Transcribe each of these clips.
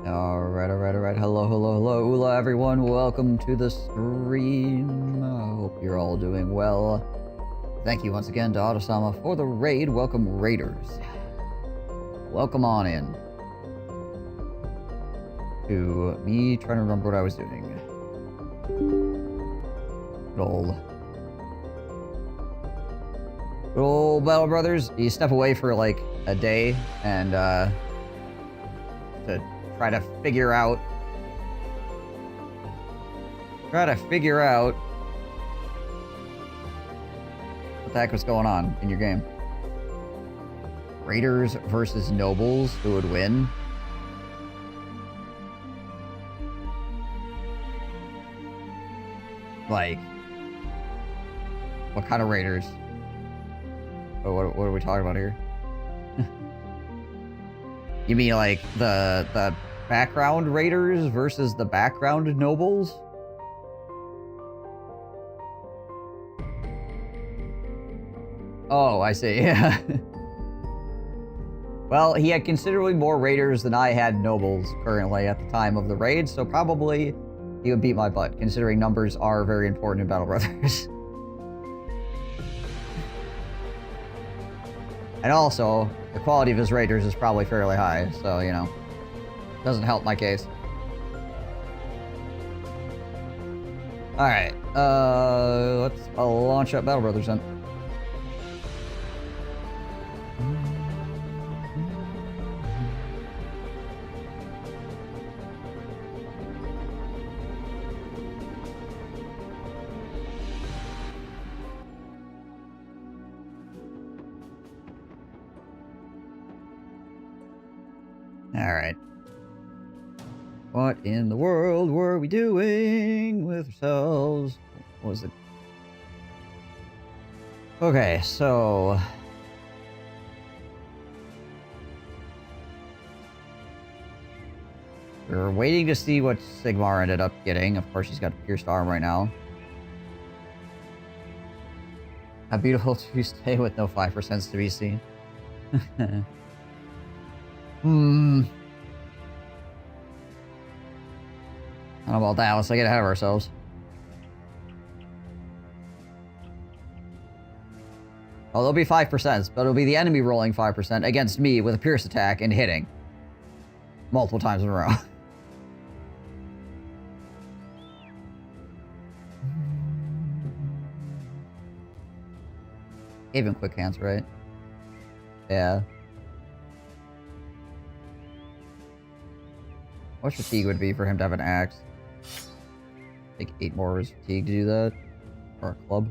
Alright. Hello, Ula, everyone. Welcome to the stream. I hope you're all doing well. Thank you once again to Autosama for the raid. Welcome, Raiders. Welcome on in. To me trying to remember what I was doing. Good old Battle Brothers. You step away for like a day and to try to figure out what the heck was going on in your game. Raiders versus nobles, who would win? Like, what kind of raiders? What are we talking about here? You mean like the background raiders versus the background nobles? Oh, I see. Yeah. Well, he had considerably more raiders than I had nobles currently at the time of the raid, so probably he would beat my butt, considering numbers are very important in Battle Brothers. And also, the quality of his raiders is probably fairly high, so, you know, doesn't help my case. Alright, let's launch up Battle Brothers then. Alright. What in the world were we doing with ourselves? What was it? Okay, so... we were waiting to see what Sigmar ended up getting. Of course, he's got a pierced arm right now. How beautiful to stay with no 5% to be seen. I don't know about that. Let's not get ahead of ourselves. Oh, there'll be 5%, but it'll be the enemy rolling 5% against me with a pierce attack and hitting. Multiple times in a row. Gave him quick hands, right? Yeah. What fatigue would be for him to have an axe? Take 8 more of his fatigue to do that. Or a club.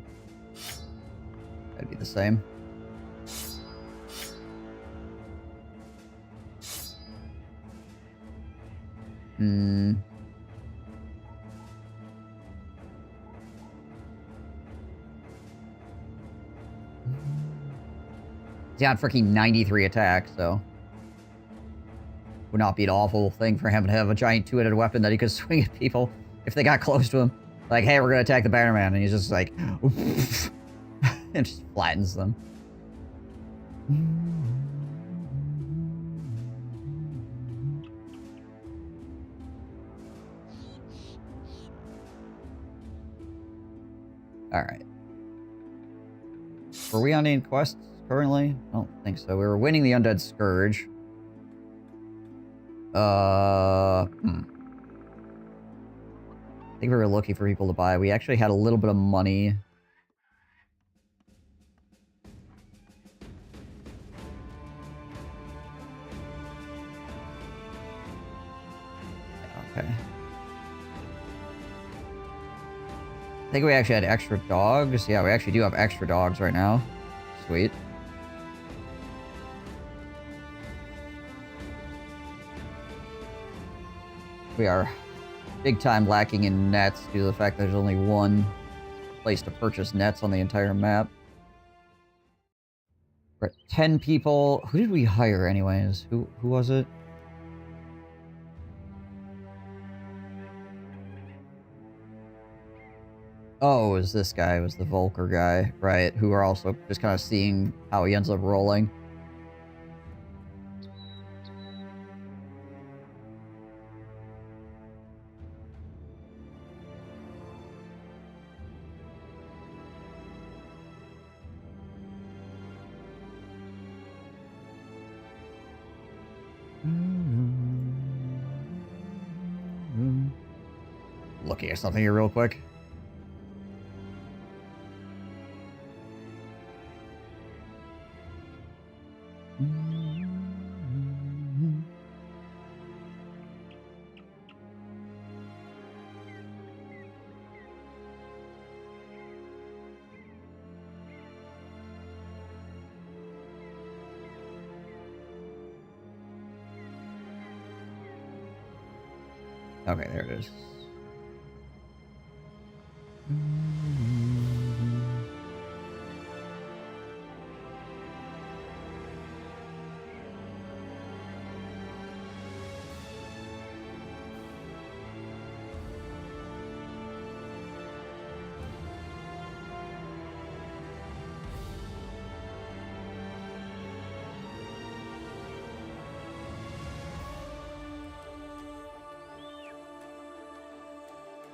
That'd be the same. He's got freaking 93 attacks, so... would not be an awful thing for him to have a giant two-headed weapon that he could swing at people if they got close to him. Like, hey, we're gonna attack the Bannerman, and he's just like... and just flattens them. Alright. Were we on any quests currently? I don't think so. We were winning the Undead Scourge. I think we were looking for people to buy. We actually had a little bit of money. Okay. I think we actually had extra dogs. Yeah, we actually do have extra dogs right now. Sweet. We are big time lacking in nets due to the fact that there's only one place to purchase nets on the entire map. We're at 10 people. Who did we hire anyways? Who was it? Oh, it was this guy. It was the Volker guy, right? Who are also just kind of seeing how he ends up rolling. looking at something here real quick. Okay, there it is.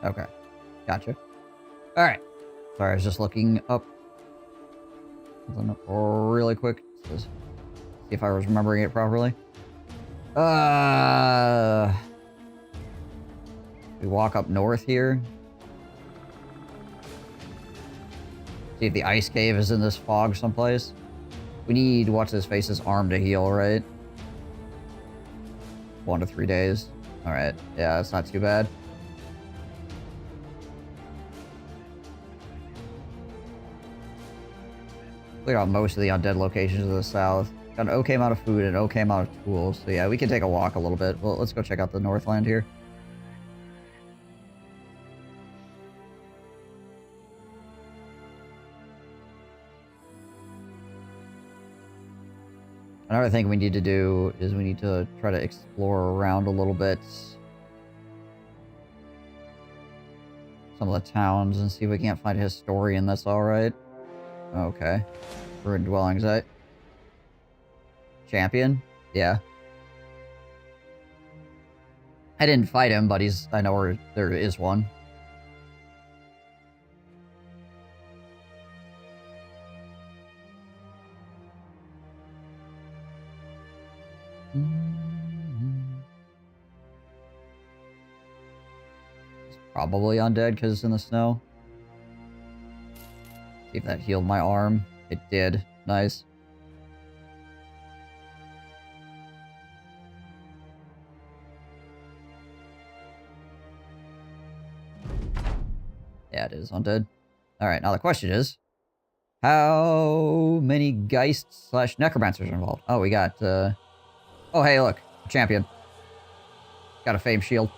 Okay, gotcha. All right. Sorry, I was just looking up something really quick. Just see if I was remembering it properly. We walk up north here. See if the ice cave is in this fog someplace. We need what's his face's arm to heal, right? 1 to 3 days. All right. Yeah, that's not too bad. Clear out most of the undead locations to the south. Got an okay amount of food and an okay amount of tools. So yeah, we can take a walk a little bit. Well, let's go check out the Northland here. Another thing we need to do is we need to try to explore around a little bit. Some of the towns and see if we can't find a historian that's alright. Okay. Ruined dwellings, eh? Champion? Yeah. I didn't fight him, but I know where there is one. It's probably undead because it's in the snow. See if that healed my arm. It did. Nice. Yeah, it is undead. Alright, now the question is, how many Geists / Necromancers are involved? Oh, we got, oh, hey, look. A champion. Got a fame shield.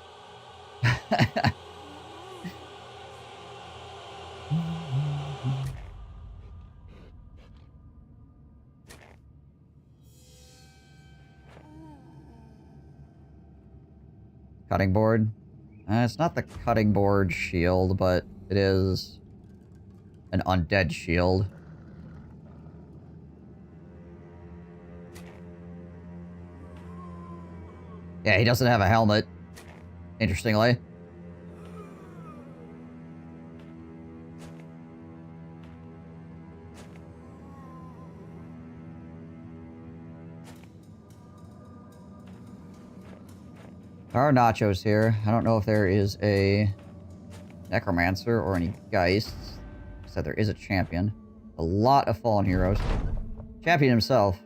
Cutting board. It's not the cutting board shield, but it is an undead shield. Yeah, he doesn't have a helmet, interestingly. There are nachos here. I don't know if there is a necromancer or any geists. Said there is a champion. A lot of fallen heroes. Champion himself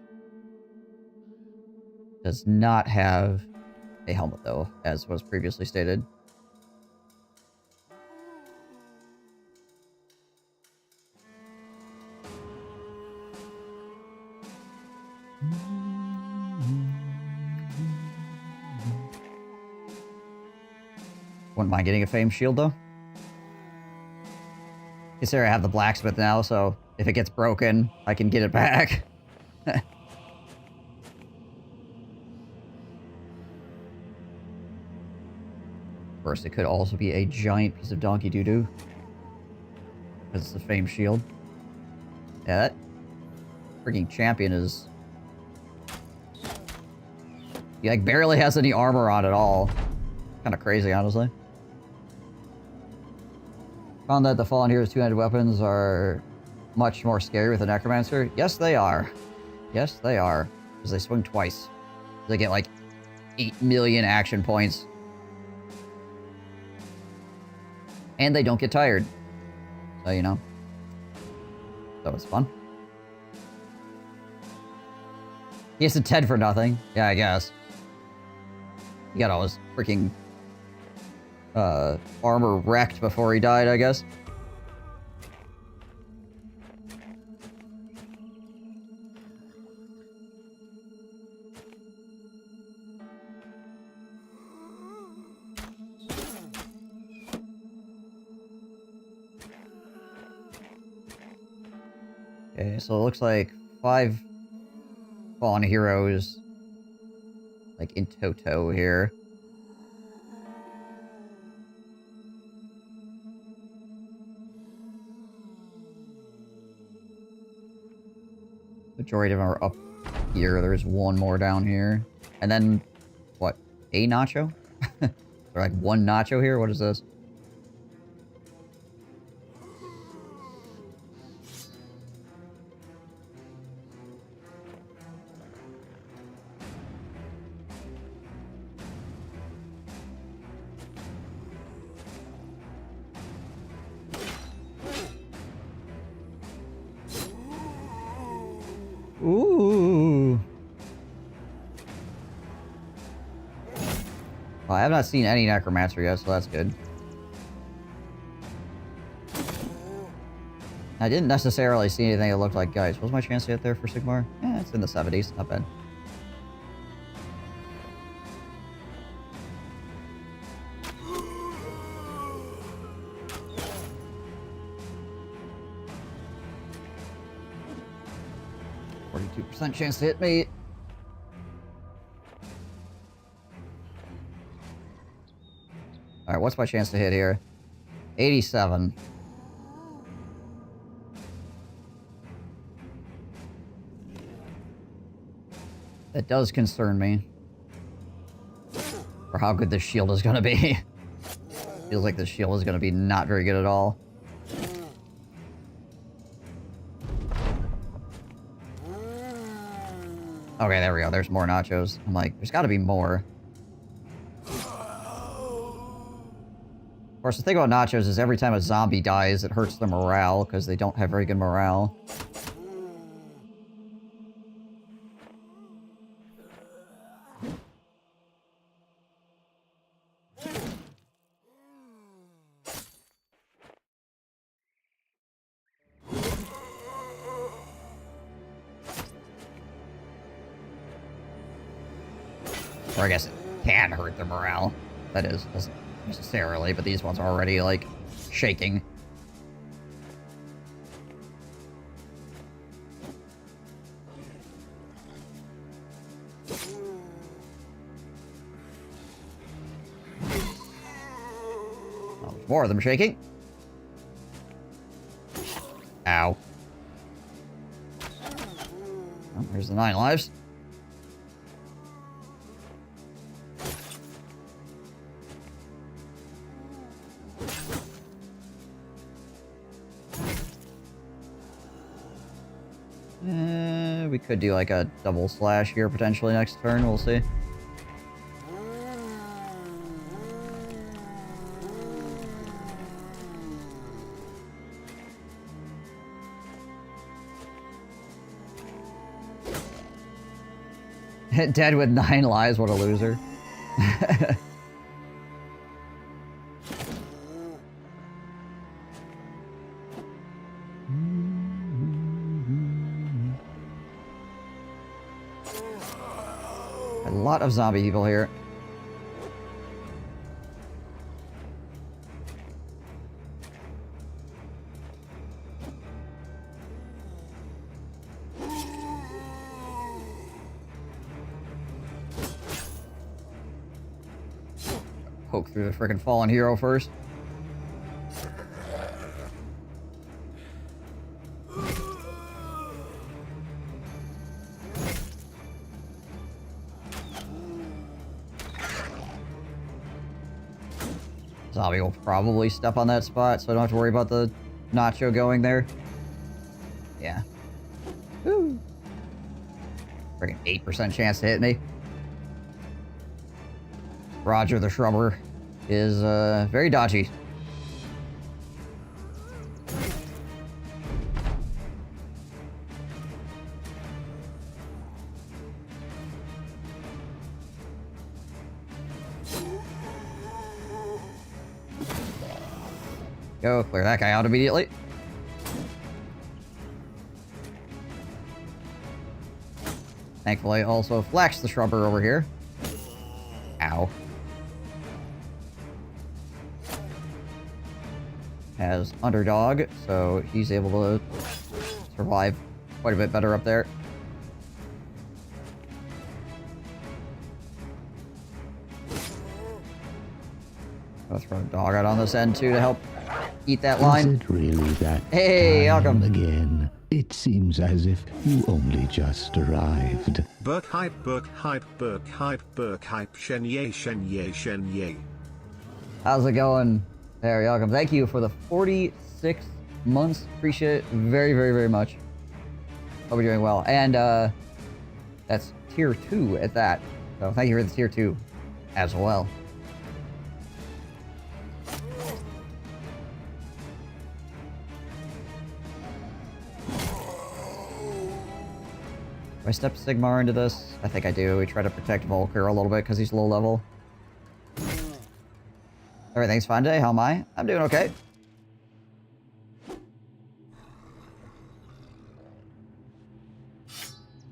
does not have a helmet, though, as was previously stated. Wouldn't mind getting a fame shield, though. Consider I have the blacksmith now, so if it gets broken, I can get it back. Of course, it could also be a giant piece of donkey doo-doo. Because it's the fame shield. Yeah, that freaking champion is... He, like, barely has any armor on at all. Kind of crazy, honestly. Found that the Fallen Heroes' two-handed weapons are much more scary with a Necromancer. Yes, they are. Yes, they are. Because they swing twice. They get, like, 8 million action points. And they don't get tired. So, you know. That was fun. He isn't dead for nothing. Yeah, I guess. He got all his freaking armor wrecked before he died, I guess. Okay, so it looks like 5 fallen heroes, like in toto here. Majority of them are up here. There's one more down here. And then, what? A nacho? Or like one nacho here? What is this? Ooh. Well, I have not seen any necromancer yet, so that's good. I didn't necessarily see anything that looked like guys. What was my chance to hit there for Sigmar? Yeah, it's in the 70s. Not bad. Chance to hit me. Alright, what's my chance to hit here? 87. That does concern me. For how good this shield is gonna be. Feels like this shield is gonna be not very good at all. Okay, there we go. There's more nachos. I'm like, there's got to be more. Of course, the thing about nachos is every time a zombie dies, it hurts their morale, because they don't have very good morale. Or I guess it can hurt their morale. That is, doesn't necessarily, but these ones are already, like, shaking. Oh, there's more of them shaking. Ow. Oh, there's the 9 lives. We could do like a double slash here potentially next turn, we'll see. Dead with 9 lives, what a loser. A lot of zombie people here. Poke through the frickin' fallen hero first. Zombie will probably step on that spot, so I don't have to worry about the nacho going there. Yeah. Woo. Freaking 8% chance to hit me. Roger the Shrubber is very dodgy. Go, clear that guy out immediately. Thankfully, also flex the shrubber over here. Ow. Has Underdog, so he's able to survive quite a bit better up there. I'll throw a dog out on this end too to help eat that line. Is it really that hey, time welcome again? It seems as if you only just arrived. Burk hype, Burk hype, Burk hype, Burk hype, Shenye, Shenye, Shenye. How's it going? There, welcome. Thank you for the 46 months. Appreciate it very, very, very much. Hope you're doing well. And that's tier 2 at that. So thank you for the tier 2 as well. Do I step Sigmar into this? I think I do. We try to protect Volker a little bit because he's low level. Everything's fine today. How am I? I'm doing okay.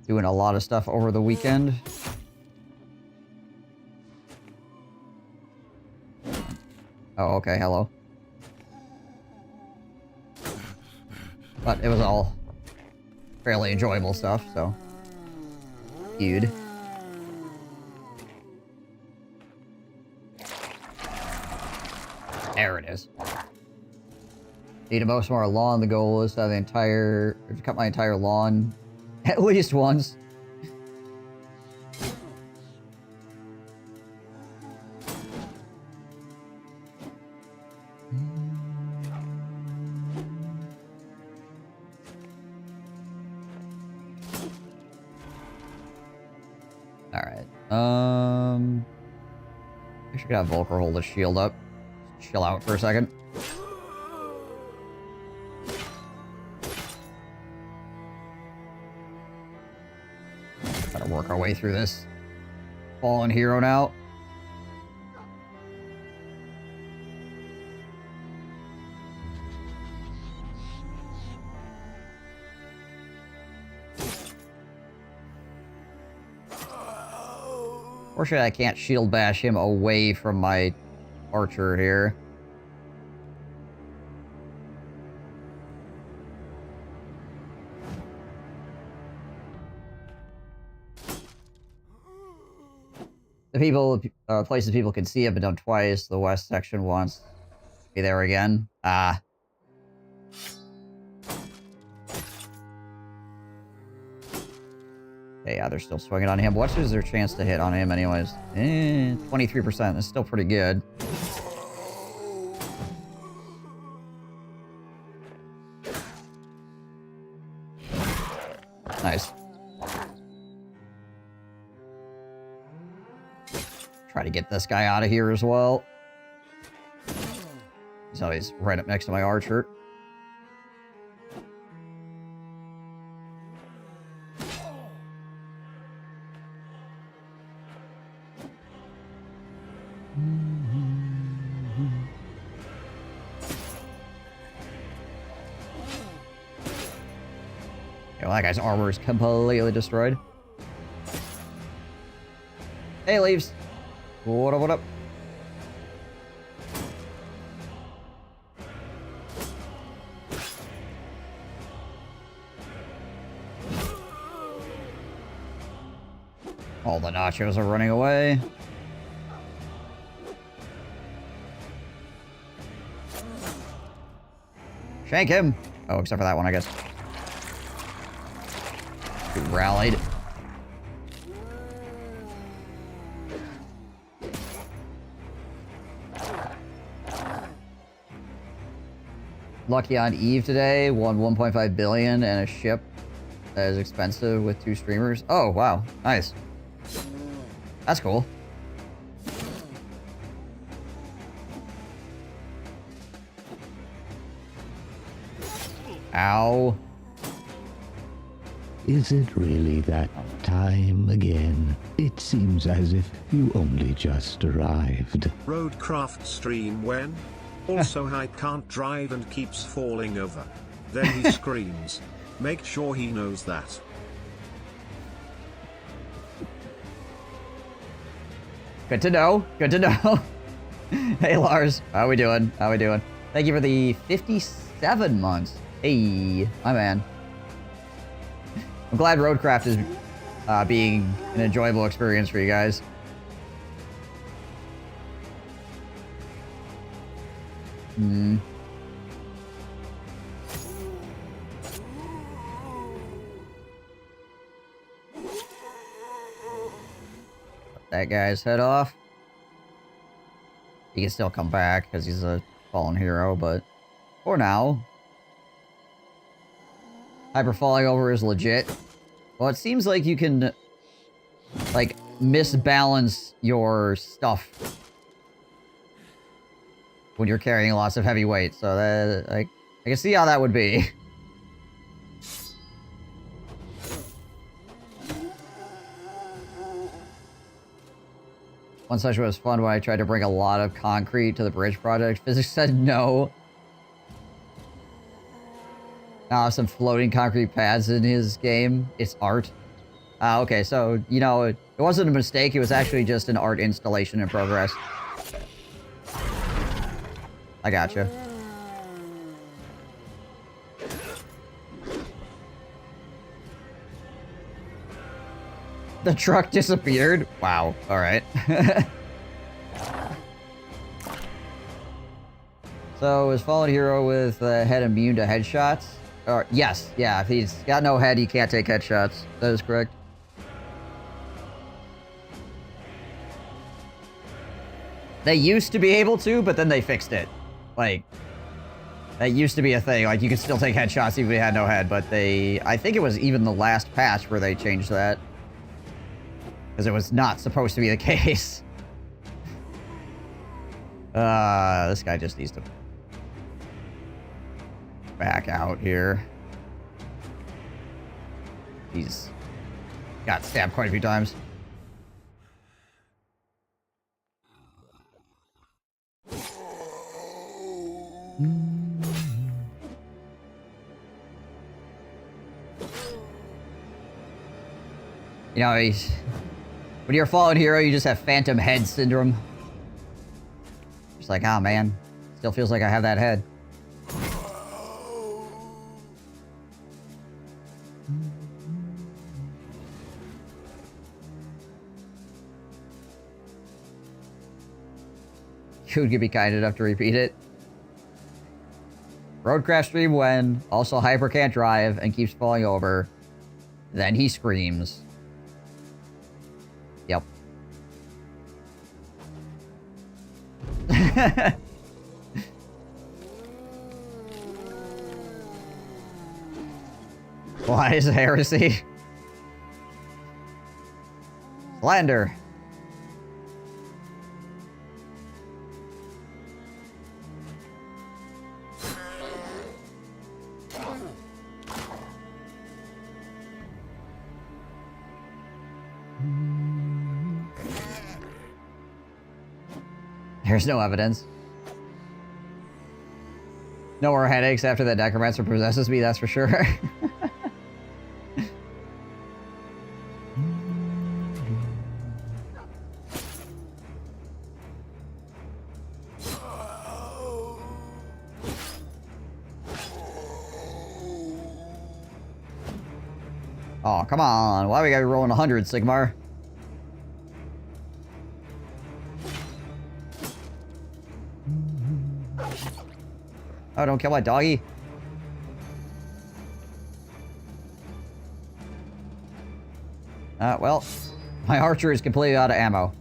Doing a lot of stuff over the weekend. Oh, okay. Hello. But it was all fairly enjoyable stuff, so. Feud. There it is. Need to mow some more lawn. The goal is to have to cut my entire lawn at least once. Alright. I should have Volker hold the shield up. Chill out for a second. Gotta work our way through this fallen hero now. Fortunately, I can't shield bash him away from my archer here. The places people can see have been done twice. The west section once. Be there again. Ah. Okay, yeah, they're still swinging on him. What is their chance to hit on him anyways? 23%. That's still pretty good. Nice. Try to get this guy out of here as well. So he's right up next to my archer. Well, that guy's armor is completely destroyed. Hey, Leaves. What up, what up? All the nachos are running away. Shank him! Oh, except for that one, I guess. He rallied. Lucky on Eve today, won 1.5 billion and a ship that is expensive with 2 streamers. Oh, wow. Nice. That's cool. Ow. Is it really that time again? It seems as if you only just arrived. Roadcraft stream when? Also, Hype can't drive and keeps falling over. Then he screams. Make sure he knows that. Good to know. Good to know. Hey, Lars. How we doing? How we doing? Thank you for the 57 months. Hey, my man. I'm glad Roadcraft is being an enjoyable experience for you guys. Hmm. That guy's head off. He can still come back because he's a fallen hero, but for now, hyper falling over is legit. Well, it seems like you can, like, misbalance your stuff when you're carrying lots of heavy weight, so that, I can see how that would be. One session was fun when I tried to bring a lot of concrete to the bridge project. Physics said no. Now some floating concrete pads in his game. It's art. Okay, so, you know, it wasn't a mistake. It was actually just an art installation in progress. I gotcha. The truck disappeared? Wow. Alright. So, is Fallen Hero with head immune to headshots? Or, yes. Yeah, if he's got no head, he can't take headshots. That is correct. They used to be able to, but then they fixed it. Like, that used to be a thing. Like, you could still take headshots even if you had no head, but they... I think it was even the last patch where they changed that. Because it was not supposed to be the case. This guy just needs to back out here. He's got stabbed quite a few times. You know, he's... When you're a fallen hero, you just have phantom head syndrome. Just like, ah, man. Still feels like I have that head. You would be kind enough to repeat it. Roadcraft stream when also Hyper can't drive and keeps falling over. Then he screams. Yep. Why is heresy? Slander. There's no evidence. No more headaches after that necromancer possesses me, that's for sure. Oh, come on. Why we gotta be rolling 100, Sigmar? Oh, don't kill my doggy. Well, my archer is completely out of ammo.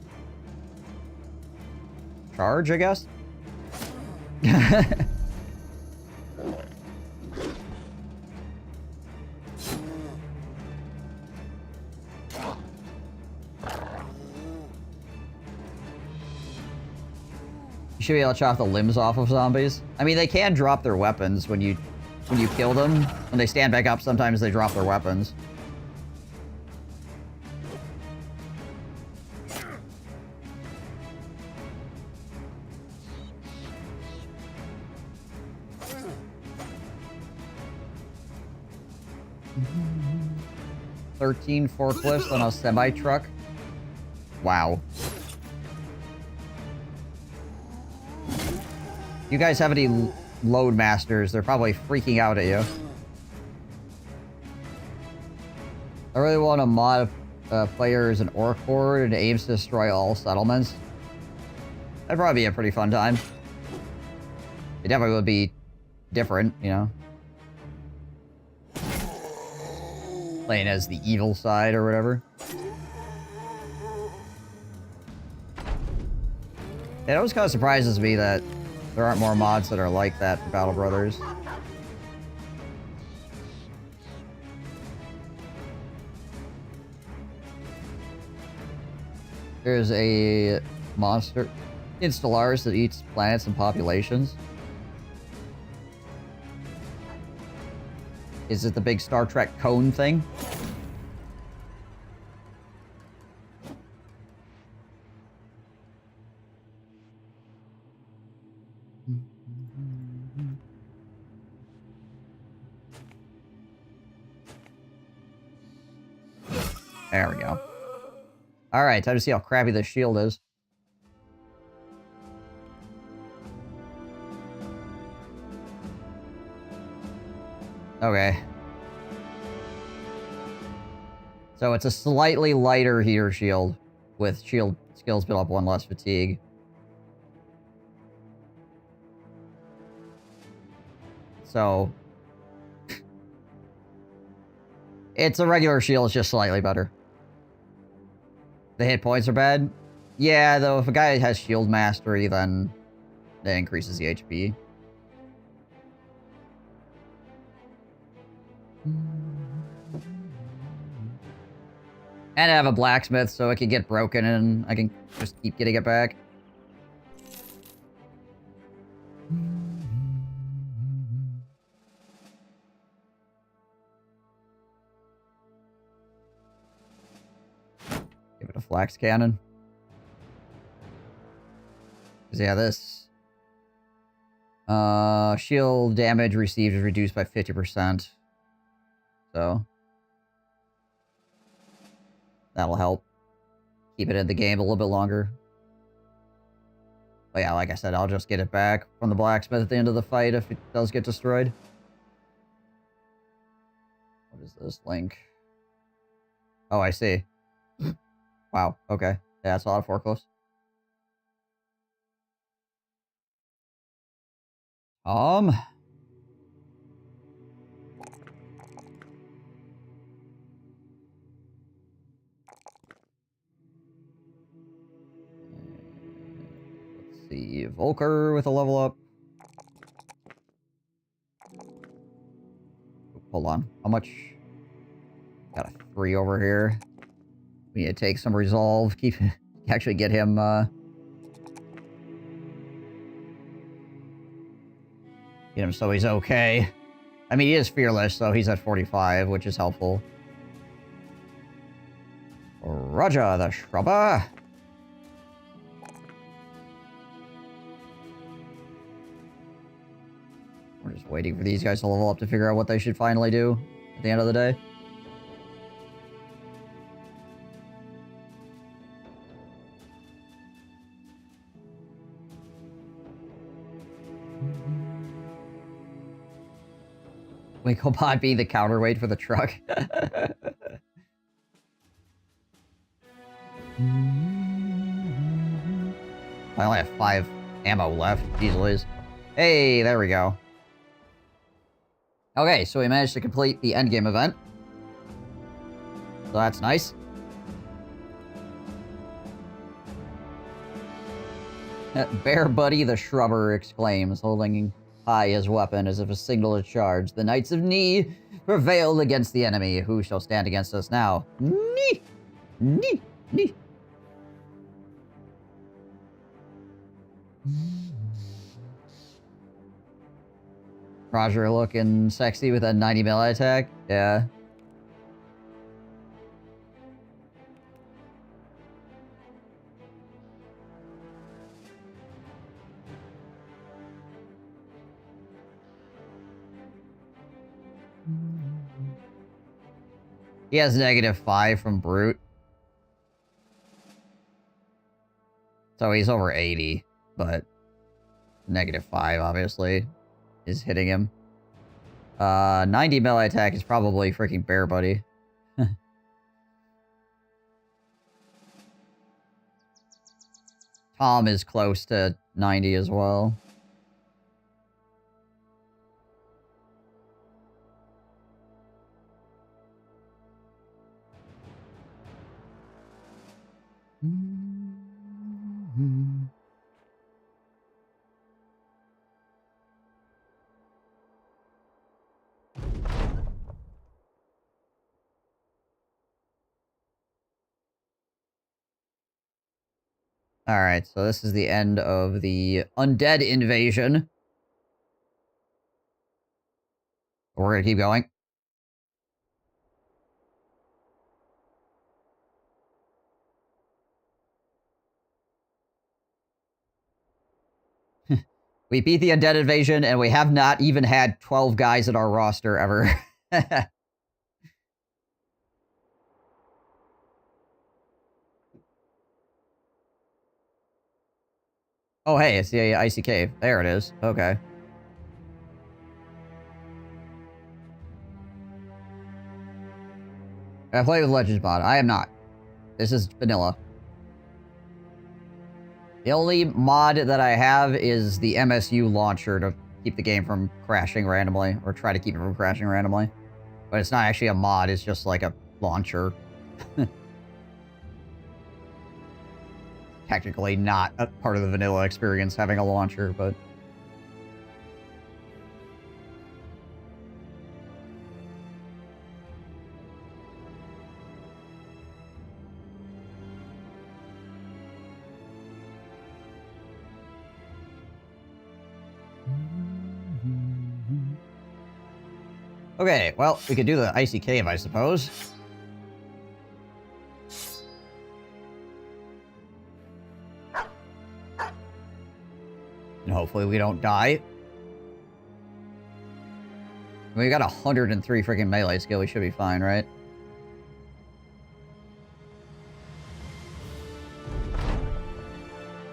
Charge, I guess? You should be able to chop the limbs off of zombies. I mean, they can drop their weapons when you kill them. When they stand back up, sometimes they drop their weapons. 13 forklifts on a semi-truck. Wow. You guys have any load masters? They're probably freaking out at you. I really want to mod player as an orc horde and aims to destroy all settlements. That'd probably be a pretty fun time. It definitely would be different, you know? Playing as the evil side or whatever. It always kind of surprises me that there aren't more mods that are like that for Battle Brothers. There's a monster in Stellaris that eats planets and populations. Is it the big Star Trek cone thing? There we go. Alright, time to see how crappy this shield is. Okay. So it's a slightly lighter heater shield, with shield skills built up 1 less fatigue. So... it's a regular shield, it's just slightly better. The hit points are bad? Yeah, though, if a guy has shield mastery, then that increases the HP. And I have a blacksmith, so it can get broken and I can just keep getting it back. Give it a flax cannon. 'Cause yeah, this... shield damage received is reduced by 50%. So... that'll help keep it in the game a little bit longer. But yeah, like I said, I'll just get it back from the blacksmith at the end of the fight if it does get destroyed. What is this link? Oh, I see. Wow, okay. Yeah, that's a lot of forklifts. Let's see, Volker with a level up. Hold on, how much? Got a 3 over here. We need to take some resolve, actually get him, get him so he's okay. I mean, he is fearless, so he's at 45, which is helpful. Roger the Shrubber. We're just waiting for these guys to level up to figure out what they should finally do at the end of the day. Winklepod being the counterweight for the truck. I only have 5 ammo left. Easily. Hey, there we go. Okay, so we managed to complete the endgame event. So that's nice. Bear Buddy the Shrubber exclaims, holding high his weapon as if a signal to charge. The Knights of Knee prevailed against the enemy. Who shall stand against us now? Knee! Knee! Knee! Roger looking sexy with a 90 melee attack. Yeah. He has -5 from Brute. So he's over 80, but -5, obviously, is hitting him. 90 melee attack is probably freaking Bear Buddy. Tom is close to 90 as well. Alright, so this is the end of the undead invasion. We're gonna keep going. We beat the undead invasion, and we have not even had 12 guys in our roster ever. Oh, hey, it's the icy cave. There it is. Okay. I play with Legends mod. I am not. This is vanilla. The only mod that I have is the MSU launcher to keep the game from crashing randomly, or try to keep it from crashing randomly. But it's not actually a mod, it's just like a launcher. Technically not a part of the vanilla experience having a launcher, but... Okay, well, we could do the icy cave, I suppose. And hopefully we don't die. We got 103 freaking melee skill, we should be fine, right?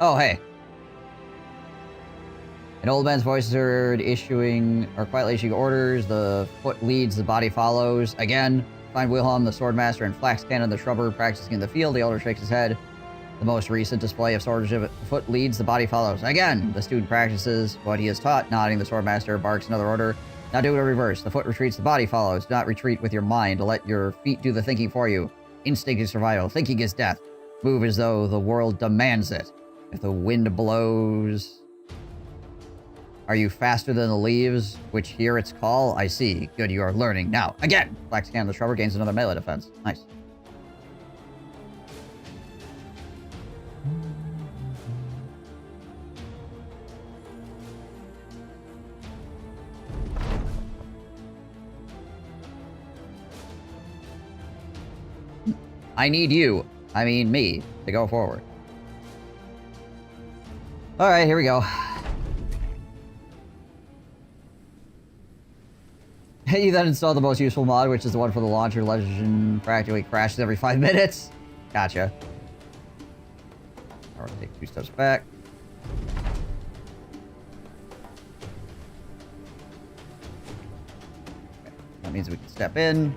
Oh, hey. An old man's voice is heard quietly issuing orders. The foot leads, the body follows. Again, find Wilhelm, the swordmaster, and Flax Cannon, the shrubber, practicing in the field. The elder shakes his head. The most recent display of swordsmanship. The foot leads, the body follows. Again, the student practices what he is taught. Nodding, the swordmaster barks another order. Now do it in reverse. The foot retreats, the body follows. Do not retreat with your mind. Let your feet do the thinking for you. Instinct is survival. Thinking is death. Move as though the world demands it. If the wind blows... Are you faster than the leaves, which hear its call? I see. Good, you are learning. Now, again! Flax Cannon, the shrubber, gains another melee defense. Nice. I need you, I mean me, to go forward. Alright, here we go. You then install the most useful mod, which is the one for the launcher. Legend practically crashes every 5 minutes. Gotcha. Alright, take 2 steps back. Okay. That means we can step in.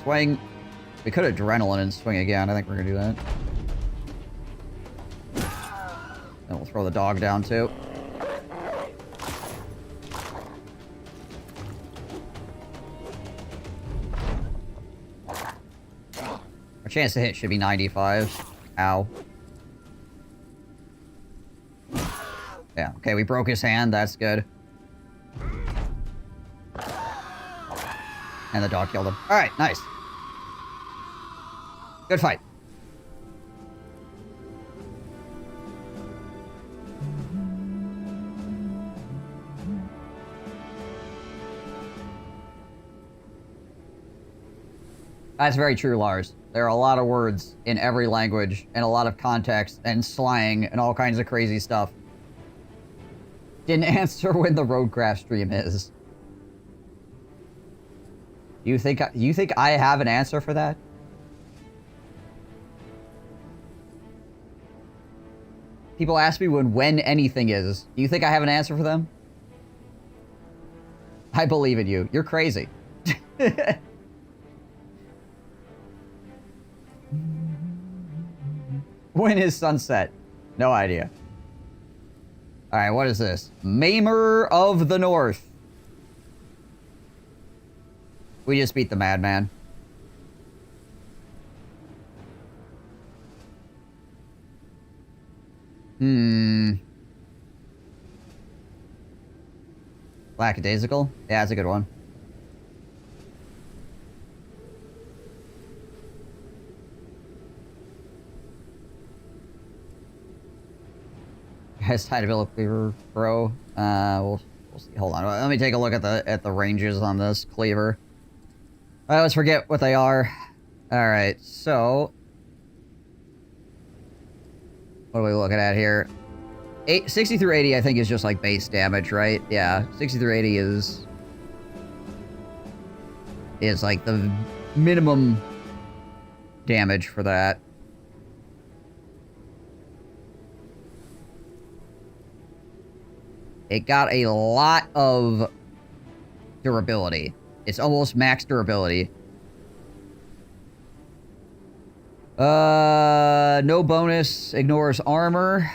Swing. We could adrenaline and swing again. I think we're gonna do that. Then we'll throw the dog down too. Our chance to hit should be 95. Ow. Yeah, okay, we broke his hand. That's good. And the dog killed him. Alright, nice. Good fight. That's very true, Lars. There are a lot of words in every language, and a lot of context, and slang, and all kinds of crazy stuff. Didn't answer when the Roadcraft stream is. You think I have an answer for that? People ask me when anything is. Do you think I have an answer for them? I believe in you. You're crazy. When is sunset? No idea. Alright, what is this? Maimer of the North. We just beat the madman. Lackadaisical? Yeah, that's a good one. Has side ability cleaver, bro. We'll see. Hold on. Let me take a look at the ranges on this cleaver. I always forget what they are. All right, so what are we looking at here? 60 through 80, I think, is just like base damage, right? Yeah, 60 through 80 is like the minimum damage for that. It got a lot of durability. It's almost max durability. No bonus, ignores armor.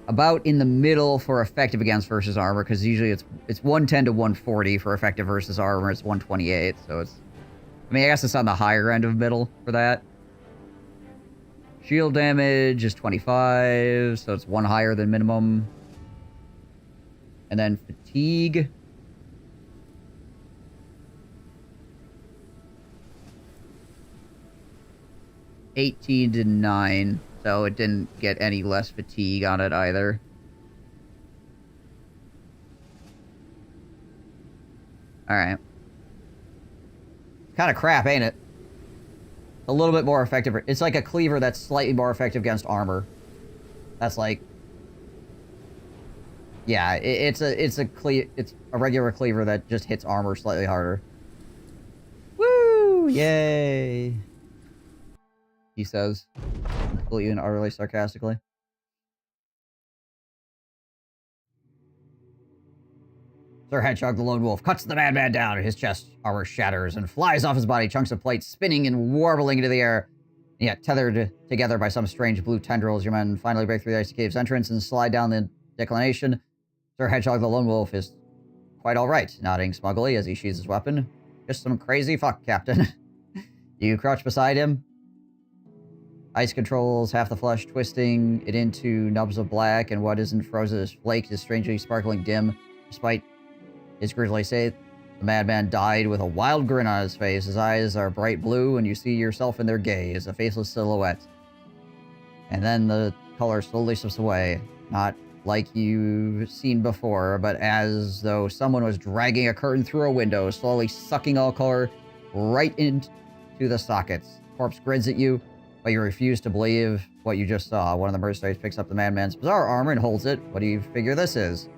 About in the middle for effective against versus armor, because usually it's 110 to 140 for effective versus armor. It's 128, so it's... I mean, I guess it's on the higher end of middle for that. Shield damage is 25, so it's one higher than minimum. And then fatigue. $18 to 9, so it didn't get any less fatigue on it either. Alright. Kind of crap, ain't it? A little bit more effective. It's like a cleaver that's slightly more effective against armor. That's like... Yeah, it's a regular cleaver that just hits armor slightly harder. Woo! Yay! He says, completely and utterly sarcastically. Sir Hedgehog the Lone Wolf cuts the madman down, and his chest armor shatters and flies off his body, chunks of plate spinning and warbling into the air. And yet, tethered together by some strange blue tendrils, your men finally break through the icy cave's entrance and slide down the declination. Sir Hedgehog the Lone Wolf is quite alright, nodding smugly as he sheathes his weapon. Just some crazy fuck, Captain. You crouch beside him. Ice controls half the flesh, twisting it into nubs of black, and what isn't frozen as flake is strangely sparkling dim. Despite his grisly state, the madman died with a wild grin on his face. His eyes are bright blue, and you see yourself in their gaze, a faceless silhouette. And then the color slowly slips away, not like you've seen before, but as though someone was dragging a curtain through a window, slowly sucking all color right into the sockets. Corpse grins at you, but you refuse to believe what you just saw. One of the mercenaries picks up the madman's bizarre armor and holds it. What do you figure this is?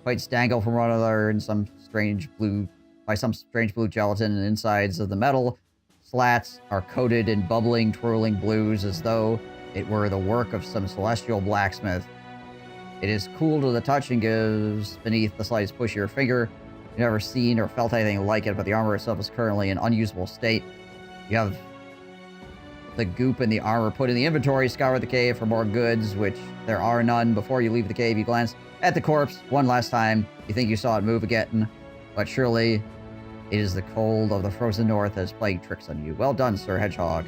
Plates dangle from one another in some strange blue gelatin, and insides of the metal slats are coated in bubbling, twirling blues as though it were the work of some celestial blacksmith. It is cool to the touch and gives beneath the slightest push of your finger. You've never seen or felt anything like it, but the armor itself is currently in unusable state. You have the goop in the armor put in the inventory, scour the cave for more goods, which there are none. Before you leave the cave, you glance at the corpse one last time. You think you saw it move again, but surely it is the cold of the frozen north that is playing tricks on you. Well done, Sir Hedgehog.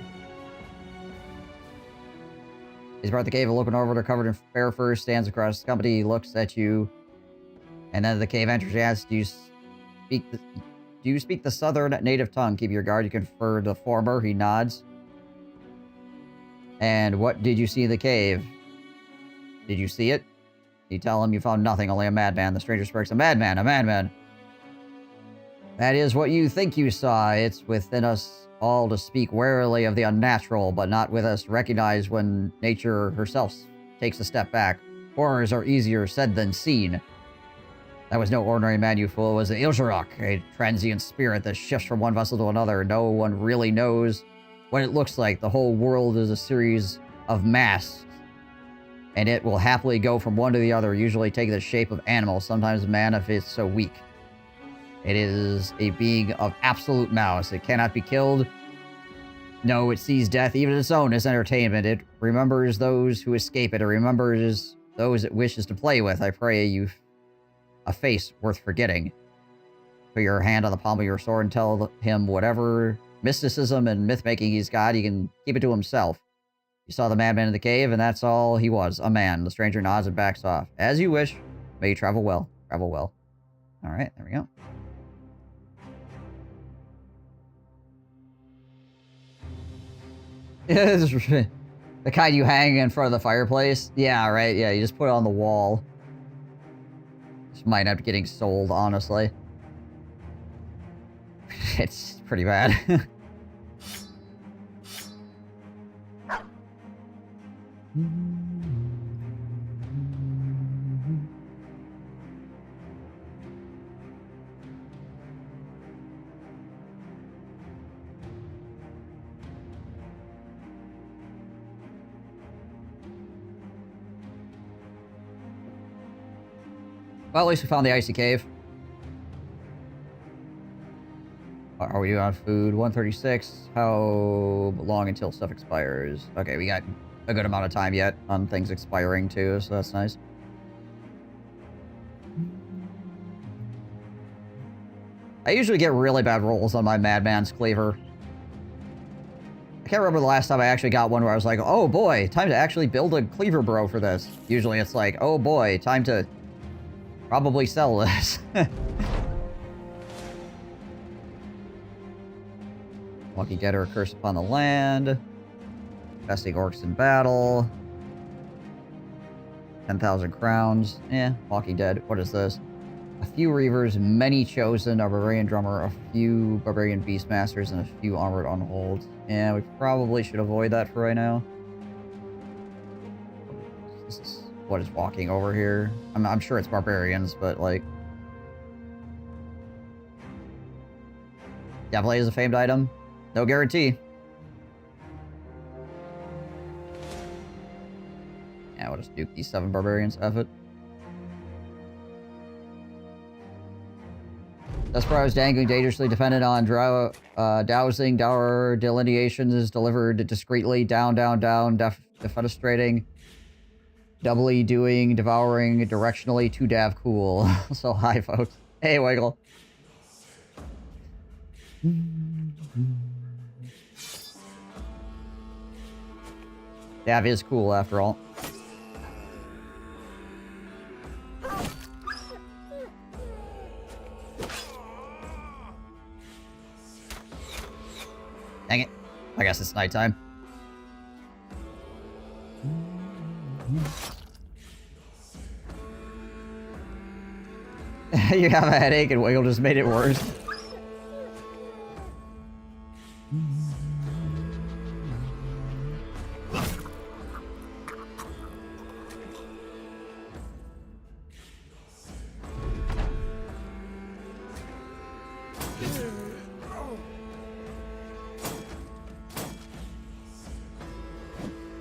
He's brought the cave, a looking over, covered in fair fur, stands across the company, he looks at you, and then the cave enters. He asks, do you speak the southern native tongue? Keep your guard. You confer the former. He nods. And what did you see in the cave? Did you see it? You tell him you found nothing, only a madman. The stranger sparks, a madman, a madman. That is what you think you saw. It's within us all to speak warily of the unnatural, but not with us to recognize when nature herself takes a step back. Horrors are easier said than seen. That was no ordinary man, you fool. It was an Ilsharok, a transient spirit that shifts from one vessel to another. No one really knows what it looks like. The whole world is a series of masks, and it will happily go from one to the other, usually taking the shape of animals, sometimes man if it's so weak. It is a being of absolute malice. It cannot be killed. No, it sees death, even its own, as entertainment. It remembers those who escape it. It remembers those it wishes to play with. I pray you've a face worth forgetting. Put your hand on the palm of your sword and tell him whatever mysticism and myth-making he's got, he can keep it to himself. You saw the madman in the cave, and that's all he was, a man. The stranger nods and backs off. As you wish. May you travel well. Travel well. Alright, there we go. The kind you hang in front of the fireplace? Yeah, right, yeah, you just put it on the wall. This might end up getting sold, honestly. It's pretty bad. Well, at least we found the icy cave. Are we doing on food? 136. How long until stuff expires? Okay, we got a good amount of time yet on things expiring too, so that's nice. I usually get really bad rolls on my Madman's Cleaver. I can't remember the last time I actually got one where I was like, oh boy, time to actually build a Cleaver Bro for this. Usually it's like, oh boy, time to probably sell this. Walking Dead or a Curse Upon the Land. Besting Orcs in Battle. 10,000 crowns. Walking Dead. What is this? A few Reavers, many Chosen, a Barbarian Drummer, a few Barbarian Beastmasters, and a few Armored Unholds. Yeah, we probably should avoid that for right now. This is what is walking over here. I'm sure it's Barbarians, but like... Definitely is a famed item. No guarantee. Yeah, we'll just duke these 7 Barbarians. F it. Desperados dangling dangerously dependent on dowsing. Dower delineations is delivered discreetly. Down, down, down. Defenestrating. Doubly doing. Devouring. Directionally. Too dav cool. So hi, folks. Hey, Wiggle. Dav is cool after all. Dang it. I guess it's nighttime. You have a headache and Wiggle just made it worse.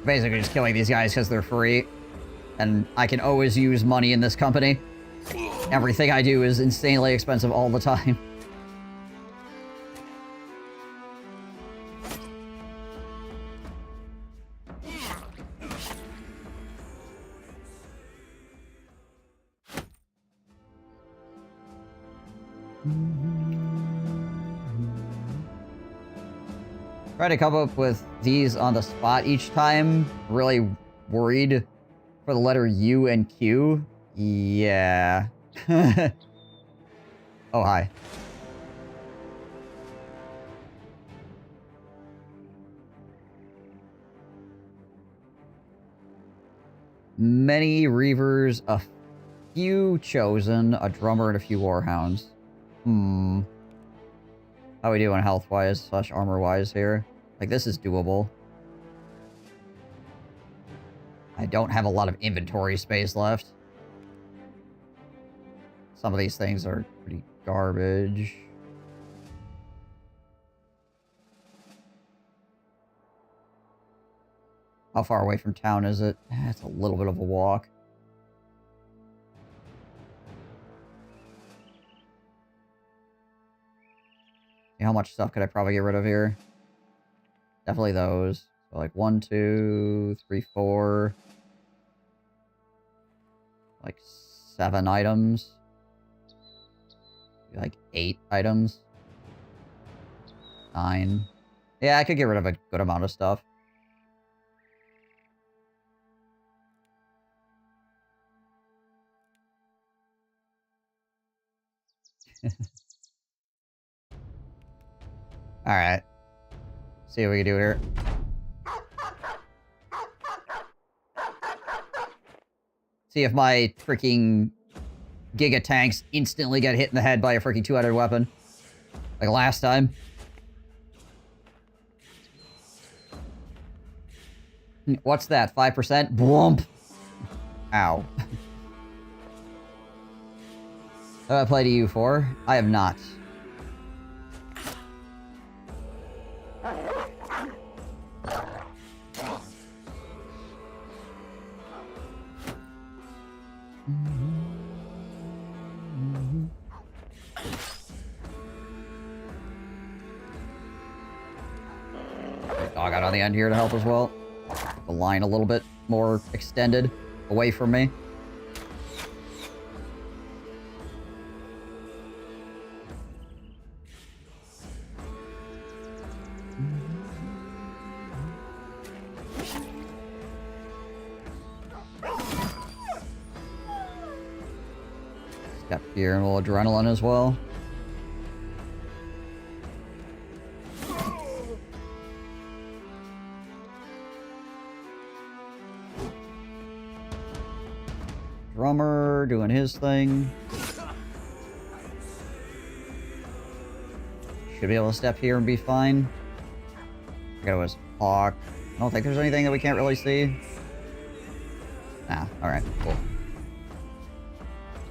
Basically just killing these guys because they're free. And I can always use money in this company. Everything I do is insanely expensive all the time. Try to come up with these on the spot each time. Really worried for the letter U and Q. Yeah. Oh, hi. Many Reavers, a few Chosen, a Drummer, and a few Warhounds. How we doing health-wise / armor-wise here? Like, this is doable. I don't have a lot of inventory space left. Some of these things are pretty garbage. How far away from town is it? It's a little bit of a walk. How much stuff could I probably get rid of here? Definitely those. So like 1, 2, 3, 4. Like 7 items. Like 8 items. 9. Yeah, I could get rid of a good amount of stuff. Alright. See what we can do here. See if my freaking Giga tanks instantly get hit in the head by a freaking two-headed weapon. Like last time. What's that? 5%? Blump! Ow. Have I played EU4? I have not. Dog out on the end here to help as well. The line a little bit more extended away from me. Step here and a little adrenaline as well. Drummer doing his thing. Should be able to step here and be fine. I gotta his hawk. I don't think there's anything that we can't really see. Nah, alright, cool.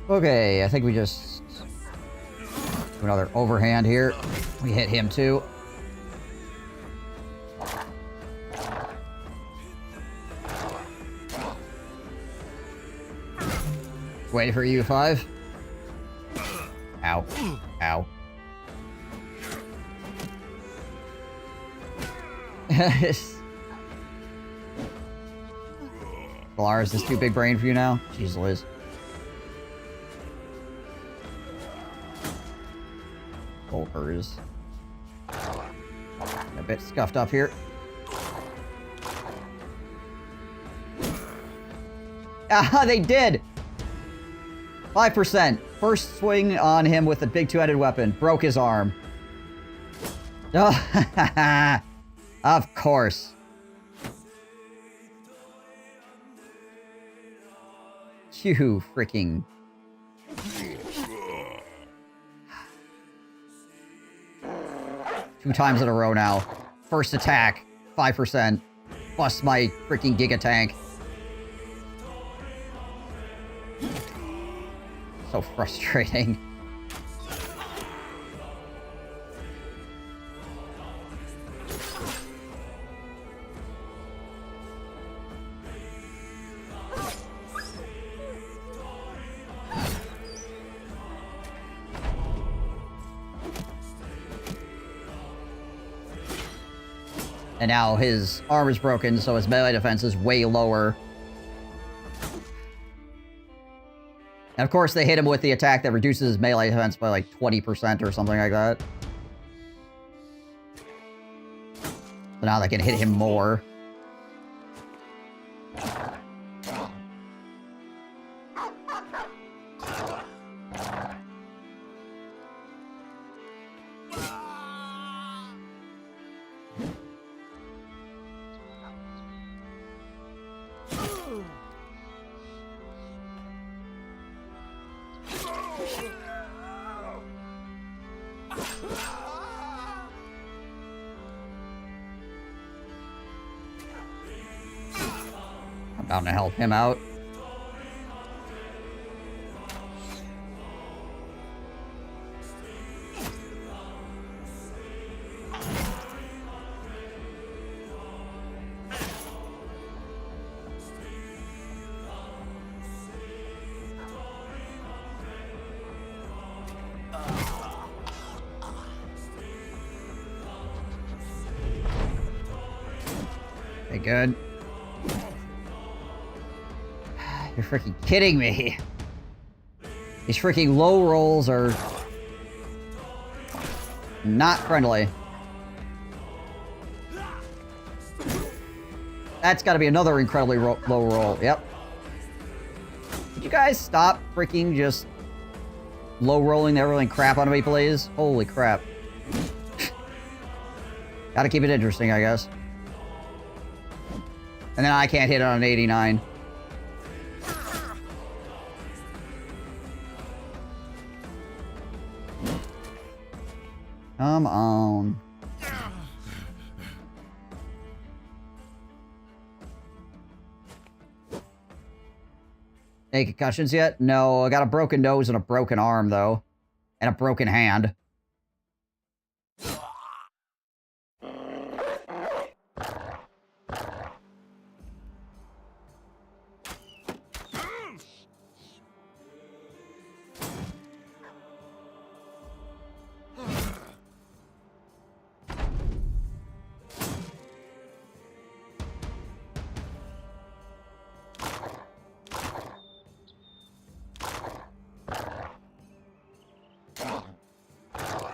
Okay, I think we just do another overhand here. We hit him too. Waiting for you, 5. Ow. Ow. Valar, is this too big brain for you now? Jeez, Liz. Volkers. A bit scuffed up here. Ah, they did! 5%. First swing on him with a big two-headed weapon. Broke his arm. Oh, of course. You freaking... Two times in a row now. First attack, 5%. Bust my freaking Giga tank. So frustrating. And now his arm is broken, so his melee defense is way lower. And of course, they hit him with the attack that reduces his melee defense by like 20% or something like that. So now they can hit him more. I'm bound to help him out. Okay, good. You're freaking kidding me. These freaking low rolls are not friendly. That's got to be another incredibly low roll. Yep. Could you guys stop freaking just low rolling the everything crap on me, please? Holy crap. Gotta keep it interesting, I guess. And then I can't hit it on an 89. Come on. Any concussions yet? No, I got a broken nose and a broken arm, though. And a broken hand.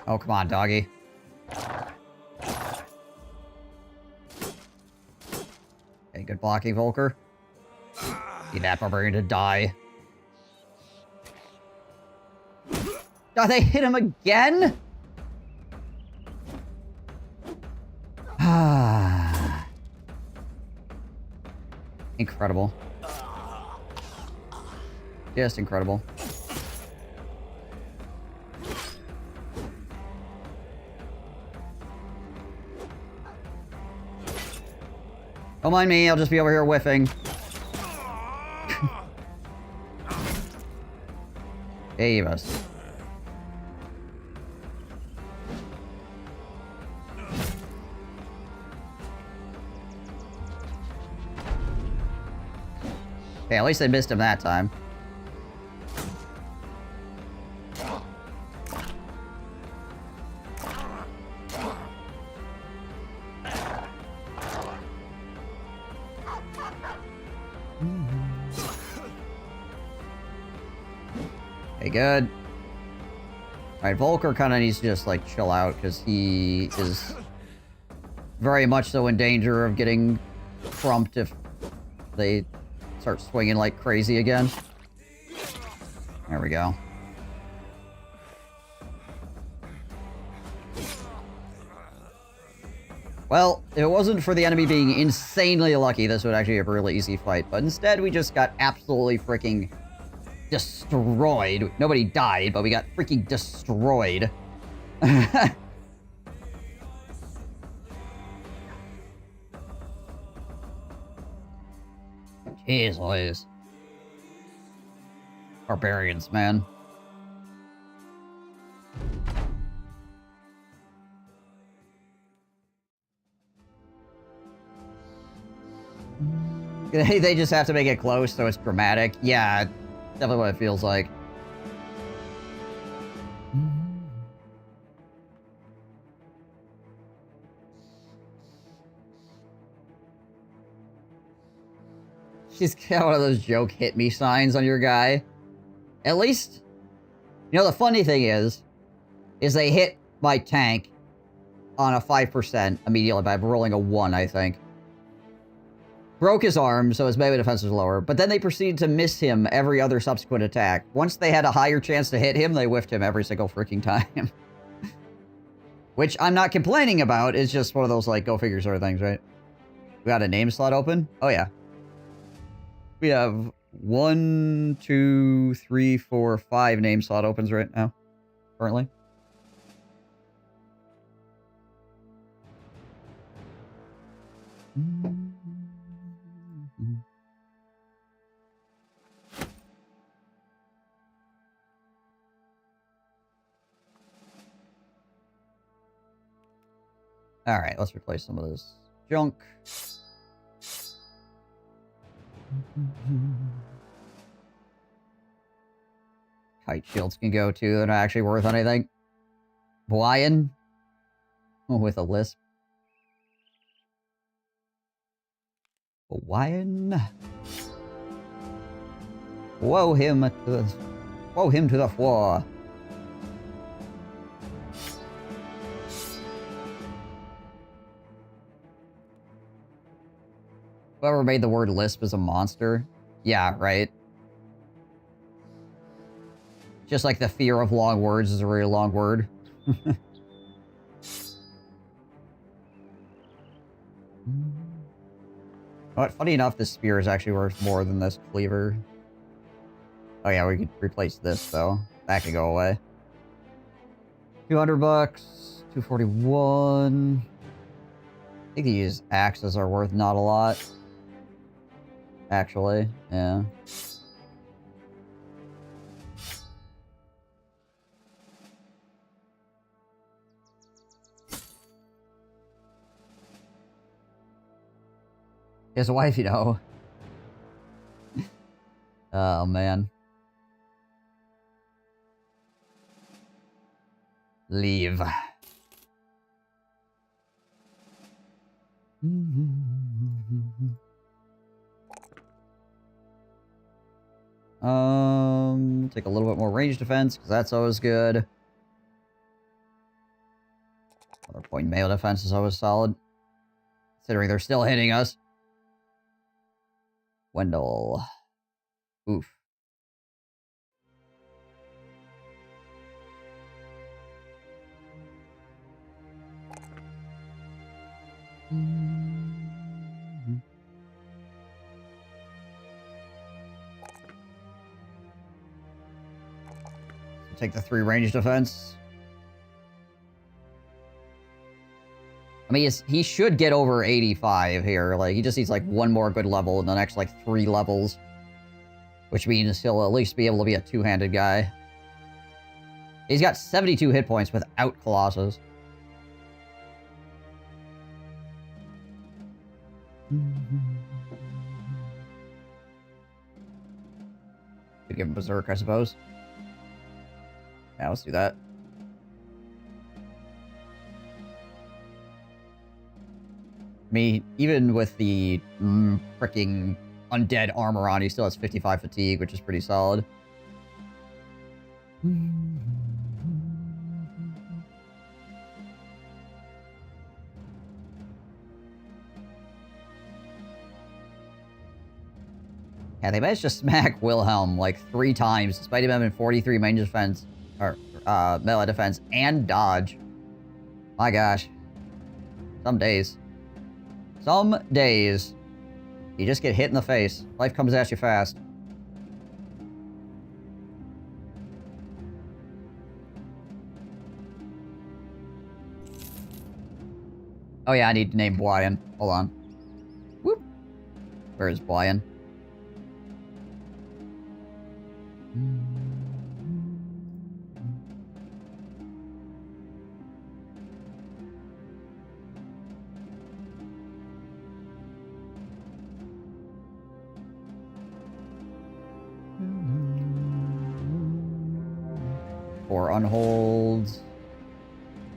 Oh, come on, doggy. Okay, good blocking, Volker. Need that barbarian to die. Oh, they hit him again? Incredible. Just incredible. Don't mind me, I'll just be over here whiffing. Davis. Okay, at least I missed him that time. Okay, good. Alright, Volker kind of needs to just, like, chill out, because he is very much so in danger of getting trumped if they start swinging like crazy again. There we go. Well, if it wasn't for the enemy being insanely lucky, this would actually be a really easy fight. But instead, we just got absolutely freaking destroyed. Nobody died, but we got freaking destroyed. Jeez Louise. Barbarians, man. They just have to make it close so it's dramatic. Yeah, definitely what it feels like. She's got one of those joke hit me signs on your guy. At least, you know, the funny thing is they hit my tank on a 5% immediately by rolling a 1, I think. Broke his arm, so his melee defense was lower, but then they proceeded to miss him every other subsequent attack. Once they had a higher chance to hit him, they whiffed him every single freaking time. Which I'm not complaining about, it's just one of those, like, go figure sort of things, right? We got a name slot open? Oh, yeah. We have 1, 2, 3, 4, 5 name slot opens right now, currently. All right, let's replace some of this junk. Kite shields can go too. They're not actually worth anything. Hawaiian with a lisp. Hawaiian. Woe him to the floor. Whoever made the word lisp is a monster. Yeah, right. Just like the fear of long words is a really long word. But funny enough, this spear is actually worth more than this cleaver. Oh yeah, we could replace this though. That could go away. 200 bucks. 241. I think these axes are worth not a lot. Actually, yeah. His wife, you know. Oh, man. Leave. Take a little bit more range defense, because that's always good. Another point melee defense is always solid. Considering they're still hitting us. Wendell. Oof. Take the 3 range defense. I mean, he should get over 85 here. Like, he just needs, like, 1 more good level in the next, like, 3 levels. Which means he'll at least be able to be a 2-handed guy. He's got 72 hit points without Colossus. Could give him Berserk, I suppose. Yeah, let's do that. I mean, even with the freaking undead armor on, he still has 55 fatigue, which is pretty solid. Yeah, they managed to smack Wilhelm like 3 times, despite him having 43 range defense, or melee defense, and dodge. My gosh. Some days. Some days, you just get hit in the face. Life comes at you fast. Oh yeah, I need to name Brian. Hold on. Whoop. Where is Brian? For unholds.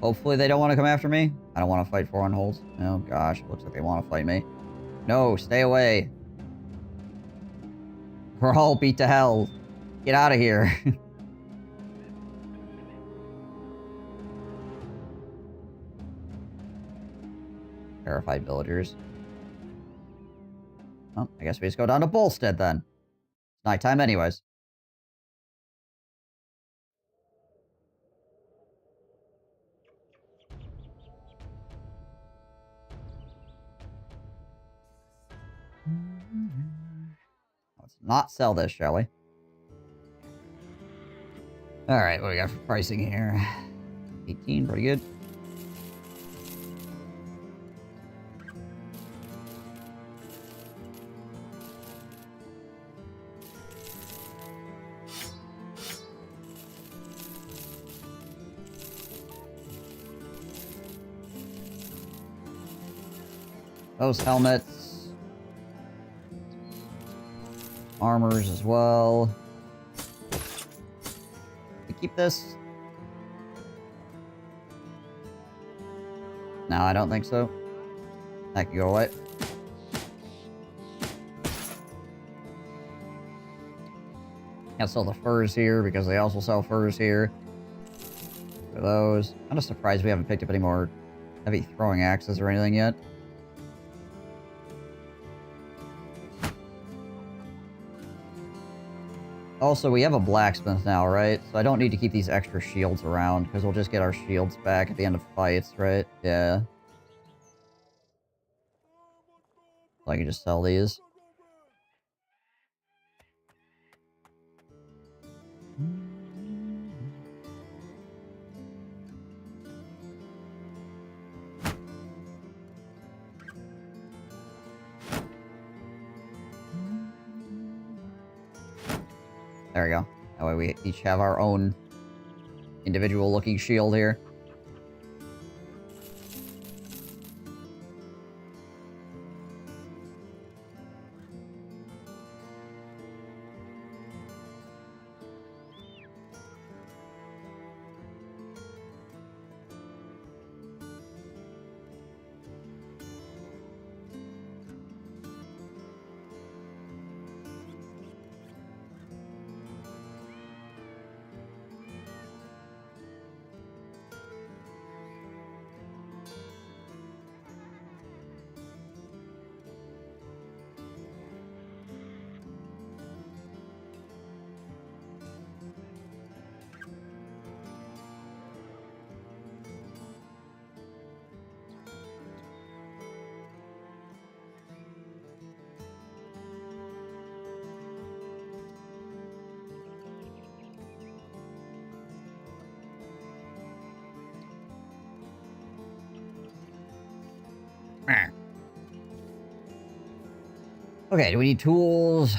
Hopefully they don't want to come after me. I don't want to fight for unholds. Oh gosh, looks like they want to fight me. No, stay away. We're all beat to hell. Get out of here. Terrified villagers. Well, I guess we just go down to Bolstead then. It's nighttime anyways. Let's not sell this, shall we? Alright, what do we got for pricing here? 18, pretty good. Those helmets. Armors as well. We keep this? No, I don't think so. That can go away. Can't sell the furs here because they also sell furs here. For those. I'm just surprised we haven't picked up any more heavy throwing axes or anything yet. Also, we have a blacksmith now, right? So I don't need to keep these extra shields around, because we'll just get our shields back at the end of fights, right? Yeah. So I can just sell these. There we go. That way we each have our own individual looking shield here. Okay, do we need tools?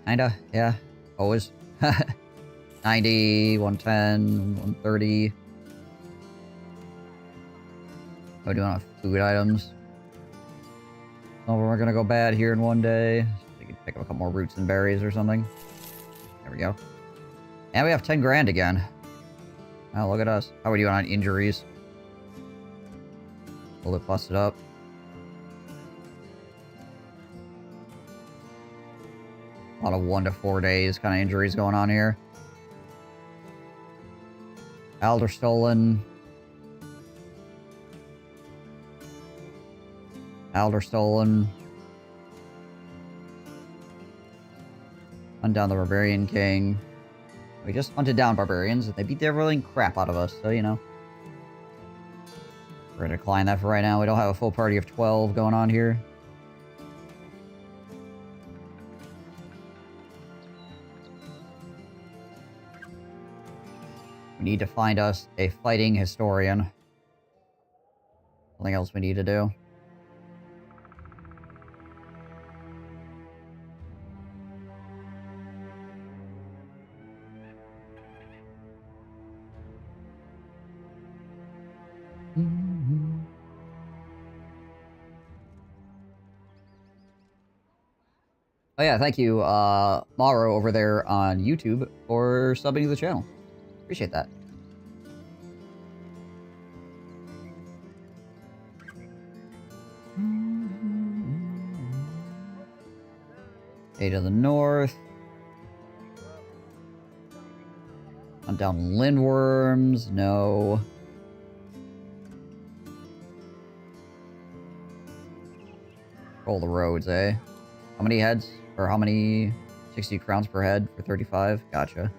Kinda, yeah. Always. 90, 110, 130. What are we doing on food items? Oh, we're gonna go bad here in one day. So we can pick up a couple more roots and berries or something. There we go. And we have 10 grand again. Oh, look at us. How are we doing on injuries? A little bit busted up. A lot of 1 to 4 days kind of injuries going on here. Alder stolen. Alder stolen. Hunt down the Barbarian King. We just hunted down barbarians and they beat the ever-living crap out of us, so you know. We're gonna decline that for right now. We don't have a full party of 12 going on here. We need to find us a fighting historian. Something else we need to do. Oh yeah, thank you, Mauro over there on YouTube for subbing to the channel. Appreciate that. Okay, to the north. Hunt down lindworms. No. Roll the roads, eh? How many heads? Or how many? 60 crowns per head for 35? Gotcha.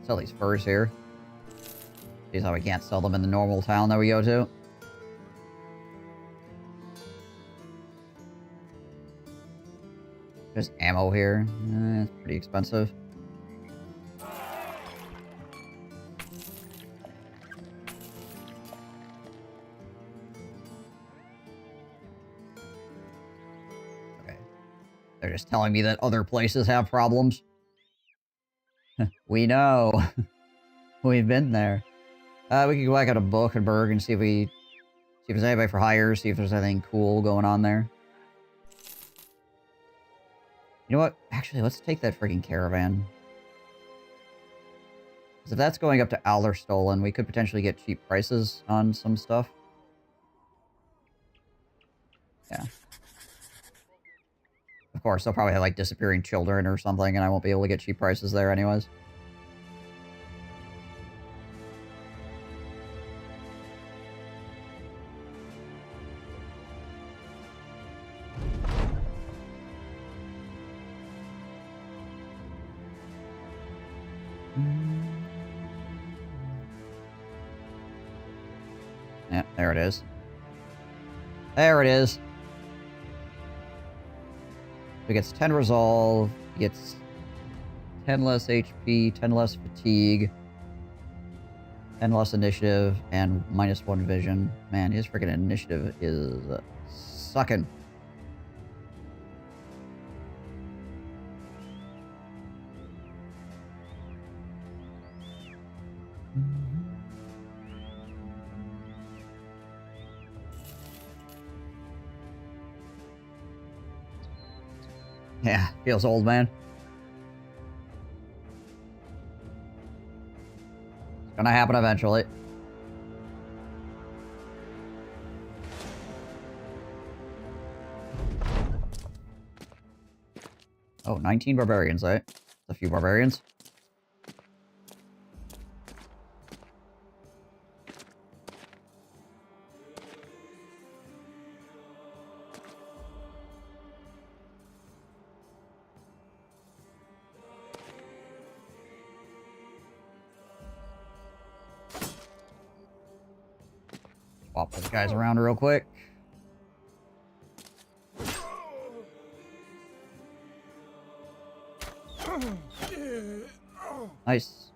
Sell these furs here. See how we can't sell them in the normal town that we go to. There's ammo here. It's pretty expensive. Okay. They're just telling me that other places have problems. We know. We've been there. We can go back out to Buchenberg and see if there's anybody for hire, see if there's anything cool going on there. You know what? Actually, let's take that freaking caravan. Because if that's going up to Aller stolen, we could potentially get cheap prices on some stuff. Yeah. Of course, they'll probably have, like, disappearing children or something, and I won't be able to get cheap prices there anyways. Yeah, there it is. There it is. He gets 10 resolve, he gets 10 less HP, 10 less fatigue, 10 less initiative, and -1 vision. Man, his freaking initiative is sucking. Yeah, feels old, man. It's gonna happen eventually. Oh, 19 barbarians, eh? A few barbarians. Swap those guys around real quick. Nice.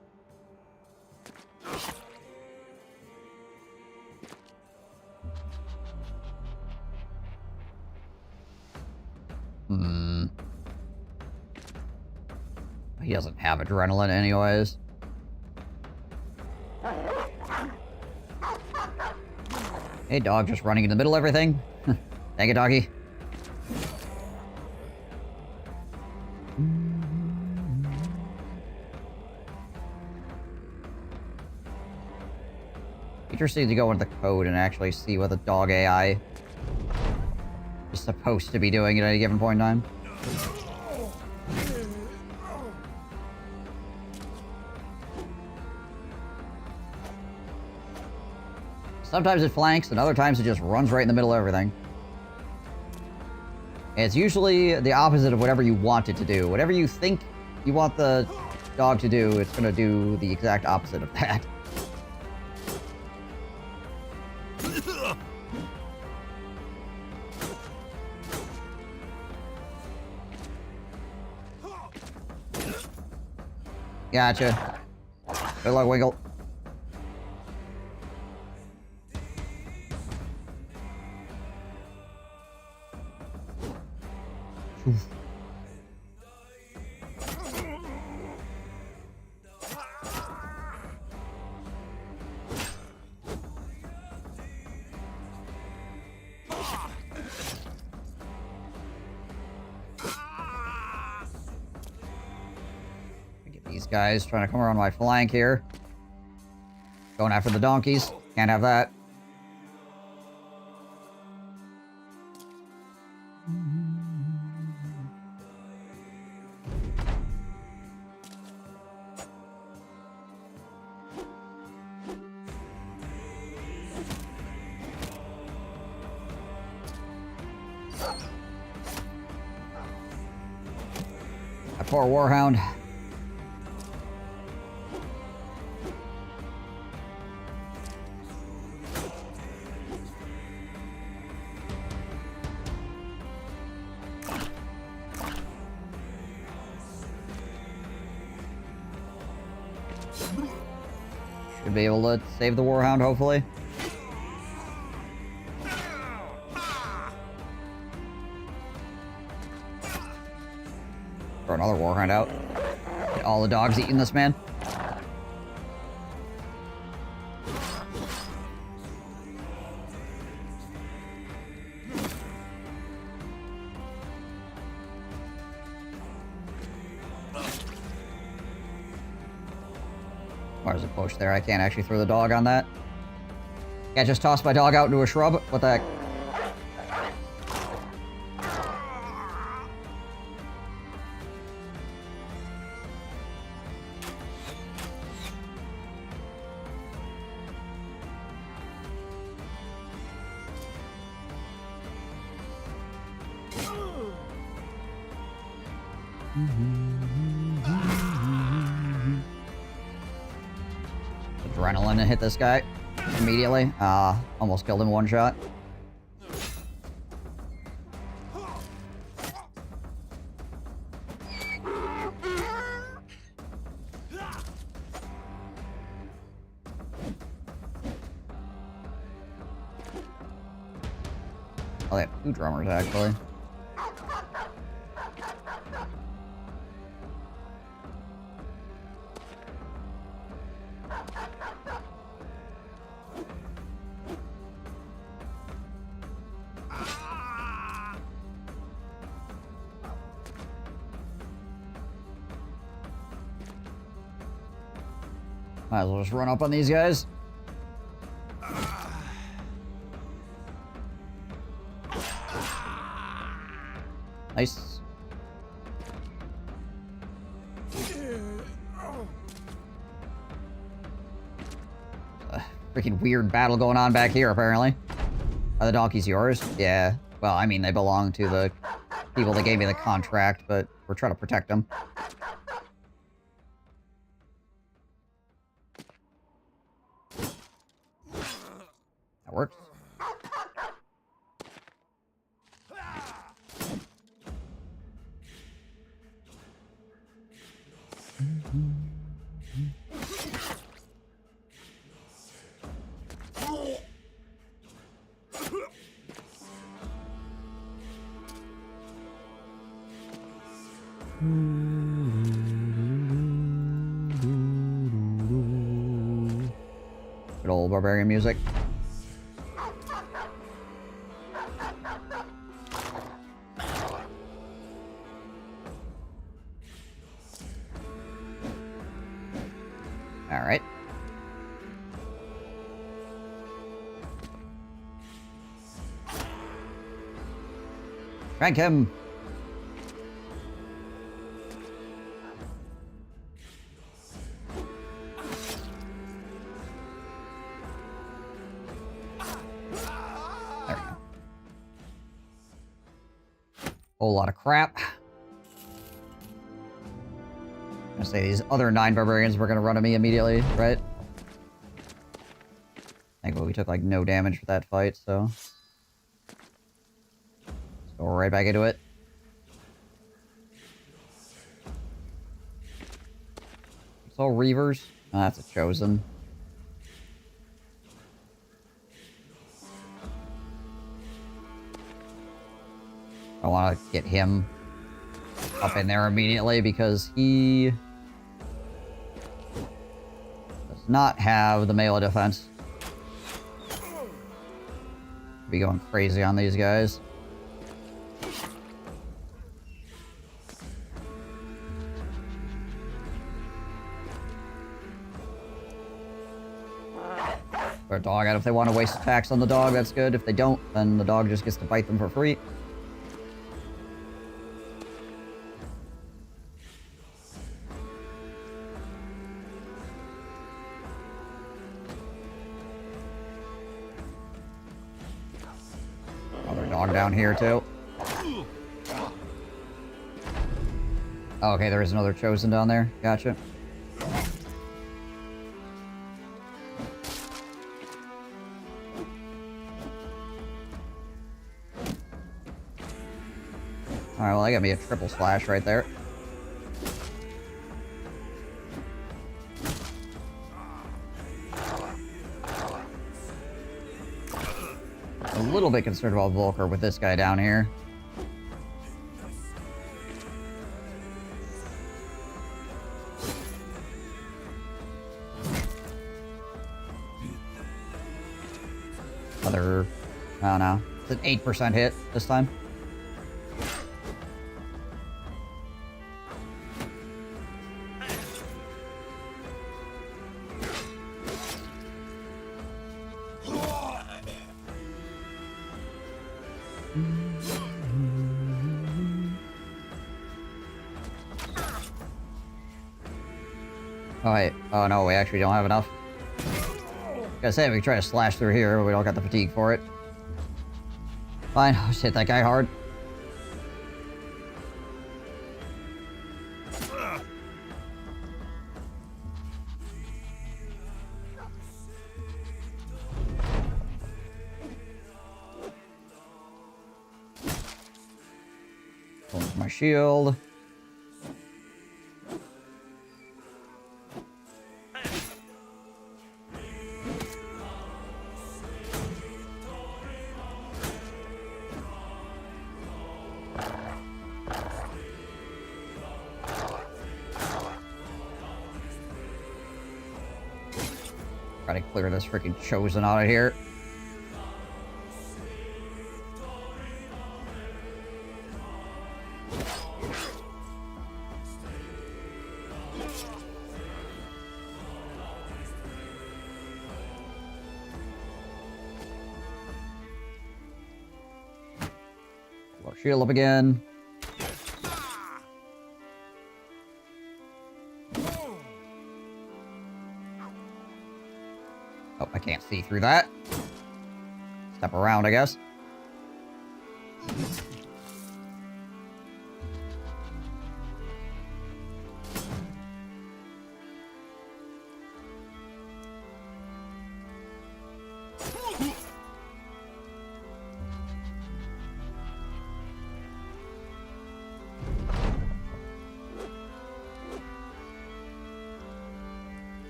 He doesn't have adrenaline anyways. Hey, dog, just running in the middle of everything. Dang it, doggy. Interesting to go into the code and actually see what the dog AI is supposed to be doing at any given point in time. Sometimes it flanks, and other times it just runs right in the middle of everything. And it's usually the opposite of whatever you want it to do. Whatever you think you want the dog to do, it's going to do the exact opposite of that. Gotcha. Good luck, Wiggle. Oof. Get these guys trying to come around my flank here. Going after the donkeys. Can't have that. That poor warhound. Should be able to save the warhound, hopefully. Throw another warhound out. Get all the dogs eating this man. Why does it push there? I can't actually throw the dog on that. Can't just toss my dog out into a shrub? What the heck? Adrenaline to hit this guy immediately. Almost killed him one shot. Oh, they have 2 drummers, actually. Might as well just run up on these guys. Nice. A freaking weird battle going on back here, apparently. Are the donkeys yours? Yeah. Well, I mean, they belong to the people that gave me the contract, but we're trying to protect them. That works. Good old barbarian music. All right. Crank him. There we go. Whole lot of crap. I'm gonna say these other 9 barbarians were gonna run at me immediately, right? I think we took like no damage for that fight, so let's go right back into it. It's all Reavers. Oh, that's a chosen. I want to get him up in there immediately because he does not have the melee defense. Be going crazy on these guys. Put a dog out if they want to waste attacks on the dog, that's good. If they don't, then the dog just gets to bite them for free. Another dog down here too. Oh, okay, there is another chosen down there. Gotcha. Alright, well, that got me a triple slash right there. A little bit concerned about Volker with this guy down here. Other, I don't know, it's an 8% hit this time. Oh, wait. Oh, no, we actually don't have enough. Gotta say, we can try to slash through here, but we don't got the fatigue for it. Fine, I'll just hit that guy hard. Pulls my shield. Try to clear this freaking chosen out of here. Pull our shield up again. Oh, I can't see through that. Step around, I guess.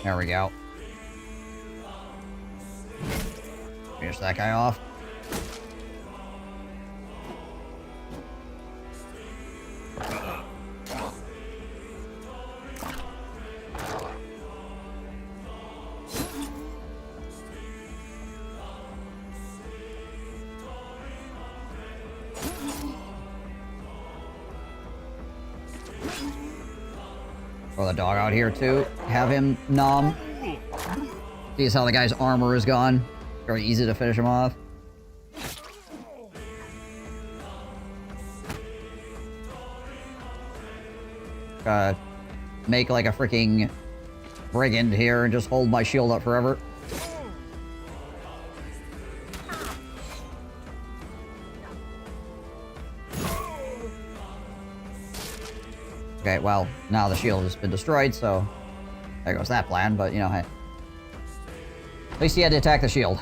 There we go. Finish that guy off. Throw the dog out here too. Have him numb. See how the guy's armor is gone. Very easy to finish him off. Make like a freaking brigand here and just hold my shield up forever. Okay, well, now the shield has been destroyed, so there goes that plan, but, you know, hey. At least he had to attack the shield.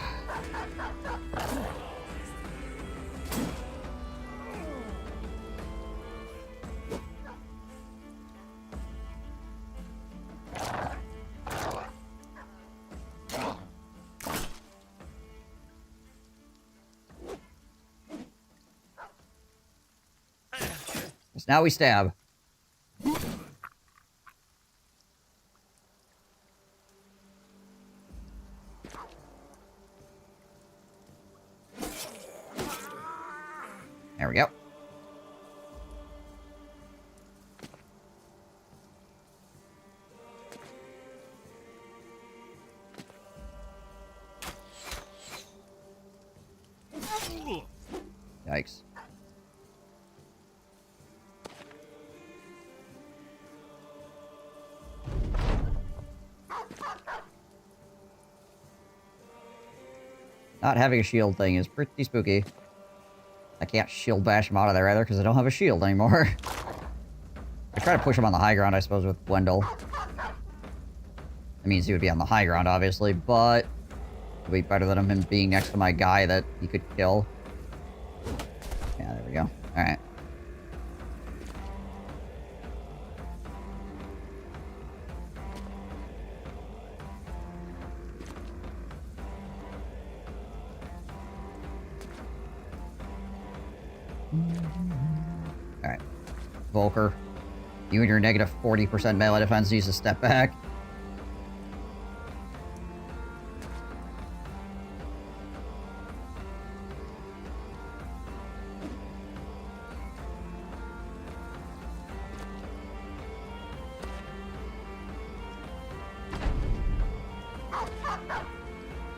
So now we stab. There we go. Yikes. Not having a shield thing is pretty spooky. I can't shield bash him out of there either because I don't have a shield anymore. I try to push him on the high ground, I suppose, with Wendell. That means he would be on the high ground, obviously, but it would be better than him being next to my guy that he could kill. Yeah, there we go. Alright. Alright. Volker, you and your negative 40% melee defense needs to step back.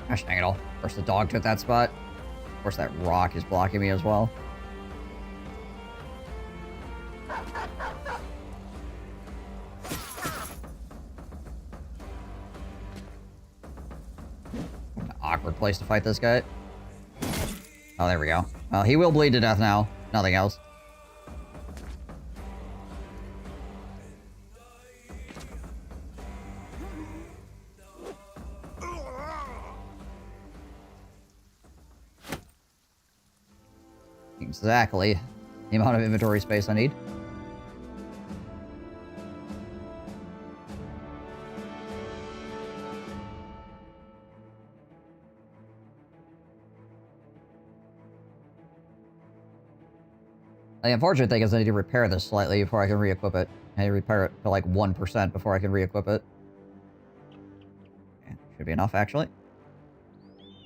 Gosh dang it all. Of course the dog took that spot. Of course that rock is blocking me as well. awkward place to fight this guy. Oh, there we go. Well, he will bleed to death now. Nothing else. Exactly the amount of inventory space I need. The unfortunate thing is I need to repair this slightly before I can re-equip it. I need to repair it to like 1% before I can re-equip it. Okay, should be enough, actually.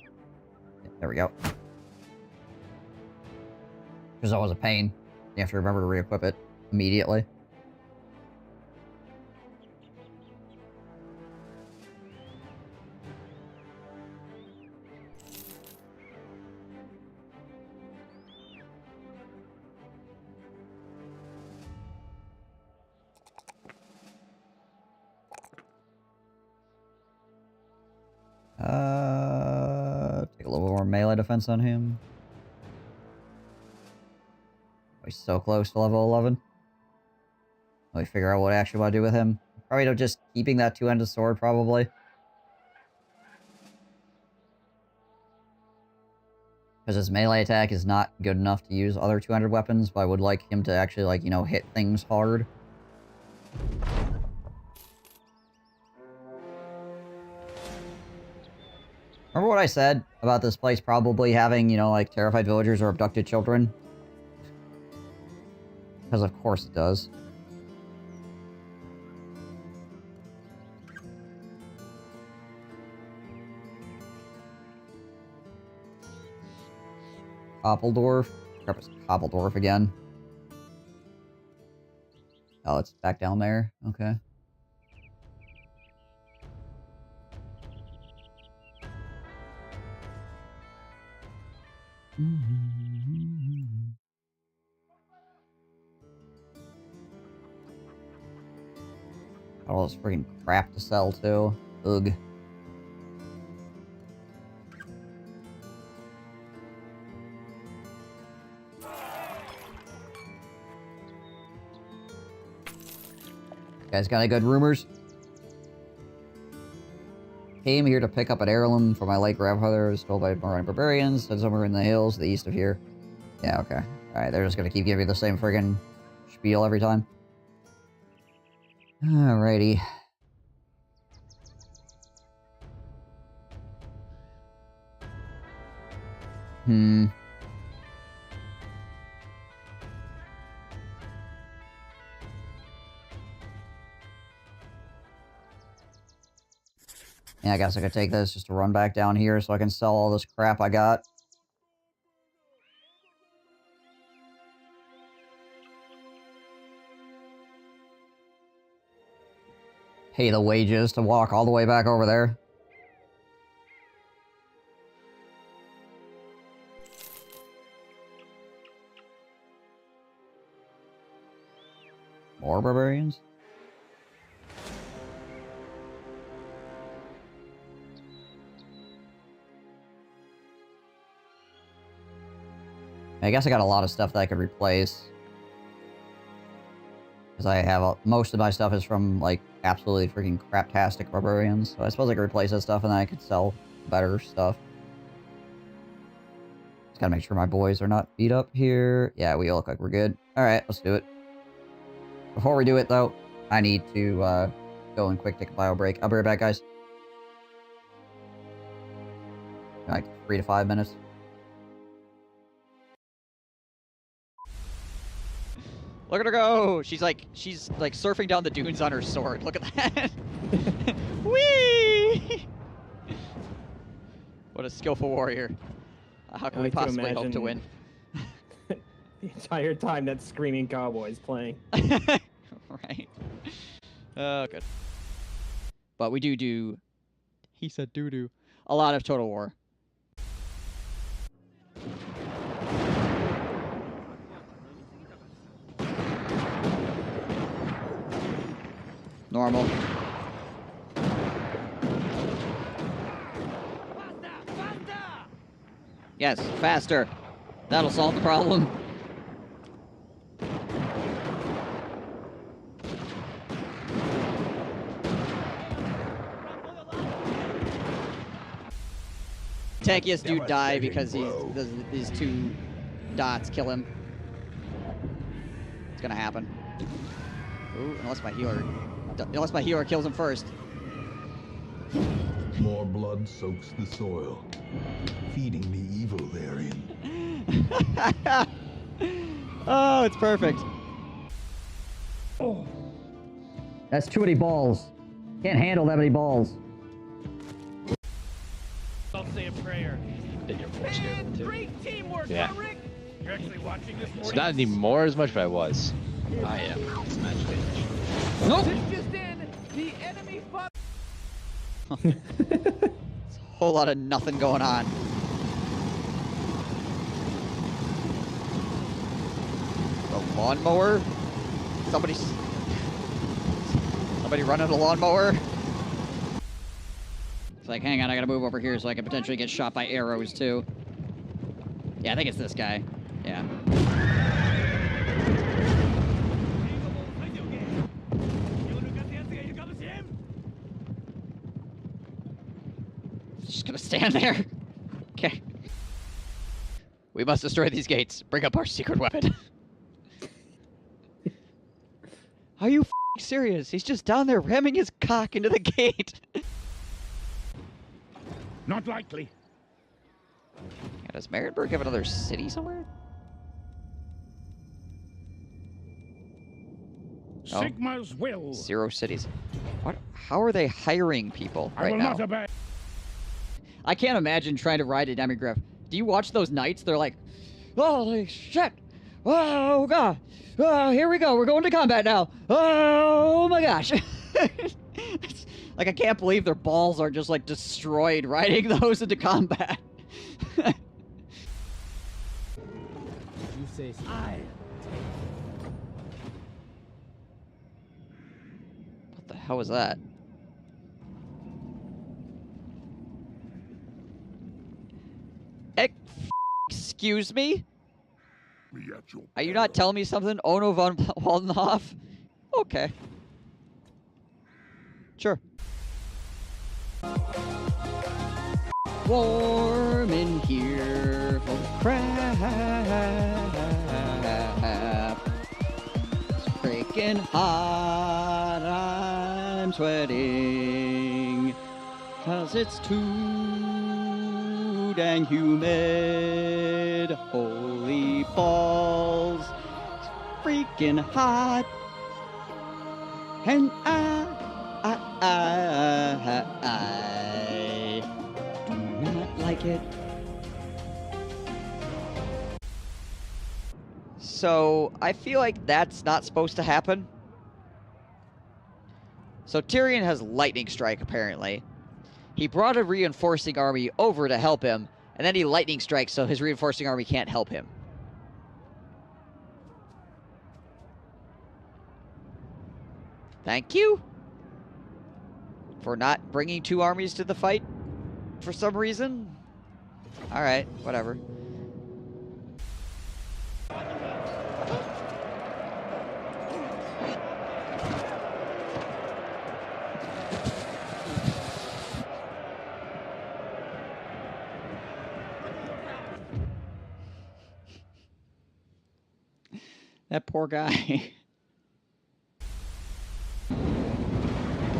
Yeah, there we go. Because that was a pain. You have to remember to re-equip it immediately. Take a little more melee defense on him. He's so close to level 11. Let me figure out what I actually want to do with him. Probably end up just keeping that two-ended sword, probably. Because his melee attack is not good enough to use other two-handed weapons, but I would like him to actually, like, you know, hit things hard. Remember what I said about this place probably having, you know, like, terrified villagers or abducted children? Because of course it does. Koppeldorf. Crap, it's Koppeldorf again. Oh, it's back down there. Okay. Got all this freaking crap to sell, too. Ugh. Guys got any good rumors? Came here to pick up an heirloom for my late grandfather. It was stolen by marauding barbarians. Said somewhere in the hills to the east of here. Yeah, okay. Alright, they're just gonna keep giving me the same friggin' spiel every time. Alrighty. Yeah, I guess I could take this just to run back down here so I can sell all this crap I got. Pay the wages to walk all the way back over there. More barbarians? I guess I got a lot of stuff that I could replace. Because I have most of my stuff is from, like, absolutely freaking craptastic barbarians. So I suppose I could replace that stuff and then I could sell better stuff. Just gotta make sure my boys are not beat up here. Yeah, we look like we're good. Alright, let's do it. Before we do it, though, I need to go and quick take a bio break. I'll be right back, guys. Like 3 to 5 minutes. Look at her go! She's like surfing down the dunes on her sword. Look at that! Whee! What a skillful warrior. How can we possibly hope to win? The entire time that screaming cowboy's playing. Right. Oh, good. But we do... He said doo-doo. A lot of Total War. Normal. Yes, faster. That'll solve the problem. Tankiest dude die because these two dots kill him. It's gonna happen. Ooh, unless my healer kills him first. More blood soaks the soil, feeding the evil therein. Oh, it's perfect. That's too many balls. Can't handle that many balls. I'll say a prayer. And you're more scared of it, too. Great teamwork, Yeah. Rick. You're actually watching this It's morning. not anymore as much, but I was. I am. It's match finish. Nope. This just in. The enemy fought. It's a whole lot of nothing going on. The lawnmower? Somebody running a lawnmower? It's like, hang on, I gotta move over here so I can potentially get shot by arrows too. Yeah, I think it's this guy. Yeah. Just gonna stand there. Okay. We must destroy these gates. Bring up our secret weapon. Are you f***ing serious? He's just down there ramming his cock into the gate. Not likely. Yeah, does Marienburg have another city somewhere? Oh. Sigma's will. 0 cities. What? How are they hiring people right now? obey. I can't imagine trying to ride a demigriff. Do you watch those nights? They're like, holy shit! Oh god! Here we go. We're going to combat now. Oh my gosh! It's, like I can't believe their balls are just like destroyed riding those into combat. You say so. What the hell was that? Excuse me? Are you not telling me something, Ono von Waldenhoff? Okay. Sure. Warm in here. Holy crap. It's freaking hot. I'm sweating. 'Cause it's too dang humid. Holy balls. It's freaking hot. And I do not like it. So, I feel like that's not supposed to happen. So, Tyrion has lightning strike, apparently. He brought a reinforcing army over to help him, and then he lightning strikes, so his reinforcing army can't help him. Thank you for not bringing 2 armies to the fight for some reason. Alright, whatever. That poor guy.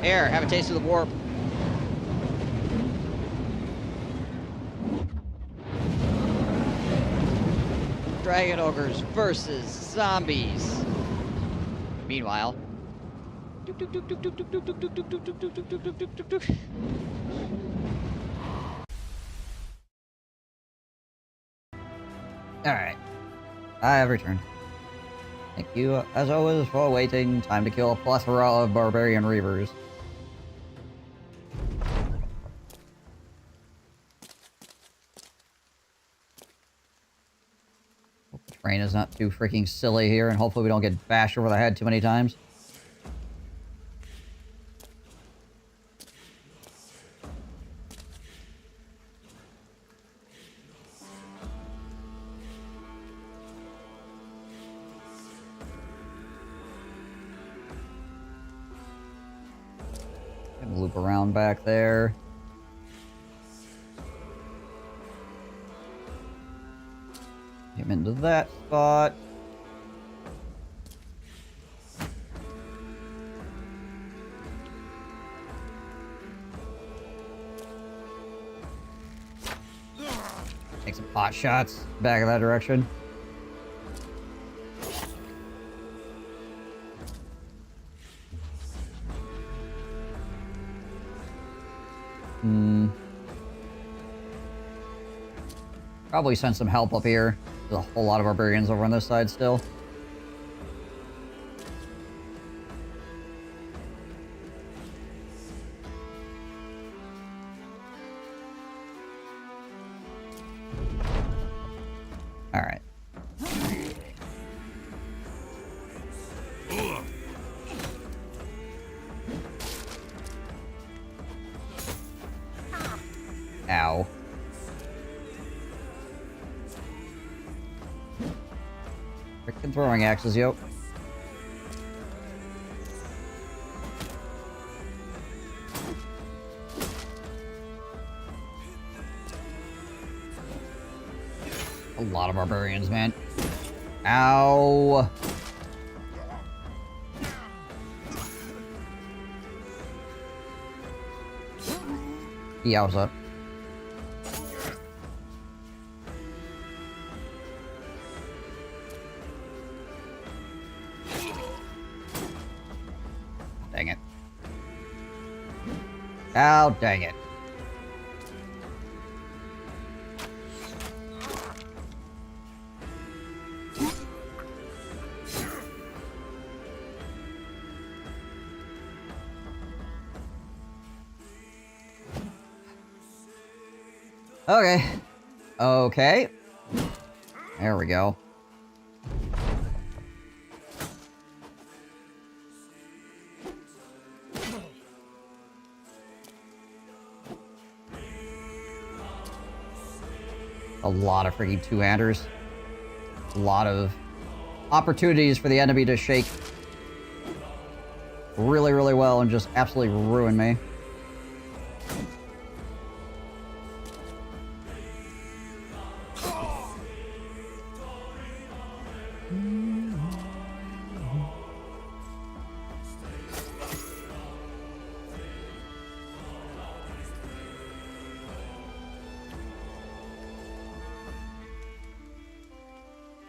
Here, have a taste of the warp. Dragon ogres versus zombies. Meanwhile. Alright. I have returned. Thank you, as always, for waiting. Time to kill a plethora of barbarian reavers. Hope the train is not too freaking silly here, and hopefully we don't get bashed over the head too many times. And loop around back there. Him into that spot. Take some pot shots back in that direction. Probably send some help up here. There's a whole lot of barbarians over on this side still. Alright. Ow. Frickin' throwing axes, yo. A lot of barbarians, man. Ow. Yowza. Dang it. Ow, dang it. Okay. Okay. There we go. A lot of freaking two-handers. A lot of opportunities for the enemy to shake really, really well and just absolutely ruin me.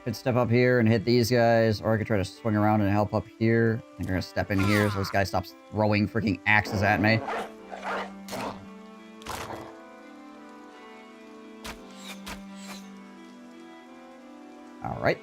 Could step up here and hit these guys, or I could try to swing around and help up here. I think I'm gonna step in here so this guy stops throwing freaking axes at me. Alright.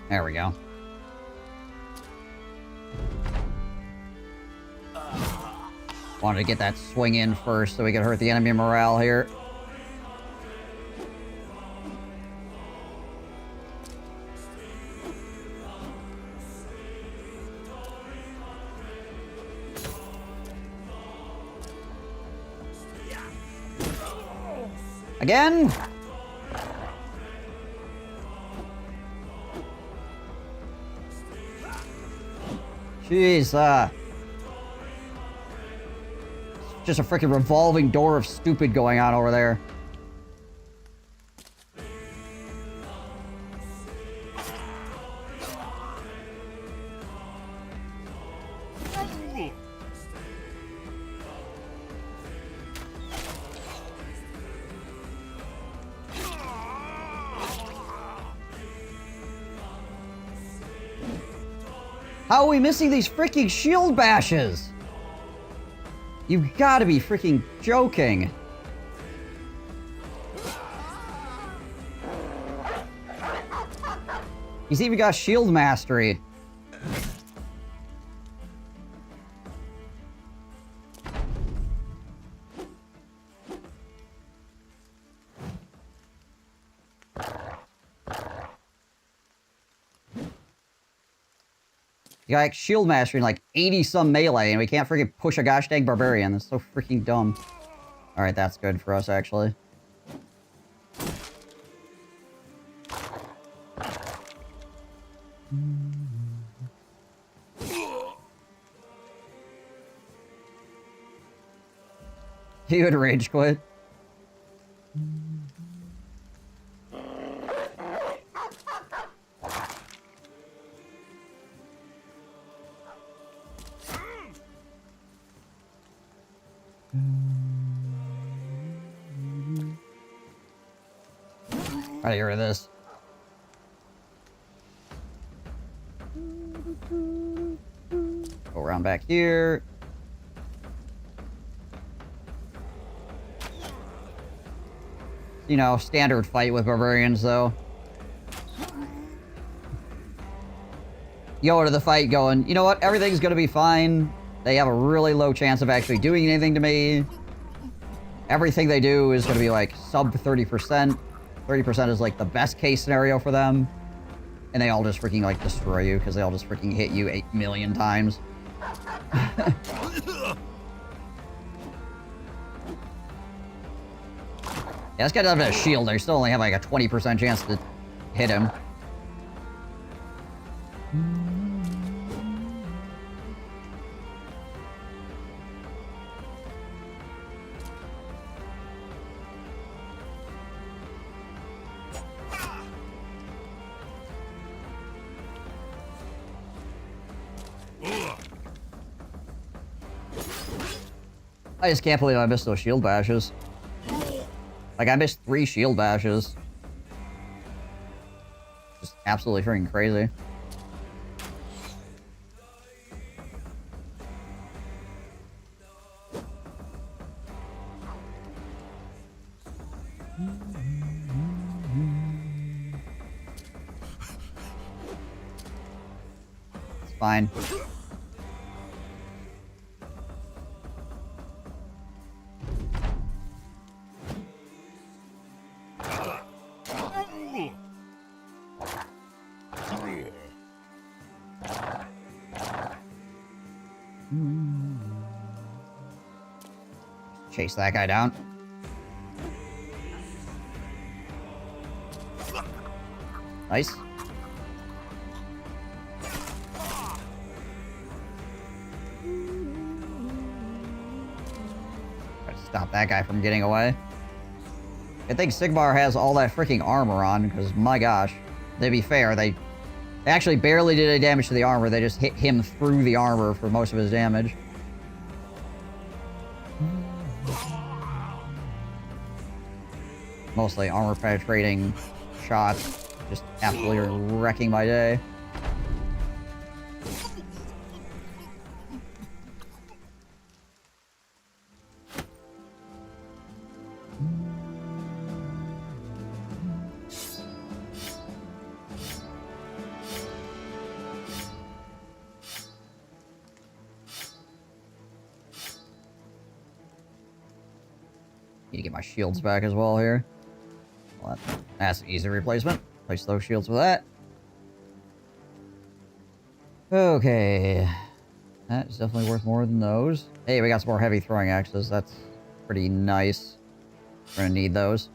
There we go. Wanted to get that swing in first so we could hurt the enemy morale here. Again? Jeez, just a freaking revolving door of stupid going on over there. How are we missing these freaking shield bashes? You've got to be freaking joking. He's even got shield mastery. You got like shield mastering like 80 some melee, and we can't freaking push a gosh dang barbarian. That's so freaking dumb. All right, that's good for us actually. He would rage quit. Try to get rid of this. Go around back here. You know, standard fight with barbarians, though. You go into the fight going, you know what, everything's gonna be fine. They have a really low chance of actually doing anything to me. Everything they do is gonna be like sub 30%. 30% is like the best case scenario for them. And they all just freaking like destroy you because they all just freaking hit you 8 million times. Yeah, this guy doesn't have a shield. I still only have like a 20% chance to hit him. I just can't believe I missed those shield bashes. Like, I missed 3 shield bashes. Just absolutely freaking crazy. It's fine. Chase that guy down. Nice. Try to stop that guy from getting away. I think Sigmar has all that freaking armor on, because my gosh. To be fair, they actually barely did any damage to the armor. They just hit him through the armor for most of his damage. Mostly armor penetrating shots. Just absolutely wrecking my day. Need to get my shields back as well here. Well, that's an easy replacement. Place those shields with that. Okay. That's definitely worth more than those. Hey, we got some more heavy throwing axes. That's pretty nice. We're gonna need those.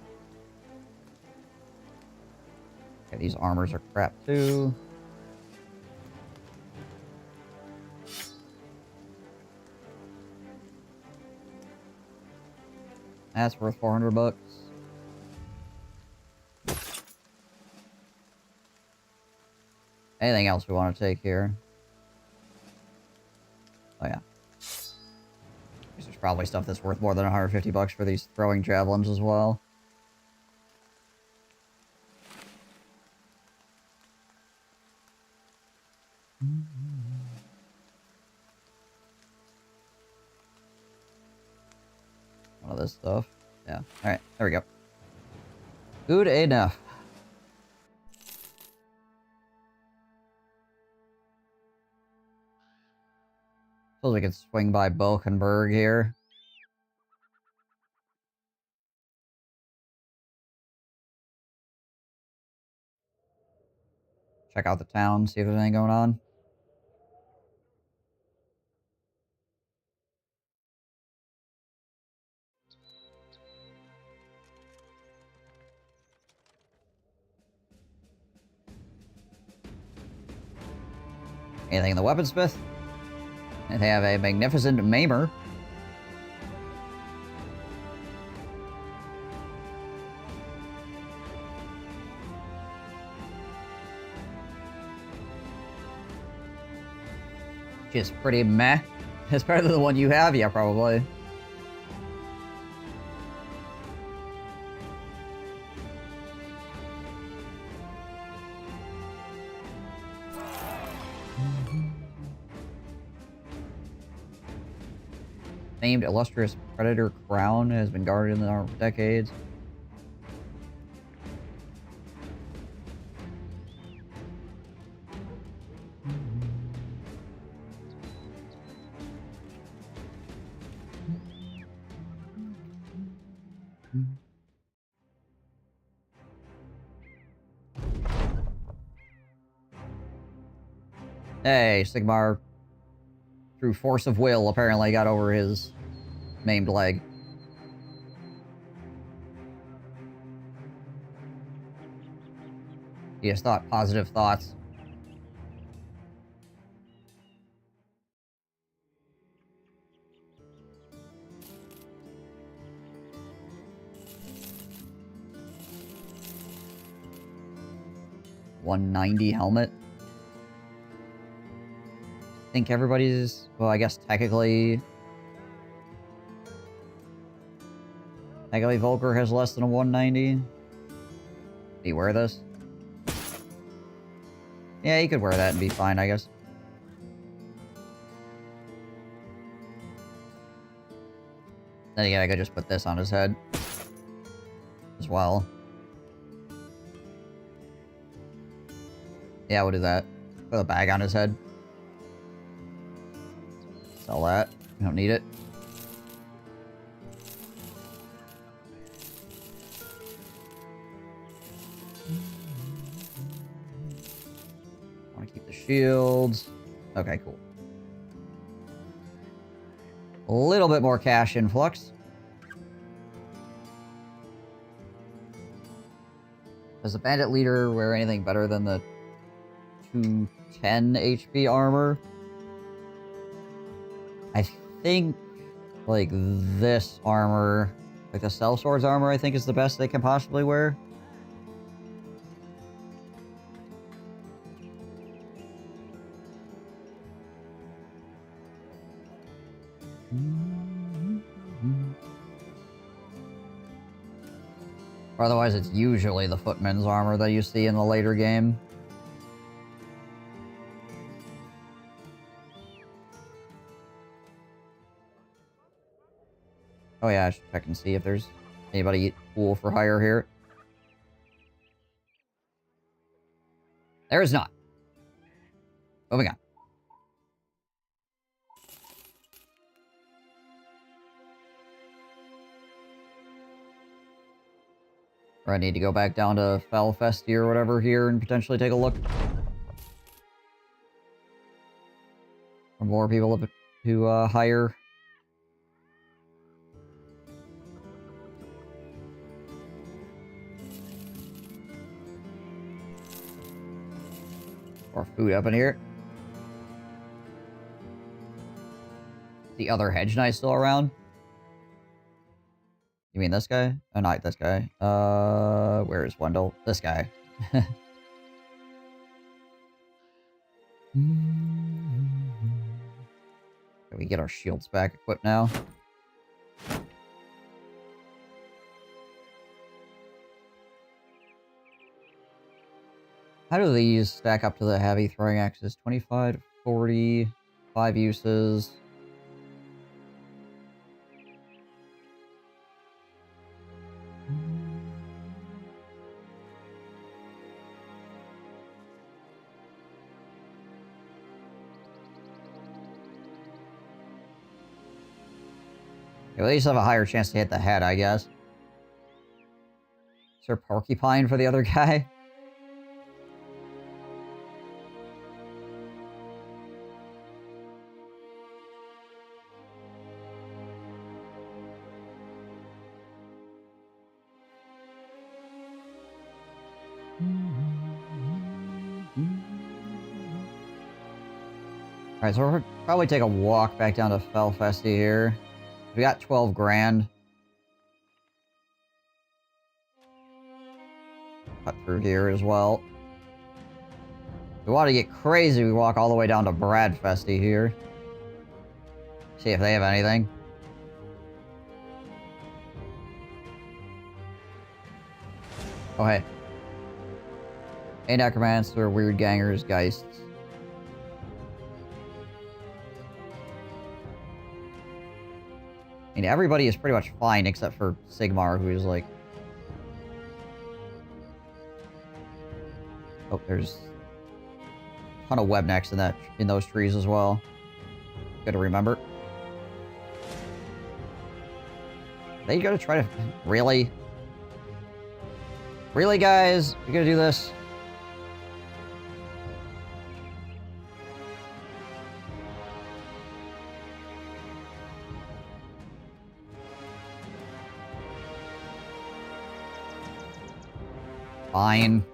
Okay, these armors are crap too. That's worth 400 bucks. Anything else we want to take here? Oh yeah. There's probably stuff that's worth more than 150 bucks for these throwing javelins as well. One of this stuff. Yeah. Alright, there we go. Good enough. Suppose we could swing by Bulkenberg here. Check out the town, see if there's anything going on. Anything in the weaponsmith? And they have a magnificent maimer. Which is pretty meh. It's better than the one you have, yeah, probably. Named illustrious predator crown has been guarded in the armor for decades. Hey, Sigmar, through force of will, apparently got over his maimed leg. He has thought positive thoughts. $190 helmet. I think everybody's... Well, I guess technically... Technically Volker has less than a 190. Do you wear this? Yeah, you could wear that and be fine, I guess. Then again, I could just put this on his head. As well. Yeah, we'll do that. Put a bag on his head. Sell that. We don't need it. Want to keep the shields. Okay, cool. A little bit more cash influx. Does the bandit leader wear anything better than the 210 HP armor? I think, like, this armor, like the sellsword's armor, I think is the best they can possibly wear. Otherwise, it's usually the footman's armor that you see in the later game. Oh yeah, I should check and see if there's anybody cool for hire here. There is not. Moving on. Or I need to go back down to Falfesti or whatever here and potentially take a look. For more people to hire. Or food up in here. The other hedge knight still around? You mean this guy? Oh, not this guy. Where is Wendell? This guy. Can we get our shields back equipped now? How do these stack up to the heavy throwing axes? 25 to 40, 5 uses. At least have a higher chance to hit the head, I guess. Is there porcupine for the other guy? Alright, so we'll probably take a walk back down to Felfesty here. We got 12 grand. Cut through here as well. If we want to get crazy, we walk all the way down to Bradfesty here. See if they have anything. Oh, hey. A Necromancer, Weird Gangers, Geists. I mean, everybody is pretty much fine except for Sigmar, who is like... Oh, there's a ton of webnecks in those trees as well. Good to remember. They gotta try to... Really? Really, guys? You gonna do this? Fine.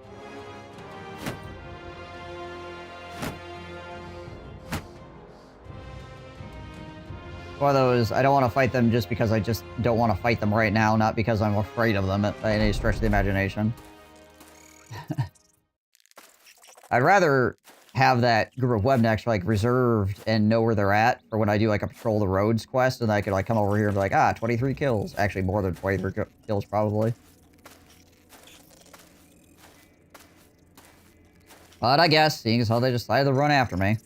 One of those, I don't want to fight them just because I just don't want to fight them right now, not because I'm afraid of them by any stretch of the imagination. I'd rather have that group of webnecks like reserved and know where they're at for when I do like a patrol the roads quest, and I could like come over here and be like, ah, 23 kills. Actually, more than 23 kills probably. But I guess, seeing as how they decided to run after me.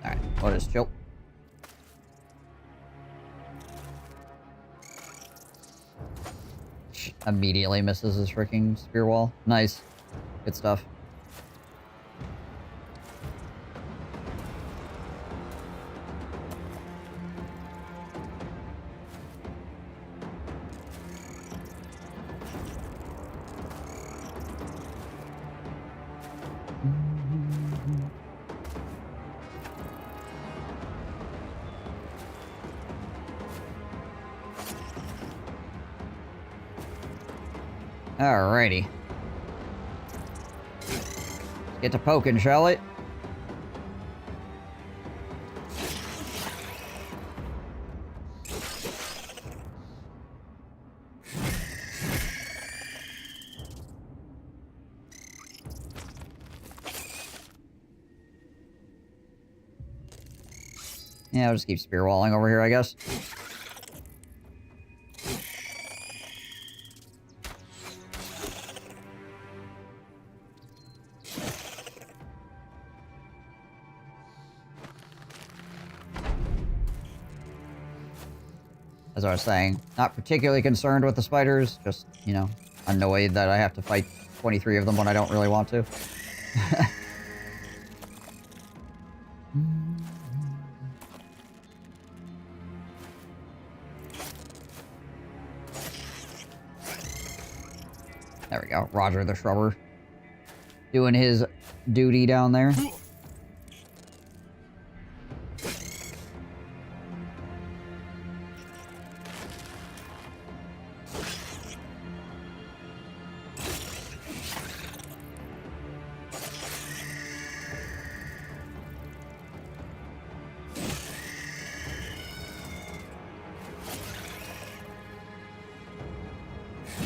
Alright, we'll just chill. Immediately misses his freaking spear wall. Nice. Good stuff. Alrighty. Get to poking, shall we? Yeah, I'll just keep spear walling over here, I guess. As I was saying, not particularly concerned with the spiders, just, you know, annoyed that I have to fight 23 of them when I don't really want to. There we go, Roger the Shrubber. Doing his duty down there.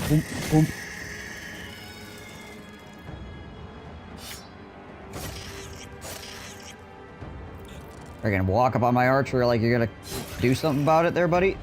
Boom, boom. You're gonna walk up on my archer like you're gonna do something about it there, buddy?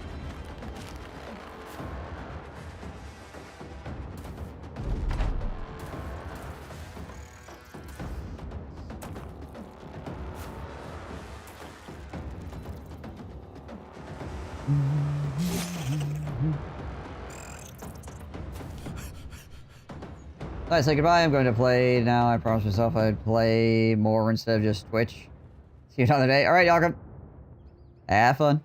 I say goodbye. I'm going to play now. I promised myself I'd play more instead of just Twitch. See you another day. All right, y'all. Have fun.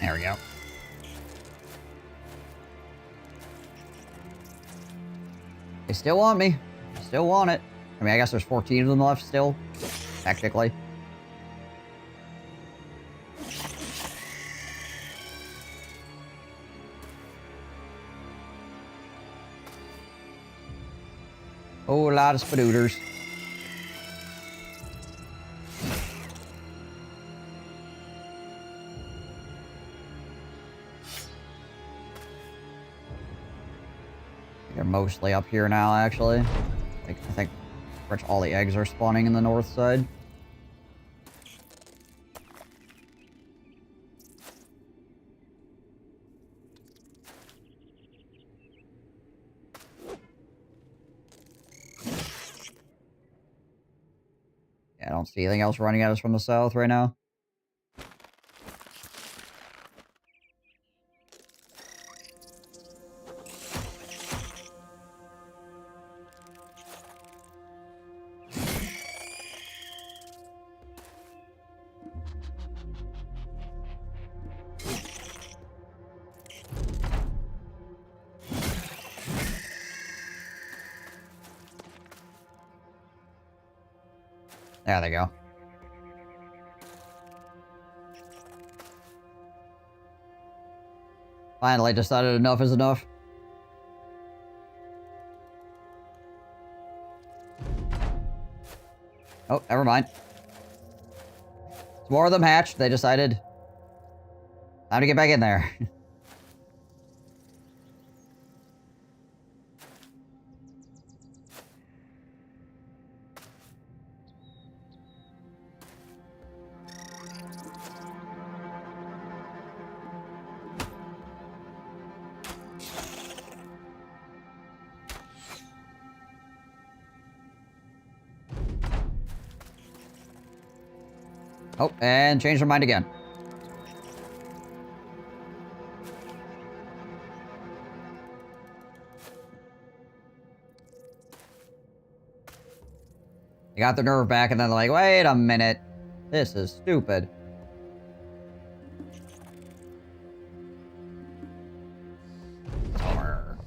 There we go. They still want me. Still want it. I mean, I guess there's 14 of them left still, technically. Oh, a lot of spadooters. They're mostly up here now, actually. I think pretty much all the eggs are spawning in the north side. Yeah, I don't see anything else running at us from the south right now. There they go. Finally decided enough is enough. Oh, never mind. It's more of them hatched. They decided time to get back in there. Oh, and changed their mind again. They got their nerve back, and then they're like, wait a minute. This is stupid. Arr.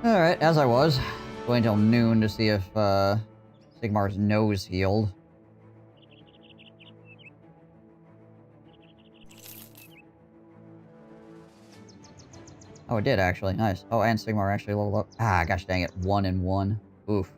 Alright, as I was. Going till noon to see if Sigmar's nose healed. Oh, it did actually. Nice. Oh, and Sigmar actually leveled up. Ah, gosh dang it. 1 and 1. Oof.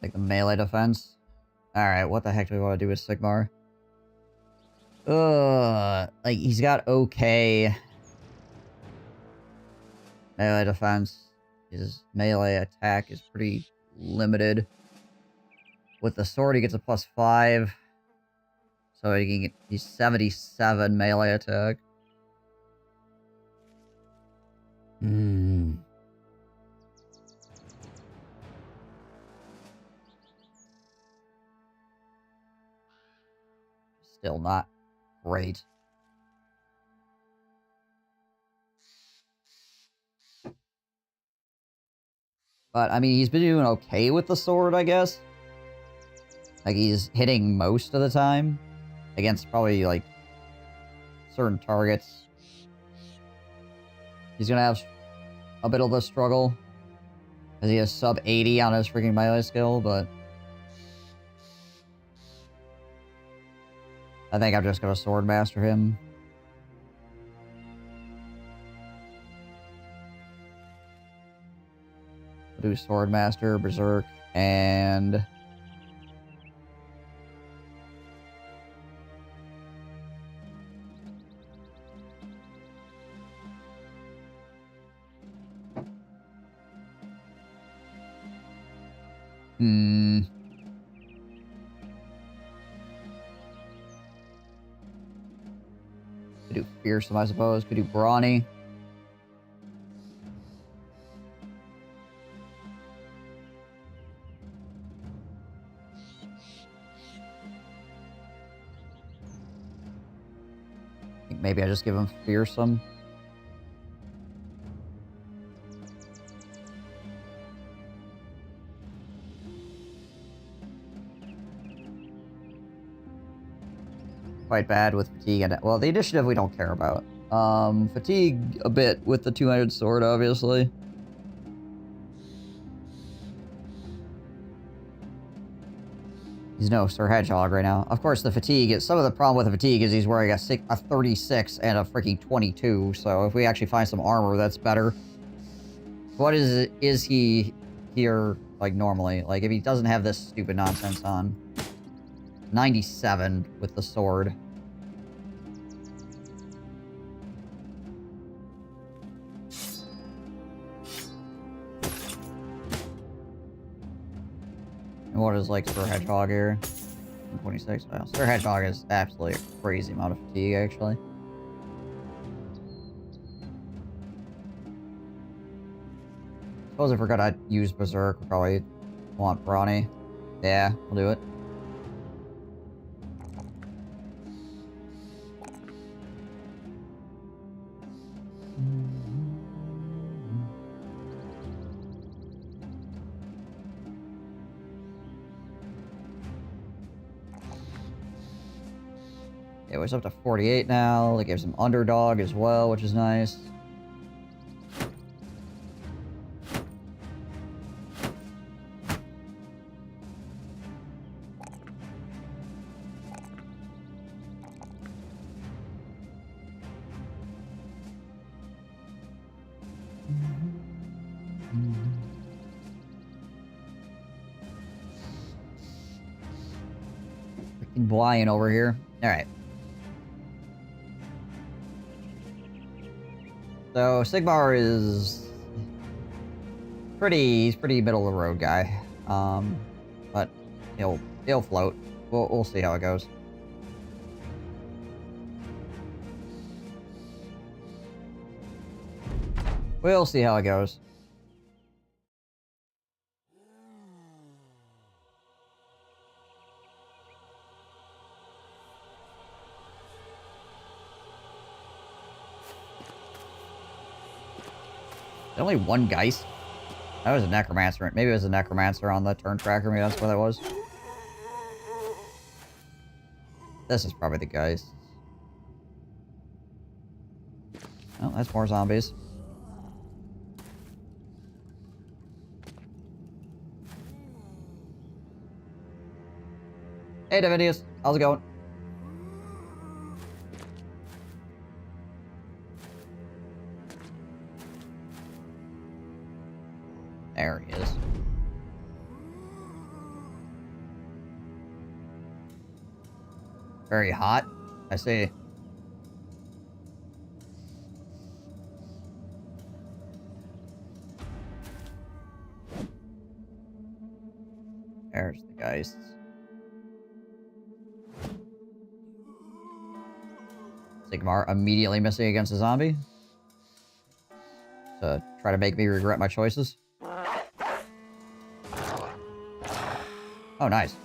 Like the melee defense. Alright, what the heck do we want to do with Sigmar? Like, he's got okay melee defense. His melee attack is pretty limited. With the sword, he gets a +5. So he can get, he's 77 melee attack. Still not great. But, I mean, he's been doing okay with the sword, I guess. Like, he's hitting most of the time. Against probably, like, certain targets. He's gonna have a bit of a struggle. Because he has sub 80 on his freaking melee skill, but... I think I'm just gonna sword master him. I'll do sword master, berserk, and... Could do fearsome, I suppose. Could do brawny. I think maybe I just give him fearsome. Quite bad with fatigue and well, the initiative we don't care about. Fatigue a bit with the two-handed sword, obviously. He's no Sir Hedgehog right now. Of course, the fatigue is some of the problem with the fatigue is he's wearing a 36 and a freaking 22. So if we actually find some armor, that's better. What is he here like normally? Like if he doesn't have this stupid nonsense on. 97 with the sword. And what is like Sir Hedgehog here? 26. Well, Sir Hedgehog is absolutely a crazy amount of fatigue, actually. Suppose if we're gonna use Berserk, we probably want Brawny. Yeah, we'll do it. Yeah, it's up to 48 now. That gives him Underdog as well, which is nice. Freaking Blian over here. Alright. So, Sigmar is he's pretty middle of the road guy. But he'll float. We'll see how it goes. We'll see how it goes. Only one Geist? That was a Necromancer. Maybe it was a Necromancer on the turn tracker. Maybe that's what that was. This is probably the Geist. Oh, that's more zombies. Hey, Davinius. How's it going? There he is. Very hot. I see. There's the Geists. Sigmar immediately missing against a zombie. To try to make me regret my choices. Oh, nice.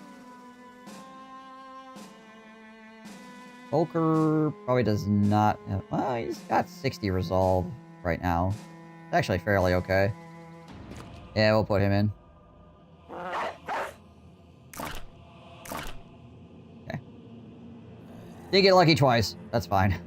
Volker probably does not have... Well, he's got 60 resolve right now. It's actually fairly okay. Yeah, we'll put him in. Okay. Did get lucky twice. That's fine.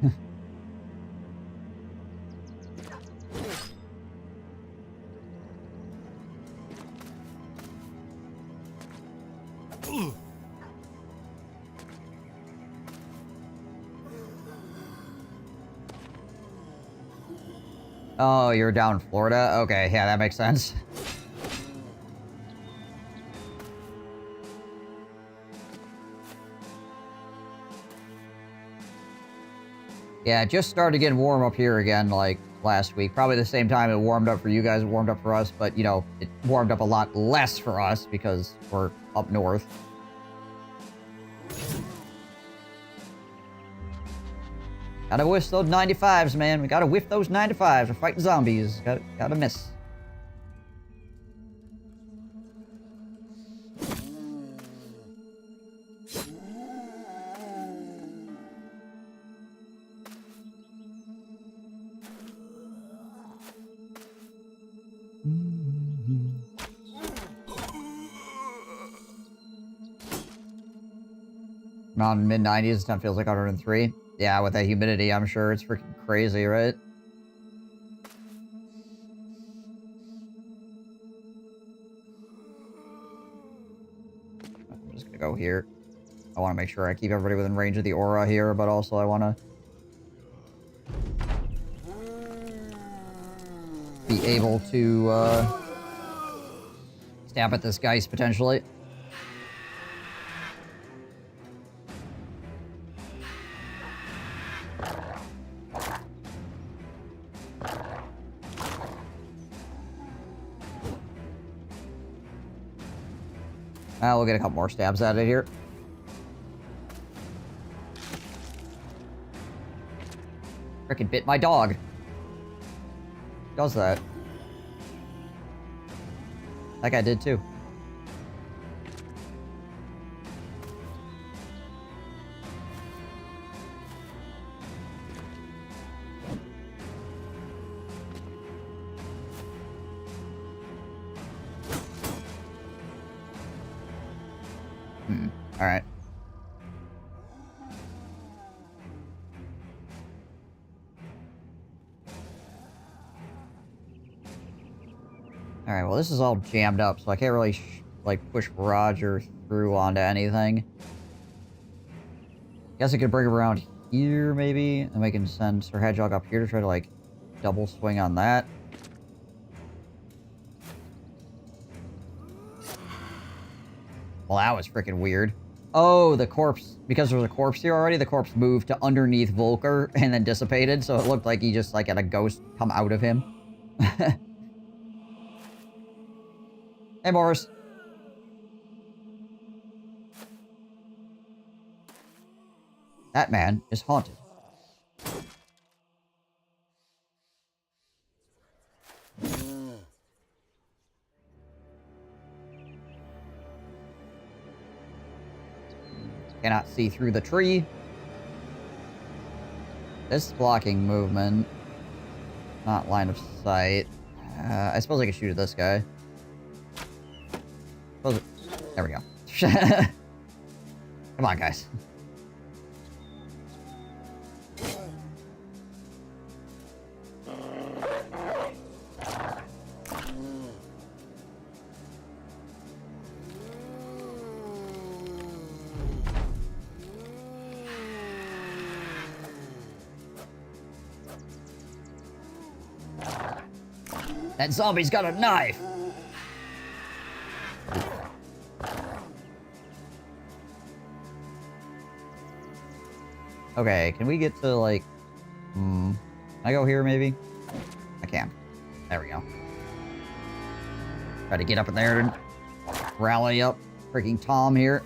Oh, you're down in Florida? Okay, yeah, that makes sense. Yeah, it just started getting warm up here again, like, last week. Probably the same time it warmed up for you guys, it warmed up for us, but, you know, it warmed up a lot less for us because we're up north. Gotta whiff those 95s, man. We gotta whiff those 95s. We're fighting zombies. Gotta miss. Around mid-90s, time feels like 103. Yeah, with that humidity, I'm sure it's freaking crazy, right? I'm just gonna go here. I want to make sure I keep everybody within range of the aura here, but also I want to be able to stab at this geist potentially. We'll get a couple more stabs out of here. Frickin' bit my dog. Does that? That guy did too. Alright. Alright, well this is all jammed up, so I can't really, like, push Roger through onto anything. Guess I could bring him around here, maybe, and we can send Sir Hedgehog up here to try to, like, double swing on that. Well, that was freaking weird. Oh, the corpse, because there was a corpse here already, the corpse moved to underneath Volker and then dissipated, so it looked like he just, like, had a ghost come out of him. Hey, Morris. That man is haunted. Cannot see through the tree. This blocking movement. Not line of sight. I suppose I could shoot at this guy. There we go. Come on, guys. That zombie's got a knife! Okay, can we get to, like... Can I go here, maybe? I can. There we go. Try to get up in there and rally up freaking Tom here.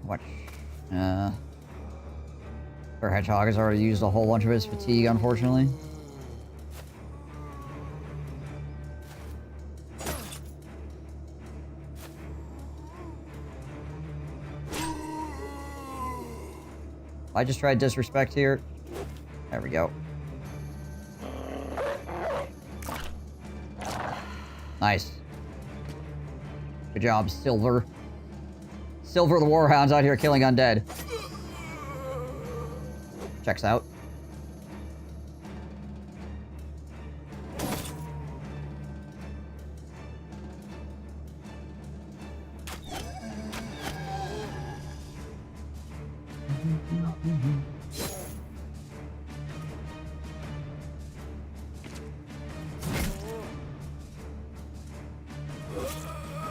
What? Our Hedgehog has already used a whole bunch of his fatigue, unfortunately. I just tried disrespect here. There we go. Nice. Good job, Silver. Silver the Warhound's out here killing undead. Checks out.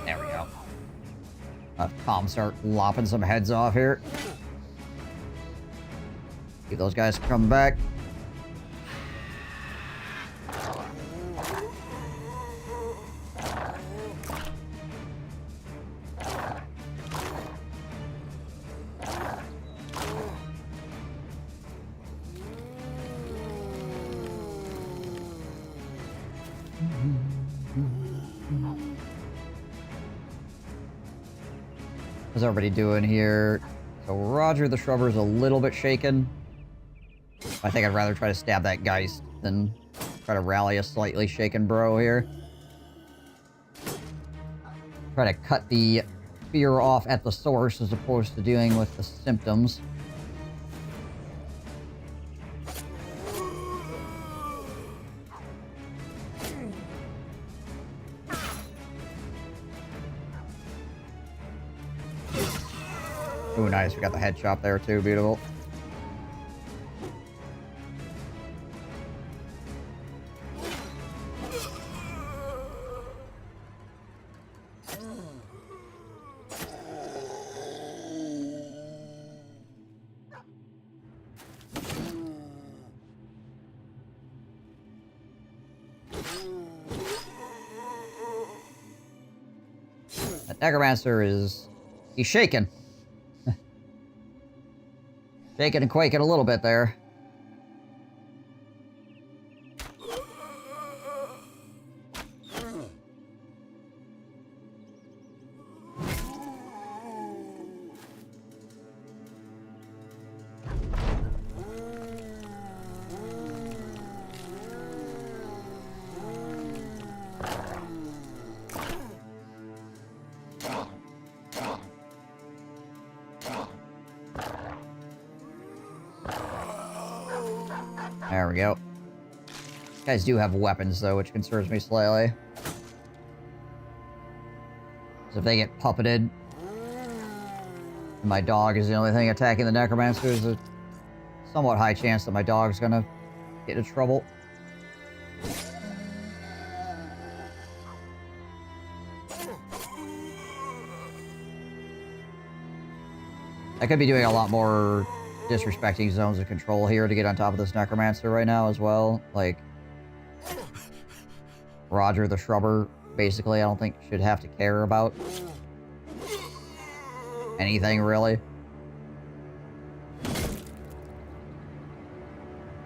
There we go. Tom start lopping some heads off here. Keep those guys coming back. What's everybody doing here? So Roger the Shrubber's a little bit shaken. I think I'd rather try to stab that Geist than try to rally a slightly shaken bro here. Try to cut the fear off at the source as opposed to dealing with the symptoms. Ooh, nice. We got the head chop there, too. Beautiful. That Necromancer is... he's shaking. Shaking and quaking a little bit there. There we go. These guys do have weapons, though, which concerns me slightly. So if they get puppeted, and my dog is the only thing attacking the Necromancer, there's a somewhat high chance that my dog's gonna get into trouble. I could be doing a lot more disrespecting zones of control here to get on top of this Necromancer right now as well. Like, Roger the Shrubber, basically, I don't think should have to care about anything, really.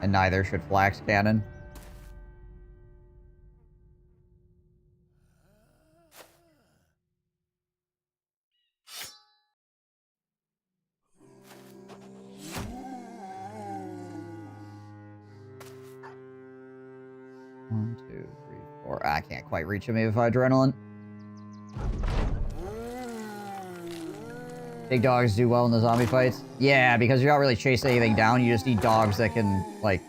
And neither should Flax Cannon. One, two, three, four. I can't quite reach him with adrenaline. Big dogs do well in the zombie fights. Yeah, because you're not really chasing anything down. You just need dogs that can, like,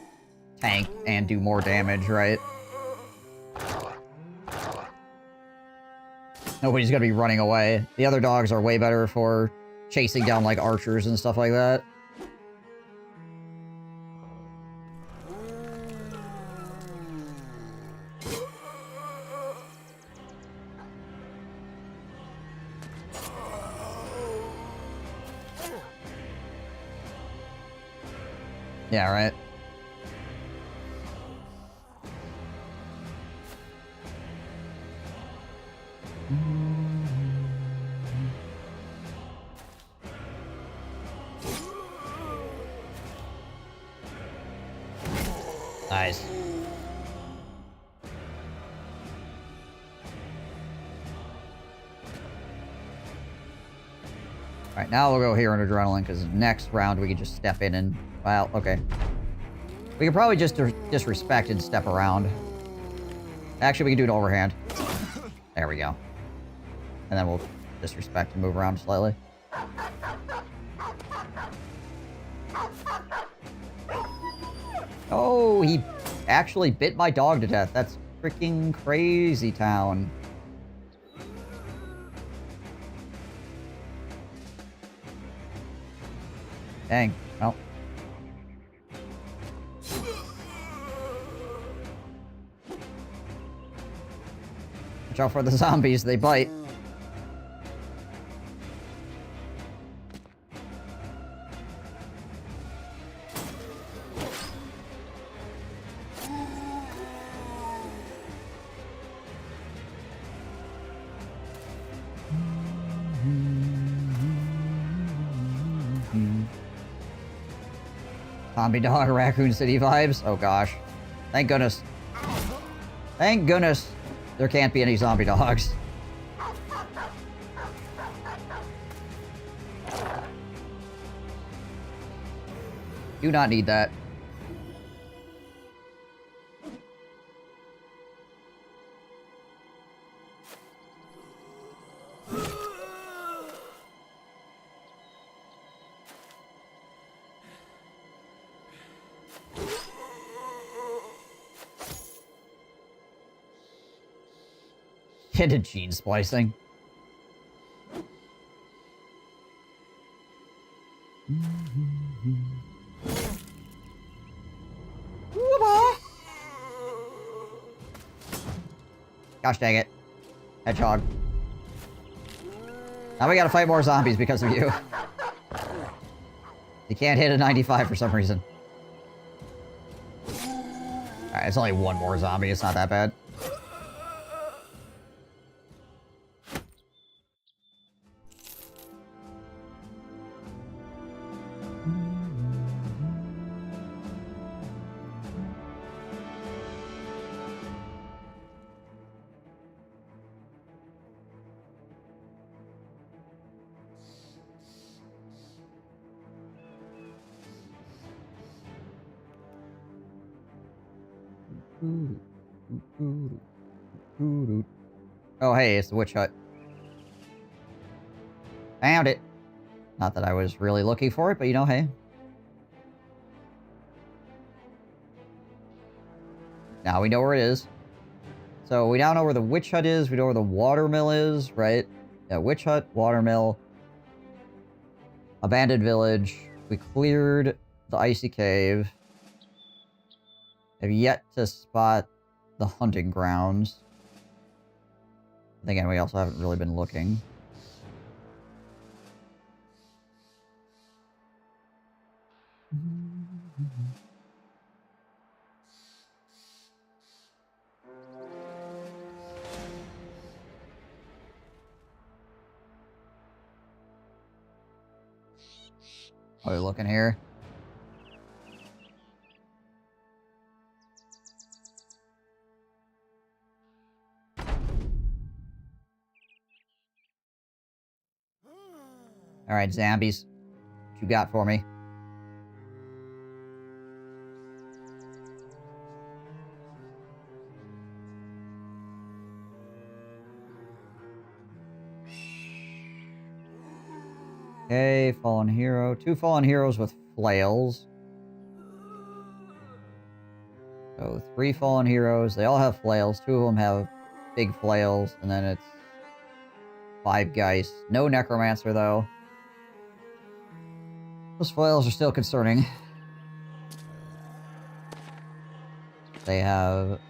tank and do more damage, right? Nobody's gonna be running away. The other dogs are way better for chasing down, like, archers and stuff like that. Yeah, right. Nice. Alright, now we'll go here on Adrenaline, because next round we can just step in and... well, okay. We could probably just disrespect and step around. Actually, we can do an overhand. There we go. And then we'll disrespect and move around slightly. Oh, he actually bit my dog to death. That's freaking crazy town. Dang. Well. Watch out for the zombies. They bite. Zombie dog, Raccoon City vibes. Oh gosh. Thank goodness. Thank goodness there can't be any zombie dogs. Do not need that. Into gene splicing. Gosh dang it. Hedgehog. Now we gotta fight more zombies because of you. You can't hit a 95 for some reason. Alright, it's only one more zombie, it's not that bad. Oh, hey, it's the witch hut. Found it. Not that I was really looking for it, but you know, hey. Now we know where it is. So we now know where the witch hut is. We know where the watermill is, right? Yeah, witch hut, watermill. Abandoned village. We cleared the icy cave. Have yet to spot the hunting grounds. Again, we also haven't really been looking. Are we looking here? Alright, zombies. What you got for me? Okay, fallen hero. 2 fallen heroes with flails. So 3 fallen heroes. They all have flails. 2 of them have big flails. And then it's 5 geist. No necromancer, though. Those flails are still concerning. They have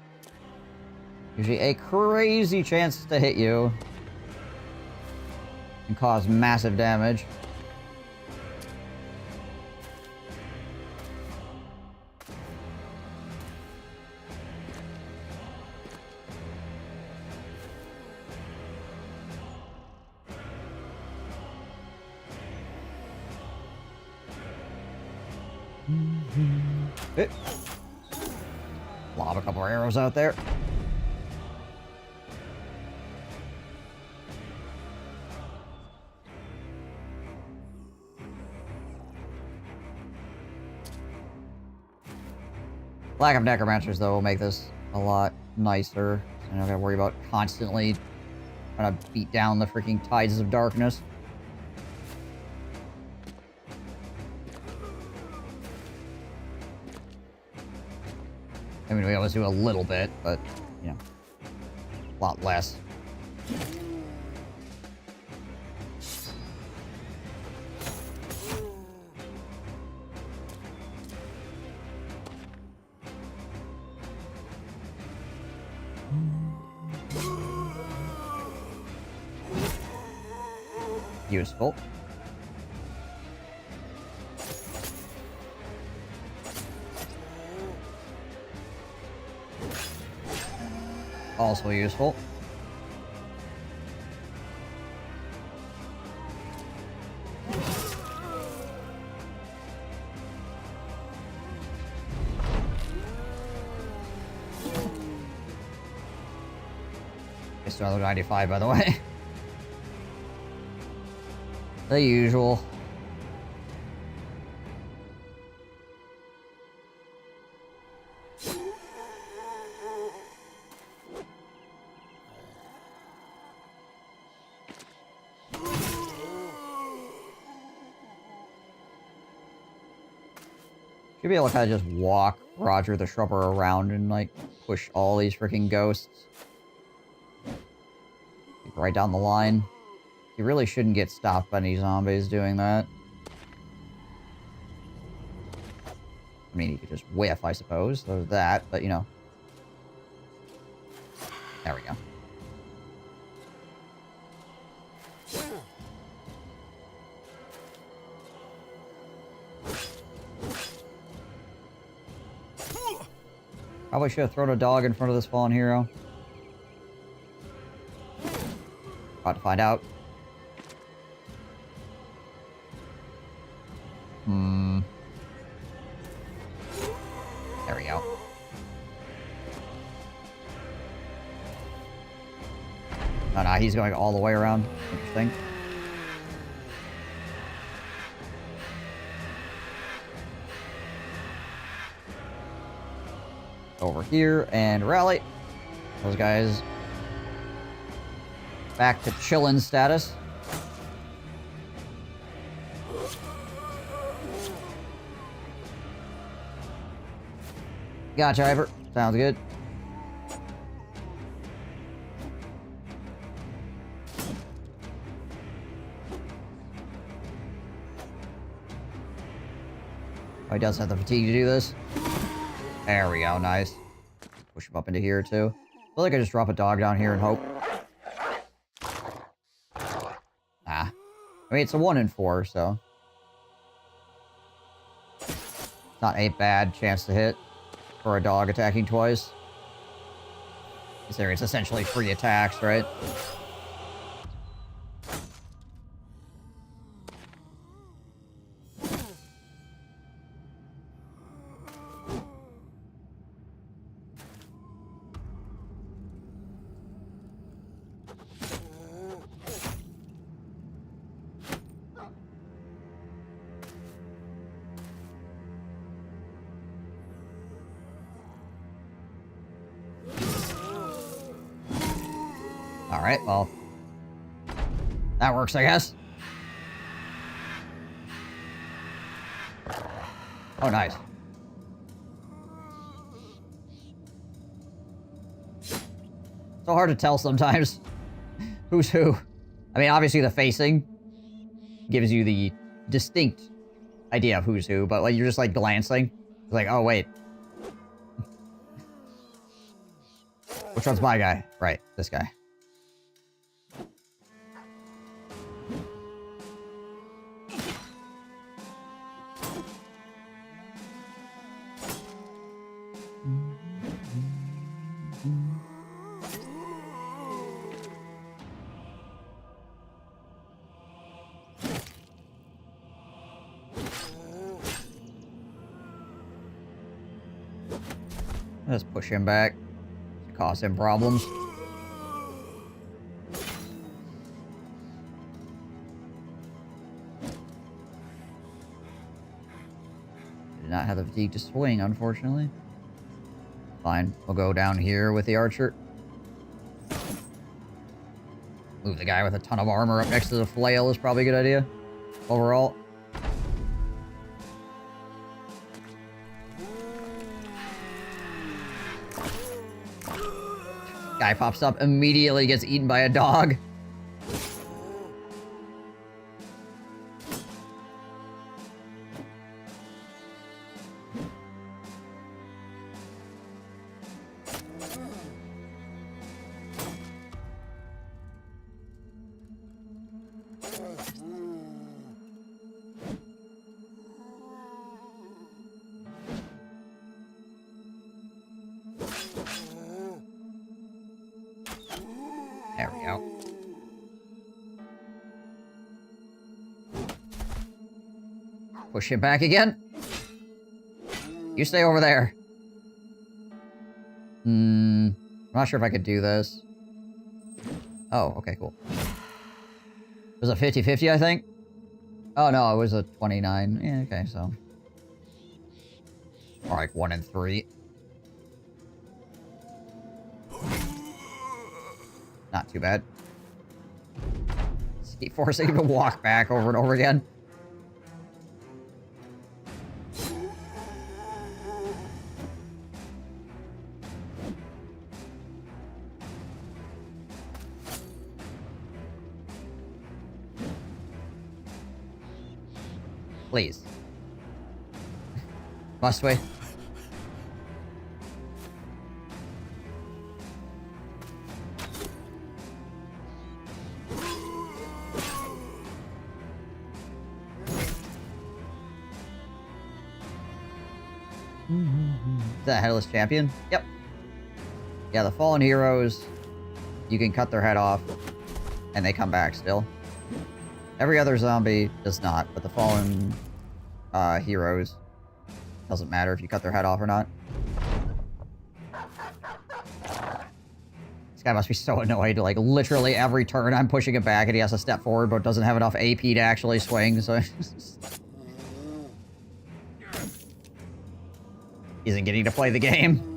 usually a crazy chance to hit you and cause massive damage. Lob a couple arrows out there. Lack of necromancers, though, will make this a lot nicer. So I don't gotta worry about constantly Trying to beat down the freaking tides of darkness. I mean, we always do a little bit, but, you know, a lot less. Useful. Also useful. It's another 95, by the way. The usual. Should be able to kind of just walk Roger the Shrubber around and, like, push all these freaking ghosts. Like, right down the line. He really shouldn't get stopped by any zombies doing that. I mean, he could just whiff, I suppose. There's that, but, you know. There we go. Probably should have thrown a dog in front of this fallen hero. About to find out. There we go. Oh, no, he's going all the way around. Interesting. Over here and rally. Those guys back to chillin' status. Gotcha, Ivor. Sounds good. Oh, he does have the fatigue to do this. There we go, nice. Push him up into here, too. I feel like I just drop a dog down here and hope. Ah. I mean, it's a 1 in 4, so... it's not a bad chance to hit for a dog attacking twice. It's essentially 3 attacks, right? Alright, well... that works, I guess. Oh, nice. So hard to tell sometimes who's who. I mean, obviously the facing gives you the distinct idea of who's who, but like you're just like glancing. It's like, oh, wait. Which one's my guy? Right, this guy. Let's push him back. Cause him problems. Did not have the fatigue to swing, unfortunately. Fine. We'll go down here with the archer. Move the guy with a ton of armor up next to the flail is probably a good idea. Overall. Guy pops up, immediately gets eaten by a dog. There we go. Push him back again. You stay over there. I'm not sure if I could do this. Oh, okay, cool. It was a 50-50, I think? Oh, no, it was a 29. Yeah, okay, so. Or like 1 and 3. Not too bad. Just keep forcing him to walk back over and over again. Please. Must we? Is that Headless Champion? Yep. Yeah, the Fallen Heroes, you can cut their head off, and they come back still. Every other zombie does not, but the Fallen Heroes, doesn't matter if you cut their head off or not. This guy must be so annoyed. Like, literally every turn I'm pushing it back, and he has to step forward, but doesn't have enough AP to actually swing, so... Isn't getting to play the game.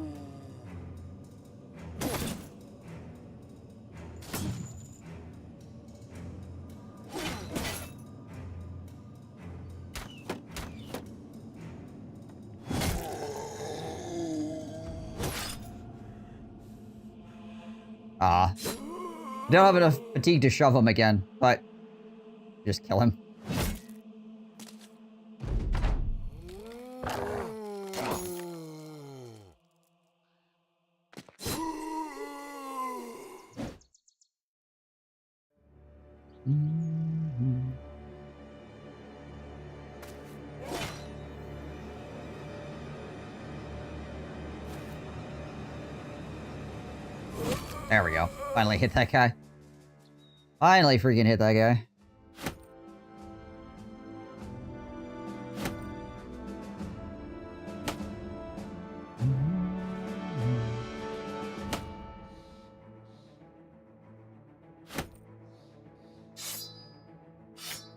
Don't have enough fatigue to shove him again, but just kill him. There we go. Finally hit that guy. Finally freaking hit that guy.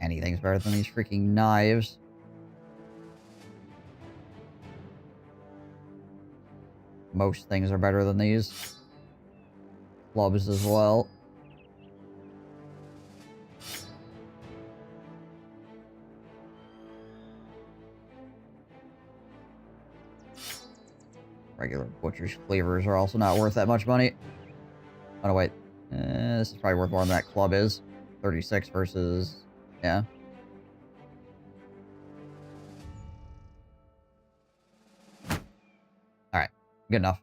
Anything's better than these freaking knives. Most things are better than these. Clubs as well. Regular butcher's cleavers are also not worth that much money. Oh no, wait. This is probably worth more than that club is. 36 versus... yeah. Alright. Good enough.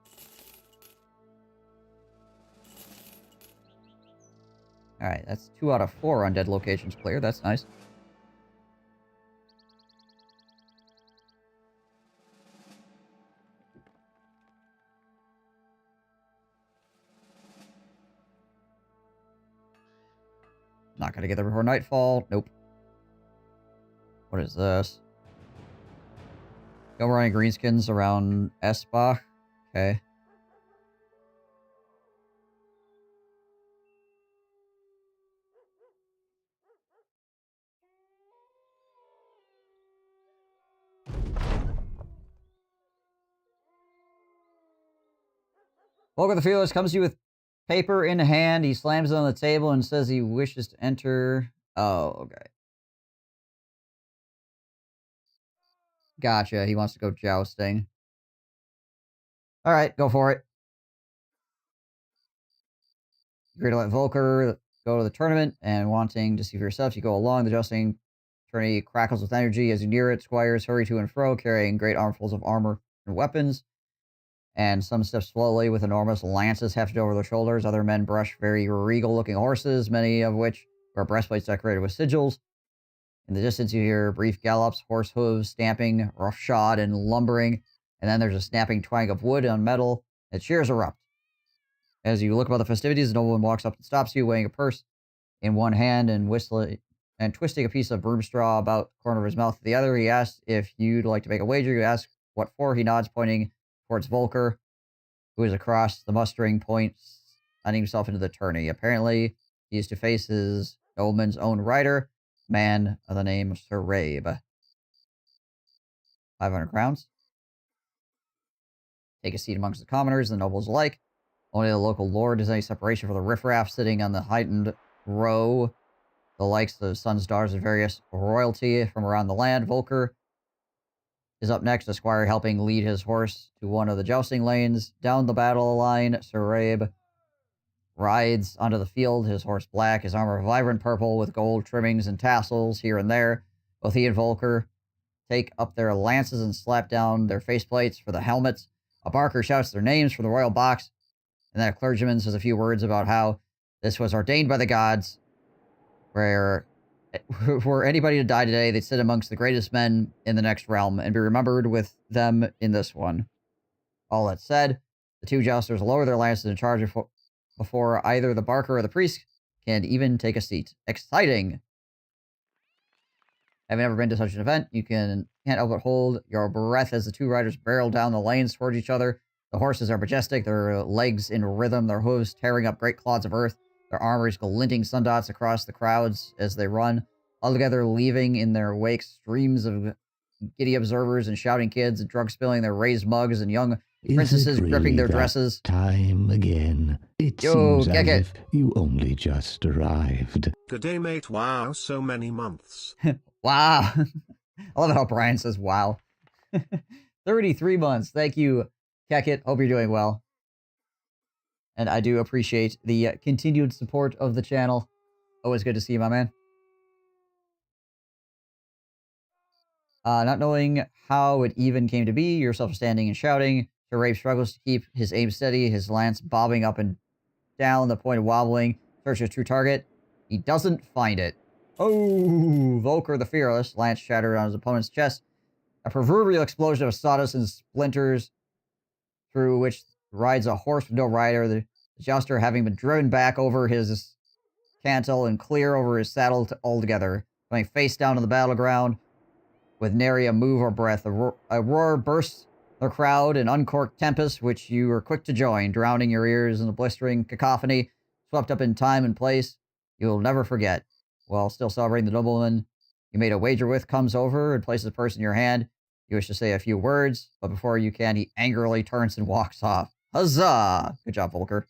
Alright, that's 2 out of 4 undead locations cleared. That's nice. Not gonna get there before nightfall. Nope. What is this? Go running greenskins around Esbach. Okay. Welcome to the Fearless comes to you with Paper in hand, he slams it on the table and says he wishes to enter. Oh, okay. Gotcha. He wants to go jousting. All right, go for it. Agree to let Volker go to the tournament, and wanting to see for yourself, you go along. The jousting tourney crackles with energy as you near it. Squires hurry to and fro, carrying great armfuls of armor and weapons. And some step slowly with enormous lances hefted over their shoulders. Other men brush very regal-looking horses, many of which wear breastplates decorated with sigils. In the distance, you hear brief gallops, horse hooves stamping, roughshod and lumbering, and then there's a snapping twang of wood on metal, and cheers erupt. As you look about the festivities, the nobleman walks up and stops you, weighing a purse in one hand and whistling and twisting a piece of broom straw about the corner of his mouth with the other. He asks if you'd like to make a wager. You ask what for. He nods, pointing towards Volker, who is across the mustering point, signing himself into the tourney. Apparently, he is to face his nobleman's own rider, man of the name of Sir Rabe. 500 crowns. Take a seat amongst the commoners and the nobles alike. Only the local lord has any separation for the riffraff sitting on the heightened row. The likes of sons, daughters, and various royalty from around the land. Volker is up next, a squire helping lead his horse to one of the jousting lanes. Down the battle line, Sir Rabe rides onto the field, his horse black, his armor vibrant purple with gold trimmings and tassels here and there. Both he and Volker take up their lances and slap down their faceplates for the helmets. A barker shouts their names from the royal box, and then a clergyman says a few words about how this was ordained by the gods, where were anybody to die today, they'd sit amongst the greatest men in the next realm and be remembered with them in this one. All that said, the two jousters lower their lances and charge before either the barker or the priest can even take a seat. Exciting! Having never been to such an event, you can't help but hold your breath as the two riders barrel down the lanes towards each other. The horses are majestic, their legs in rhythm, their hooves tearing up great clods of earth, their armors glinting sundots across the crowds as they run, altogether leaving in their wake streams of giddy observers and shouting kids, drug spilling their raised mugs, and young princesses gripping their dresses. Time again. It seems as if you only just arrived. Good day, mate. Wow, so many months. Wow. I love how Brian says wow. 33 months. Thank you, Kekit. Hope you're doing well. And I do appreciate the continued support of the channel. Always good to see you, my man. Not knowing how it even came to be, yourself standing and shouting. Sir Rabe struggles to keep his aim steady, his lance bobbing up and down, the point of wobbling. Searches true target. He doesn't find it. Oh, Volker the Fearless. Lance shattered on his opponent's chest. A proverbial explosion of sawdust and splinters through which rides a horse with no rider. The jouster having been driven back over his cantle and clear over his saddle altogether, going face down on the battleground with nary a move or breath. A roar bursts the crowd, an uncorked tempest which you were quick to join, drowning your ears in the blistering cacophony, swept up in time and place you'll never forget. While still celebrating, the nobleman you made a wager with comes over and places a purse in your hand. You wish to say a few words, but before you can, he angrily turns and walks off. Huzzah! Good job, Volker.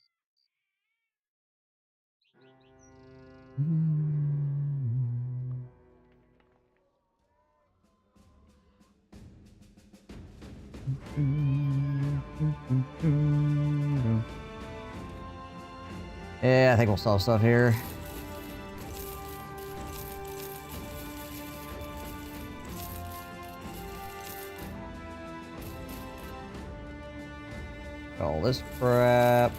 Yeah, I think we'll sell stuff here. All this crap.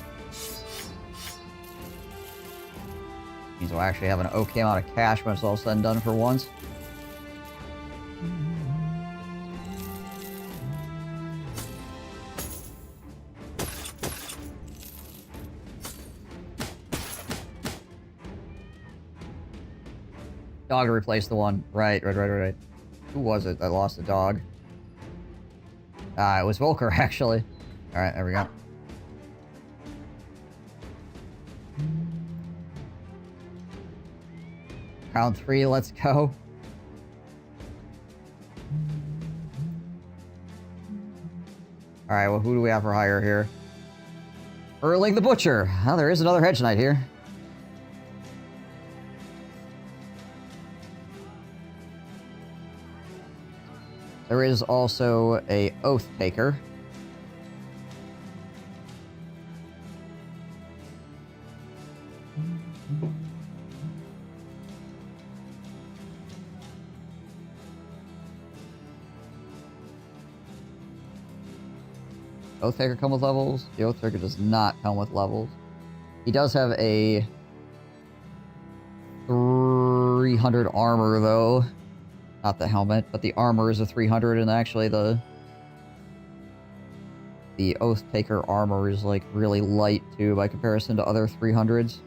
Means we'll actually have an okay amount of cash when it's all said and done for once. Dog replaced the one. Right. Who was it that lost the dog? It was Volker, actually. Alright, there we go. Round 3, let's go. Alright, well, who do we have for hire here? Erling the Butcher. Oh, there is another Hedge Knight here. There is also a Oath Taker. Oath Taker come with levels? The Oath Taker does not come with levels. He does have a 300 armor, though. Not the helmet, but the armor is a 300, and actually the Oath Taker armor is, like, really light, too, by comparison to other 300s.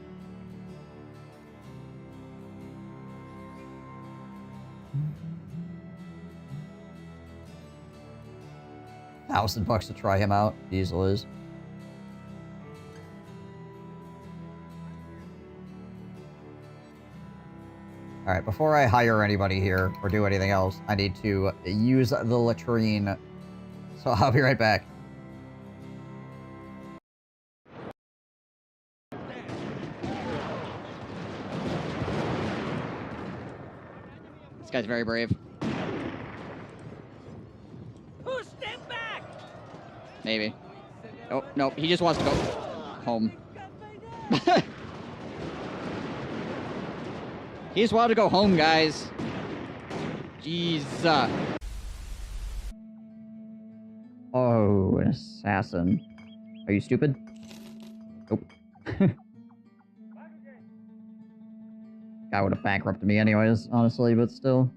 $1,000 to try him out. Diesel is. Alright, before I hire anybody here or do anything else, I need to use the latrine. So I'll be right back. This guy's very brave. Who stepped back? Maybe. Oh, no, he just wants to go home. He just wanted to go home, guys. Jeez. Oh, an assassin. Are you stupid? Nope. Guy would have bankrupted me anyways, honestly, but still.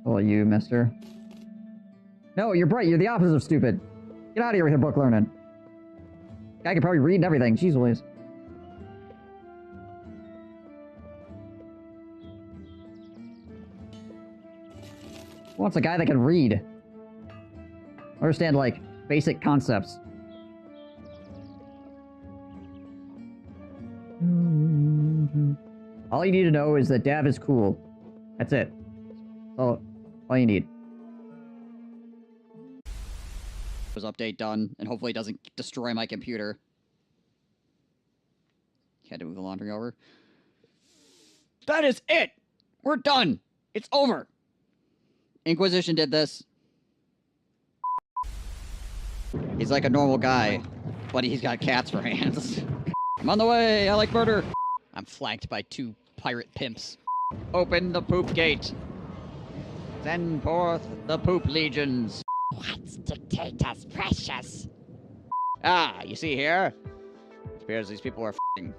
Oh, you, mister. No, you're bright. You're the opposite of stupid. Get out of here with your book learning. Guy can probably read and everything. Jeez Louise. Who wants a guy that can read? Understand, like, basic concepts. All you need to know is that Dav is cool. That's it. That's all you need. Was update done, and hopefully it doesn't destroy my computer. Had to move the laundry over. That is it! We're done! It's over! Inquisition did this. He's like a normal guy, but he's got cats for hands. I'm on the way! I like murder! I'm flanked by 2 pirate pimps. Open the poop gate! Send forth the poop legions! What's dictator's precious? Ah, you see here? It appears these people are f***ing.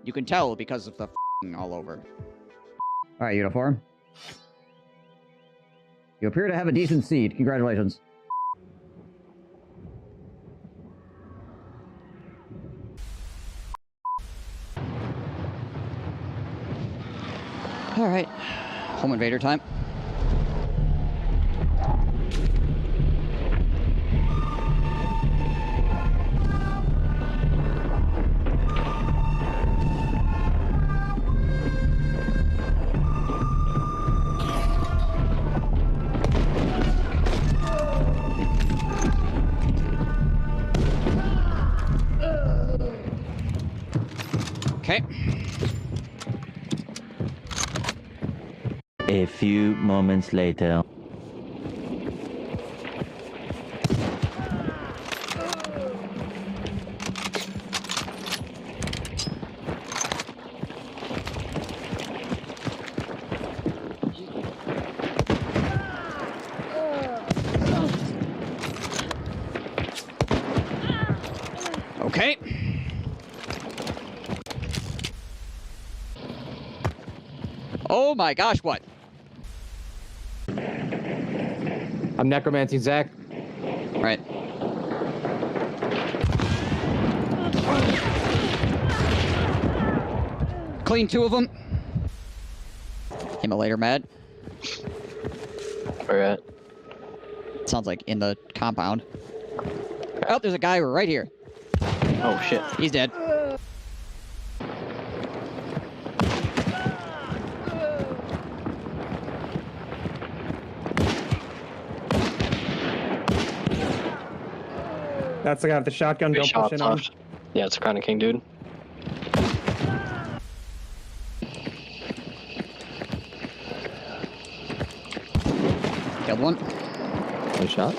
You can tell because of the f***ing all over. Alright, uniform. You appear to have a decent seed. Congratulations. Alright. Home invader time. Okay. A few moments later. Okay. Oh my gosh, what? I'm necromancing Zach. Right. Clean 2 of them. Him a later, Mad. Where at? Sounds like in the compound. Oh, there's a guy right here. Oh shit. He's dead. That's the guy with the shotgun. Three Don't push shots in on. left. Yeah, it's a Crown King dude. Killed one. One shot.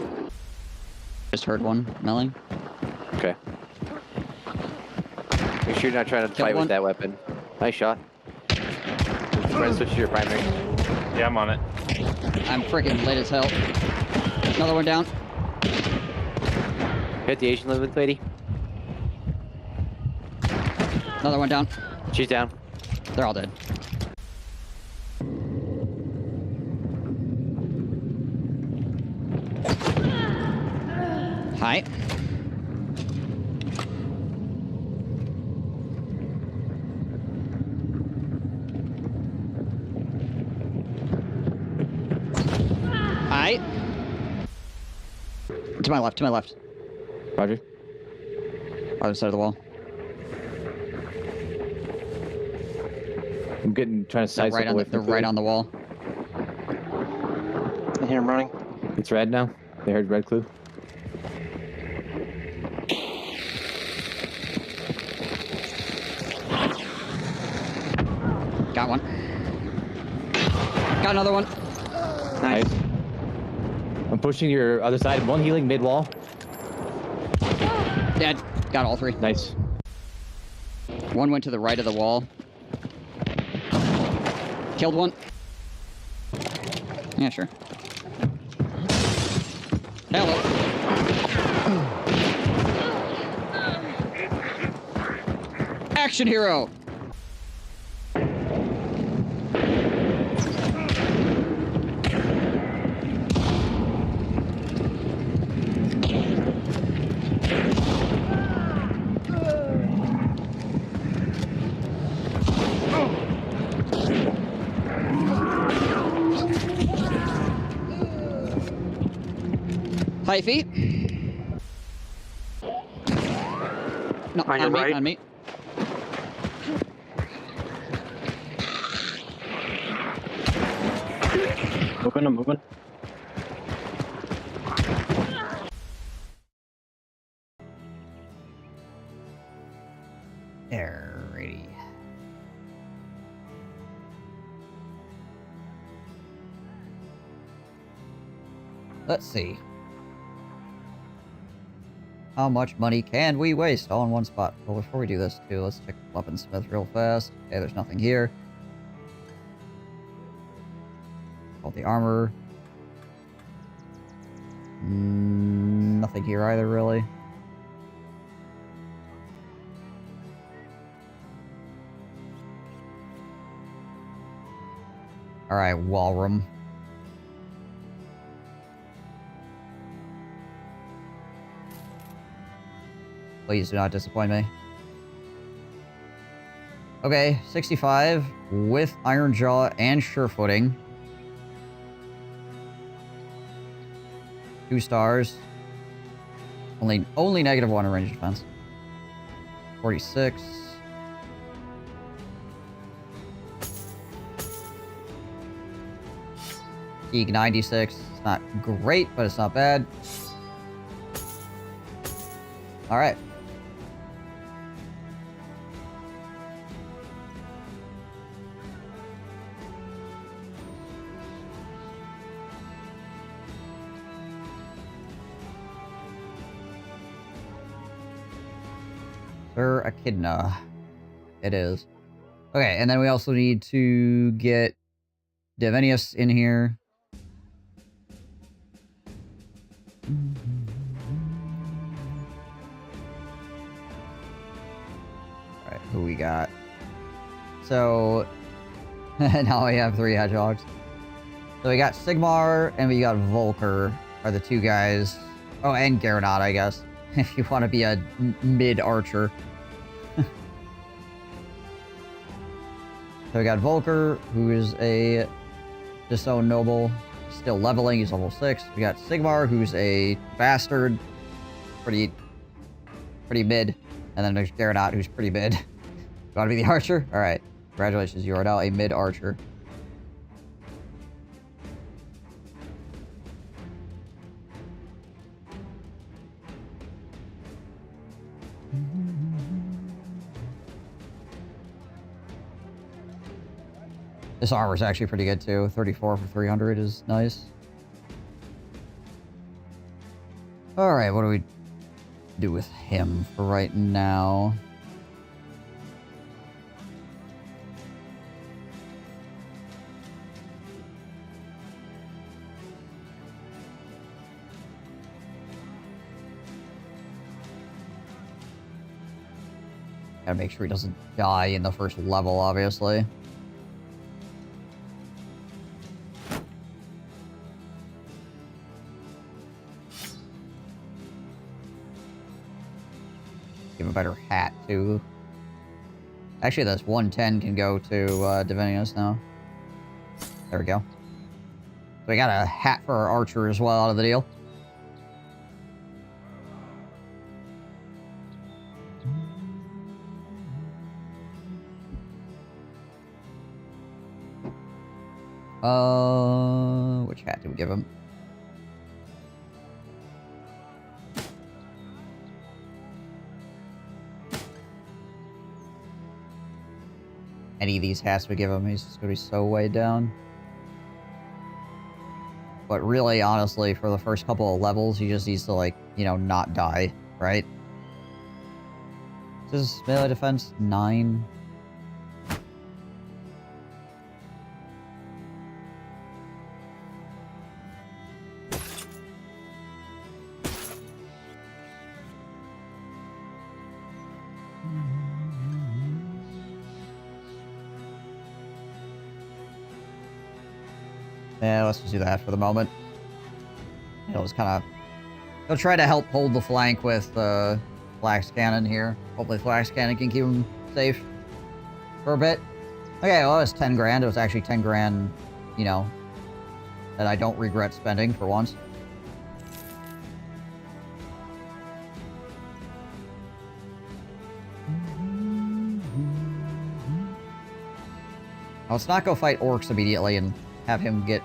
Just heard one milling. Okay. Make sure you're not trying to Kill fight one. with that weapon. Nice shot. Try to switch to your primary. Yeah, I'm on it. I'm freaking lit as hell. Another one down. Hit the Asian living lady. Another one down. She's down. They're all dead. Hi. Hi. To my left, to my left. Roger. Other side of the wall. I'm trying to They're side right on the, they're right on the wall. I hear him running. It's red now. They heard red clue. Got one. Got another one. Nice. I'm pushing your other side. One healing mid wall. Dead. Got all three. Nice. One went to the right of the wall. Killed one. Yeah, sure. Hello. Action hero. High feet. No, On your me, right. on me. I'm moving. Alrighty. Let's see. How much money can we waste all in one spot? Well, before we do this, too, let's check the weaponsmith real fast. Okay, there's nothing here. All the armor. Nothing here either, really. Alright, wall room. Please do not disappoint me. Okay, 65 with Iron Jaw and Surefooting. 2 stars. Only -1 in range defense. 46. Geek 96. It's not great, but it's not bad. Alright. Sir Echidna. It is. Okay, and then we also need to get Divinius in here. Alright, who we got? So, now we have 3 hedgehogs. So we got Sigmar and we got Volker are the 2 guys. Oh, and Garanot, I guess. If you want to be a mid-archer. So we got Volker, who is a disowned noble. Still leveling, he's level 6. We got Sigmar, who's a bastard. Pretty mid. And then there's Garanot, who's pretty mid. You want to be the archer? Alright. Congratulations, you are now a mid-archer. This armor's actually pretty good too. 34 for 300 is nice. Alright, what do we do with him for right now? Gotta make sure he doesn't die in the first level, obviously. Give him a better hat, too. Actually, this 110 can go to Divinius now. There we go. So we got a hat for our archer as well out of the deal. Which hat did we give him? Any of these hats we give him, he's just gonna be so weighed down. But really, honestly, for the first couple of levels, he just needs to, like, you know, not die, right? This is melee defense 9. Yeah, let's just do that for the moment. He'll just kind of... He'll try to help hold the flank with Flax Cannon here. Hopefully Flax Cannon can keep him safe for a bit. Okay, well, it was 10 grand. It was actually 10 grand, you know, that I don't regret spending for once. Now, let's not go fight orcs immediately and have him get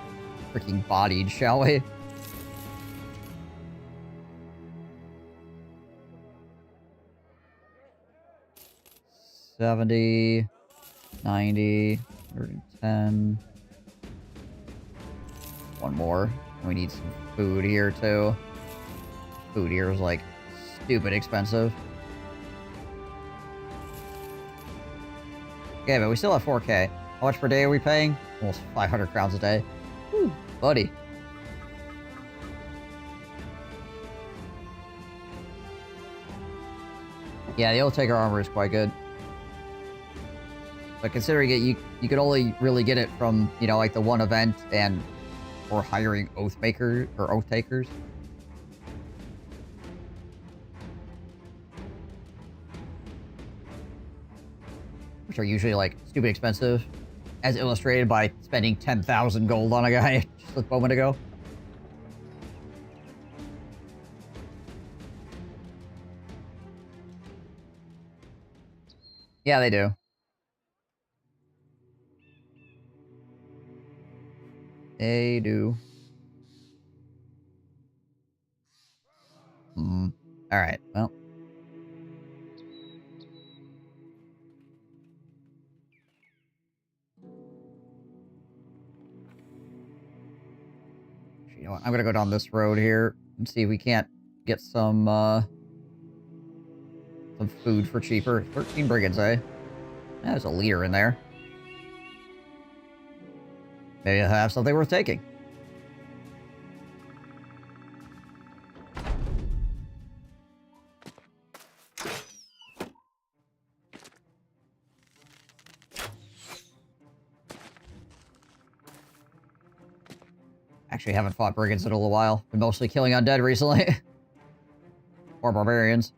freaking bodied, shall we? $70, $90, $110. One more. We need some food here, too. Food here is, like, stupid expensive. Okay, but we still have 4K. How much per day are we paying? Almost 500 crowns a day. Whew, buddy. Yeah, the old Taker armor is quite good. But considering it, you could only really get it from, you know, like the one event and or hiring oath makers or oath takers. Which are usually like stupid expensive. As illustrated by spending 10,000 gold on a guy just a moment ago. Yeah, they do. They do. Alright, well. You know what? I'm gonna go down this road here and see if we can't get some food for cheaper. 13 brigands, eh? Yeah, there's a leader in there. Maybe I'll have something worth taking. Actually, haven't fought brigands in a little while. Been mostly killing undead recently. Or barbarians.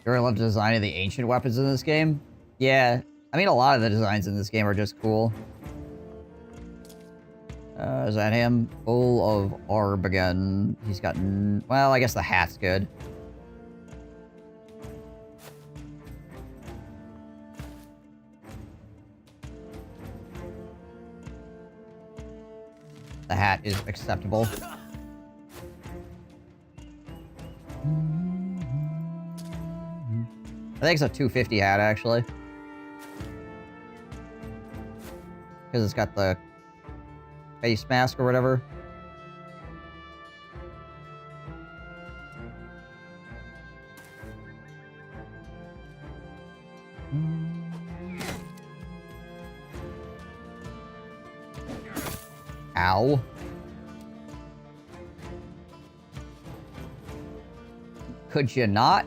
You really love the design of the ancient weapons in this game? Yeah. I mean, a lot of the designs in this game are just cool. Is that him? Full of Arb again. He's got... well, I guess the hat's good. The hat is acceptable. think it's a 250 hat, actually. Because it's got the face mask or whatever. Ow. Could you not?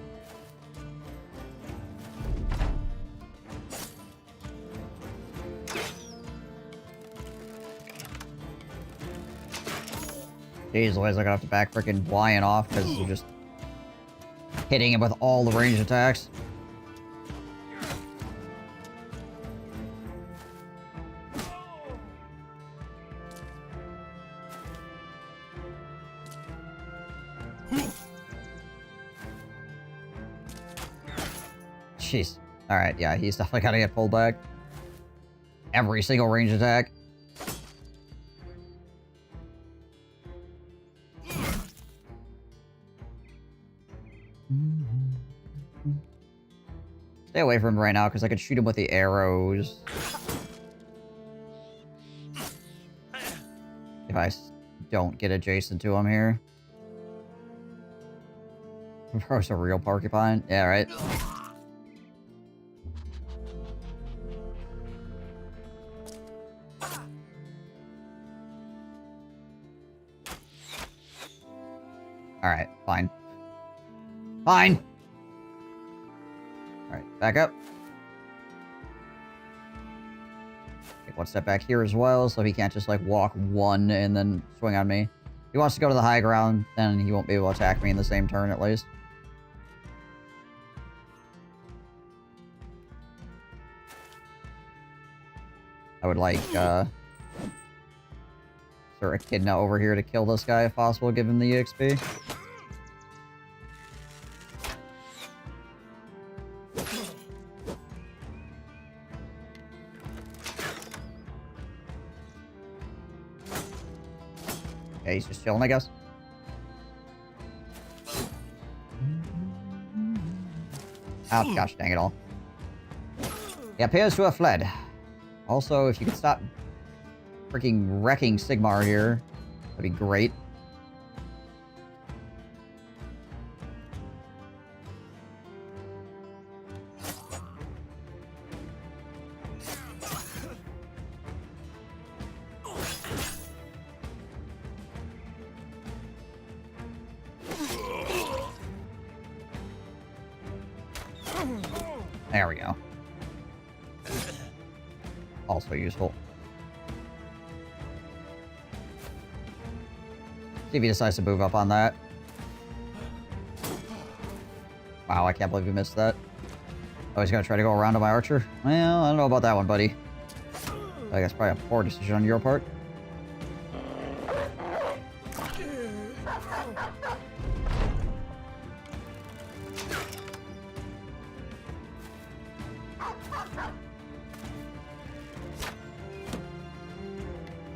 Jeez, Louise, I got the back freaking flying off because you're just hitting him with all the ranged attacks. Jeez. Alright, yeah, he's definitely gotta get pulled back. Every single range attack. Stay away from him right now, because I could shoot him with the arrows. If I don't get adjacent to him here. Bro's a real porcupine. Yeah, right. Alright, fine. Fine! Alright, back up. Take one step back here as well, so he can't just, like, walk one and then swing on me. If he wants to go to the high ground, then he won't be able to attack me in the same turn, at least. I would like, sort of Echidna over here to kill this guy if possible, give him the EXP. Okay, he's just chilling, I guess. Oh, gosh, dang it all. He appears to have fled. Also, if you could stop freaking wrecking Sigmar here, that'd be great. There we go. Also useful. See if he decides to move up on that. Wow, I can't believe you missed that. Oh, he's gonna try to go around to my archer? Well, I don't know about that one, buddy. I guess probably a poor decision on your part.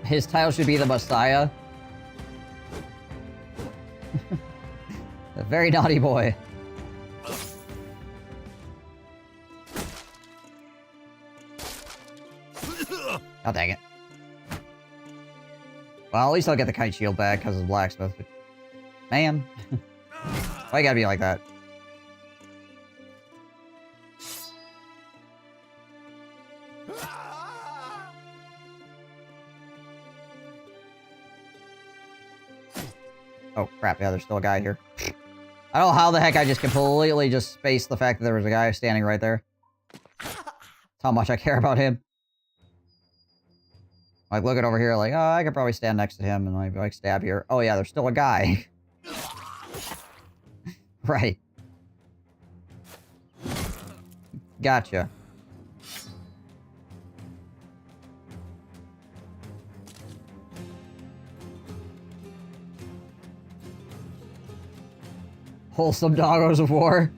His title should be the Messiah. A very naughty boy. Oh, dang it. Well, at least I'll get the kite shield back because of the blacksmith. Man. Why you gotta be like that? Oh, crap. Yeah, there's still a guy here. I don't know how the heck I just completely just spaced the fact that there was a guy standing right there. That's how much I care about him. Like, looking over here, like, oh, I could probably stand next to him and, like, stab here. Oh, yeah, there's still a guy. Right. Gotcha. Wholesome doggos of war.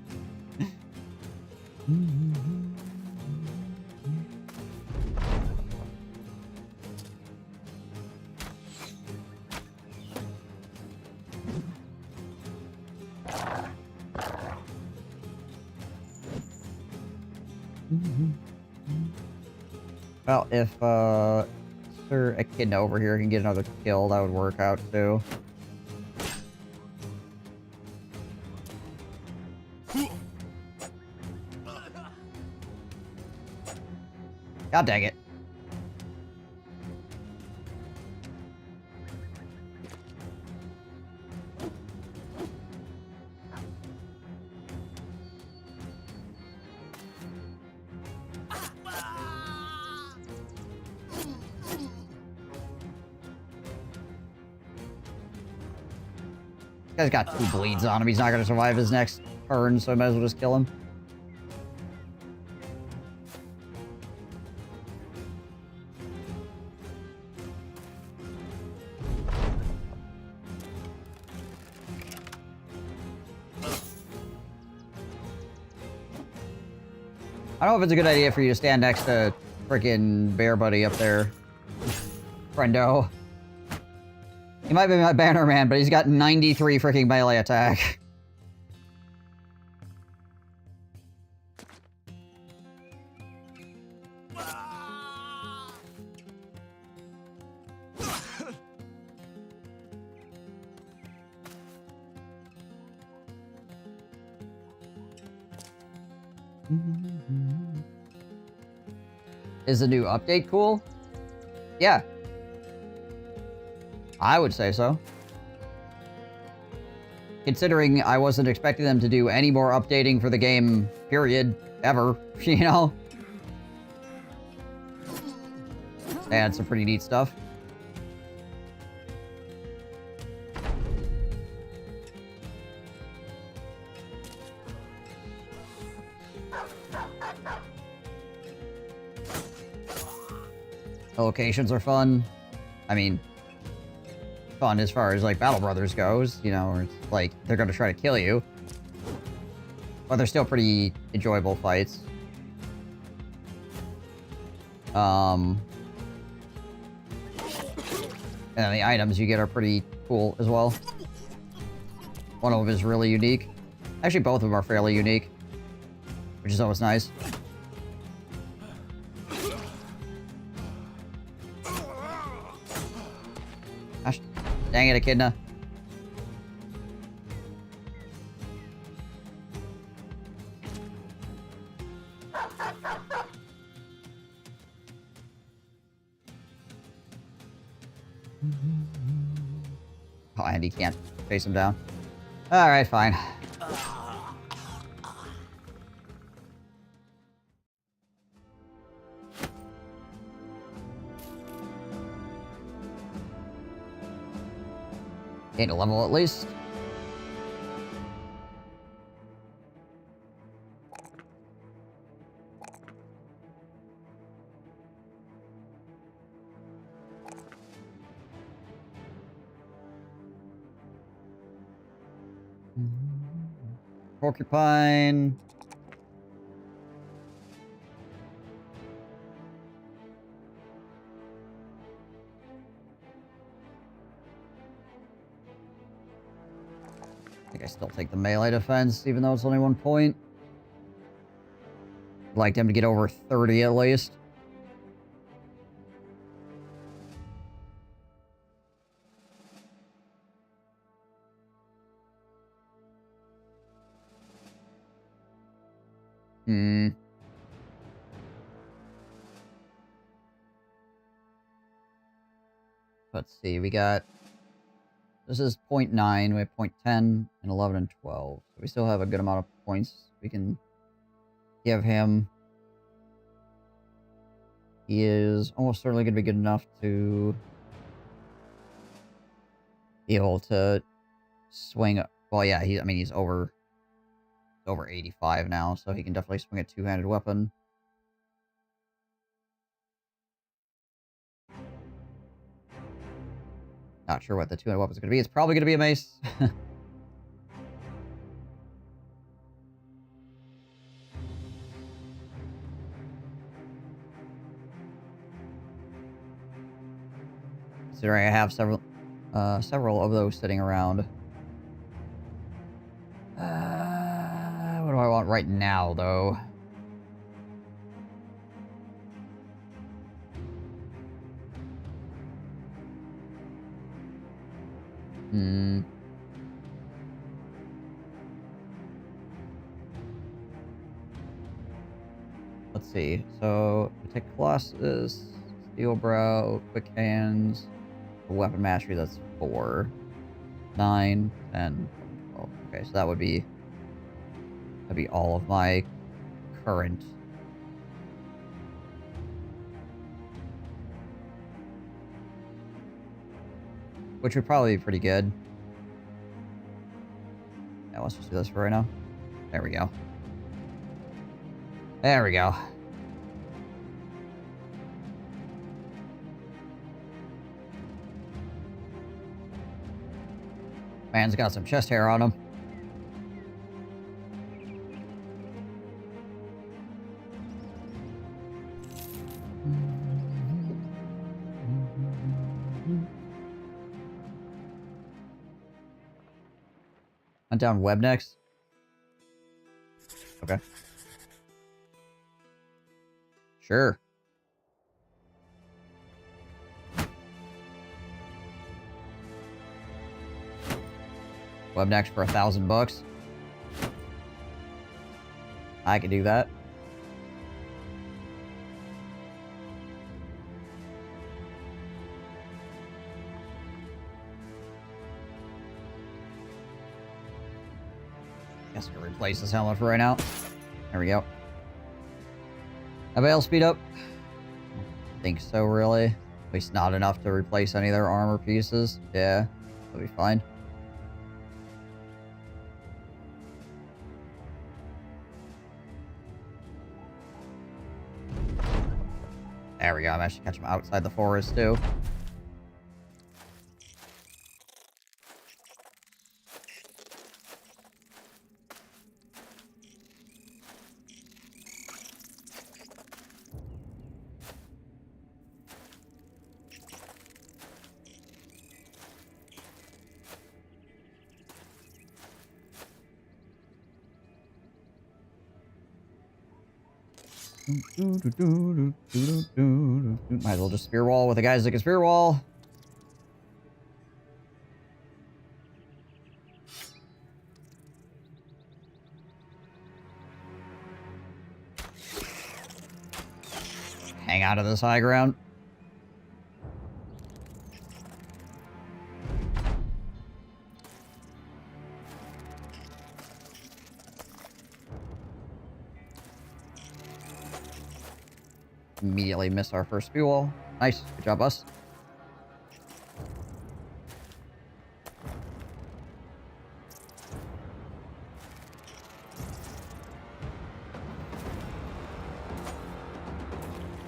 Well, if Sir Echidna over here can get another kill, that would work out too. God dang it. This guy's got 2 bleeds on him. He's not going to survive his next turn, so I might as well just kill him. I don't know if it's a good idea for you to stand next to frickin' Bear Buddy up there. Friendo. He might be my banner man, but he's got 93 freaking melee attack. Is the new update cool? Yeah. I would say so. Considering I wasn't expecting them to do any more updating for the game, period, ever, you know? They had some pretty neat stuff. The locations are fun. I mean, fun as far as, like, Battle Brothers goes, you know, where it's like, they're gonna try to kill you. But they're still pretty enjoyable fights. And the items you get are pretty cool as well. One of them is really unique. Actually, both of them are fairly unique, which is always nice. Gosh, dang it, Echidna. Oh, and he can't face him down. Alright, fine. Gain a level at least. Porcupine. I think I still take the melee defense, even though it's only 1 point. I'd like them to get over 30 at least. Let's see, we got... This is 0.9, we have 0.10, and 11, and 12. So we still have a good amount of points we can give him. He is almost certainly going to be good enough to be able to swing... Well, yeah, he's over 85 now, so he can definitely swing a two-handed weapon. Not sure what the two-handed weapon is going to be. It's probably going to be a mace. Considering I have several of those sitting around. What do I want right now, though? Hmm. Let's see. So, we take Colossus, Steel Brow, Quick Hands, Weapon Mastery, that's 4. 9, 10, 12. Okay, so that'd be all of my current. Which would probably be pretty good. Yeah, let's just do this for right now. There we go. There we go. Man's got some chest hair on him. Hunt down web next. Okay. Sure. Web next for $1,000. I could do that. Guess I can replace this helmet for right now. There we go. Avail speed up? I don't think so, really. At least not enough to replace any of their armor pieces. Yeah, that'll be fine. There we go. I'm actually catching them outside the forest, too. Might as well just spear wall with the guys that can spear wall. Hang out of this high ground. Immediately miss our first spear wall. Nice. Good job, us.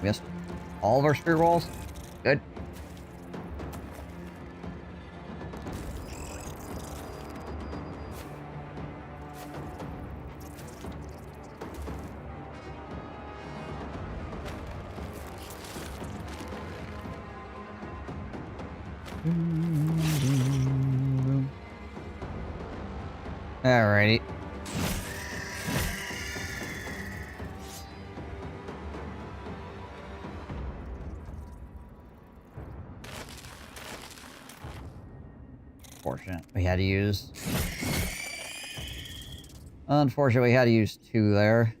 Missed all of our spear walls. Good. Alrighty. Fortunate. We had to use... Unfortunately, we had to use 2 there.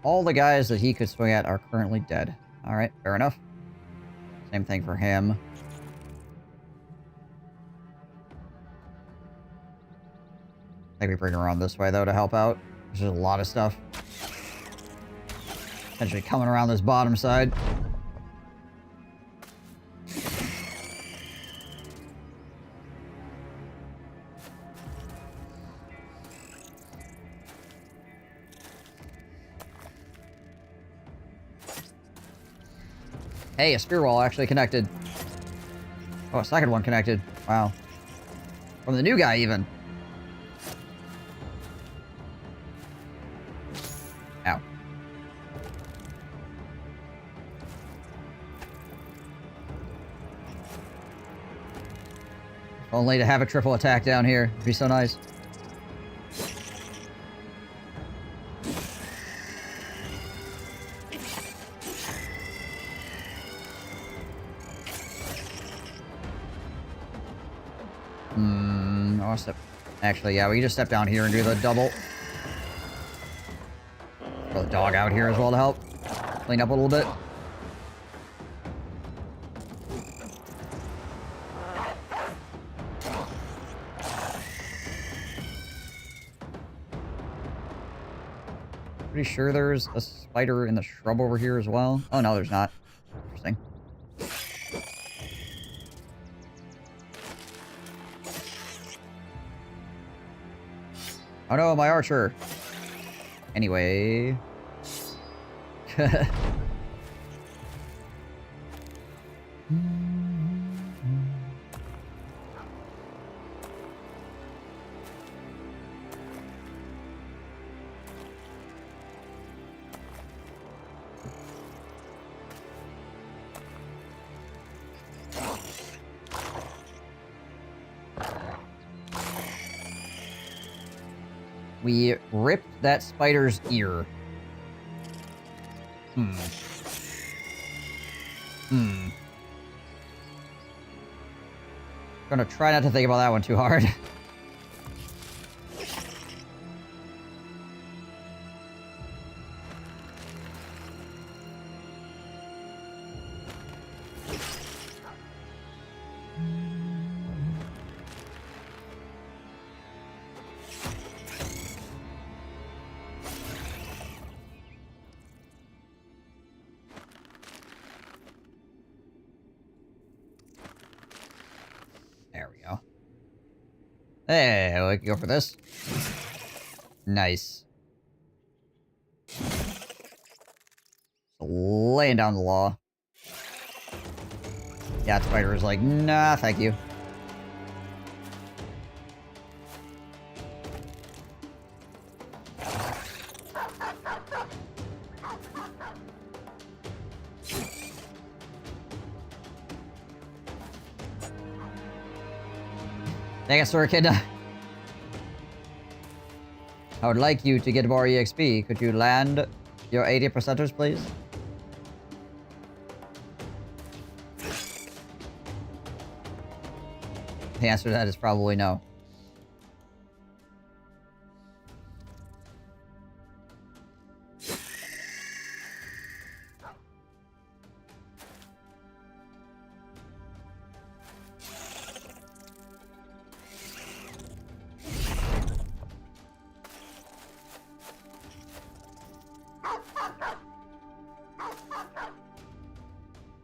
All the guys that he could swing at are currently dead. Alright, fair enough. Same thing for him. I think we bring him around this way, though, to help out. There's just a lot of stuff. Potentially coming around this bottom side. Hey, a spear wall actually connected. Oh, a second one connected. Wow. From the new guy, even. Ow. If only to have a triple attack down here. It'd be so nice. want to step... Actually, yeah, we can just step down here and do the double. Throw the dog out here as well to help clean up a little bit. Pretty sure there's a spider in the shrub over here as well. Oh, no, there's not. Interesting. Oh no, my archer. Anyway. We ripped that spider's ear. Gonna try not to think about that one too hard. There we go. Hey, we can go for this. Nice. Laying down the law. Yeah, the spider is like, nah, thank you. Dang it, Sorkinda. I would like you to get more EXP. Could you land your 80%ers, please? The answer to that is probably no.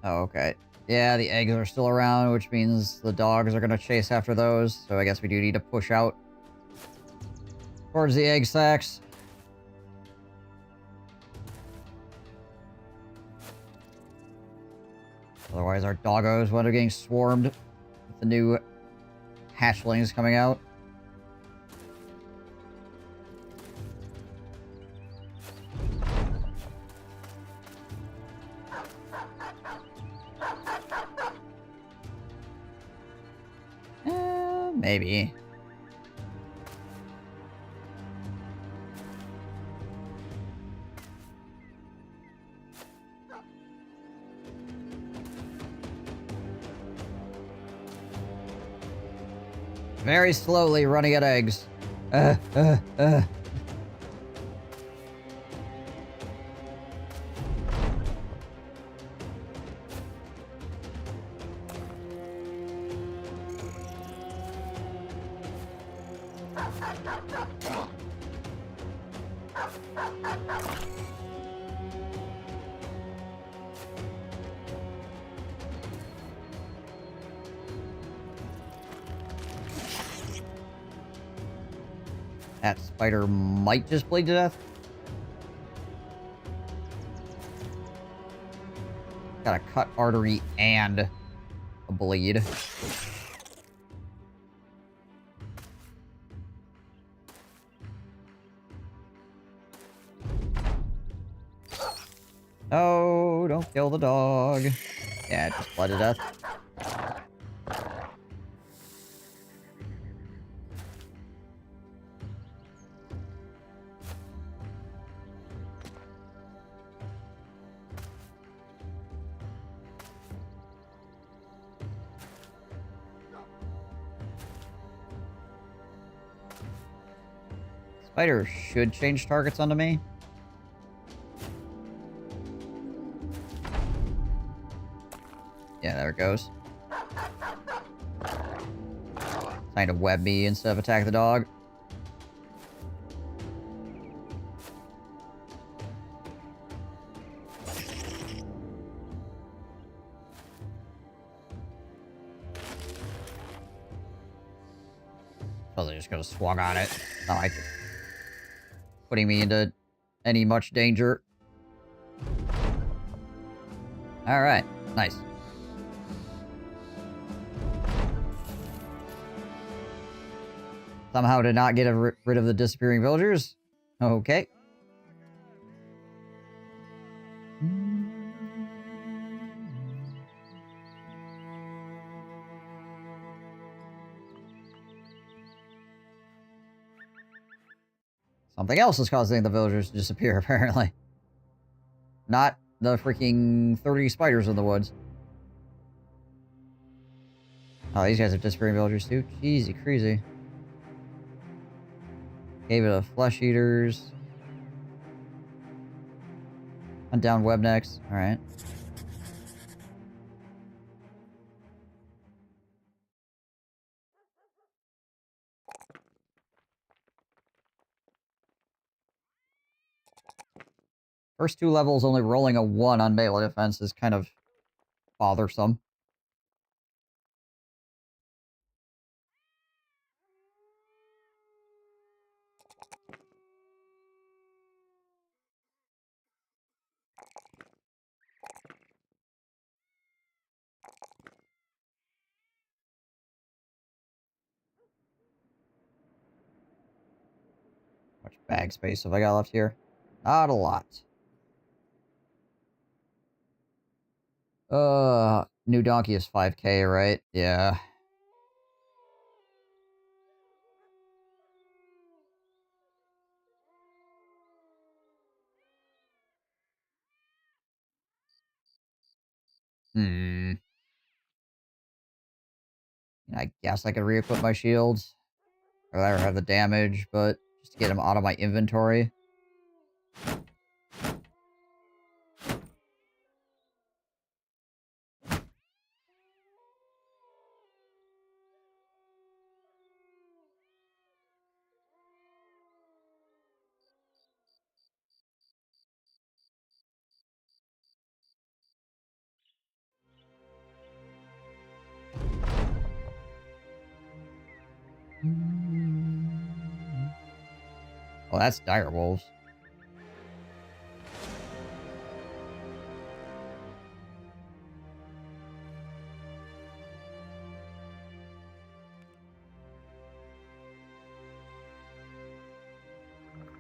Oh, okay. Yeah, the eggs are still around, which means the dogs are gonna chase after those, so I guess we do need to push out towards the egg sacs. Otherwise, our doggos wind up getting swarmed with the new hatchlings coming out. Maybe. Very slowly running at eggs. That spider might just bleed to death. Got a cut artery and a bleed. Oh, don't kill the dog. Yeah, it just bled to death. Spider should change targets onto me. Yeah, there it goes. Trying to web me instead of attack the dog. Probably just gonna swung on it. Not like putting me into any much danger. Alright, nice. Somehow did not get rid of the disappearing villagers. Okay. Something else is causing the villagers to disappear, apparently. Not the freaking 30 spiders in the woods. Oh, these guys are disappearing villagers too? Jeezy crazy. Gave it a flesh eaters. Hunt down webnecks. Alright. First two levels only rolling a 1 on melee defense is kind of bothersome. How much bag space have I got left here? Not a lot. New donkey is 5k, right? Yeah. I guess I could re-equip my shields. Or I have the damage, but just to get them out of my inventory. Oh, that's dire wolves.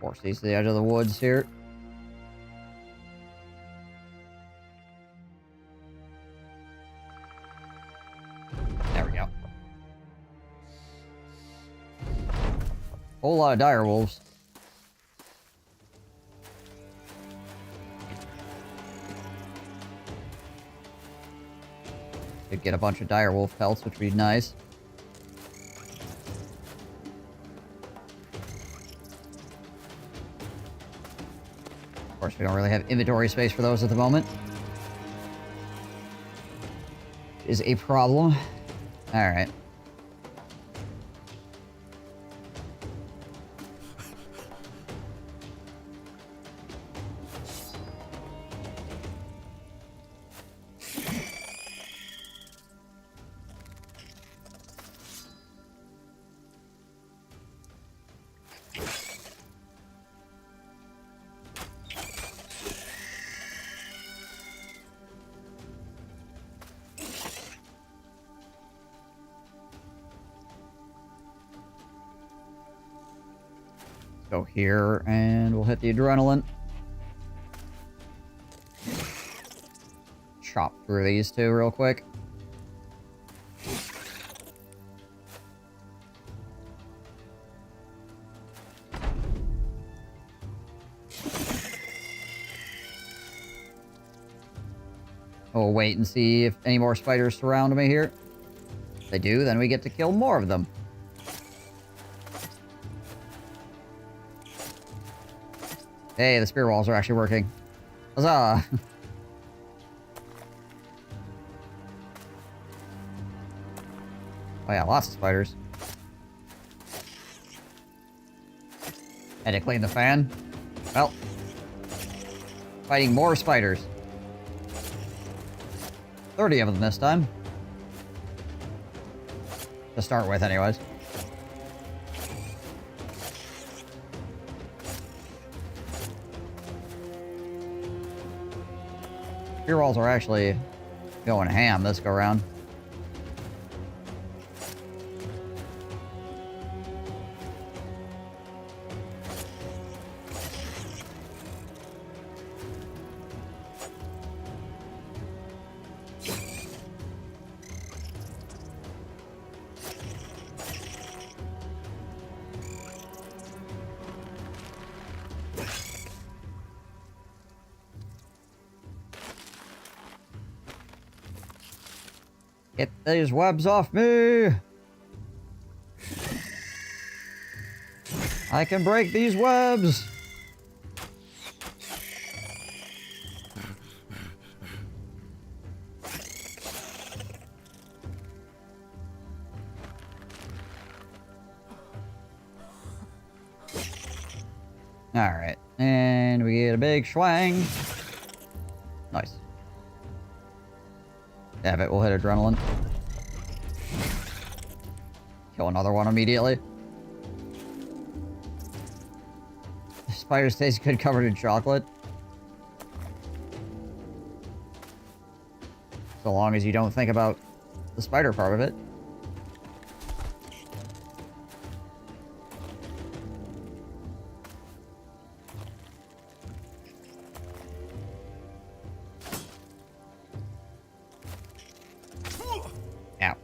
Force these to the edge of the woods here. There we go. Whole lot of dire wolves. Could get a bunch of dire wolf pelts, which would be nice. Of course, we don't really have inventory space for those at the moment. Is a problem. Alright. Go here, and we'll hit the adrenaline. Chop through these two real quick. We'll wait and see if any more spiders surround me here. If they do, then we get to kill more of them. Hey, the spear walls are actually working. Huzzah! Oh yeah, lots of spiders. Had to clean the fan. Well, fighting more spiders. 30 of them this time. To start with, anyways. Spear walls are actually going ham this go round. Get these webs off me! I can break these webs! Alright, and we get a big schwang. Nice. Damn it, we'll hit adrenaline. Kill another one immediately. The spiders taste good covered in chocolate. So long as you don't think about the spider part of it. Ow.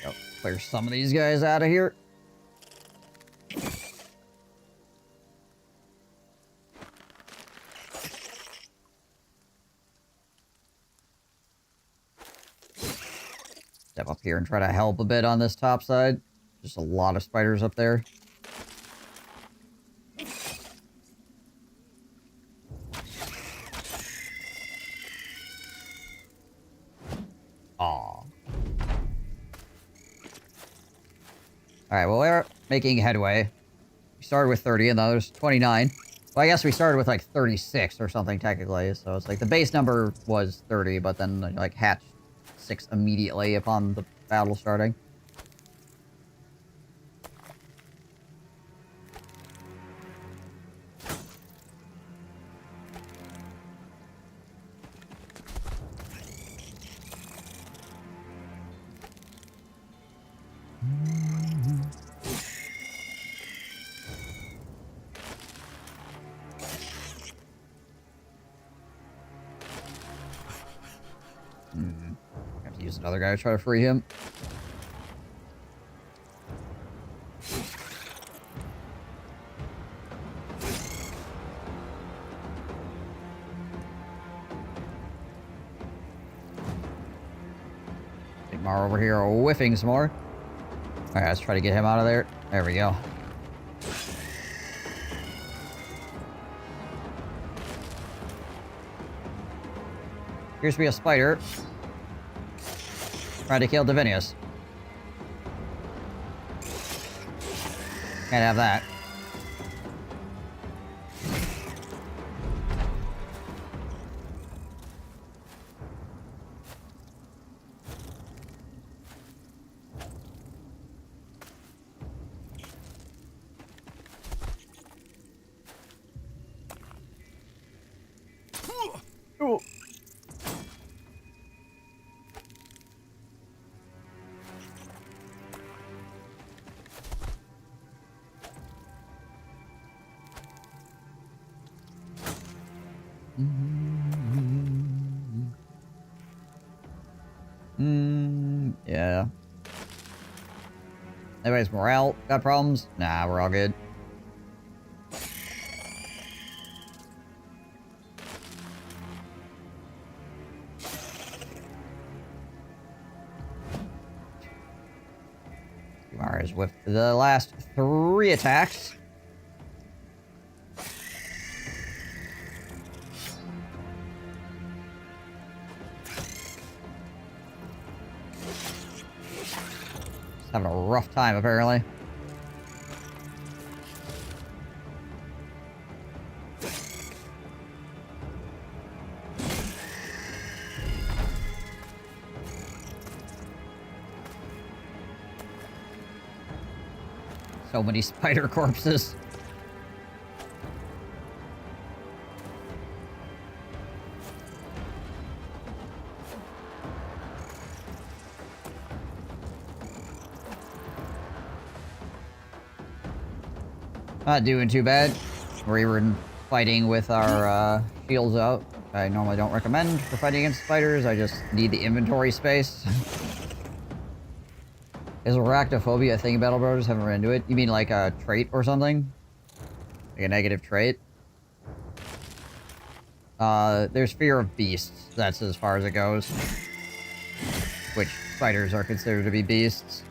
Go clear some of these guys out of here. Step up here and try to help a bit on this top side. Just a lot of spiders up there. Aw. Alright, well, we're making headway. We started with 30 and the others 29. Well, I guess we started with like 36 or something technically. So it's like the base number was 30, but then like hatched 6 immediately upon the battle starting. Have to use another guy to try to free him. Sigmar over here whiffing some more. Alright, let's try to get him out of there. There we go. Appears to be a spider. Trying to kill Divinius. Can't have that. Oh. Yeah. Anyways, morale got problems? Nah, we're all good. Mars with the last 3 attacks. Just having a rough time, apparently. So many spider corpses. Not doing too bad. We're even fighting with our shields out. I normally don't recommend for fighting against spiders. I just need the inventory space. Is arachnophobia a thing in Battle Brothers? Haven't run into it. You mean like a trait or something? Like a negative trait? There's fear of beasts. That's as far as it goes. Which spiders are considered to be beasts.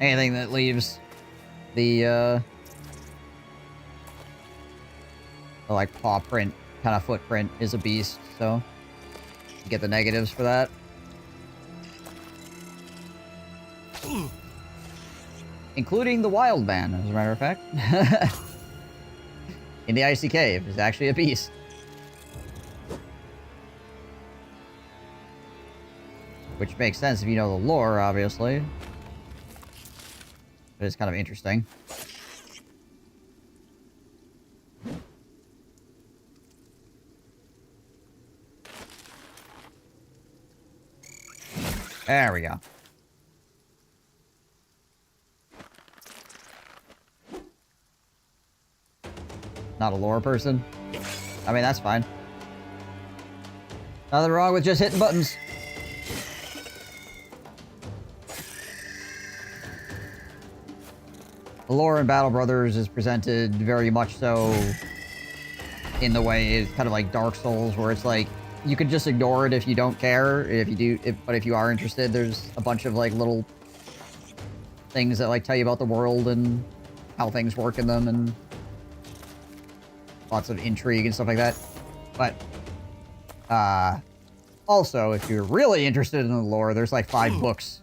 Anything that leaves the like paw print kind of footprint is a beast, so you get the negatives for that. Including the wild man, as a matter of fact. In the icy cave is actually a beast. Which makes sense if you know the lore, obviously. But it's kind of interesting. There we go. Not a lore person. I mean, that's fine. Nothing wrong with just hitting buttons. The lore in Battle Brothers is presented very much so in the way it's kind of like Dark Souls, where it's like you could just ignore it if you don't care. If you do, but if you are interested, there's a bunch of like little things that like tell you about the world and how things work in them, and lots of intrigue and stuff like that. But also, if you're really interested in the lore, there's like 5 books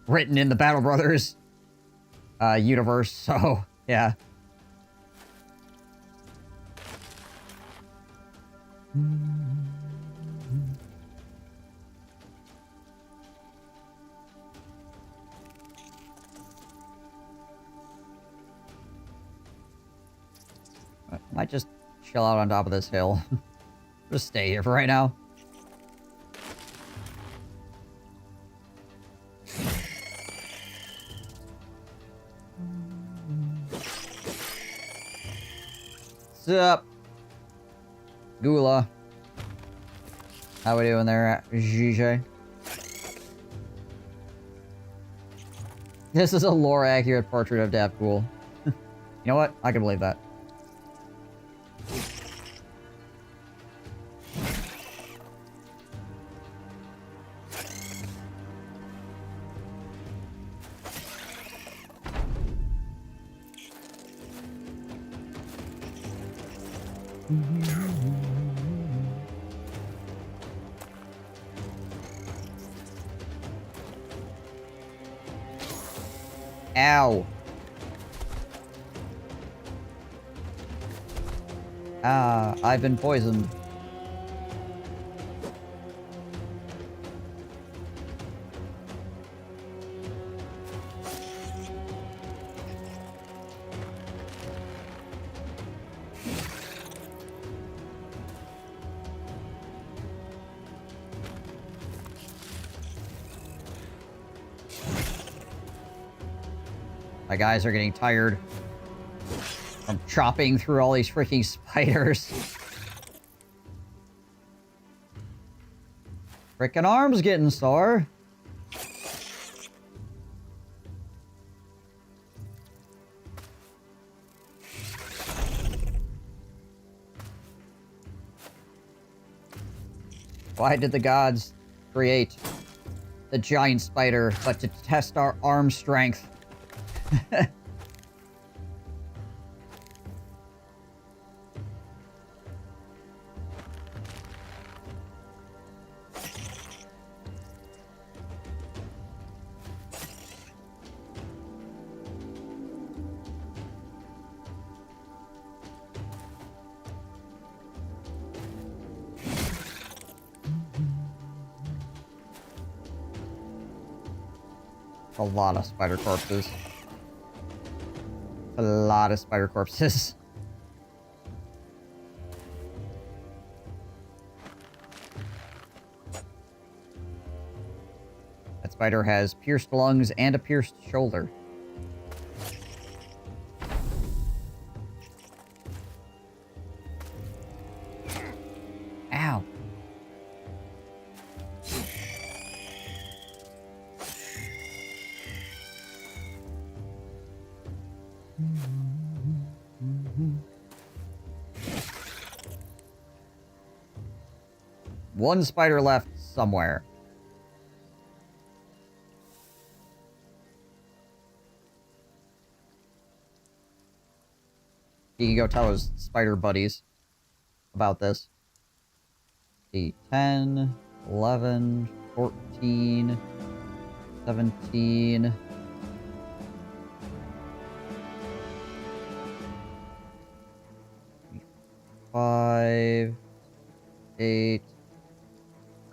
written in the Battle Brothers universe, so yeah. I might just chill out on top of this hill. Just stay here for right now. What's up? Gula. How we doing there, GJ? This is a lore-accurate portrait of Daft Ghoul. You know what? I can believe that. Ow. Ah, I've been poisoned. My guys are getting tired from chopping through all these freaking spiders. Frickin' arm's getting sore. Why did the gods create the giant spider but to test our arm strength? A lot of spider corpses. A lot of spider corpses. That spider has pierced lungs and a pierced shoulder. Ow. One spider left somewhere. He can go tell his spider buddies about this. 8, 10, 11, 14, 17... 5, 8,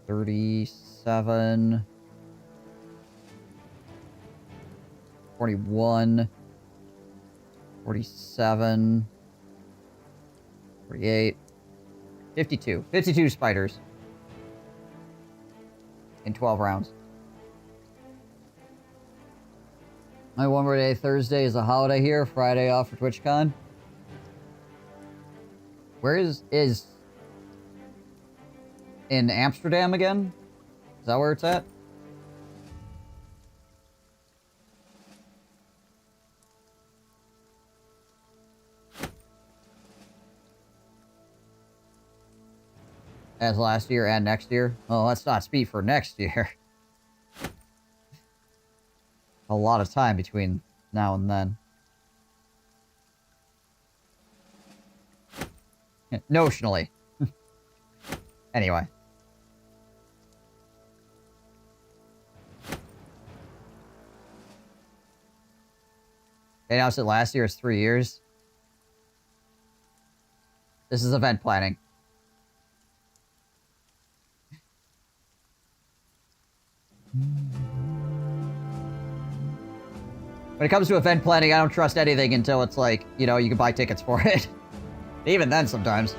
37, 41, 47, 48, 52. 52 spiders in 12 rounds. My one more day Thursday is a holiday here. Friday off for TwitchCon. Where is in Amsterdam again? Is that where it's at? As last year and next year? Oh, let's not speak for next year. A lot of time between now and then. Notionally. Anyway. They announced it last year. It's 3 years. This is event planning. When it comes to event planning, I don't trust anything until it's like, you know, you can buy tickets for it. Even then, sometimes.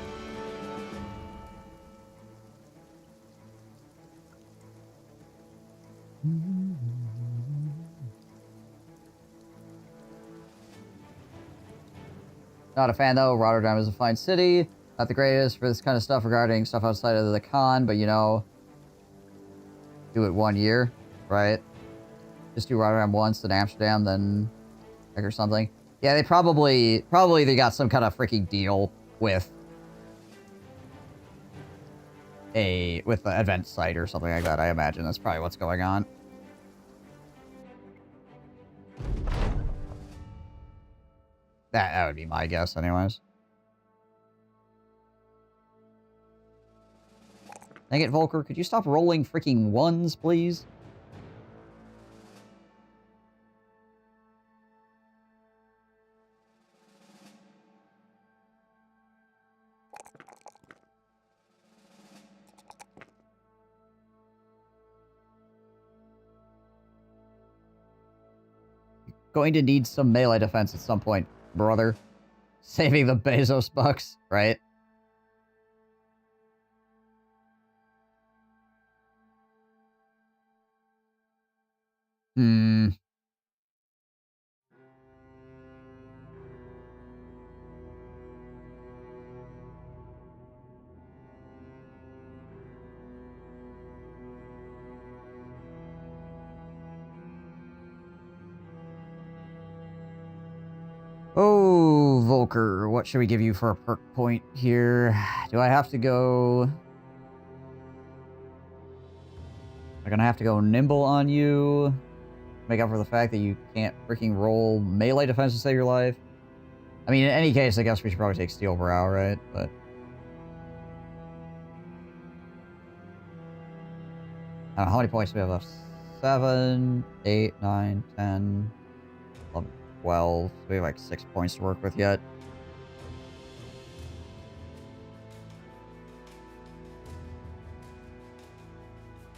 Not a fan, though. Rotterdam is a fine city. Not the greatest for this kind of stuff regarding stuff outside of the con, but, you know, do it 1 year, right? Just do Rotterdam once, then Amsterdam, then or something. Yeah, they probably they got some kind of freaking deal with the event site or something like that. I imagine that's probably what's going on. That would be my guess, anyways. Dang it, Volker, could you stop rolling freaking ones, please? Going to need some melee defense at some point, brother. Saving the Bezos bucks, right? Oh, Volker, what should we give you for a perk point here? Do I have to go... I'm gonna have to go nimble on you. Make up for the fact that you can't freaking roll melee defense to save your life. I mean, in any case, I guess we should probably take Steel Brow, right? But... I don't know, how many points do we have left? 7, 8, 9, 10, 11, 12. So we have like 6 points to work with yet.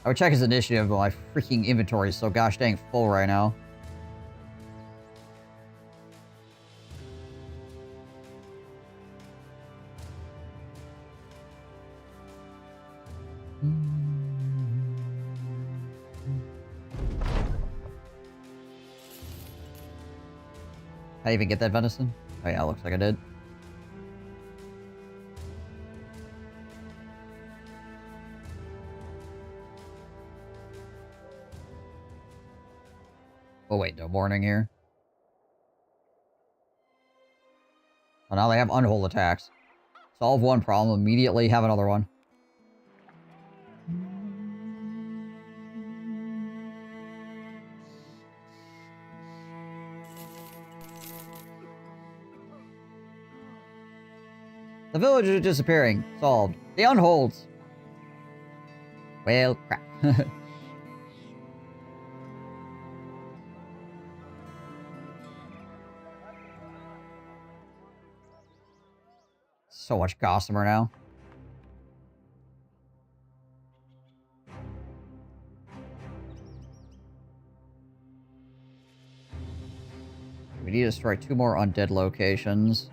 I would check his initiative, but my freaking inventory is so gosh dang full right now. I even get that venison? Oh yeah, looks like I did. Oh wait, no warning here. Well, now they have unhold attacks. Solve one problem, immediately have another one. The village is disappearing. Solved. The unholds. Well, crap. So much Gossamer now. We need to destroy 2 more undead locations.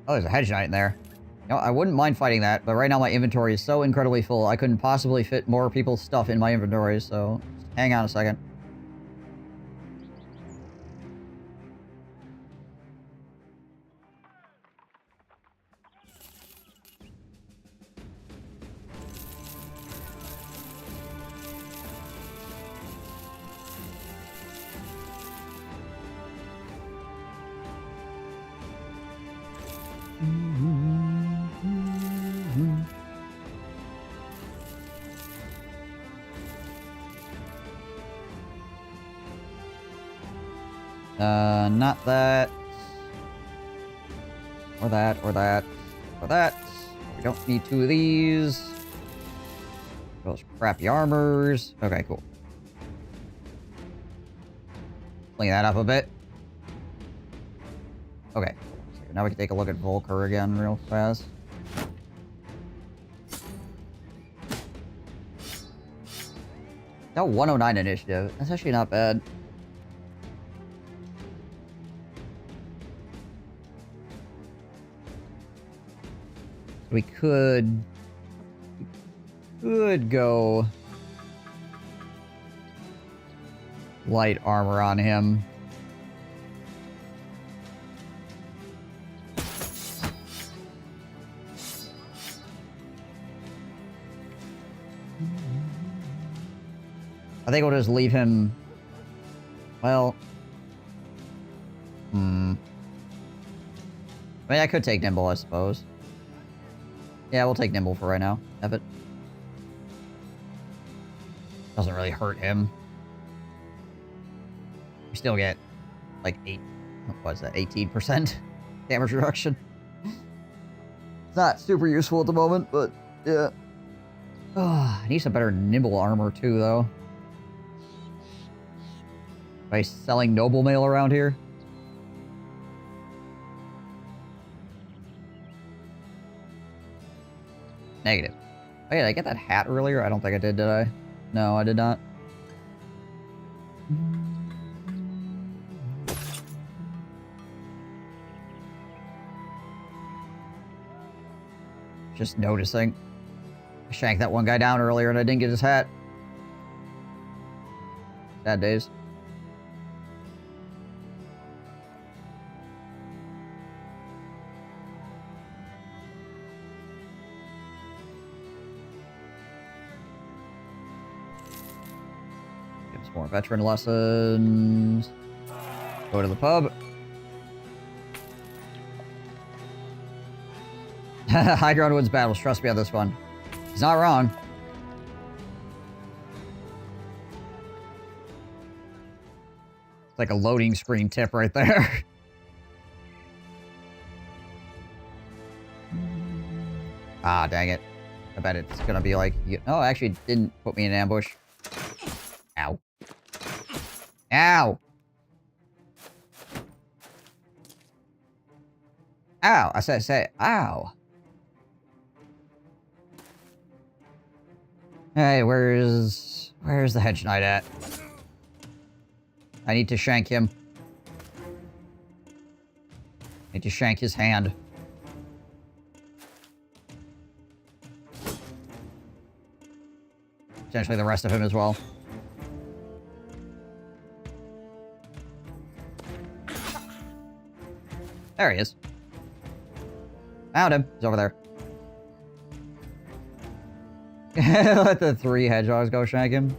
Oh, there's a hedge knight in there. You know, I wouldn't mind fighting that, but right now my inventory is so incredibly full, I couldn't possibly fit more people's stuff in my inventory, so hang on a second. Not that. Or that, or that, or that. We don't need 2 of these. Those crappy armors. Okay, cool. Clean that up a bit. Okay. So now we can take a look at Volker again real fast. Got 109 initiative. That's actually not bad. We could go light armor on him. I think we'll just leave him. Well, I mean, I could take Nimble, I suppose. Yeah, we'll take Nimble for right now. Have it. Doesn't really hurt him. We still get, like, what is that, 18% damage reduction. It's not super useful at the moment, but, yeah. Oh, I need some better Nimble armor, too, though. Am I selling noble mail around here? Negative. Oh yeah, did I get that hat earlier? I don't think I did I? No, I did not. Just noticing. I shanked that one guy down earlier and I didn't get his hat. Sad days. Some more veteran lessons. Go to the pub. High ground wins battles. Trust me on this one. He's not wrong. It's like a loading screen tip right there. Ah, dang it. I bet it's gonna be like... Oh, actually, it didn't put me in an ambush. Ow. Ow! Ow! I said, ow. Hey, where's the hedge knight at? I need to shank him. I need to shank his hand. Potentially the rest of him as well. There he is. Found him. He's over there. Let the 3 hedgehogs go shank him.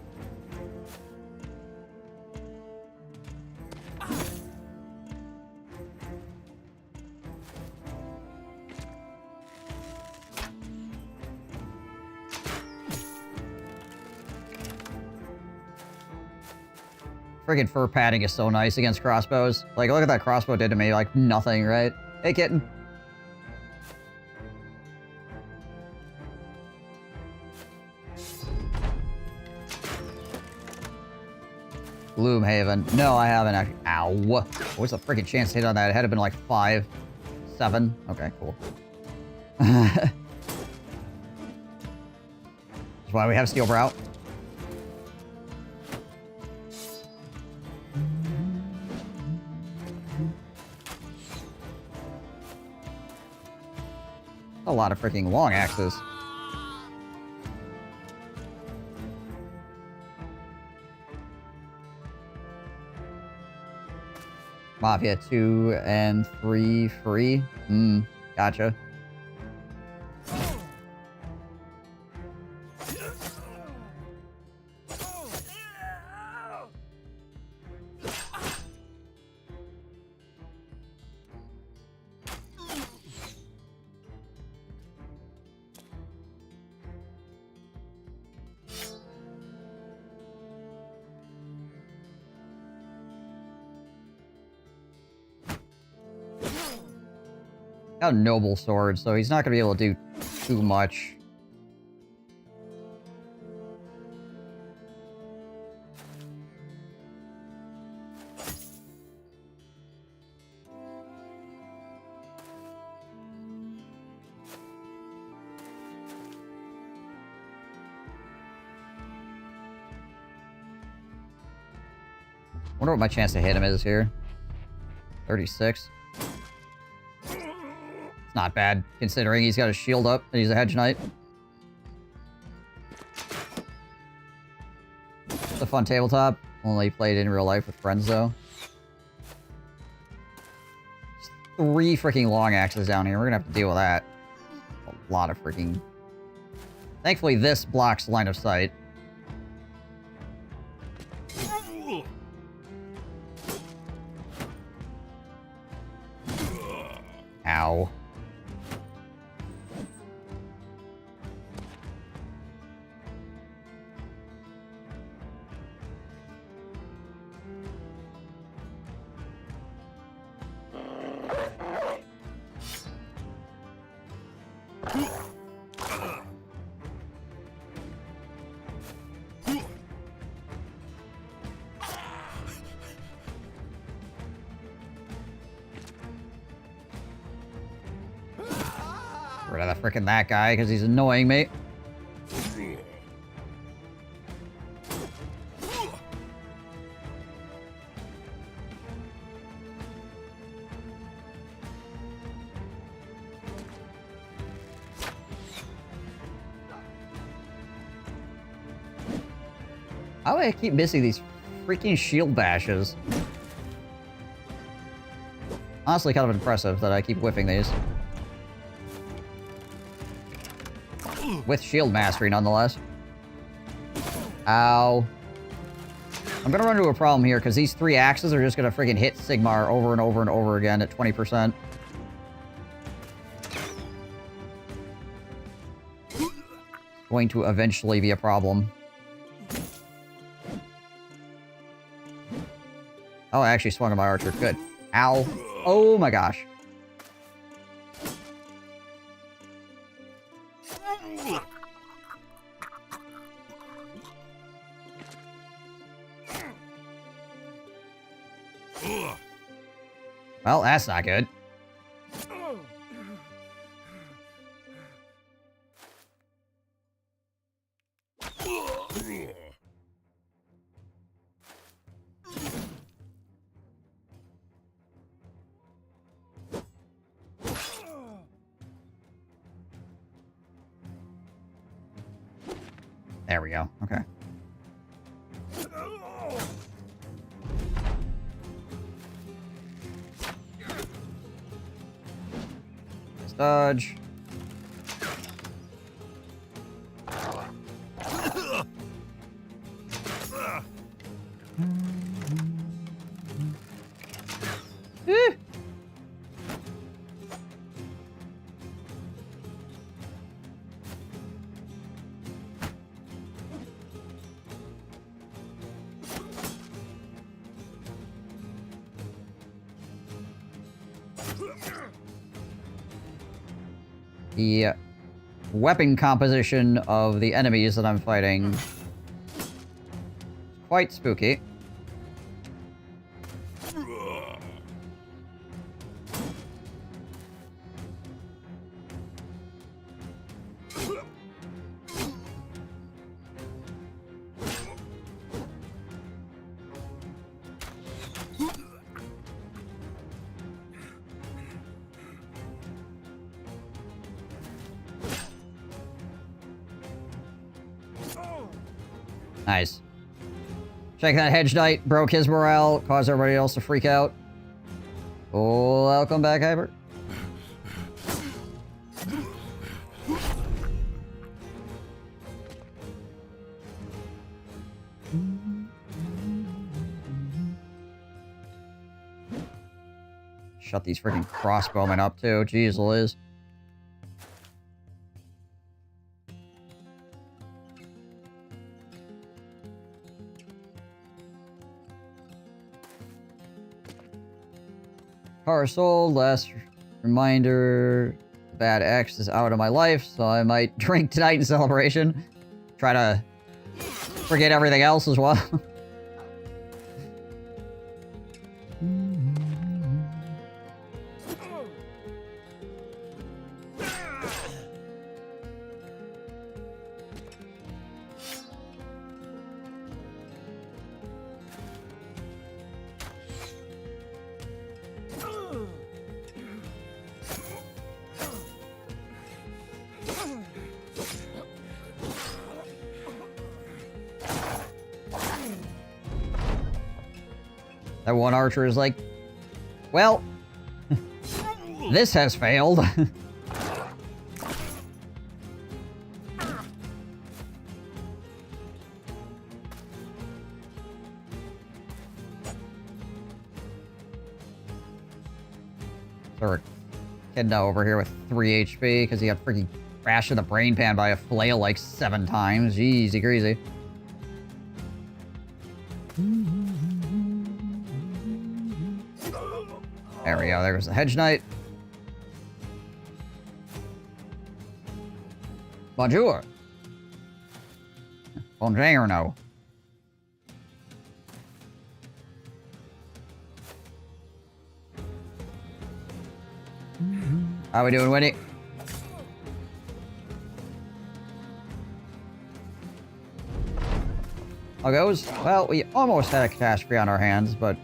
Friggin' fur padding is so nice against crossbows. Like, look at that crossbow did to me. Like, nothing, right? Hey, kitten. Gloomhaven. No, I haven't actually. Ow. What's the freaking chance to hit on that? It had to been like 5, 7. Okay, cool. That's why we have Steel Brow. A lot of freaking long axes. Mafia 2 and 3 free. Gotcha. Got a noble sword, so he's not gonna be able to do too much. Wonder what my chance to hit him is here. 36. It's not bad, considering he's got a shield up and he's a hedge knight. It's a fun tabletop. Only played in real life with friends, though. There's 3 freaking long axes down here. We're gonna have to deal with that. A lot of freaking... Thankfully, this blocks line of sight. Ow. Rid of the frickin' that guy, because he's annoying me. How do I keep missing these freaking shield bashes? Honestly, kind of impressive that I keep whiffing these. With shield mastery, nonetheless. Ow. I'm gonna run into a problem here, because these 3 axes are just gonna freaking hit Sigmar over and over and over again at 20%. Going to eventually be a problem. Oh, I actually swung at my archer. Good. Ow. Oh my gosh. Well, that's not good. There we go. Okay. Let's dodge. The weapon composition of the enemies that I'm fighting is quite spooky. Nice. Check that Hedge Knight. Broke his morale. Caused everybody else to freak out. Oh, welcome back, Hyper. Shut these freaking crossbowmen up, too. Jeez Liz. Car sold. Last reminder. The bad X is out of my life, so I might drink tonight in celebration. Try to forget everything else as well. That one archer is like, well, this has failed. Or Kidna over here with 3 HP because he got freaking crashed in the brain pan by a flail like 7 times. Jeezy crazy. There we go. There's the Hedge Knight. Bonjour. Bonjour, no. How we doing, Winnie? How goes? Well, we almost had a catastrophe on our hands, but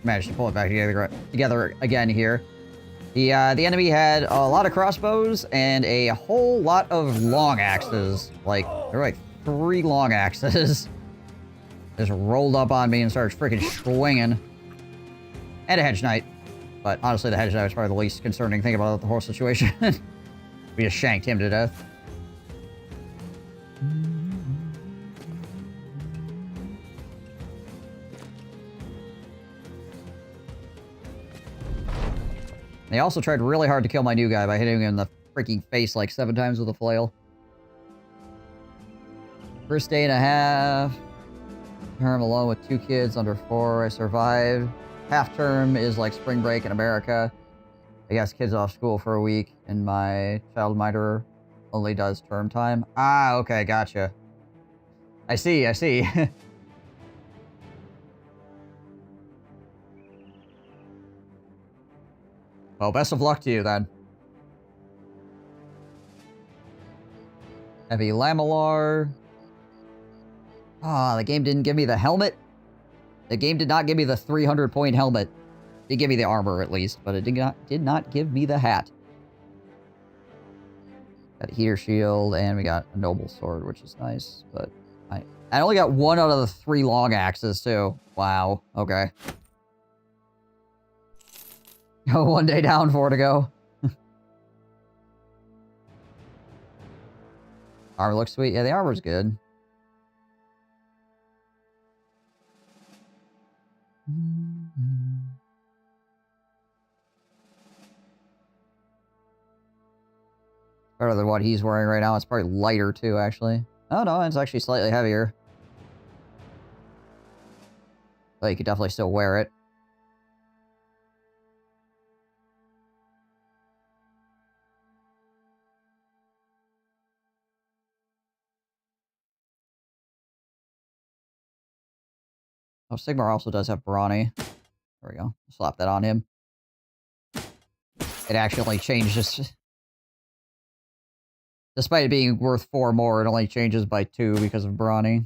managed to pull it back together again here. The enemy had a lot of crossbows and a whole lot of long axes. Like, there were like 3 long axes. Just rolled up on me and started freaking swinging. And a Hedge Knight. But honestly, the Hedge Knight was probably the least concerning thing about the whole situation. We just shanked him to death. They also tried really hard to kill my new guy by hitting him in the freaking face like 7 times with a flail. First day and a half. Term alone with 2 kids under 4. I survived. Half term is like spring break in America. I guess kids off school for a week, and my childminder only does term time. Ah, okay, gotcha. I see, I see. Well, best of luck to you, then. Heavy lamellar. Ah, the game didn't give me the helmet. The game did not give me the 300-point helmet. It did give me the armor, at least, but it did not give me the hat. Got a heater shield, and we got a noble sword, which is nice, but I only got 1 out of the 3 long axes, too. Wow, okay. 1 day down, 4 to go. Armor looks sweet. Yeah, the armor's good. Better than what he's wearing right now. It's probably lighter, too, actually. Oh, no, it's actually slightly heavier. But you could definitely still wear it. Oh, Sigmar also does have brawny. There we go. Slap that on him. It actually changes. Despite it being worth 4 more, it only changes by 2 because of brawny.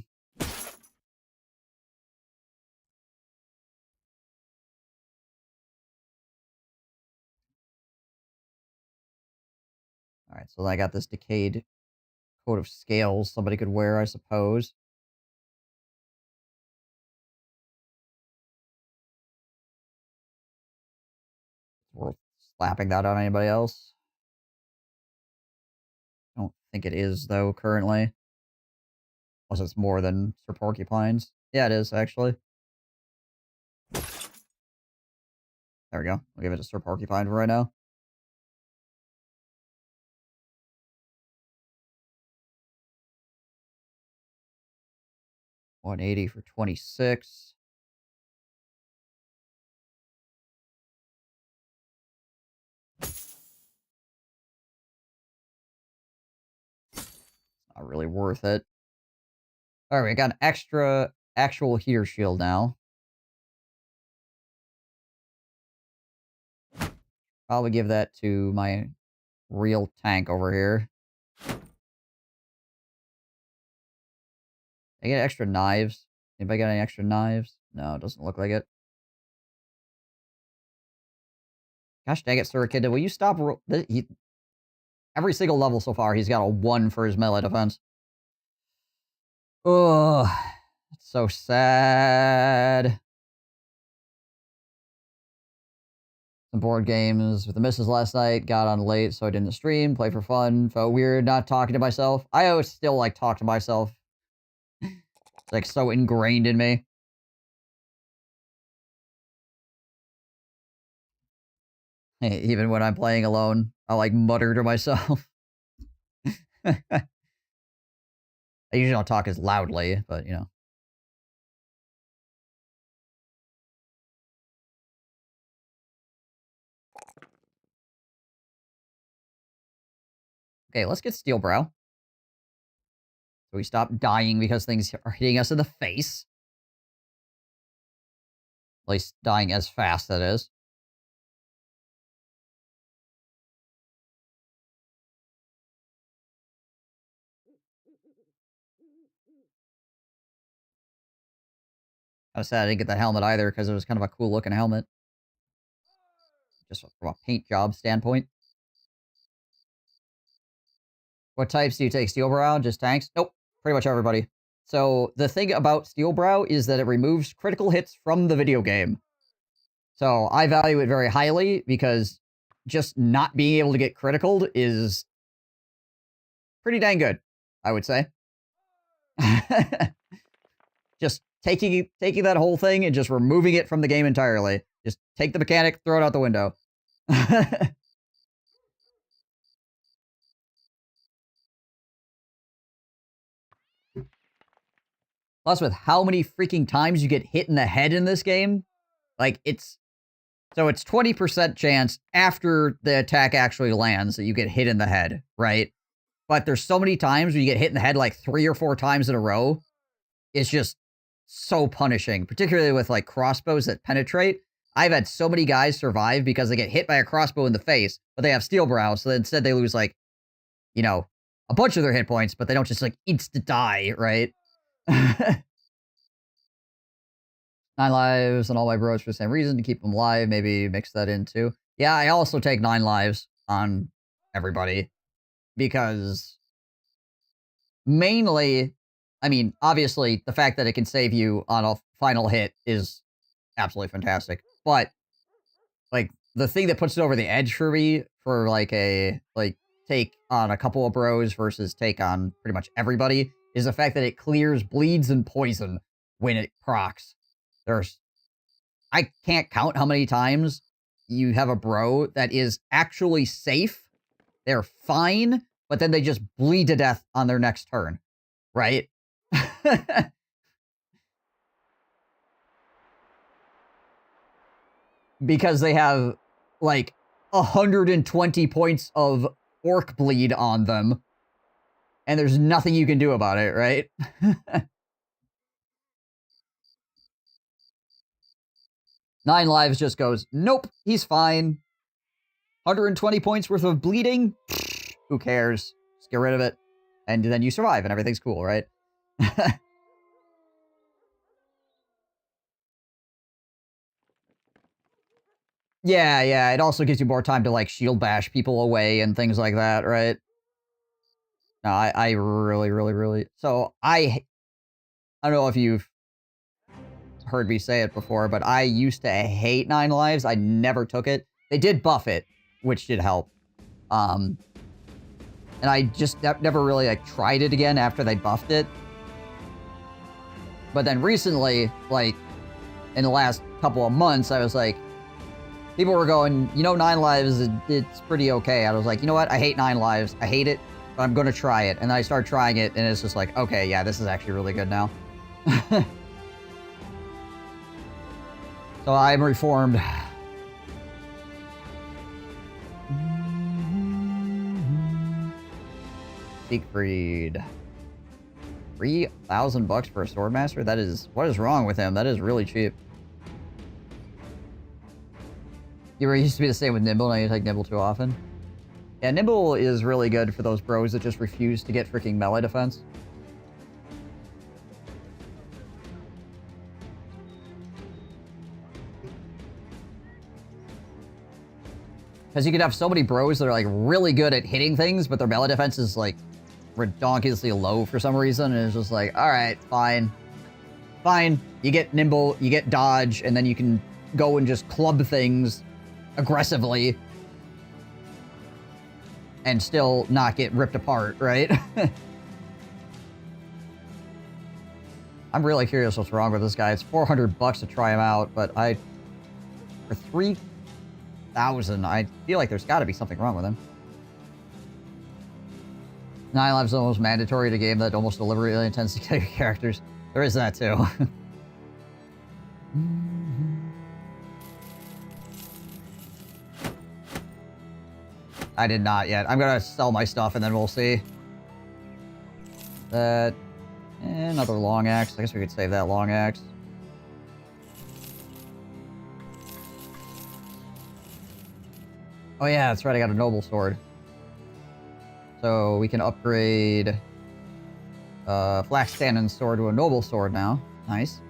Alright, so I got this decayed coat of scales somebody could wear, I suppose. It's worth slapping that on anybody else. I don't think it is, though, currently. Unless it's more than Sir Porcupine's. Yeah, it is, actually. There we go. I'll give it to Sir Porcupine for right now. $180 for 26. Not really worth it. Alright, we got an extra actual heater shield now. Probably give that to my real tank over here. I get extra knives. Anybody got any extra knives? No, it doesn't look like it. Gosh dang it, Sir Kid, will you stop? Every single level so far, he's got a 1 for his melee defense. Ugh. It's so sad. Some board games with the missus last night. Got on late, so I didn't stream. Play for fun. Felt weird not talking to myself. I always still, like, talk to myself. It's, like, so ingrained in me. Hey, even when I'm playing alone, I, like, mutter to myself. I usually don't talk as loudly, but, you know. Okay, let's get Steel Brow. So we stop dying because things are hitting us in the face. At least dying as fast, that is. I was sad I didn't get that helmet either because it was kind of a cool looking helmet. Just from a paint job standpoint. What types do you take? Steel Brow? Just tanks? Nope. Pretty much everybody. So the thing about Steel Brow is that it removes critical hits from the video game. So I value it very highly because just not being able to get critical is pretty dang good, I would say. Just taking that whole thing and just removing it from the game entirely. Just take the mechanic, throw it out the window. Plus, with how many freaking times you get hit in the head in this game, like, it's 20% chance after the attack actually lands that you get hit in the head, right? But there's so many times where you get hit in the head like 3 or 4 times in a row. It's just so punishing, particularly with like crossbows that penetrate. I've had so many guys survive because they get hit by a crossbow in the face, but they have steel brow, so instead they lose like, you know, a bunch of their hit points, but they don't just like insta die, right? 9 lives on all my bros for the same reason, to keep them alive. Maybe mix that in too. Yeah, I also take 9 lives on everybody because mainly, I mean, obviously the fact that it can save you on a final hit is absolutely fantastic. But like the thing that puts it over the edge for me for like a take on a couple of bros versus take on pretty much everybody is the fact that it clears bleeds and poison when it procs. I can't count how many times you have a bro that is actually safe. They're fine, but then they just bleed to death on their next turn, right? Because they have like 120 points of orc bleed on them, and there's nothing you can do about it, right? 9 lives just goes, nope, he's fine. 120 points worth of bleeding? Who cares? Just get rid of it. And then you survive and everything's cool, right? Yeah, it also gives you more time to, like, shield bash people away and things like that, right? No, I really... So, I don't know if you've heard me say it before, but I used to hate 9 lives. I never took it. They did buff it, which did help. And I just never really, like, tried it again after they buffed it. But then recently, like, in the last couple of months, I was like, people were going, you know, 9 lives, it's pretty okay. I was like, you know what? I hate 9 lives. I hate it, but I'm going to try it. And then I started trying it, and it's just like, okay, yeah, this is actually really good now. So I'm reformed. Siegfried. $3,000 for a swordmaster? That is... What is wrong with him? That is really cheap. You were used to be the same with Nimble, now you take Nimble too often. Yeah, Nimble is really good for those bros that just refuse to get freaking melee defense. Because you could have so many bros that are, like, really good at hitting things, but their melee defense is, like, redonkulously low for some reason, and it's just like, alright, fine. Fine. You get Nimble, you get Dodge, and then you can go and just club things aggressively and still not get ripped apart, right? I'm really curious what's wrong with this guy. It's $400 to try him out, but for 3,000, I feel like there's got to be something wrong with him. 9 lives is almost mandatory to a game that almost deliberately intends to kill your characters. There is that too. I did not yet. I'm gonna sell my stuff and then we'll see. That... another long axe. I guess we could save that long axe. Oh yeah, that's right, I got a noble sword. So we can upgrade Flax Cannon sword to a noble sword now. Nice.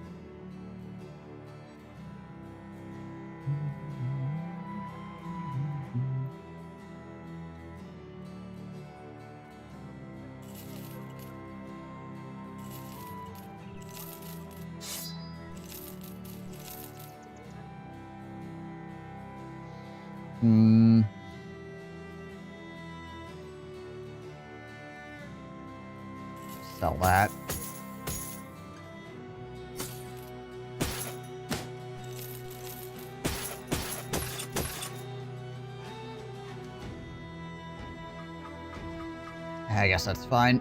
Sell that. I guess that's fine.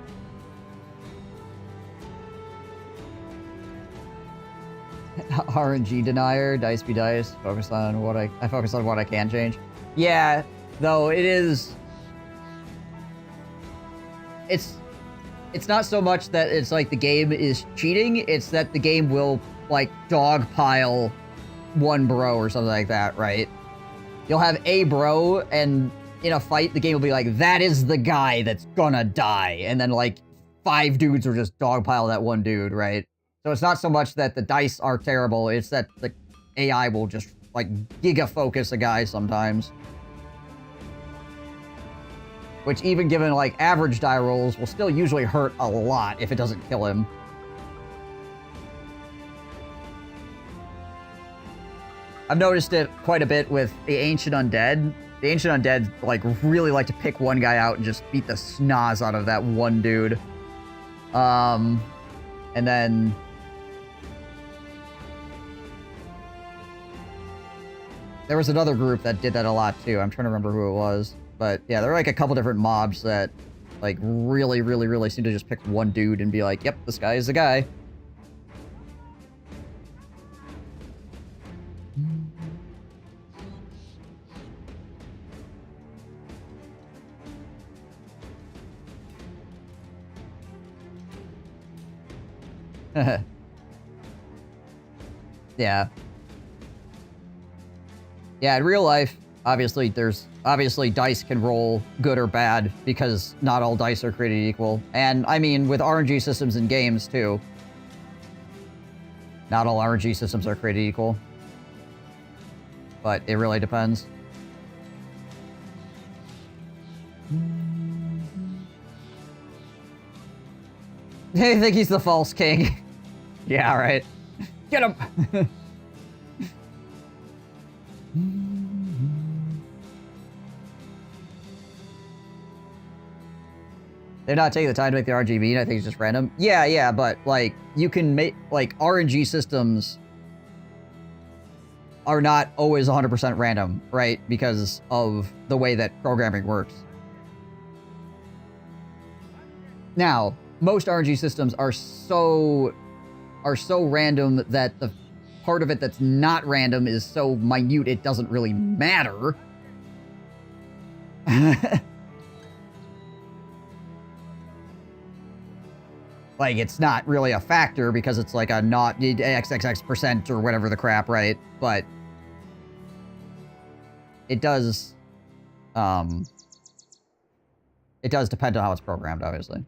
RNG denier, dice be dice. Focus on what I focus on what I can change. Yeah, though it is. It's not so much that it's like the game is cheating. It's that the game will like dogpile one bro or something like that, right? You'll have a bro, and in a fight, the game will be like, that is the guy that's gonna die. And then, like, 5 dudes will just dogpile that one dude, right? So it's not so much that the dice are terrible, it's that the AI will just, like, giga-focus a guy sometimes. Which, even given, like, average die rolls, will still usually hurt a lot if it doesn't kill him. I've noticed it quite a bit with the Ancient Undead. The Ancient Undead, like, really like to pick one guy out and just beat the schnoz out of that one dude. And then... there was another group that did that a lot, too. I'm trying to remember who it was. But, yeah, there are, like, a couple different mobs that, like, really seem to just pick one dude and be like, yep, this guy is the guy. Yeah. Yeah, in real life, obviously dice can roll good or bad because not all dice are created equal. And I mean, with RNG systems in games too, not all RNG systems are created equal. But it really depends. I think he's the false king. Yeah, right. Get him! They're not taking the time to make the RGB, I think it's just random. Yeah, but, like, you can make, like, RNG systems are not always 100% random, right? Because of the way that programming works. Now, most RNG systems are so random that the part of it that's not random is so minute it doesn't really matter. Like, it's not really a factor because it's like a not XXX% or whatever the crap, right? But it does depend on how it's programmed, obviously.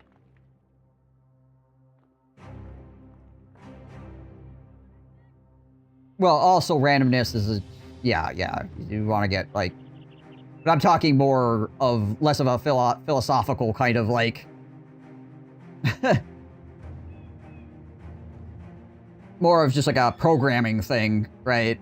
Well, also randomness is a... Yeah. You want to get, like... But I'm talking more of... less of a philosophical kind of, like... more of just, like, a programming thing, right?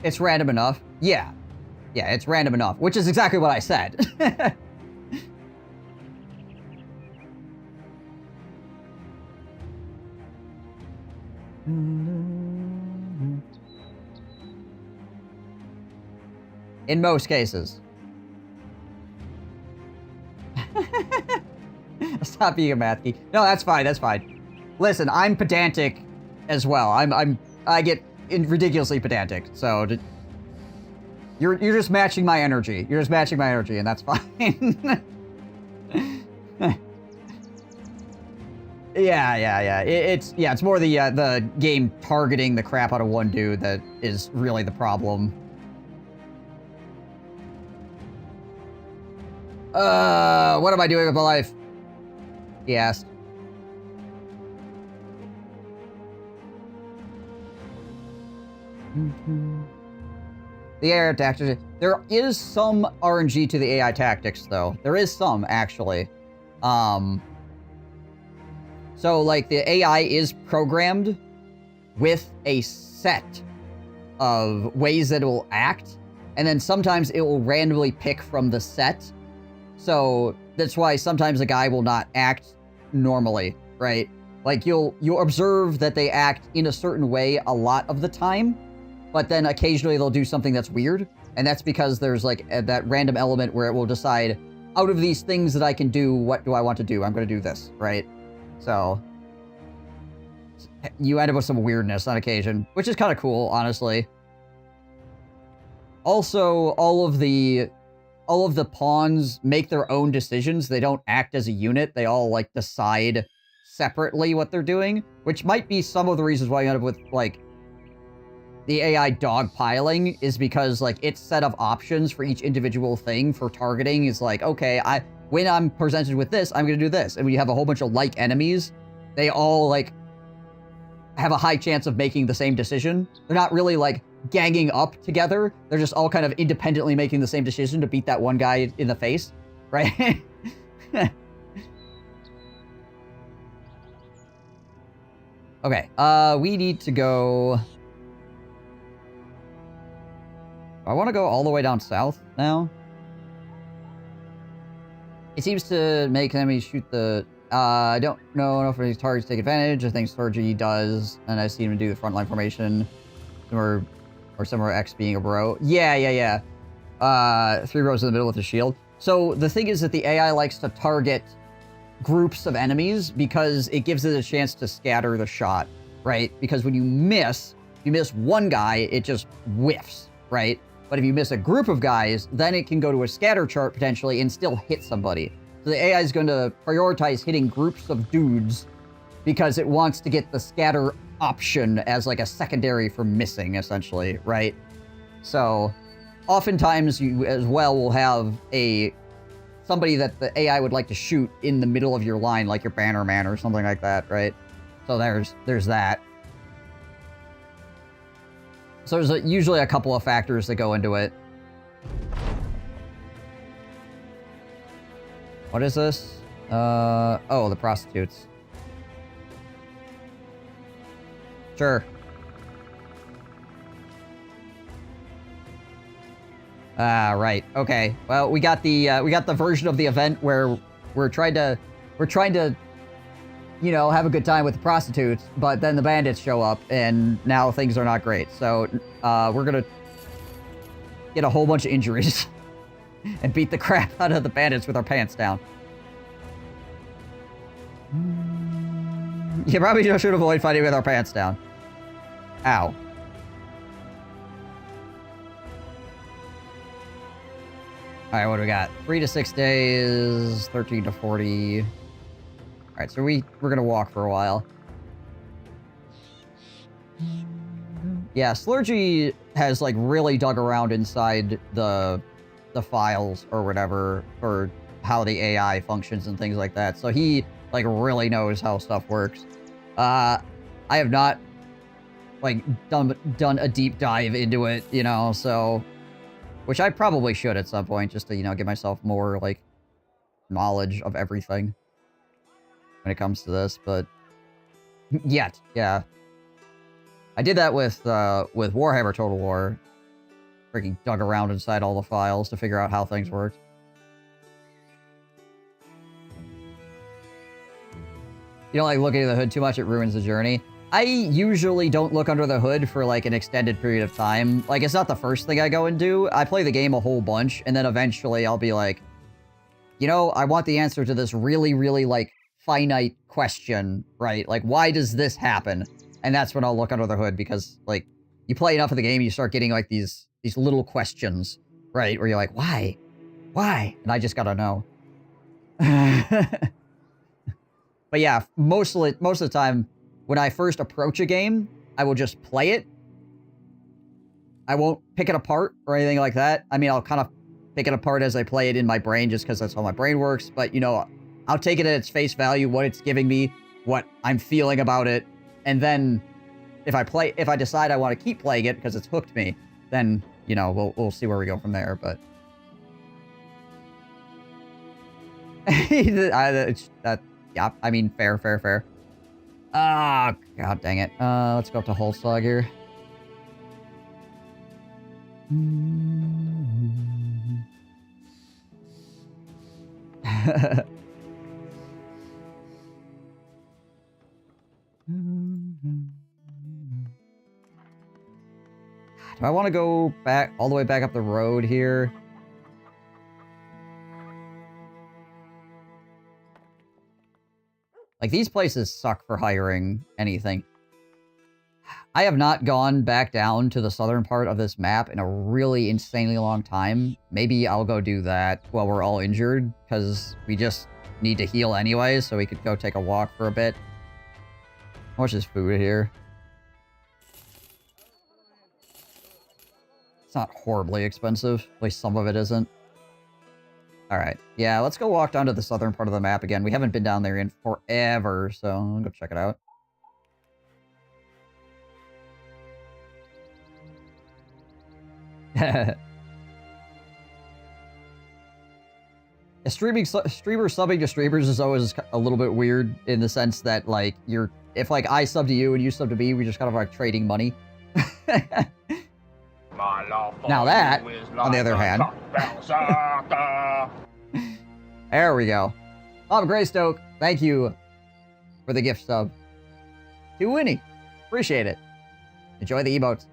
It's random enough. Yeah, it's random enough, which is exactly what I said. In most cases. Stop being a math geek. No, that's fine, that's fine. Listen, I'm pedantic as well. I get ridiculously pedantic, so you're just matching my energy. You're just matching my energy, and that's fine. Yeah. It's more the game targeting the crap out of one dude that is really the problem. What am I doing with my life? He asked. The AI tactics. There is some RNG to the AI tactics, though. There is some, actually. So, like, the AI is programmed with a set ways that it will act, and then sometimes it will randomly pick from the set. So that's why sometimes a guy will not act normally, right? Like you'll observe that they act in a certain way a lot of the time, but then occasionally they'll do something that's weird, and that's because there's like that random element where it will decide, out of these things that I can do, what do I want to do? I'm going to do this, right? So you end up with some weirdness on occasion, which is kind of cool, honestly. Also, all of the pawns make their own decisions. They don't act as a unit. They all, like, decide separately what they're doing, which might be some of the reasons why you end up with, like, the AI dogpiling is because, like, its set of options for each individual thing for targeting is like, okay, when I'm presented with this, I'm going to do this. And when you have a whole bunch of like enemies, they all, like, have a high chance of making the same decision. They're not really, like, ganging up together. They're just all kind of independently making the same decision to beat that one guy in the face, right? Okay, we need to go... I want to go all the way down south now. It seems to make enemies shoot the... I don't know enough of these targets take advantage. I think Surgery does, and I've seen him do the frontline formation. Or somewhere X being a bro. Yeah. 3 rows in the middle with a shield. So the thing is that the AI likes to target groups of enemies because it gives it a chance to scatter the shot, right? Because when you miss one guy, it just whiffs, right? But if you miss a group of guys, then it can go to a scatter chart potentially and still hit somebody. So the AI is going to prioritize hitting groups of dudes because it wants to get the scatter option as like a secondary for missing, essentially, right? So oftentimes you as well will have somebody that the AI would like to shoot in the middle of your line, like your banner man or something like that, right? So there's that. So there's usually a couple of factors that go into it. What is this? Oh, the prostitutes. Sure. Ah, right. Okay. Well, we got the version of the event where we're trying to, you know, have a good time with the prostitutes, but then the bandits show up, and now things are not great. So, we're gonna get a whole bunch of injuries and beat the crap out of the bandits with our pants down. You probably should avoid fighting with our pants down. Ow. Alright, what do we got? 3 to 6 days, 13 to 40. Alright, so we're gonna walk for a while. Yeah, Slurgy has, like, really dug around inside the files or whatever for how the AI functions and things like that. So he, like, really knows how stuff works. I have not, like, done a deep dive into it, you know, so... Which I probably should at some point, just to, you know, give myself more, like, knowledge of everything when it comes to this, but... Yet, yeah. I did that with Warhammer Total War. Freaking dug around inside all the files to figure out how things worked. You don't like looking at the hood too much, it ruins the journey. I usually don't look under the hood for, like, an extended period of time. Like, it's not the first thing I go and do. I play the game a whole bunch, and then eventually I'll be like, you know, I want the answer to this really, really, like, finite question, right? Like, why does this happen? And that's when I'll look under the hood, because, like, you play enough of the game, you start getting, like, these little questions, right? Where you're like, why? Why? And I just gotta know. But yeah, most of the time, when I first approach a game, I will just play it. I won't pick it apart or anything like that. I mean, I'll kind of pick it apart as I play it in my brain just because that's how my brain works. But, you know, I'll take it at its face value, what it's giving me, what I'm feeling about it. And then if I decide I want to keep playing it because it's hooked me, then, you know, we'll see where we go from there. But yeah, I mean, fair. Ah, god dang it. Let's go up to Holstag here. Do I want to go back all the way back up the road here? Like, these places suck for hiring anything. I have not gone back down to the southern part of this map in a really insanely long time. Maybe I'll go do that while we're all injured, because we just need to heal anyway, so we could go take a walk for a bit. How much is food here? It's not horribly expensive. At least some of it isn't. Alright. Yeah, let's go walk down to the southern part of the map again. We haven't been down there in forever, so I'll go check it out. Streamer subbing to streamers is always a little bit weird in the sense that, like, if like I sub to you and you sub to me, we just kind of like trading money. Now that, on the other hand, there we go. Bob Greystoke, thank you for the gift sub. To Winnie, appreciate it. Enjoy the emotes.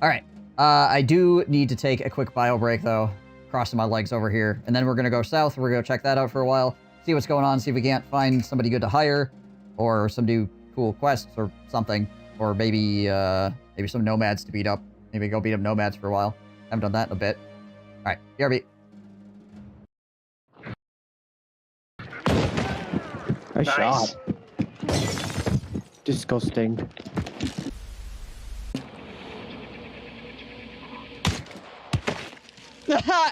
Alright, I do need to take a quick bio break though. Crossing my legs over here. And then we're gonna go south, we're gonna check that out for a while. See what's going on, see if we can't find somebody good to hire. Or some new cool quests or something. Or maybe, maybe some nomads to beat up. Maybe go beat up nomads for a while. Haven't done that in a bit. Alright, BRB. Nice shot. Disgusting.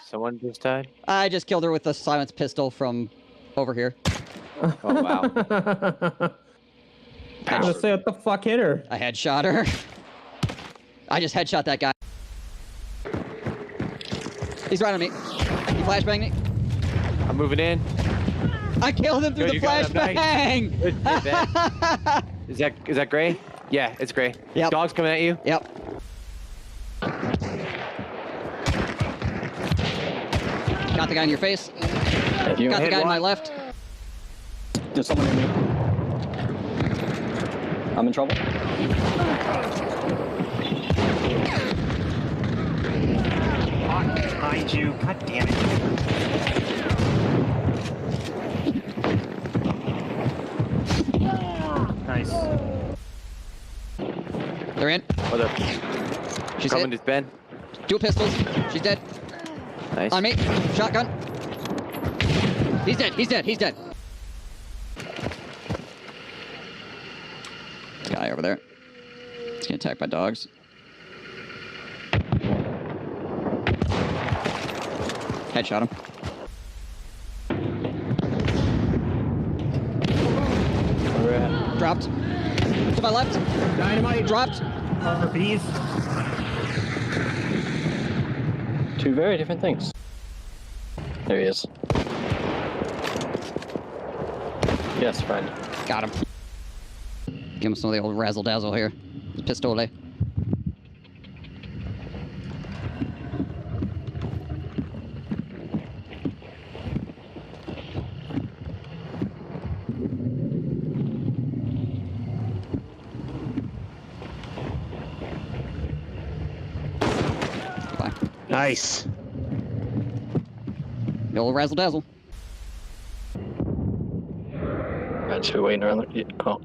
Someone just died? I just killed her with a silenced pistol from over here. Oh, wow. I was gonna say, what the fuck hit her? I headshot her. I just headshot that guy. He's right on me. He flashbanged me. I'm moving in. I killed him through the flashbang! Is that gray? Yeah, it's gray. Yep. Dog's coming at you? Yep. Got the guy in your face. Thank you. Got the guy in my left. There's someone in me. I'm in trouble. Behind you. God damn it. Nice. They're in. Oh, they're She's coming hit. to Ben. Dual pistols. She's dead. Nice. On me. Shotgun. He's dead. He's dead. He's dead. Guy over there. He's getting attacked by dogs. Headshot him. Dropped. To my left. Dynamite. Dropped. Bees. Two very different things. There he is. Yes, friend. Got him. Give him some of the old razzle dazzle here. Pistole. Nice. The old razzle dazzle. Got two waiting around the... Oh.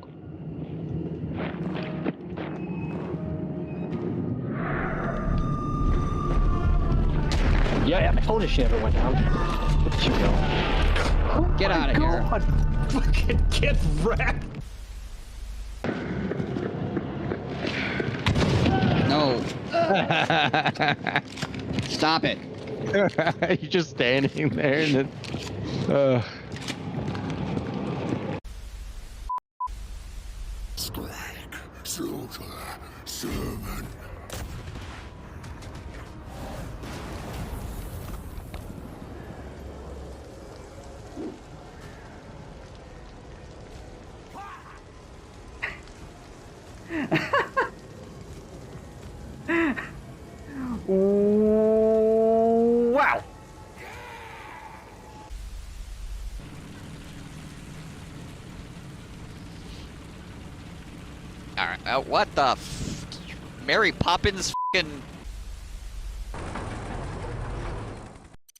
Yeah, I told you she never went down. Look at you go. Get out of here. Fucking get wrecked. No. Stop it. You're just standing there and then... What the Mary Poppins f***ing...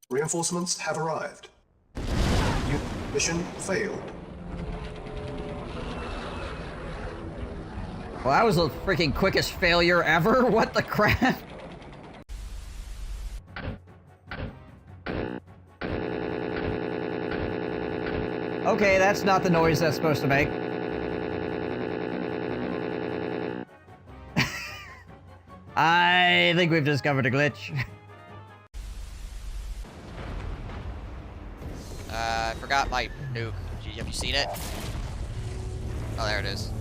Reinforcements have arrived. Mission failed. Well, that was the freaking quickest failure ever. What the crap? Okay, that's not the noise that's supposed to make. I think we've discovered a glitch. I forgot my nuke. Have you seen it? Oh, there it is.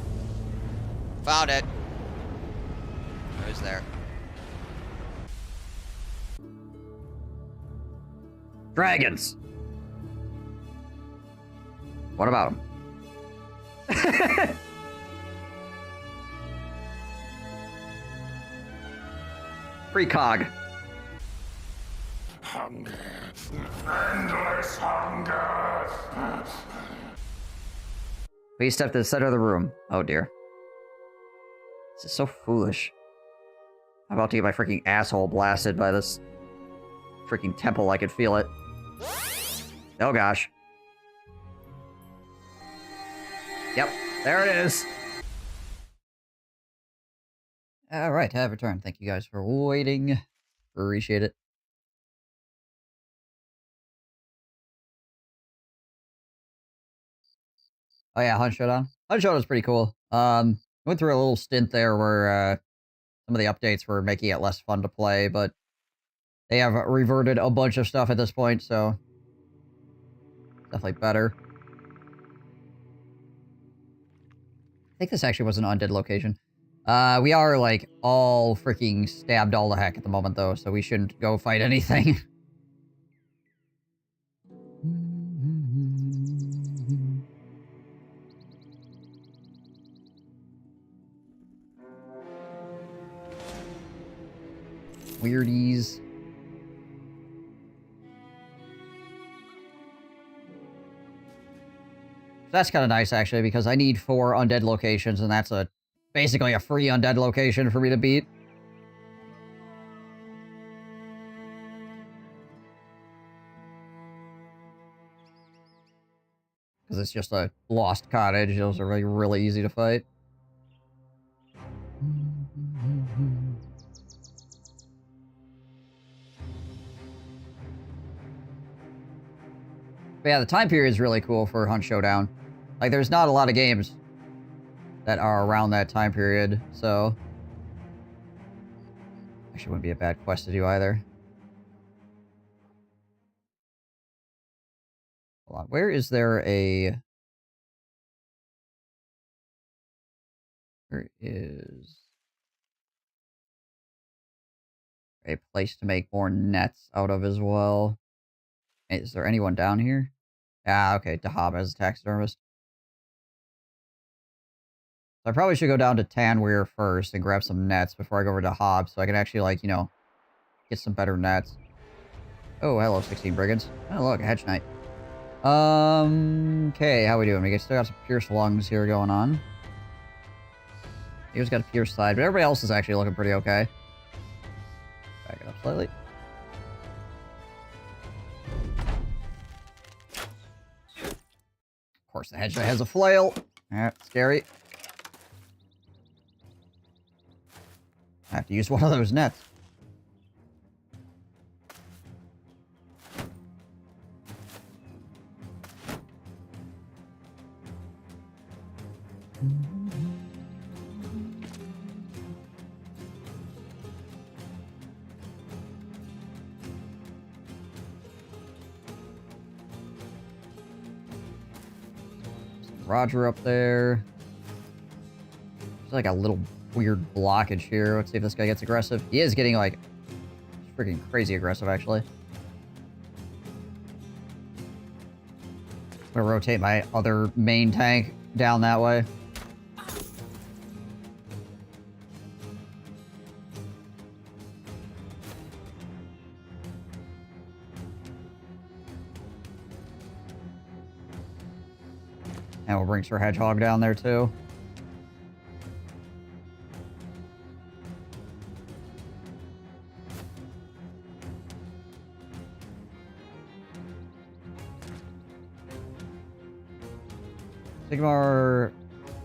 Found it. It was there. Dragons. What about them? Precog. Hunger. Endless hunger. Please step to the center of the room. Oh dear. This is so foolish. I'm about to get my freaking asshole blasted by this freaking temple. I could feel it. Oh gosh. Yep, there it is. Alright, I have returned. Thank you guys for waiting. Appreciate it. Oh yeah, Hunt Showdown. Hunt Showdown was pretty cool. Went through a little stint there where some of the updates were making it less fun to play, but they have reverted a bunch of stuff at this point, so definitely better. I think this actually was an undead location. We are, like, all freaking stabbed all the heck at the moment, though, so we shouldn't go fight anything. Weirdies. That's kind of nice, actually, because I need 4 undead locations, and that's basically a free undead location for me to beat. Because it's just a lost cottage. Those are really easy to fight. But yeah, the time period is really cool for Hunt Showdown. Like, there's not a lot of games that are around that time period, so... Actually, wouldn't be a bad quest to do either. Hold on, where is there a... There is... a place to make more nets out of as well. Is there anyone down here? Ah, okay, Dahab as a taxidermist. So I probably should go down to Tanweir first and grab some nets before I go over to Hob, so I can actually, like, you know, get some better nets. Oh, hello, 16 brigands. Oh, look, a hedge knight. Okay, how we doing? We still got some pierced lungs here going on. He's got a pierced side, but everybody else is actually looking pretty okay. Back it up slightly. Of course, the hedge knight has a flail. That's scary. I have to use one of those nets. Roger up there. There's like a little weird blockage here. Let's see if this guy gets aggressive. He is getting, like, freaking crazy aggressive, actually. I'm gonna rotate my other main tank down that way. And we'll bring Sir Hedgehog down there, too. Sigmar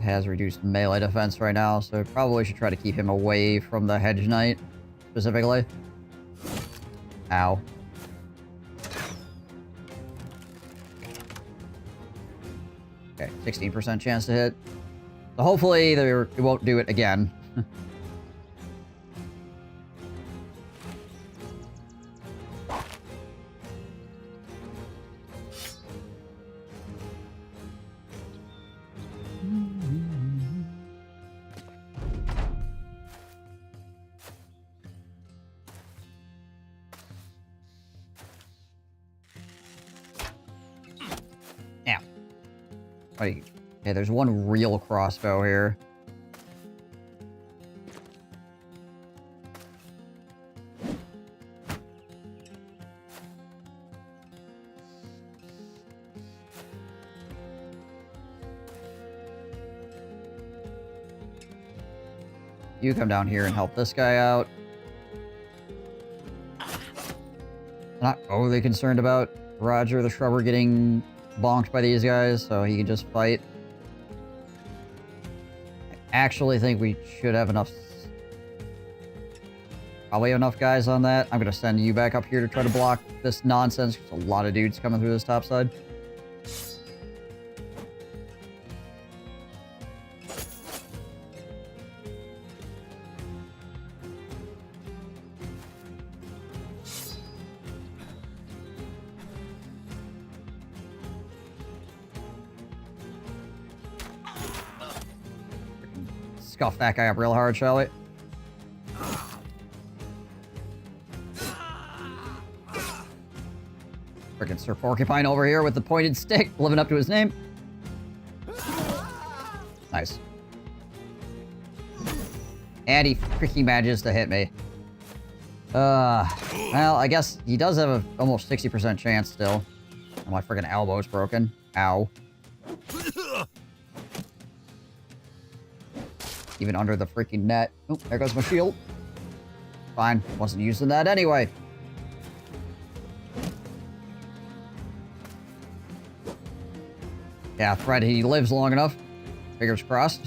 has reduced melee defense right now, so probably should try to keep him away from the Hedge Knight, specifically. Ow. Okay, 16% chance to hit. So hopefully it won't do it again. Okay, there's one real crossbow here. You come down here and help this guy out. Not overly concerned about Roger the Shrubber getting bonked by these guys, so he can just fight. I actually think we should have enough... Probably enough guys on that. I'm gonna send you back up here to try to block this nonsense. There's a lot of dudes coming through this top side. Scuff that guy up real hard, shall we? Frickin' Sir Porcupine over here with the pointed stick, living up to his name. Nice. And he freaking manages to hit me. Well, I guess he does have a almost 60% chance still. And my freaking elbow's broken. Ow. Even under the freaking net. Oh, there goes my shield. Fine. Wasn't using that anyway. Yeah, Fred, he lives long enough. Fingers crossed.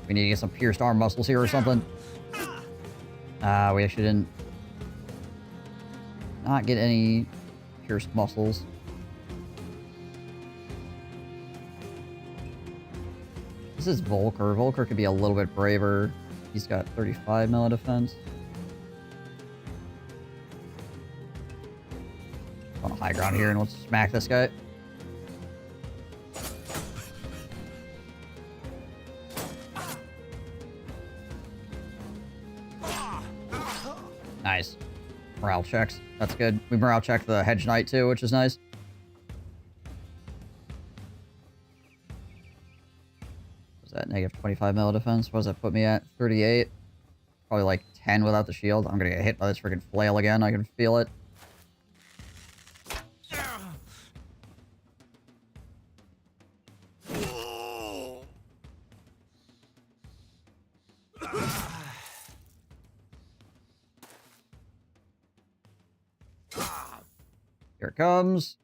We need to get some pierced arm muscles here or something. We actually didn't... not get any pierced muscles. This is Volker. Volker could be a little bit braver. He's got 35 melee defense. On a high ground here and let's smack this guy. Nice. Morale checks. That's good. We morale checked the Hedge Knight too, which is nice. That negative 25 melee defense. What does that put me at? 38. Probably like 10 without the shield. I'm gonna get hit by this freaking flail again. I can feel it. Here it comes.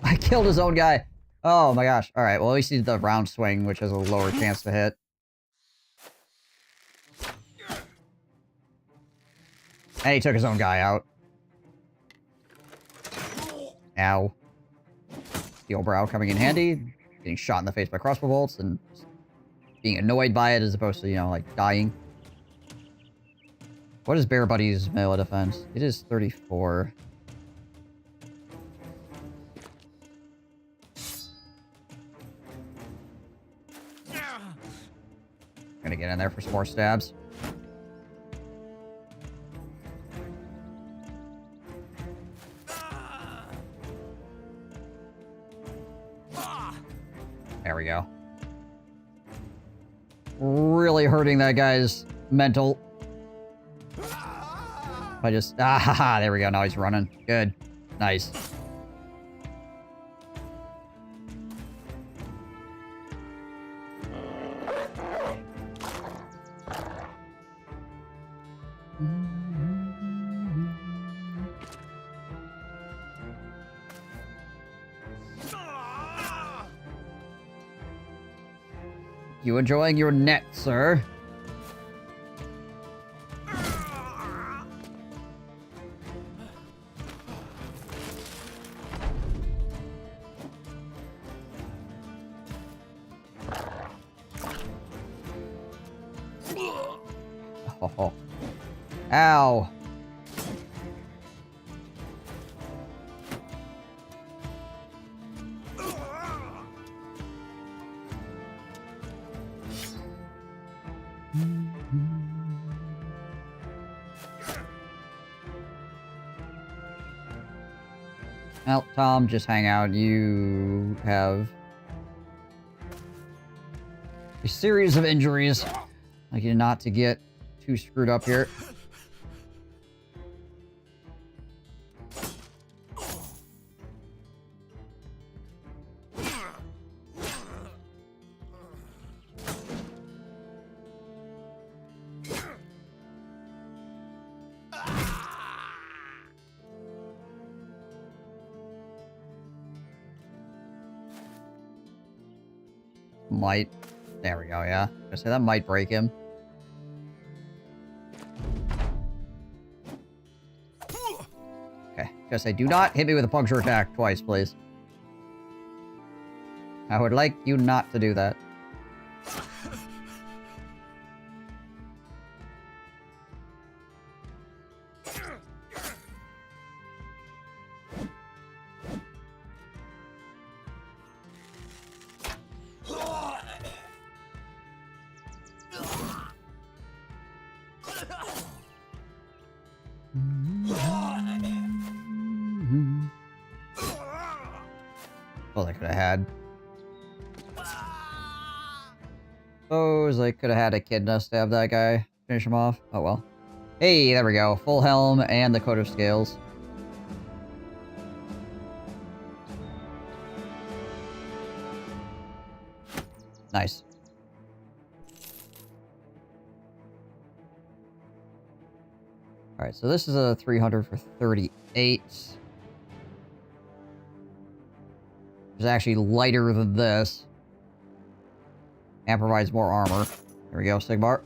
I killed his own guy. Oh my gosh. Alright, well at least he did the round swing, which has a lower chance to hit. And he took his own guy out. Ow. Steel brow coming in handy. Getting shot in the face by crossbow bolts and being annoyed by it as opposed to, you know, like dying. What is Bear Buddy's melee defense? It is 34. Gonna get in there for some more stabs. There we go. Really hurting that guy's mental. I just... Ah, there we go. Now he's running. Good. Nice. You enjoying your net, sir? Oh. Ow. Well, Tom, just hang out. You have a series of injuries. I'd like you not to get too screwed up here. Might. There we go, yeah. I say that might break him. Okay. Just say, do not hit me with a puncture attack twice, please. I would like you not to do that. Well, I could have had. Suppose I could have had Echidna stab that guy. Finish him off. Oh well. Hey, there we go. Full helm and the coat of scales. Nice. Alright, so this is a 300 for 38. It's actually lighter than this. And provides more armor. There we go, Sigmar.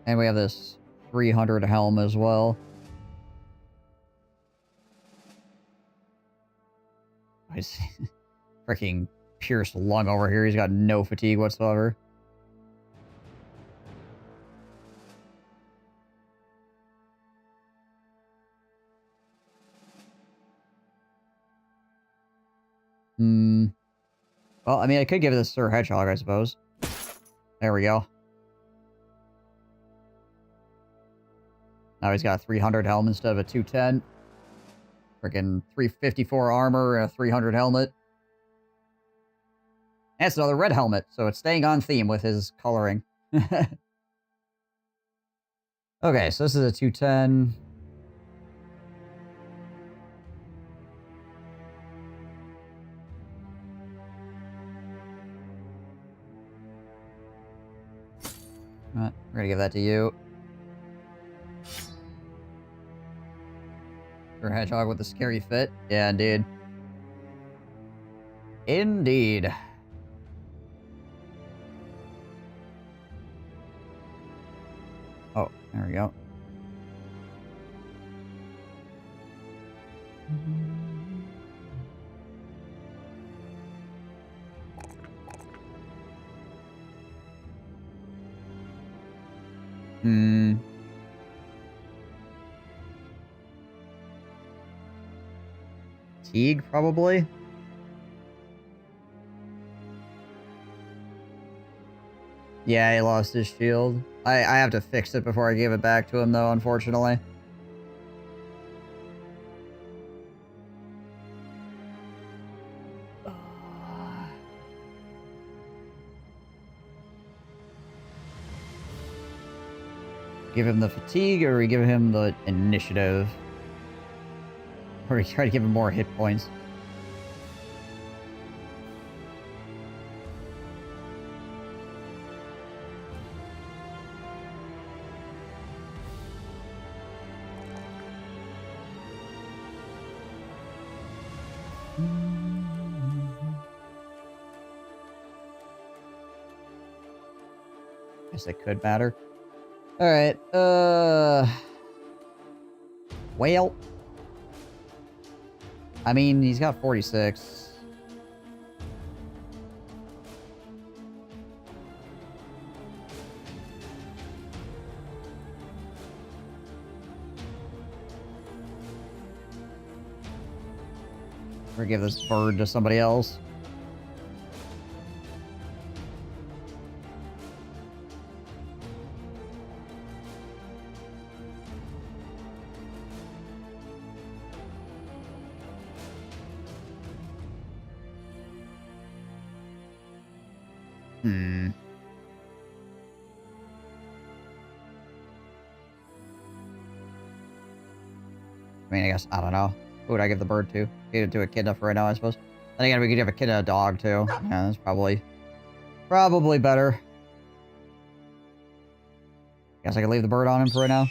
And we have this 300 helm as well. I see. Freaking pierced lung over here. He's got no fatigue whatsoever. Well, I mean, I could give this Sir Hedgehog, I suppose. There we go. Now he's got a 300 helm instead of a 210. Freaking 354 armor and a 300 helmet. And it's another red helmet, so it's staying on theme with his coloring. Okay, so this is a 210. We're gonna give that to you. Your hedgehog with a scary fit. Yeah, indeed. Indeed. Oh, there we go. Teague, probably? Yeah, he lost his shield. I have to fix it before I give it back to him, though, unfortunately. Give him the fatigue, or we give him the initiative? Or we try to give him more hit points? Guess it could matter. Alright, well. I mean, he's got 46. Or give this bird to somebody else. I mean, I guess, I don't know. Who would I give the bird to? Give it to a kidna for right now, I suppose. Then again, we could give a kidna a dog, too. Yeah, that's probably better. Guess I could leave the bird on him for right now.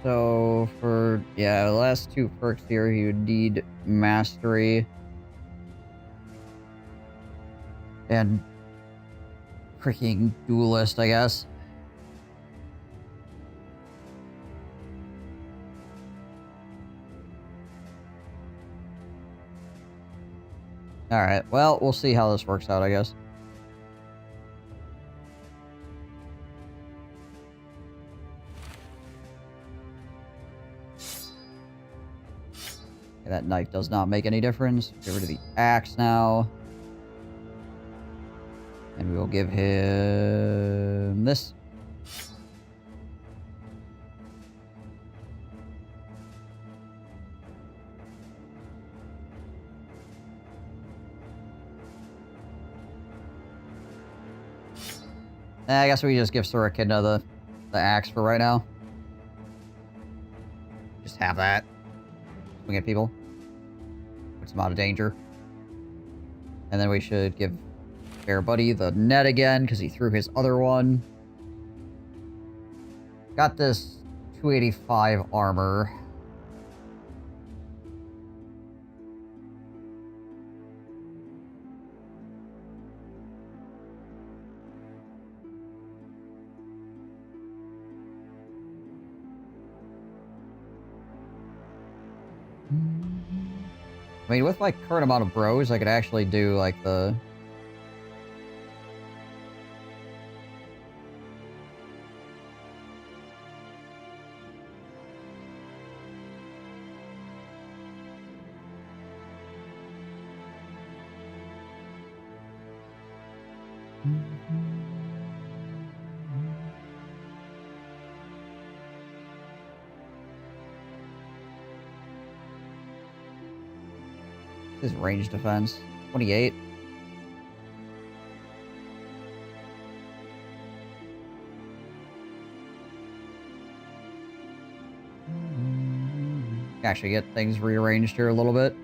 So, for, yeah, the last two perks here, you would need Mastery. And freaking Duelist, I guess. Alright, well, we'll see how this works out, I guess. Okay, that knife does not make any difference. Get rid of the axe now. And we will give him this. I guess we just give Surakidna the axe for right now. Just have that. Swing at people. Puts them out of danger. And then we should give Fair Buddy the net again, because he threw his other one. Got this 285 armor. I mean, with my current amount of bros, I could actually do, like, the... His range defense, 28. Actually get things rearranged here a little bit.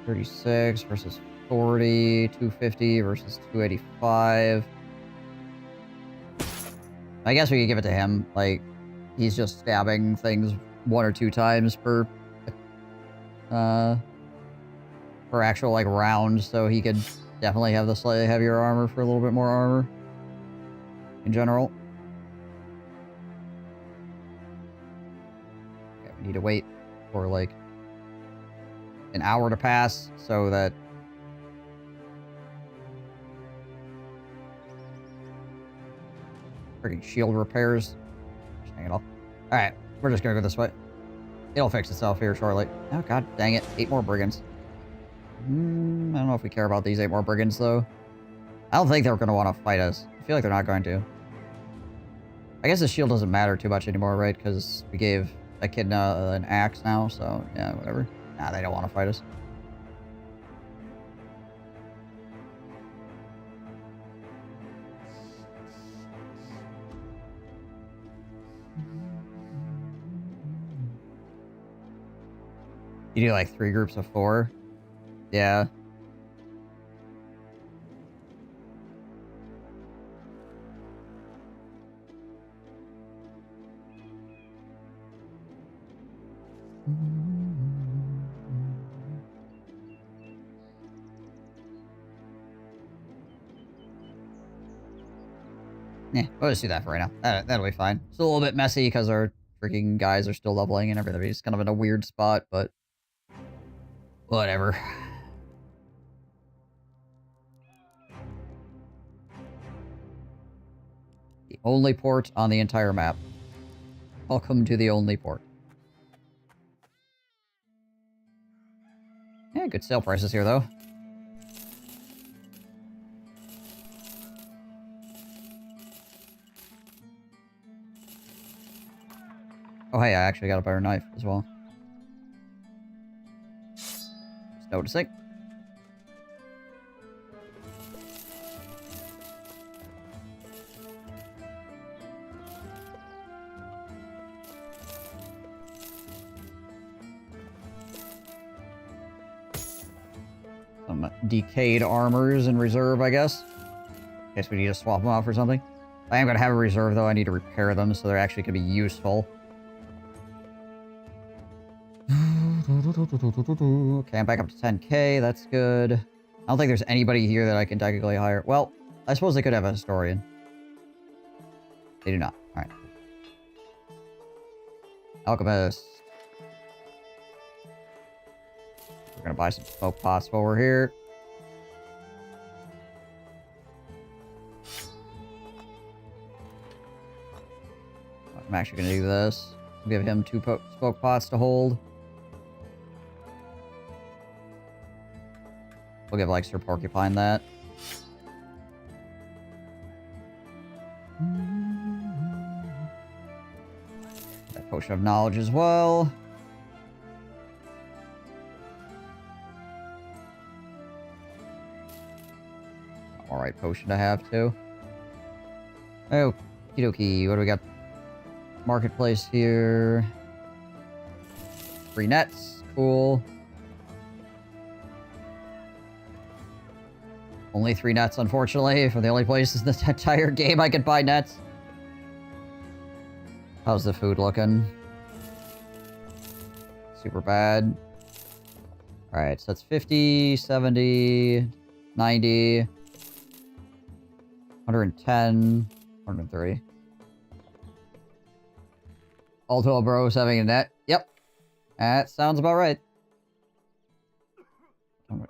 $36 versus 40, 250 versus 285. I guess we could give it to him. Like, he's just stabbing things 1 or 2 times per actual, like, round, so he could definitely have the slightly heavier armor for a little bit more armor in general. Okay, we need to wait for, like, an hour to pass so that freaking shield repairs. Just hang it off. Alright, we're just gonna go this way. It'll fix itself here shortly. Oh god dang it. 8 more brigands. I don't know if we care about these 8 more brigands though. I don't think they're gonna want to fight us. I feel like they're not going to. I guess the shield doesn't matter too much anymore, right? Because we gave Echidna an axe now, so yeah, whatever. Nah, they don't want to fight us. You do like 3 groups of 4? Yeah. Yeah, we'll just do that for right now. That'll be fine. It's a little bit messy because our freaking guys are still leveling and everybody's kind of in a weird spot, but whatever. The only port on the entire map. Welcome to the only port. Yeah, good sale prices here, though. Oh, hey, I actually got a better knife as well. Just noticing. Some decayed armors in reserve, I guess. Guess we need to swap them out for something. I am going to have a reserve, though. I need to repair them so they're actually going to be useful. Okay, I'm back up to 10k. That's good. I don't think there's anybody here that I can technically hire. Well, I suppose they could have a historian. They do not. Alright. Alchemist. We're gonna buy some smoke pots while we're here. I'm actually gonna do this. Give him 2 smoke pots to hold. We'll give, like, Sir Porcupine that. That potion of knowledge as well. Alright, potion to have, too. Oh, okie dokie. What do we got? Marketplace here. Free nets. Cool. Only 3 nets, unfortunately, for the only places in this entire game I can buy nets. How's the food looking? Super bad. Alright, so that's 50, 70, 90, 110, 130. All 12 bros having a net. Yep. That sounds about right.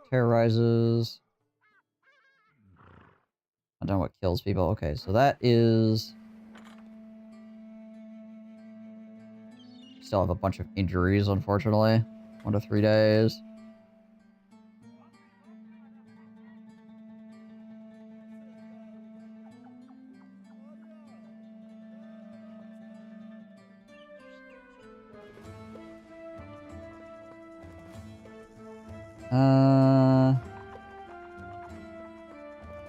Terrorizes. I don't know what kills people. Okay, so that is... Still have a bunch of injuries, unfortunately. 1 to 3 days. Uh...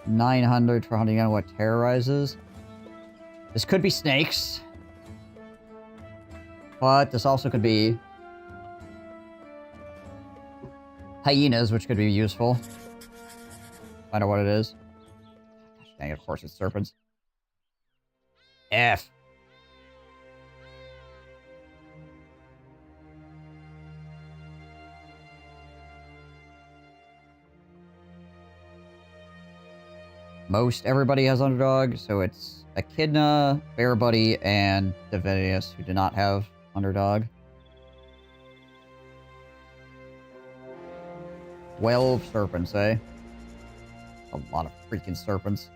900 for hunting on what terrorizes. This could be snakes. But this also could be hyenas, which could be useful. Find out what it is. Gosh, dang it, of course it's serpents. F. Most everybody has underdog, so it's Echidna, Bear Buddy, and Divinius who do not have underdog. 12 serpents, eh? A lot of freaking serpents.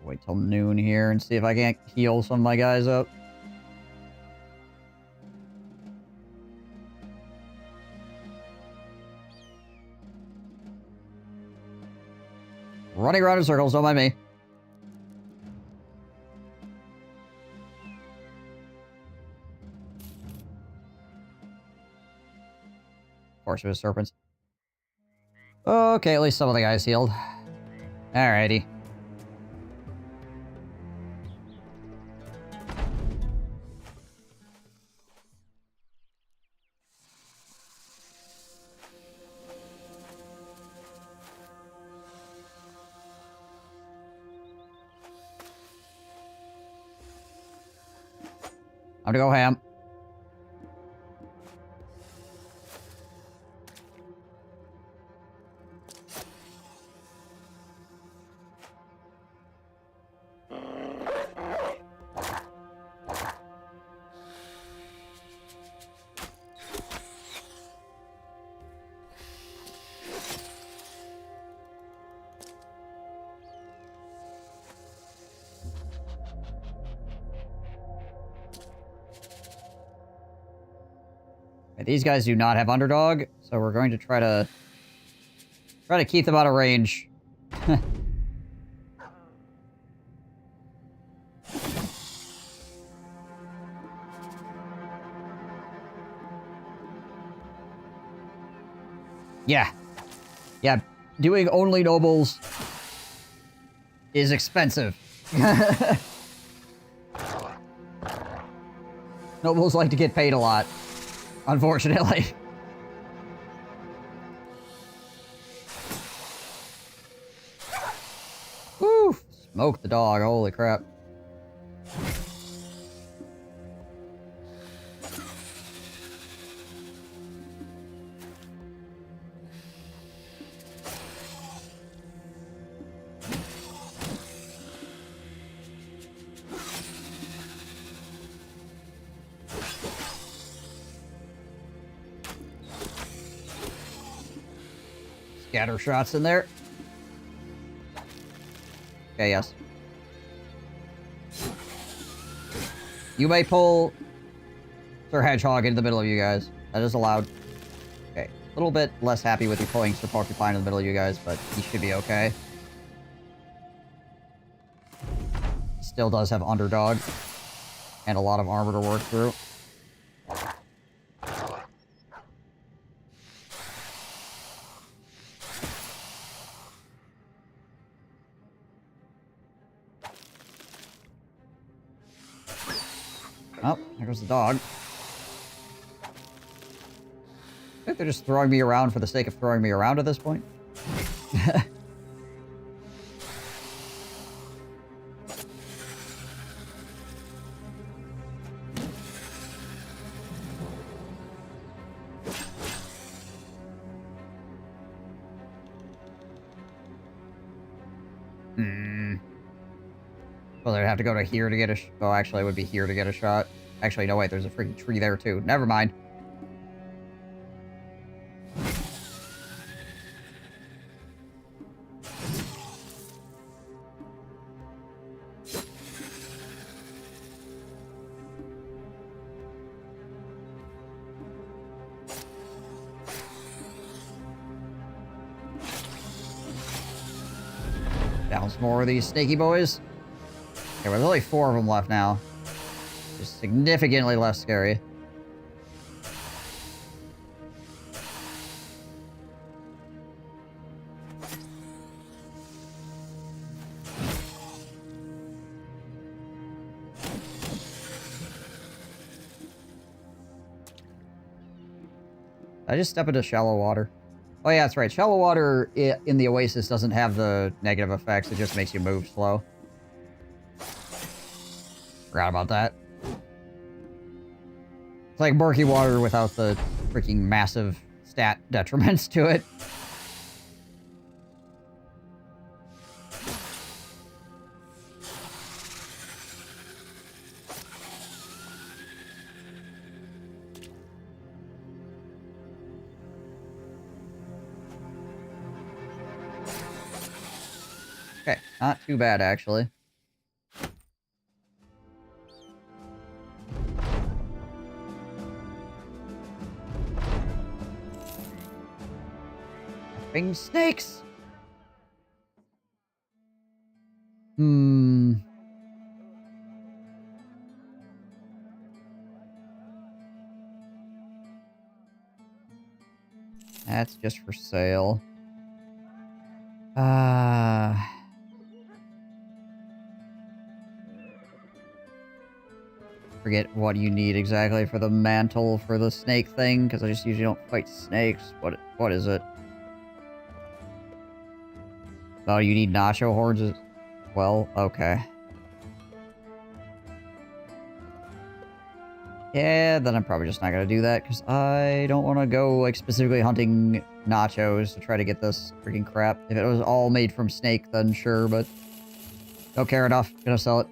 Wait till noon here and see if I can't heal some of my guys up. Running around in circles, don't mind me. Of course, it was serpents. Okay, at least some of the guys healed. Alrighty. I'm gonna go ham. These guys do not have underdog, so we're going to try to keep them out of range. Yeah. Yeah, doing only nobles is expensive. Nobles like to get paid a lot, unfortunately. Woo! Smoke the dog, holy crap. Scatter shots in there. Okay, yes. You may pull Sir Hedgehog into the middle of you guys. That is allowed. Okay. A little bit less happy with you pulling Sir Porcupine in the middle of you guys, but he should be okay. Still does have underdog. And a lot of armor to work through. Oh, there goes the dog. I think they're just throwing me around for the sake of throwing me around at this point. Well, they'd have to go to here to get a oh, actually, it would be here to get a shot. Actually, no, wait, there's a freaking tree there, too. Never mind. Down some more of these snaky boys. Okay, well, there's only 4 of them left now. Just significantly less scary. I just step into shallow water. Oh yeah, that's right. Shallow water in the Oasis doesn't have the negative effects. It just makes you move slow. Forgot about that. It's like murky water without the freaking massive stat detriments to it. Okay, not too bad actually. Snakes. That's just for sale. Forget what you need exactly for the mantle for the snake thing, because I just usually don't fight snakes. What is it? Oh, you need nacho horns as well? Okay. Yeah, then I'm probably just not gonna do that, because I don't want to go, like, specifically hunting nachos to try to get this freaking crap. If it was all made from snake, then sure, but don't care enough. Gonna sell it.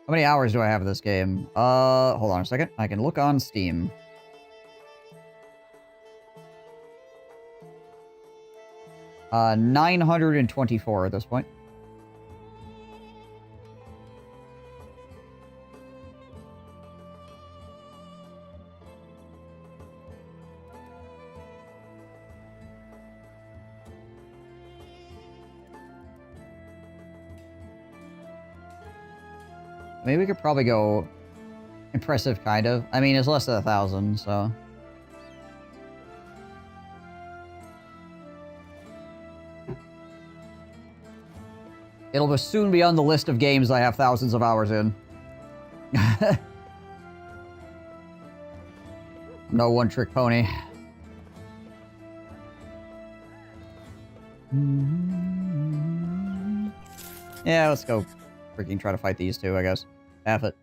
How many hours do I have of this game? Hold on a second. I can look on Steam. Uh, 924 at this point. Maybe we could probably go impressive, kind of. I mean, it's less than 1,000, so. It'll soon be on the list of games I have thousands of hours in. No one-trick pony. Yeah, let's go freaking try to fight these two, I guess. Half it.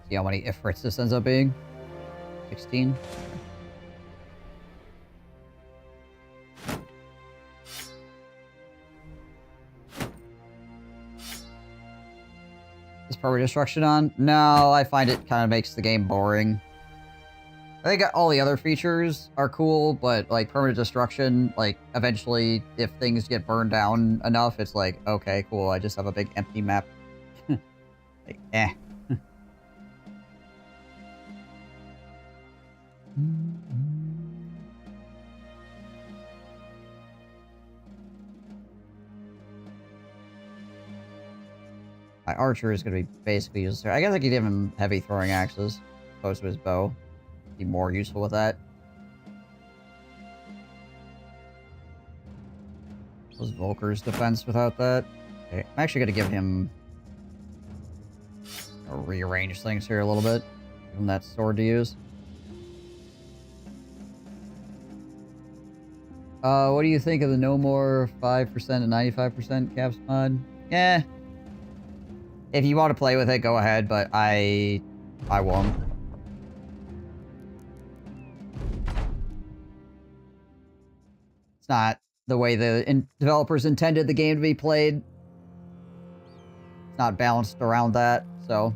See how many ifrits this ends up being? 16? Is permanent destruction on? No, I find it kind of makes the game boring. I think all the other features are cool, but like permanent destruction, like eventually if things get burned down enough, it's like, okay, cool, I just have a big empty map. Like, eh. My archer is going to be basically useless. I guess I could give him heavy throwing axes opposed to his bow. Be more useful with that. Was Volker's defense without that? Okay, I'm actually going to give him rearrange things here a little bit. Give him that sword to use. What do you think of the no more 5% and 95% caps mod? Yeah. If you want to play with it, go ahead, but I won't. It's not the way the developers intended the game to be played. It's not balanced around that, so.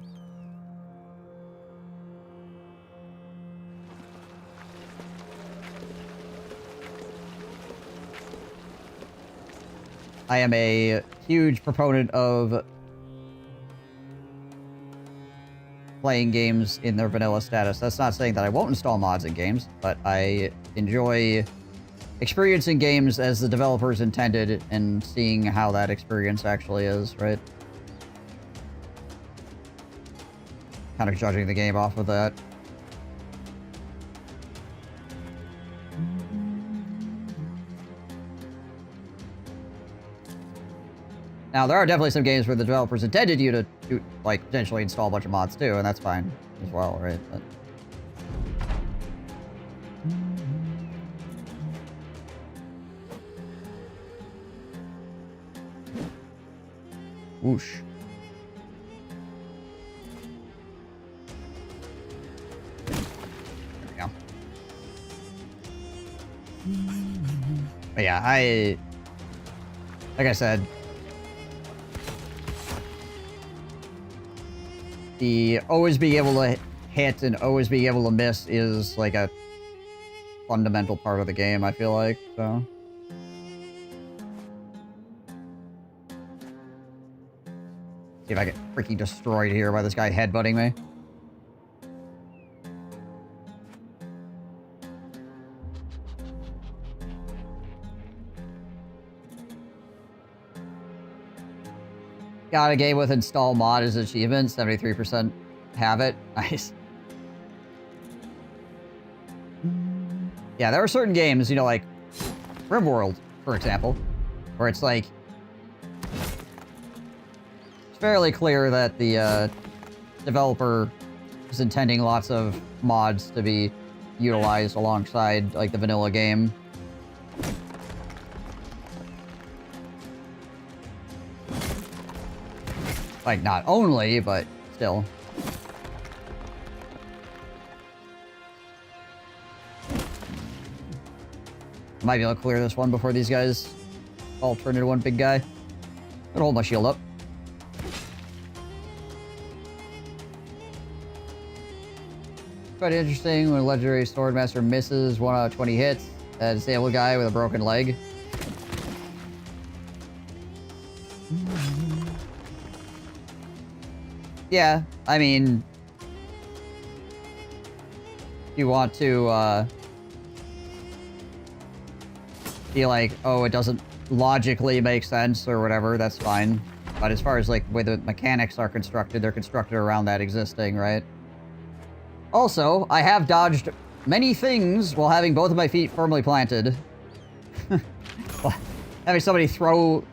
I am a huge proponent of playing games in their vanilla status. That's not saying that I won't install mods in games, but I enjoy experiencing games as the developers intended and seeing how that experience actually is, right? Kind of judging the game off of that. Now, there are definitely some games where the developers intended you to, like, potentially install a bunch of mods too, and that's fine as well, right? But... Whoosh. There we go. But yeah, like I said, the always being able to hit and always being able to miss is like a fundamental part of the game, I feel like, so. See if I get freaking destroyed here by this guy headbutting me. Got a game with install mod as achievement. 73% have it. Nice. Yeah, there are certain games, you know, like RimWorld, for example, where it's like it's fairly clear that the developer is intending lots of mods to be utilized alongside like the vanilla game. Like, not only, but still. Might be able to clear this one before these guys all turn into one big guy. Gonna hold my shield up. Quite interesting when a legendary swordmaster misses 1 out of 20 hits. A disabled guy with a broken leg. Yeah, I mean, you want to be like, oh, it doesn't logically make sense or whatever, that's fine. But as far as like the way the mechanics are constructed, they're constructed around that existing, right? Also, I have dodged many things while having both of my feet firmly planted. Having somebody throw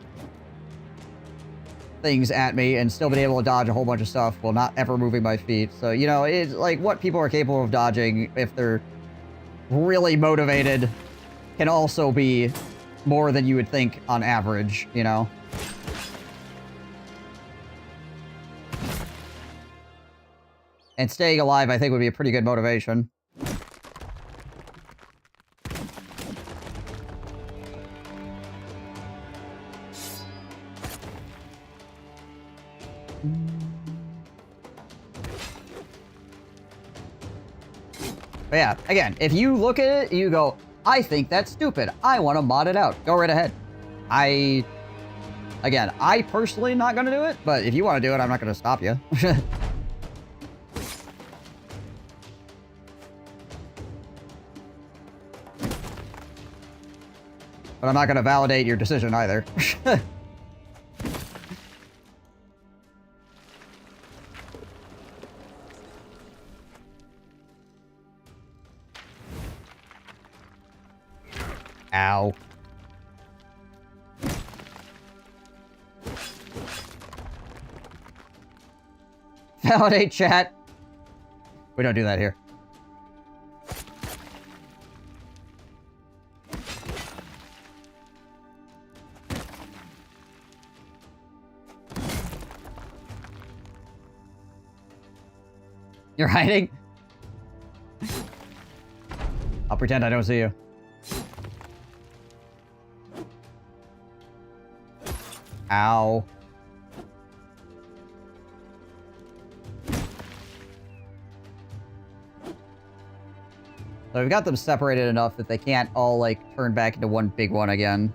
things at me and still been able to dodge a whole bunch of stuff while not ever moving my feet. So, you know, it's like what people are capable of dodging if they're really motivated can also be more than you would think on average, you know? And staying alive, I think, would be a pretty good motivation. But yeah, again, if you look at it, you go, I think that's stupid. I want to mod it out. Go right ahead. Again, I personally not going to do it, but if you want to do it, I'm not going to stop you. But I'm not going to validate your decision either. Ow. Validate chat. We don't do that here. You're hiding? I'll pretend I don't see you. Ow. So we've got them separated enough that they can't all, like, turn back into one big one again.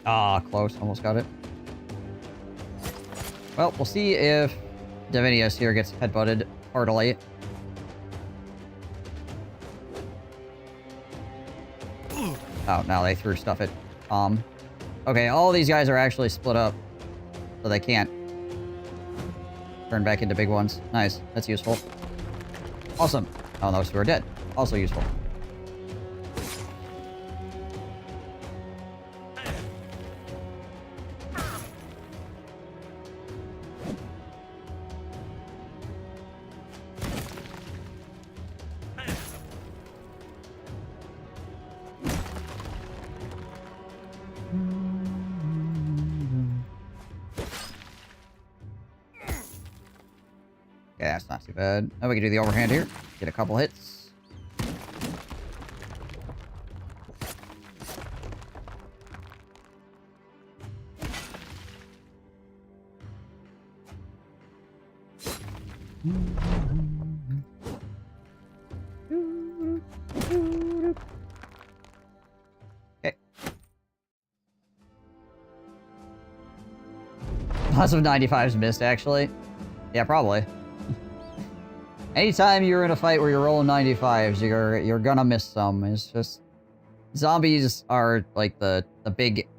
Ah, close. Almost got it. Well, we'll see if Divinius here gets headbutted heartily. Oh, now they threw stuff at Tom. Okay, all these guys are actually split up, so they can't turn back into big ones. Nice. That's useful. Awesome. Oh, those two are dead. Also useful. Yeah, that's not too bad. Now we can do the overhand here. Get a couple hits. Okay. Lots of 95s missed, actually. Yeah, probably. Anytime you're in a fight where you're rolling 95s, you're gonna miss some. It's just zombies are like the big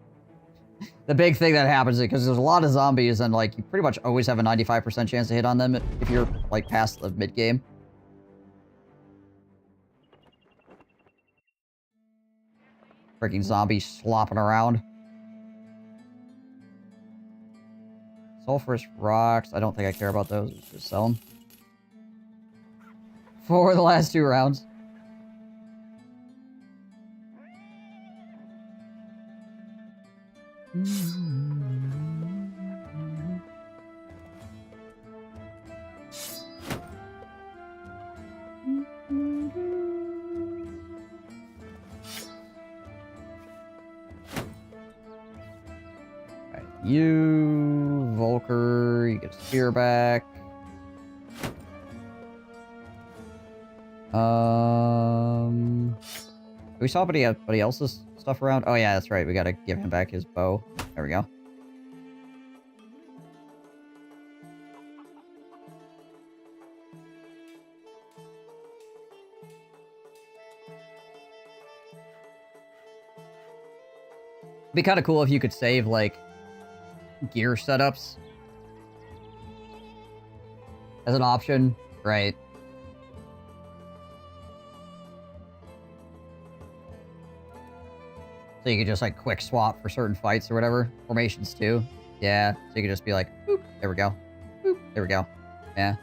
thing that happens because there's a lot of zombies and like you pretty much always have a 95% chance to hit on them if you're like past the mid game. Freaking zombies slopping around. Sulfurous rocks. I don't think I care about those. Let's just sell them. For the last 2 rounds. You, Volker, you get a spear back. We saw anybody else's stuff around? Oh yeah, that's right. We gotta give him back his bow. There we go. It'd be kind of cool if you could save, like, gear setups as an option, right? So you could just, like, quick swap for certain fights or whatever. Formations, too. Yeah, so you could just be like, boop, there we go. Boop, there we go. Yeah.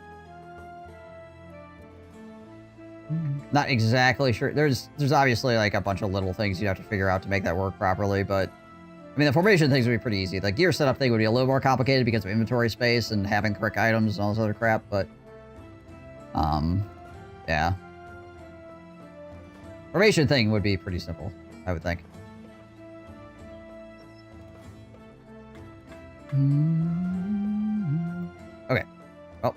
Not exactly sure. There's obviously, like, a bunch of little things you have to figure out to make that work properly, but... I mean, the formation things would be pretty easy. The gear setup thing would be a little more complicated because of inventory space and having correct items and all this other crap, but... yeah. Formation thing would be pretty simple, I would think. Okay. Well.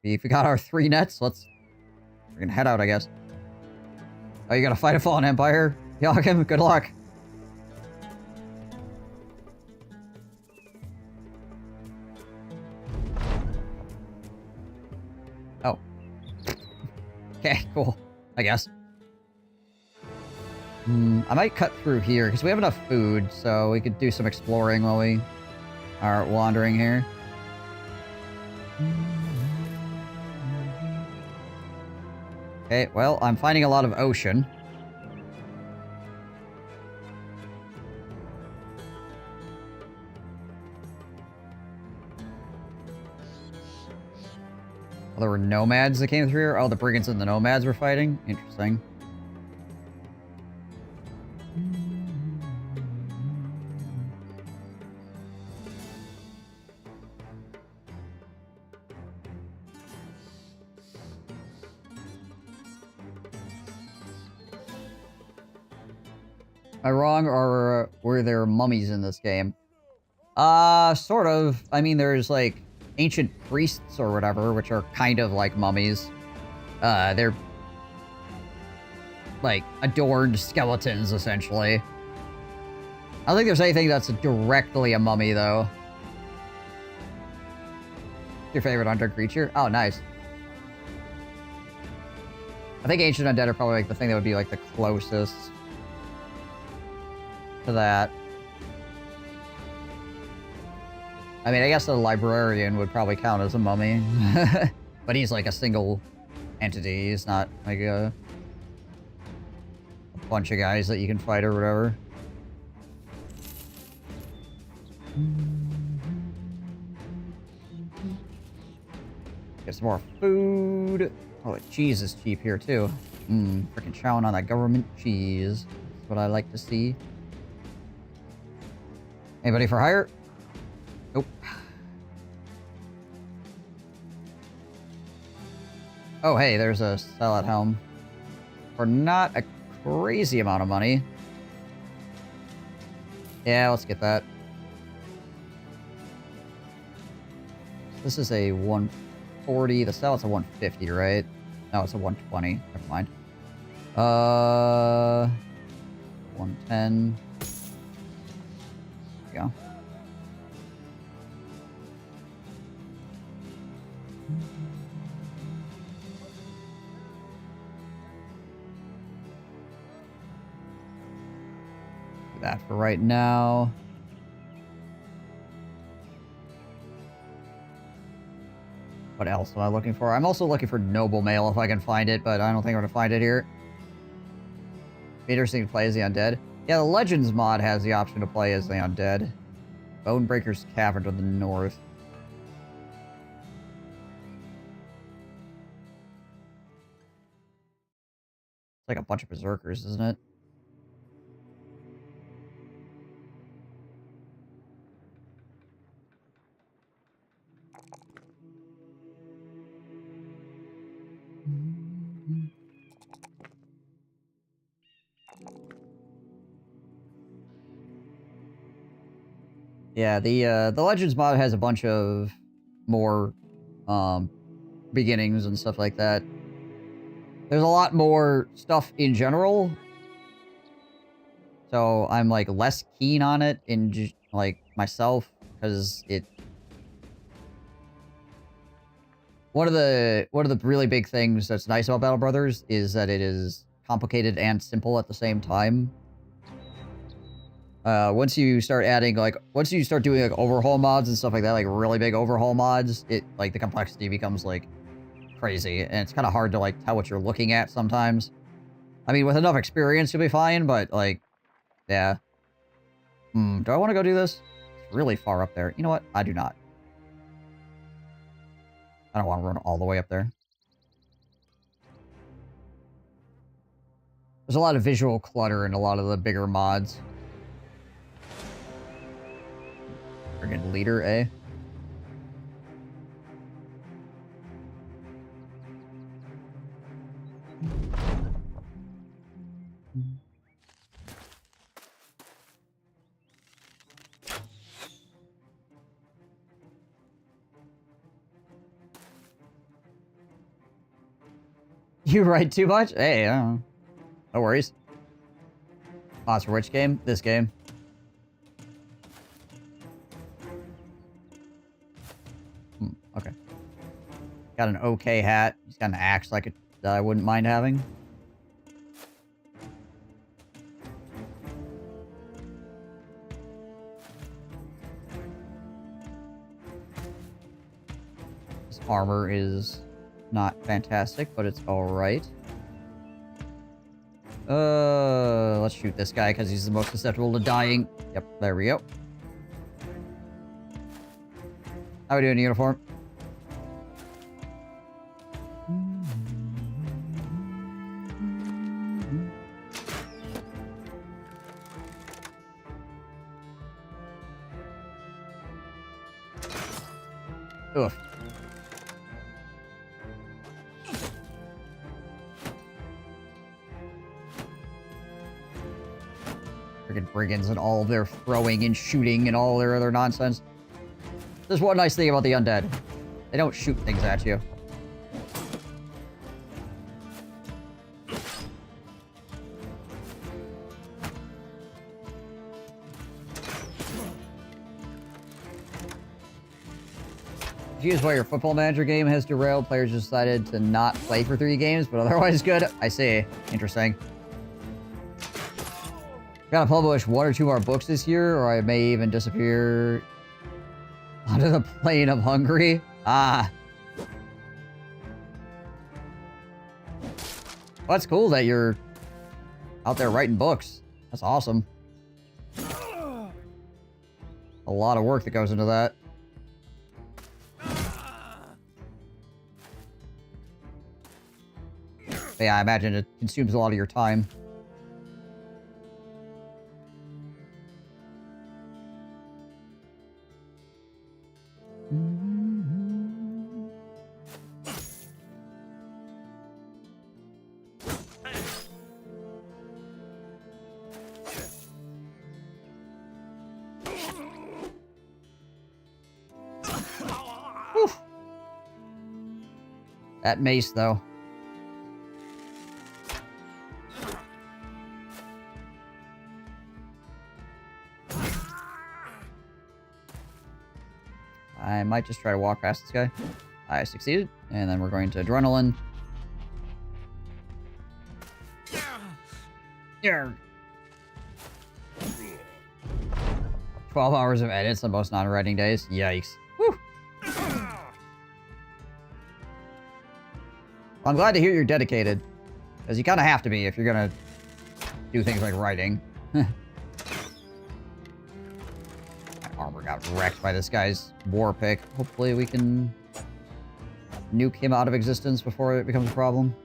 If we got our 3 nets, we're gonna head out, I guess. Oh, you gotta fight a fallen empire? Joachim, good luck. Oh. Okay, cool. I guess. I might cut through here, because we have enough food, so we could do some exploring while we are wandering here. Okay, well, I'm finding a lot of ocean. Oh, there were nomads that came through here? Oh, the brigands and the nomads were fighting? Interesting. Am I wrong, or were there mummies in this game? Sort of. I mean, there's, like, ancient priests or whatever, which are kind of like mummies. They're, like, adorned skeletons, essentially. I don't think there's anything that's directly a mummy, though. Your favorite hunter creature? Oh, nice. I think ancient undead are probably, like, the thing that would be, like, the closest to that. I mean, I guess the librarian would probably count as a mummy. But he's like a single entity. He's not like a bunch of guys that you can fight or whatever. Get some more food. Oh, the cheese is cheap here too. Freaking chowing on that government cheese. That's what I like to see. Anybody for hire? Nope. Oh, hey, there's a sell at home. For not a crazy amount of money. Yeah, let's get that. This is a 140. The sell, it's a 150, right? No, it's a 120. Never mind. 110. There we go. that for right now. What else am I looking for? I'm also looking for Noble Mail if I can find it, but I don't think I'm going to find it here. Be interesting to play as the Undead. Yeah, the Legends mod has the option to play as the Undead. Bonebreaker's Cavern to the north. It's like a bunch of berserkers, isn't it? Yeah, the Legends mod has a bunch of more beginnings and stuff like that. There's a lot more stuff in general. So I'm like less keen on it in like myself because it one of the really big things that's nice about Battle Brothers is that it is complicated and simple at the same time. Once you start adding, like, once you start doing, like, overhaul mods and stuff like that, like, really big overhaul mods, it, like, the complexity becomes, like, crazy. And it's kind of hard to, like, tell what you're looking at sometimes. I mean, with enough experience, you'll be fine, but, like, yeah. Do I want to go do this? It's really far up there. You know what? I do not. I don't want to run all the way up there. There's a lot of visual clutter in a lot of the bigger mods. Friggin' leader, eh? You write too much? Hey, no worries. Oh, it's for which game? This game. Okay. Got an okay hat. He's got an axe like that I wouldn't mind having. His armor is not fantastic, but it's alright. Let's shoot this guy because he's the most susceptible to dying. Yep, there we go. How are we doing in uniform? Oof. Friggin' brigands and all their throwing and shooting and all their other nonsense. There's one nice thing about the undead. They don't shoot things at you. Confused why your football manager game has derailed. Players decided to not play for 3 games, but otherwise good. I see. Interesting. Gotta publish 1 or 2 more books this year, or I may even disappear onto the plane of Hungary. Ah. Well, that's cool that you're out there writing books. That's awesome. A lot of work that goes into that. But yeah, I imagine it consumes a lot of your time. Whew. That mace, though. I might just try to walk past this guy. I succeeded. And then we're going to adrenaline. Yeah. 12 hours of edits on most non-writing days. Yikes. Whew. I'm glad to hear you're dedicated. Because you kind of have to be if you're going to do things like writing. My armor got wrecked by this guy's war pick. Hopefully we can nuke him out of existence before it becomes a problem.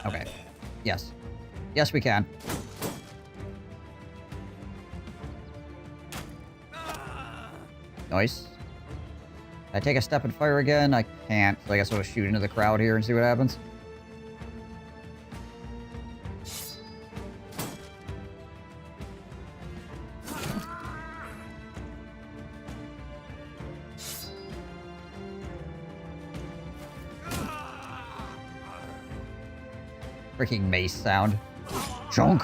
Okay. Yes. Yes, we can. Nice. Can I take a step and fire again? I can't, so I guess I'll shoot into the crowd here and see what happens. Freaking mace sound. Junk.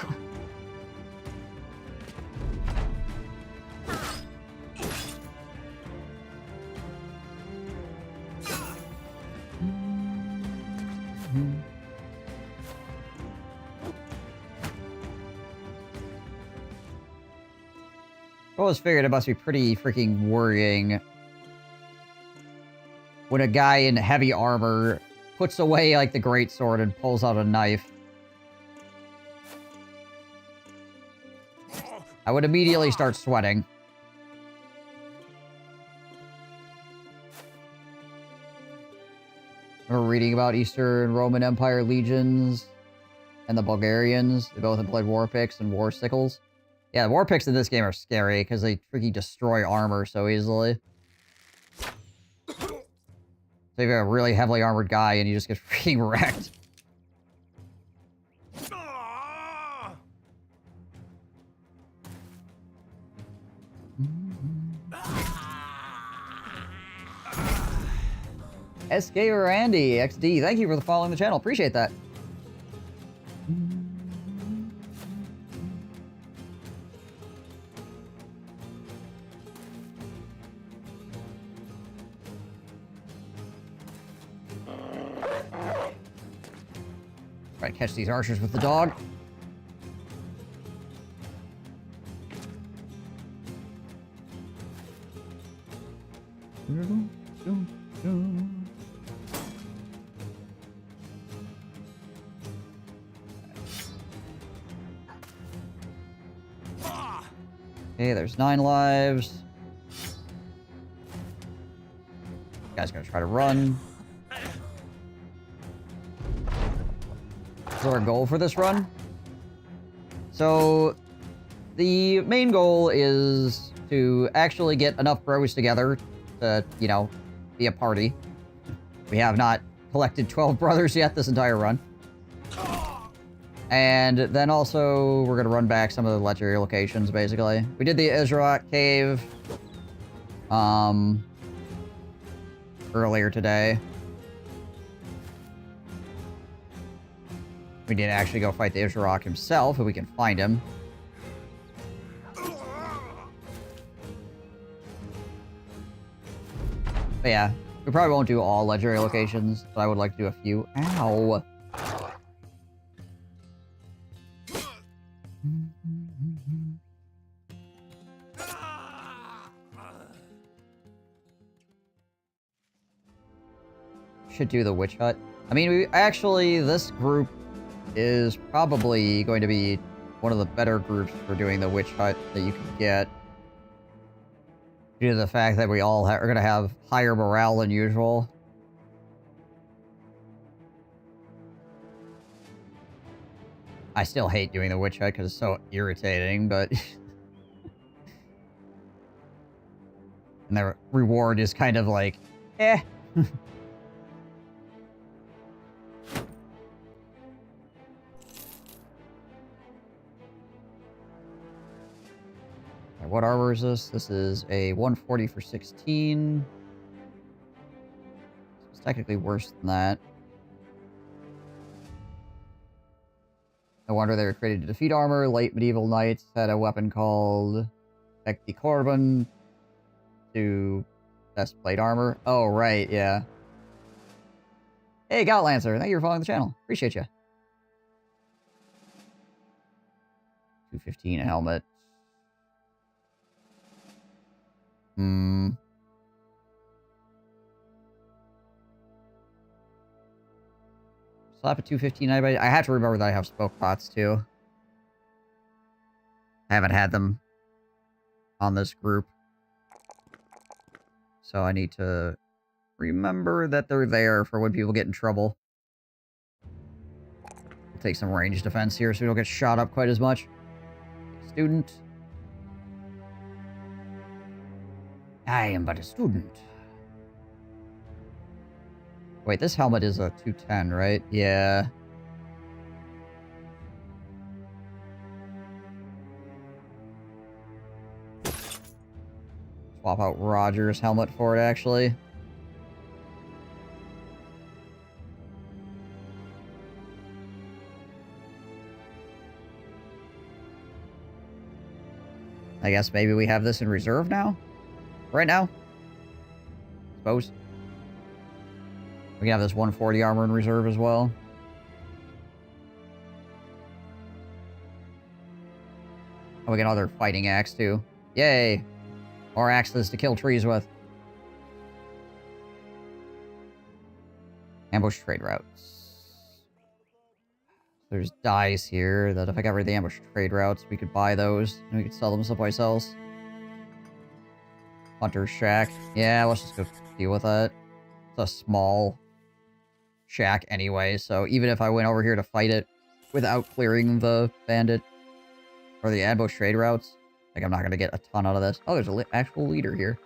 I always figured it must be pretty freaking worrying when a guy in heavy armor puts away, like, the greatsword and pulls out a knife. I would immediately start sweating. Remember reading about Eastern Roman Empire legions and the Bulgarians? They both employed war picks and war sickles. Yeah, the war picks in this game are scary because they freaking destroy armor so easily. So you have a really heavily armored guy and you just get freaking wrecked. SK Randy XD, thank you for following the channel. Appreciate that. Try to catch these archers with the dog. Okay, there's 9 lives. Guy's gonna try to run. What's our goal for this run? So, the main goal is to actually get enough bros together to, you know, be a party. We have not collected 12 brothers yet this entire run. And then also, we're gonna run back some of the legendary locations, basically. We did the Isra Cave, earlier today. We did actually go fight the Isra himself, if we can find him. But yeah, we probably won't do all legendary locations, but I would like to do a few. Ow! Should do the witch hut. I mean, this group is probably going to be one of the better groups for doing the witch hut that you can get. Due to the fact that we all are going to have higher morale than usual. I still hate doing the witch hut because it's so irritating, but... and the reward is kind of like, eh. What armor is this? This is a 140 for 16. It's technically worse than that. No wonder they were created to defeat armor. Late medieval knights had a weapon called Ekti Korban to test plate armor. Oh, right, yeah. Hey, Goutlancer, thank you for following the channel. Appreciate you. 215 helmet. Slap a 215 anybody? I have to remember that I have spoke pots too. I haven't had them on this group. So I need to remember that they're there for when people get in trouble. We'll take some range defense here so we don't get shot up quite as much. Student. I am but a student. Wait, this helmet is a 210, right? Yeah. Swap out Roger's helmet for it, actually. I guess maybe we have this in reserve now? Right now? Suppose. We can have this 140 armor in reserve as well. Oh, we got another fighting axe, too. Yay! More axes to kill trees with. Ambush trade routes. There's dice here that if I got rid of the ambush trade routes, we could buy those and we could sell them someplace else. Hunter's shack. Yeah, let's just go deal with that. It's a small shack anyway, so even if I went over here to fight it without clearing the bandit or the ambush trade routes, like I'm not going to get a ton out of this. Oh, there's an actual leader here.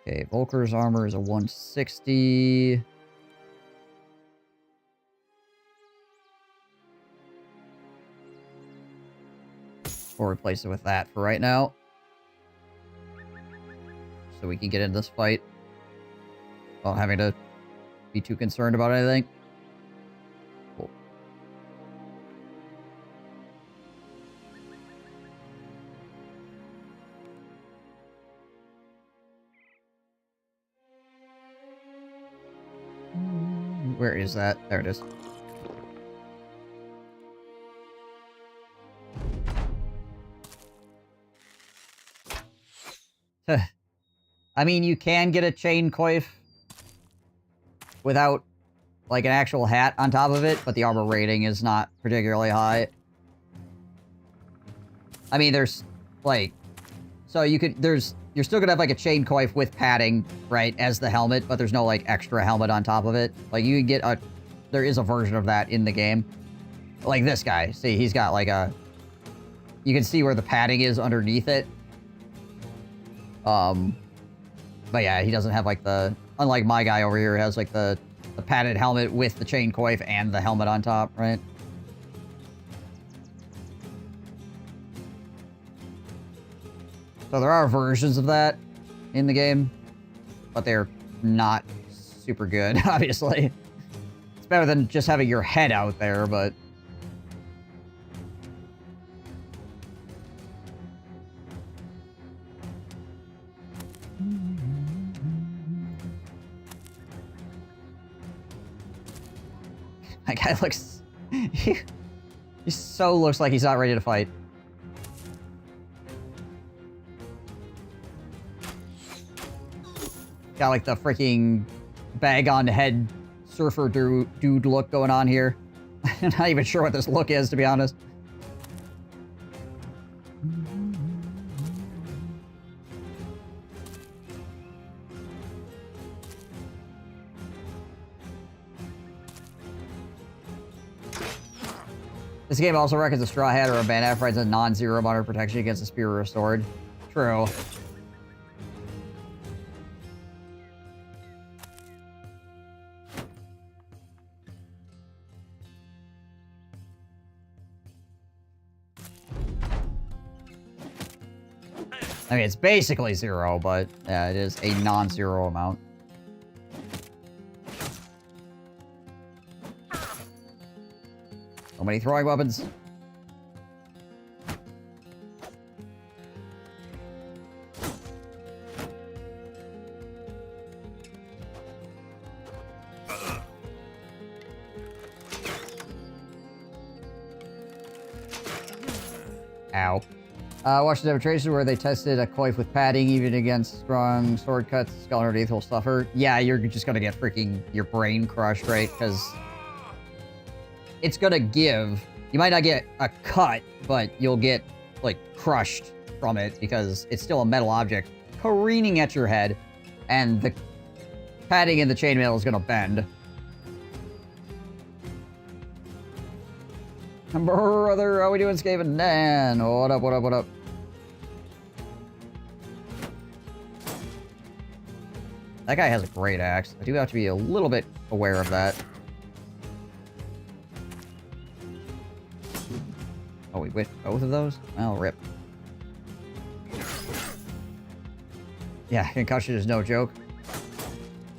Okay, Volker's armor is a 160. We'll replace it with that for right now. So we can get into this fight without having to be too concerned about anything. Cool. Where is that? There it is. I mean, you can get a chain coif without, like, an actual hat on top of it, but the armor rating is not particularly high. I mean, there's, like... So you could... You're still gonna have, like, a chain coif with padding, right, as the helmet, but there's no, like, extra helmet on top of it. Like, you can get a... There is a version of that in the game. Like this guy. See, he's got, like, a... You can see where the padding is underneath it. But yeah, he doesn't have, like, the... Unlike my guy over here, has, like, the padded helmet with the chain coif and the helmet on top, right? So there are versions of that in the game, but they're not super good, obviously. It's better than just having your head out there, but... That guy looks... he so looks like he's not ready to fight. Got like the freaking bag on the head surfer dude look going on here. I'm not even sure what this look is, to be honest. This game also reckons a straw hat or a bandana provides a non-zero amount of protection against a spear or a sword. True. I mean, it's basically 0, but yeah, it is a non-zero amount. So many throwing weapons. Ow. Watch the demonstration where they tested a coif with padding even against strong sword cuts. Skull underneath will suffer. Yeah, you're just gonna get freaking your brain crushed, right? Because it's gonna give. You might not get a cut, but you'll get, like, crushed from it because it's still a metal object careening at your head, and the padding in the chainmail is gonna bend. Brother, how we doing, Skaven Dan? What up, what up, what up? That guy has a great axe. I do have to be a little bit aware of that. Oh, we whipped both of those? Well, rip. Yeah, concussion is no joke.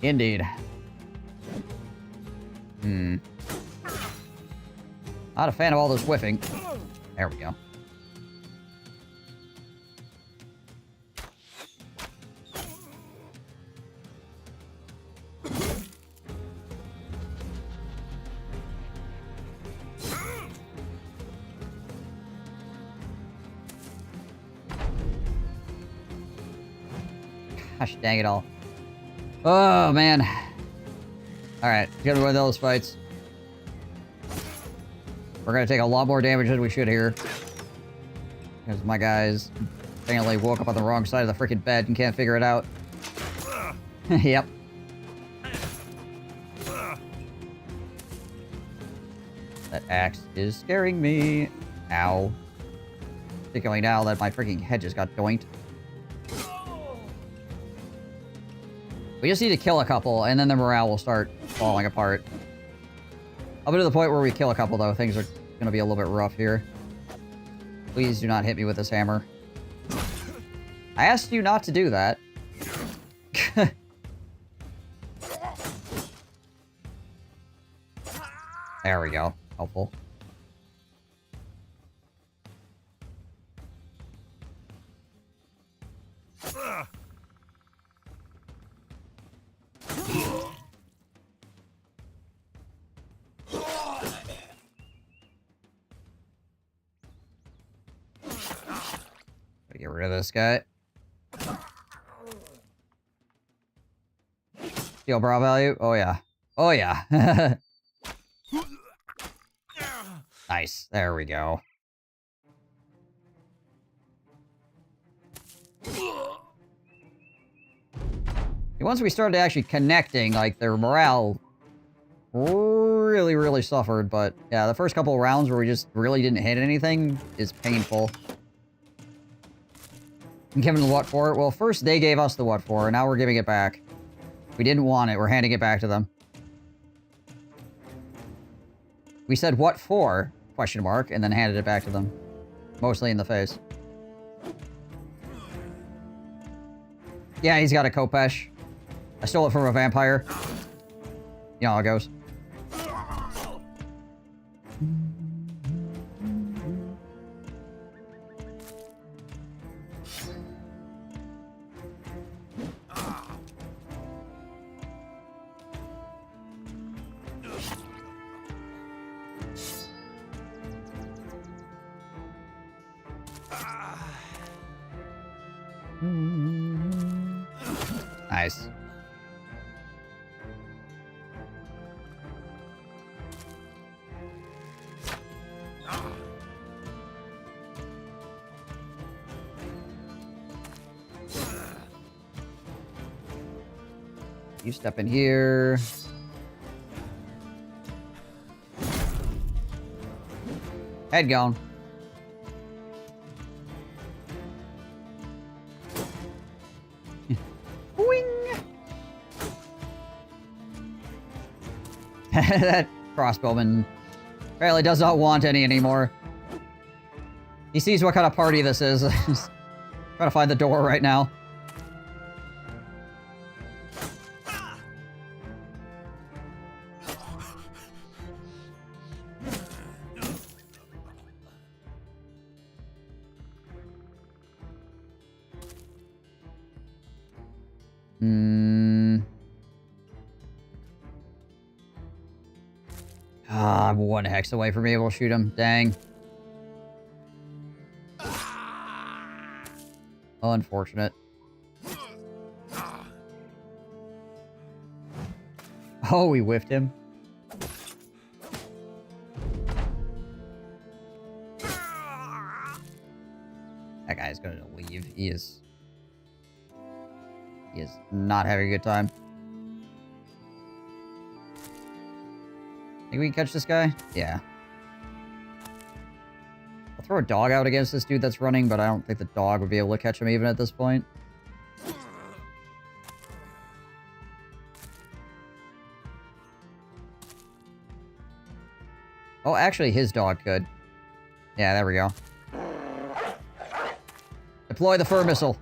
Indeed. Not a fan of all this whiffing. There we go. Gosh dang it all. Oh, man. Alright, get one of those fights. We're gonna take a lot more damage than we should here. Because my guys apparently woke up on the wrong side of the freaking bed and can't figure it out. Yep. That axe is scaring me. Ow. Particularly now that my freaking head just got doinked. We just need to kill a couple, and then the morale will start falling apart. Up to the point where we kill a couple, though, things are going to be a little bit rough here. Please do not hit me with this hammer. I asked you not to do that. There we go. Helpful. Get rid of this guy. Steel bra value? Oh yeah. Oh yeah. Nice. There we go. Once we started actually connecting, like, their morale really, really suffered, but yeah, the first couple of rounds where we just really didn't hit anything is painful. And give them the what for? Well, first they gave us the what for, and now we're giving it back. We didn't want it, we're handing it back to them. We said what for? Question mark, and then handed it back to them. Mostly in the face. Yeah, he's got a Kopesh. I stole it from a vampire. You know how it goes. Nice. You step in here. Head gone. That crossbowman apparently does not want any anymore. He sees what kind of party this is. Trying to find the door right now. I'm one hex away from being able to shoot him. Dang. Unfortunate. Oh, we whiffed him. That guy's gonna leave. He is not having a good time. Think we can catch this guy? Yeah. I'll throw a dog out against this dude that's running, but I don't think the dog would be able to catch him even at this point. Oh, actually, his dog could. Yeah, there we go. Deploy the fur missile.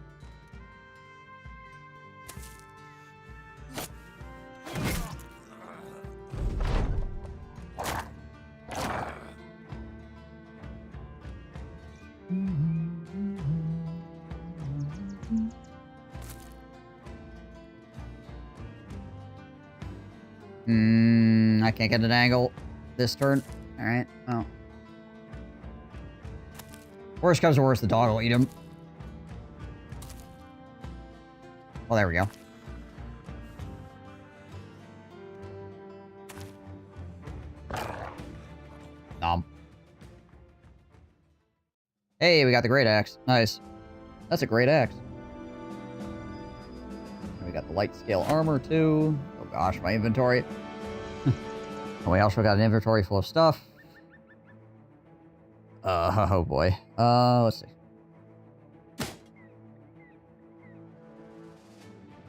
I can't get an angle this turn. Alright, well. Worst comes to worst, the dog will eat him. Well, there we go. Nom. Hey, we got the great axe. Nice. That's a great axe. And we got the light scale armor, too. Oh gosh, my inventory. And we also got an inventory full of stuff. Oh boy. Let's see.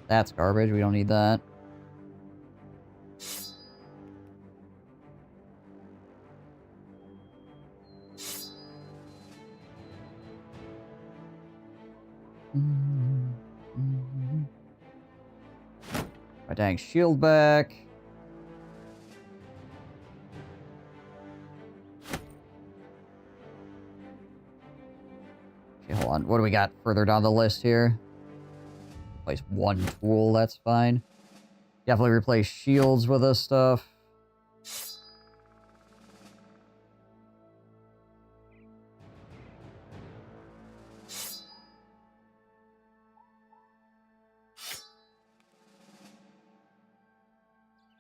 That's garbage. We don't need that. My dang shield back. Okay, hold on. What do we got further down the list here? Replace one tool, that's fine. Definitely replace shields with this stuff.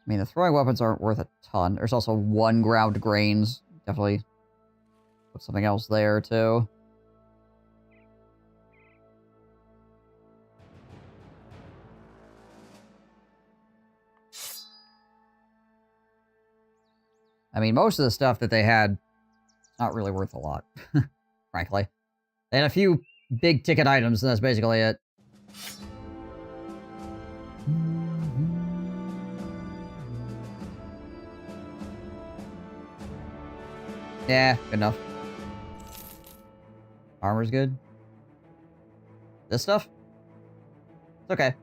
I mean, the throwing weapons aren't worth a ton. There's also 1 ground grains. Definitely put something else there, too. I mean, most of the stuff that they had, not really worth a lot, frankly. They had a few big ticket items, and that's basically it. Yeah, good enough. Armor's good. This stuff? It's okay.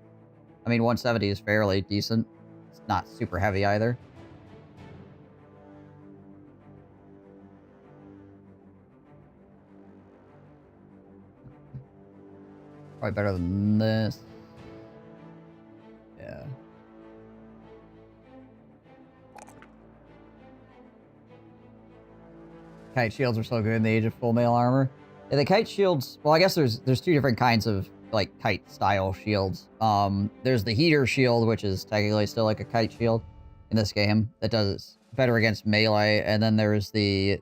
I mean, 170 is fairly decent. It's not super heavy either. Probably better than this. Yeah. Kite shields are so good in the Age of Full Mail Armor. Yeah, the kite shields... Well, I guess there's 2 different kinds of, like, kite-style shields. There's the heater shield, which is technically still like a kite shield in this game. That does better against melee. And then there's the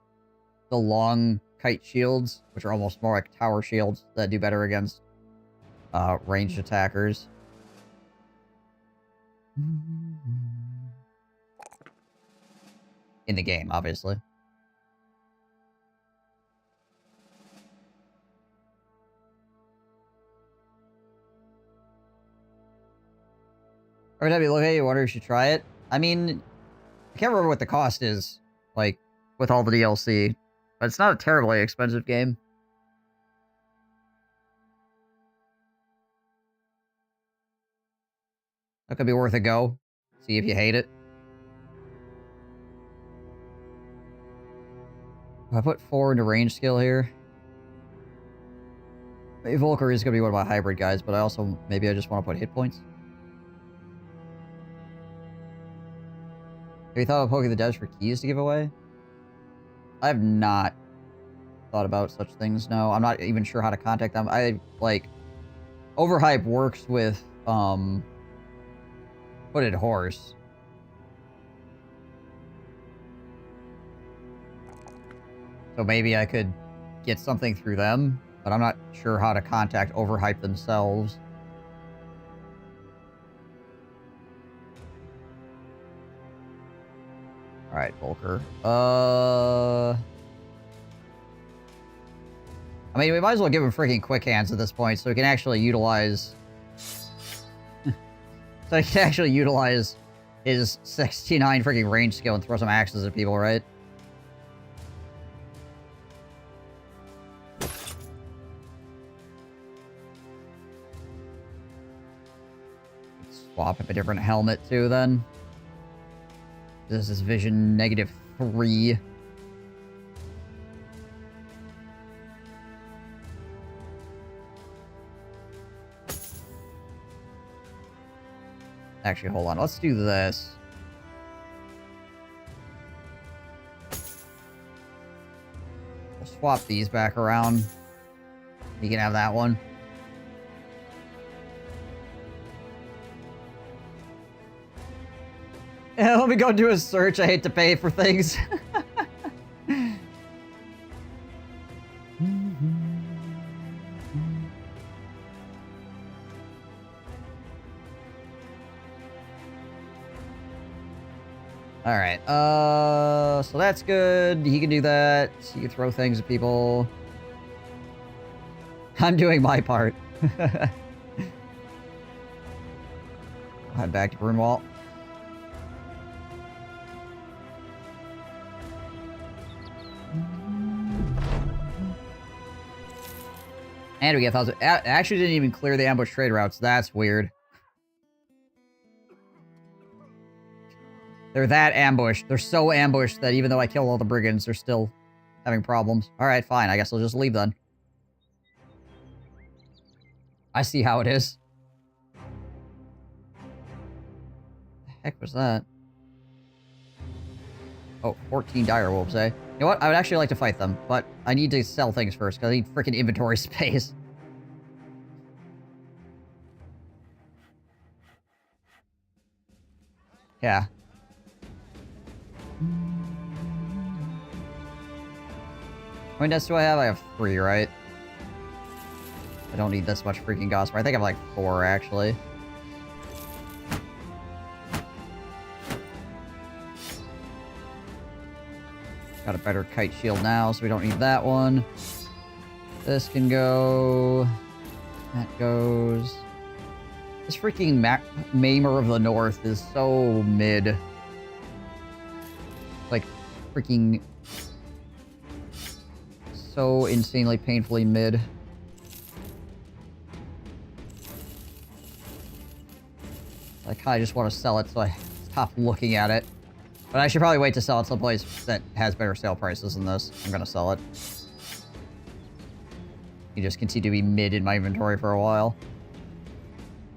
long kite shields, which are almost more like tower shields that do better against ranged attackers. In the game, obviously. Every time you look at it, you wonder if you should try it. I mean, I can't remember what the cost is, like, with all the DLC. But it's not a terribly expensive game. That could be worth a go. See if you hate it. I put 4 into range skill here. Maybe Volker is going to be one of my hybrid guys, but I also... Maybe I just want to put hit points. Have you thought of poking the devs for keys to give away? I have not thought about such things, no. I'm not even sure how to contact them. Overhype works with, Hooded Horse. So maybe I could get something through them, but I'm not sure how to contact Overhype themselves. Alright, Volker. I mean, we might as well give him freaking quick hands at this point so he can actually utilize... so he can actually utilize his 69 freaking range skill and throw some axes at people, right? Swap up a different helmet too, then. This is vision -3. Actually, hold on. Let's do this. We'll swap these back around. You can have that one. Yeah, let me go do a search. I hate to pay for things. Alright, so that's good. He can do that. He can throw things at people. I'm doing my part. Head back to Brunwald. And we get 1,000. Actually didn't even clear the ambush trade routes. That's weird. They're that ambushed. They're so ambushed that even though I killed all the brigands, they're still having problems. Alright, fine. I guess I'll just leave then. I see how it is. The heck was that? Oh, 14 dire wolves, eh? You know what? I would actually like to fight them, but I need to sell things first, because I need freaking inventory space. Yeah. How many deaths do I have? I have 3, right? I don't need this much freaking Gossamer. I think I have like 4, actually. Got a better kite shield now, so we don't need that one. This can go. That goes. This freaking Maimer of the North is so mid. Like, freaking... so insanely painfully mid. I kinda just want to sell it so I stop looking at it. But I should probably wait to sell it someplace that has better sale prices than this. I'm gonna sell it. You just continue to be mid in my inventory for a while.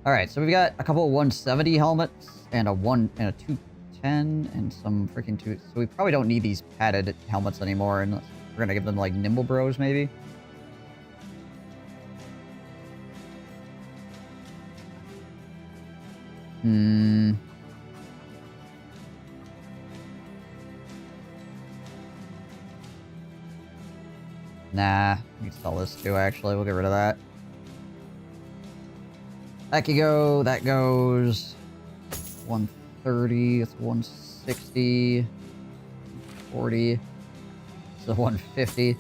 Alright, so we've got a couple of 170 helmets and a 210 and some freaking 2. So we probably don't need these padded helmets anymore, and we're gonna give them like Nimble Bros maybe. Nah, we can sell this too, actually. We'll get rid of that. That can go, that goes 130, it's 160, 40, it's a 150.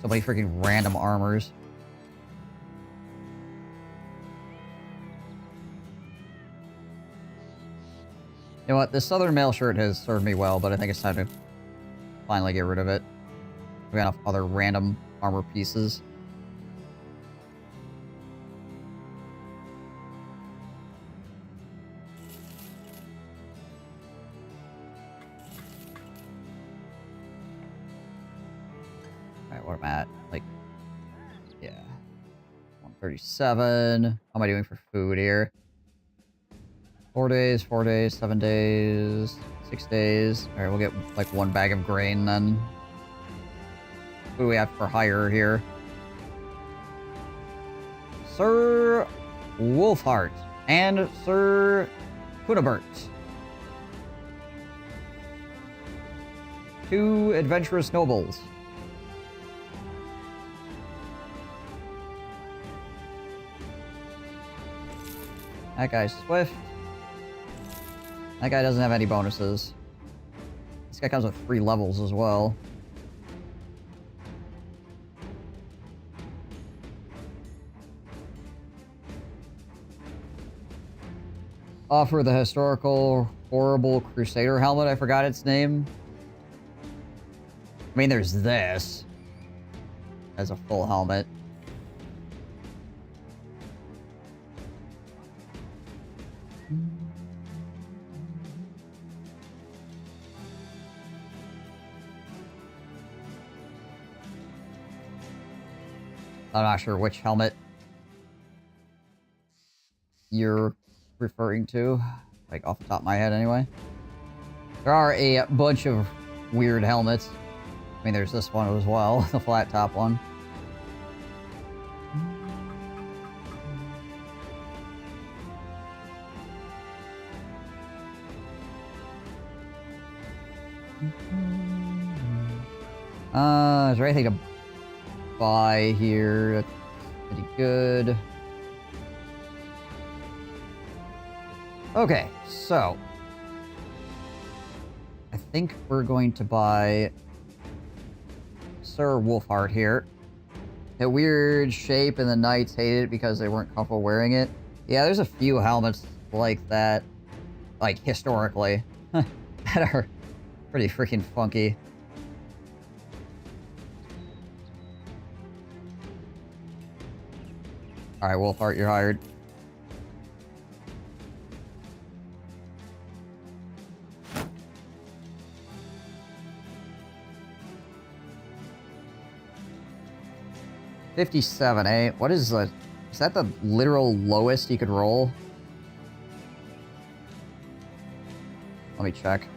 So many freaking random armors. You know what, this Southern Mail shirt has served me well, but I think it's time to finally get rid of it. We got enough other random armor pieces. what I'm at. Like, yeah. 137. How am I doing for food here? 4 days, 4 days, 7 days, 6 days. Alright, we'll get like 1 bag of grain then. What do we have for hire here? Sir Wolfheart and Sir Kunibert. 2 adventurous nobles. That guy's swift. That guy doesn't have any bonuses. This guy comes with 3 levels as well. Offer the historical horrible Crusader helmet. I forgot its name. I mean, there's this as a full helmet. I'm not sure which helmet you're referring to, like off the top of my head anyway. There are a bunch of weird helmets. I mean, there's this one as well, the flat top one. Is there anything to buy here? That's pretty good. Okay, so I think we're going to buy Sir Wolfheart here. The weird shape and the knights hated it because they weren't comfortable wearing it. Yeah, there's a few helmets like that, like historically, that are pretty freaking funky. Alright, Wolfheart, you're hired. $57, eh? What is the... Is that the literal lowest you could roll? Let me check.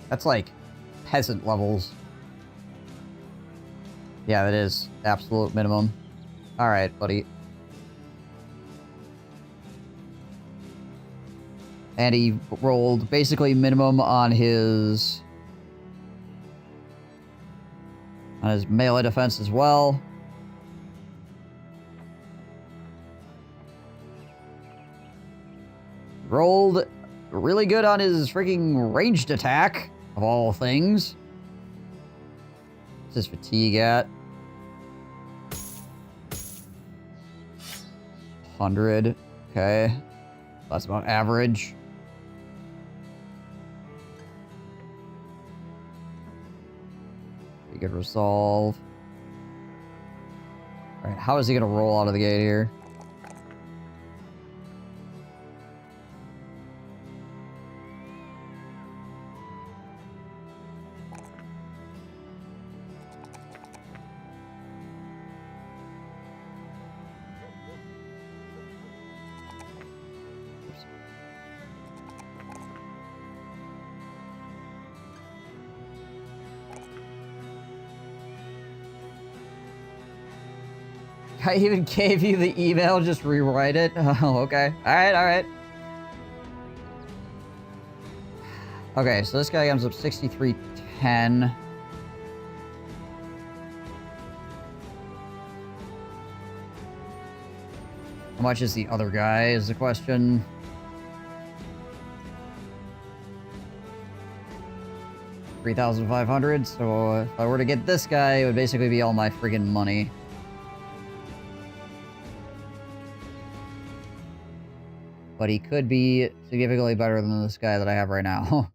That's like peasant levels. Yeah, that is absolute minimum. Alright, buddy. And he rolled basically minimum on his melee defense as well. Rolled really good on his freaking ranged attack, of all things. What's his fatigue at? 100. Okay. That's about average. Pretty good resolve. Alright, how is he gonna roll out of the gate here? I even gave you the email, just rewrite it. Oh, okay. Alright, alright. Okay, so this guy comes up 6310. How much is the other guy, is the question. $3,500, so if I were to get this guy, it would basically be all my friggin' money. But he could be significantly better than this guy that I have right now.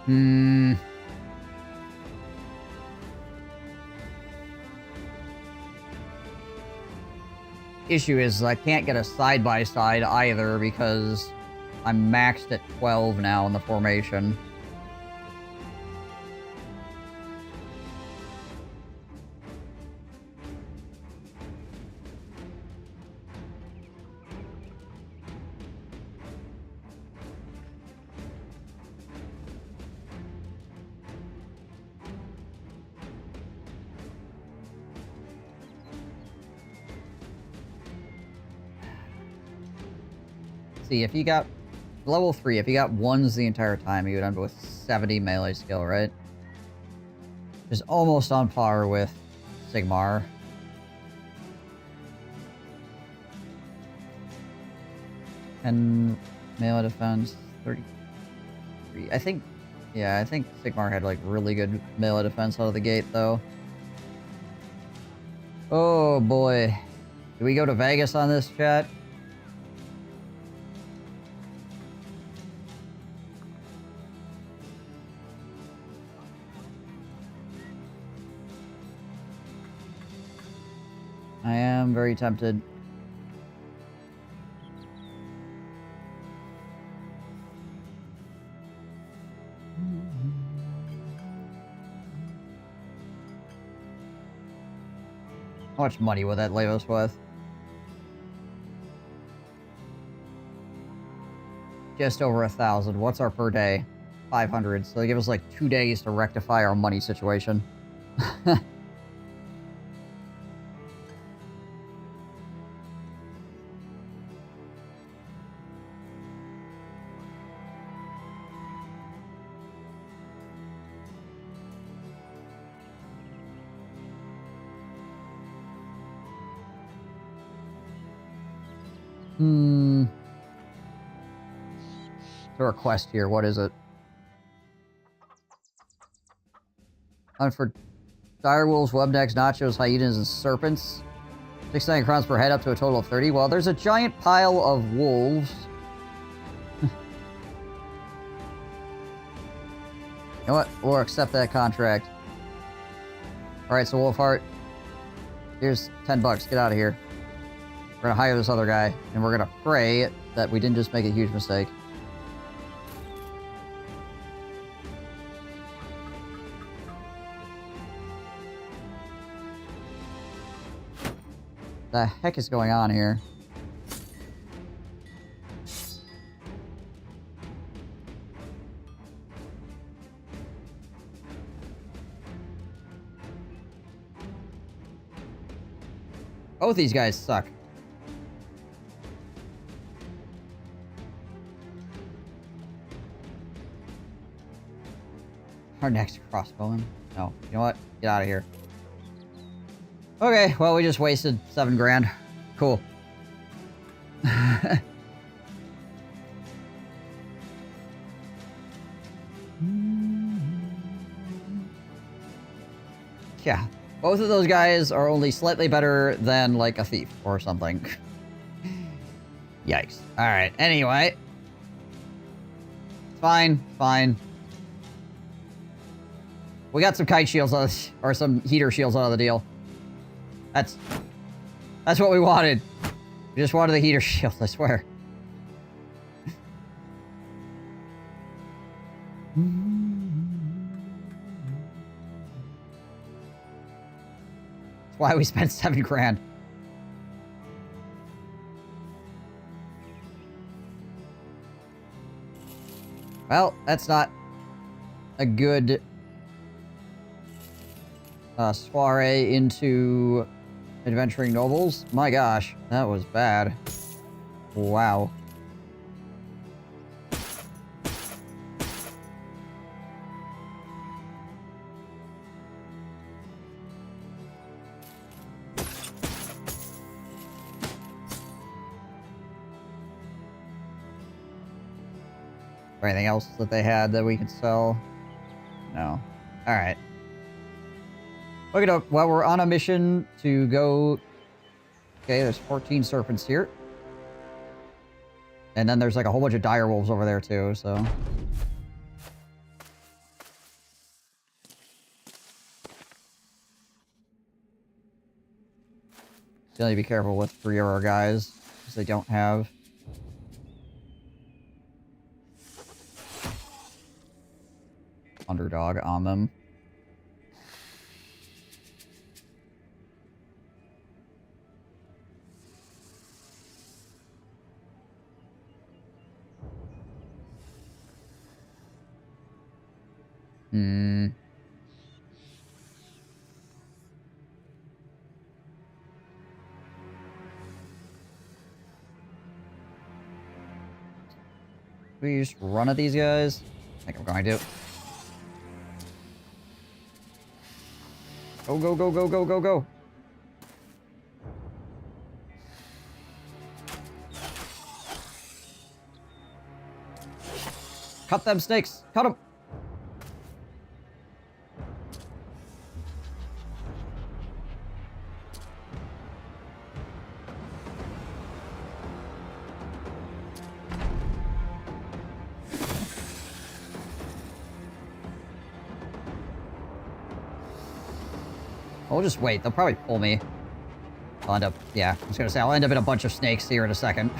Hmm. Issue is I can't get a side-by-side either because I'm maxed at 12 now in the formation. See, if you got level 3, if you got ones the entire time, you would end up with 70 melee skill, right? Which is almost on par with Sigmar. And melee defense, 33. I think Sigmar had like really good melee defense out of the gate, though. Oh boy. Do we go to Vegas on this, chat? I am very tempted. How much money would that leave us with? Just over 1,000. What's our per day? 500. So they give us like 2 days to rectify our money situation. There's a quest here. What is it? Hunt for direwolves, webnecks, nachos, hyenas, and serpents. 69 crowns per head, up to a total of 30. Well, there's a giant pile of wolves. You know what? We'll accept that contract. Alright, so Wolfheart. Here's 10 bucks. Get out of here. We're gonna hire this other guy, and we're gonna pray that we didn't just make a huge mistake. The heck is going on here? Both these guys suck. Our next crossbowman? No. You know what? Get out of here. Okay, well, we just wasted 7 grand. Cool. Yeah. Both of those guys are only slightly better than, like, a thief or something. Yikes. Alright, anyway. Fine, fine. We got some kite shields out of, or some heater shields out of the deal. That's what we wanted. We just wanted the heater shield, I swear. That's why we spent 7 grand. Well, that's not a good soiree into adventuring nobles. My gosh, that was bad. Wow. Or anything else that they had that we could sell? No. Alright. Look it up. Well, we're on a mission to go... Okay, there's 14 serpents here. And then there's like a whole bunch of direwolves over there too, so... Still need to be careful with 3 of our guys, because they don't have... underdog on them. We just run at these guys? I think I'm going to. Go, go, go, go, go, go, go. Cut them snakes. Cut them. We'll just wait. They'll probably pull me. I'll end up... Yeah, I was gonna say, I'll end up in a bunch of snakes here in a second.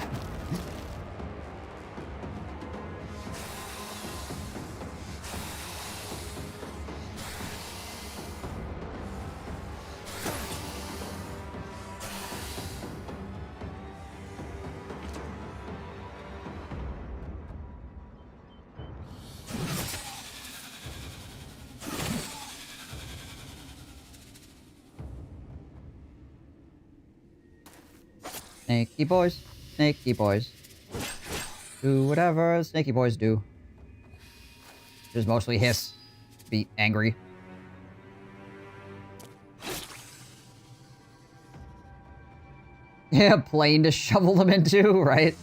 Snaky boys, snaky boys. Do whatever snaky boys do. Just mostly hiss, be angry. Yeah, plane to shovel them into, right?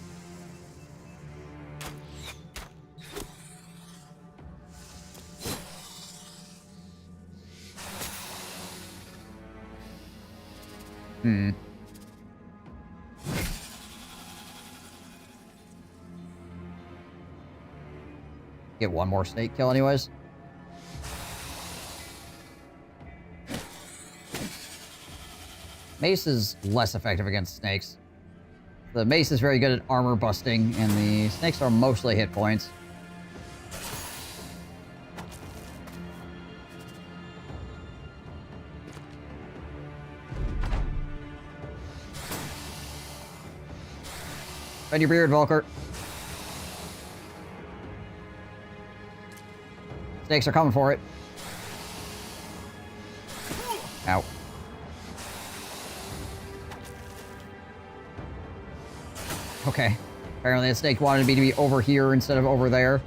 Get one more snake kill anyways. Mace is less effective against snakes. The mace is very good at armor busting, and the snakes are mostly hit points. Bend your beard, Volker. Snakes are coming for it. Ow. Okay. Apparently the snake wanted me to be over here instead of over there.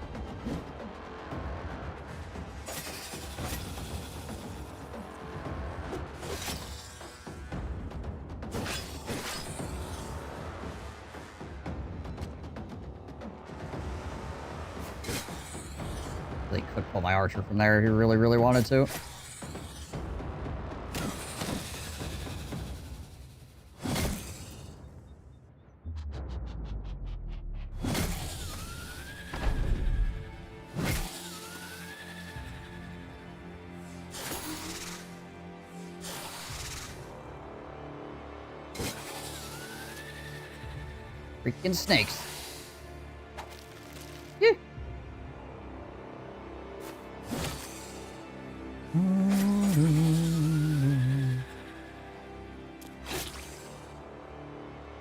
They could pull my archer from there if he really, really wanted to. Freaking snakes. Yeah.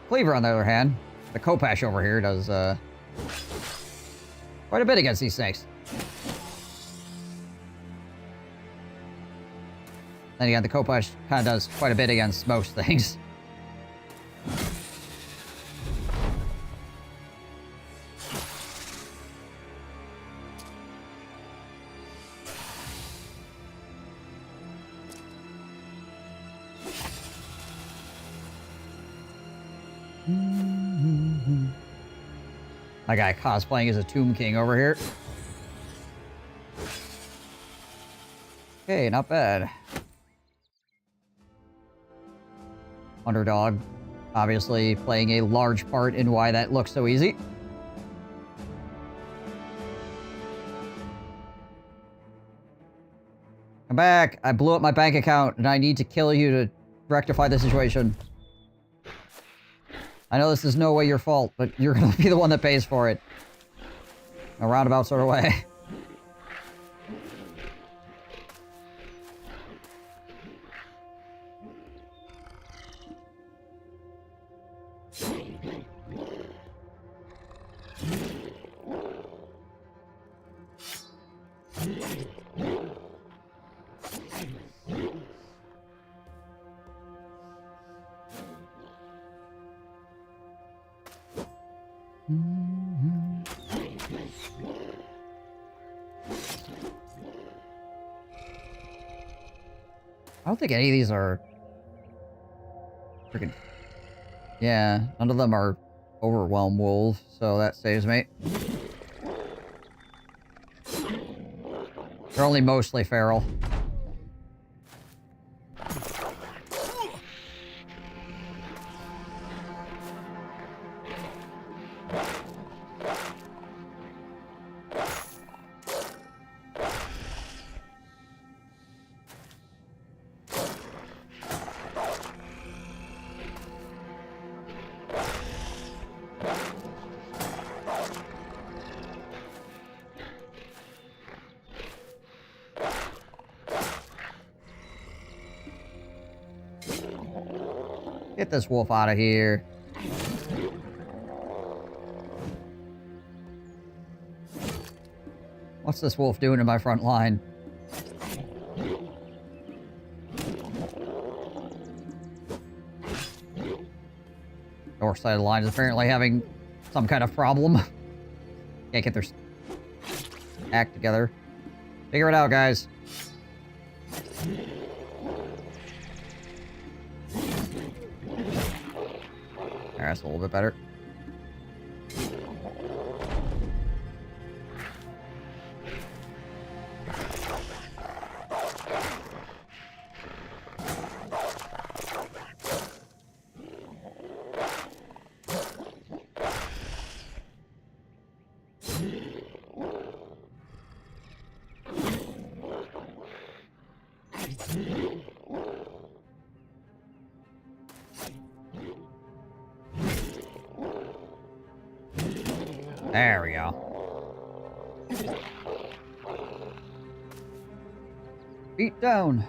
Cleaver, on the other hand, the Kopash over here does quite a bit against these snakes. Then again, the Kopash kind of does quite a bit against most things. My guy cosplaying as a Tomb King over here. Okay, not bad. Underdog, obviously playing a large part in why that looks so easy. Come back! I blew up my bank account and I need to kill you to rectify the situation. I know this is no way your fault, but you're gonna be the one that pays for it. A roundabout sort of way. I don't think any of these are freaking... Yeah, none of them are overwhelm wolves, so that saves me. They're only mostly feral. Get this wolf out of here. What's this wolf doing in my front line? North side of the line is apparently having some kind of problem. Can't get their act together. Figure it out, guys. That's a little bit better. There we go. Beat down.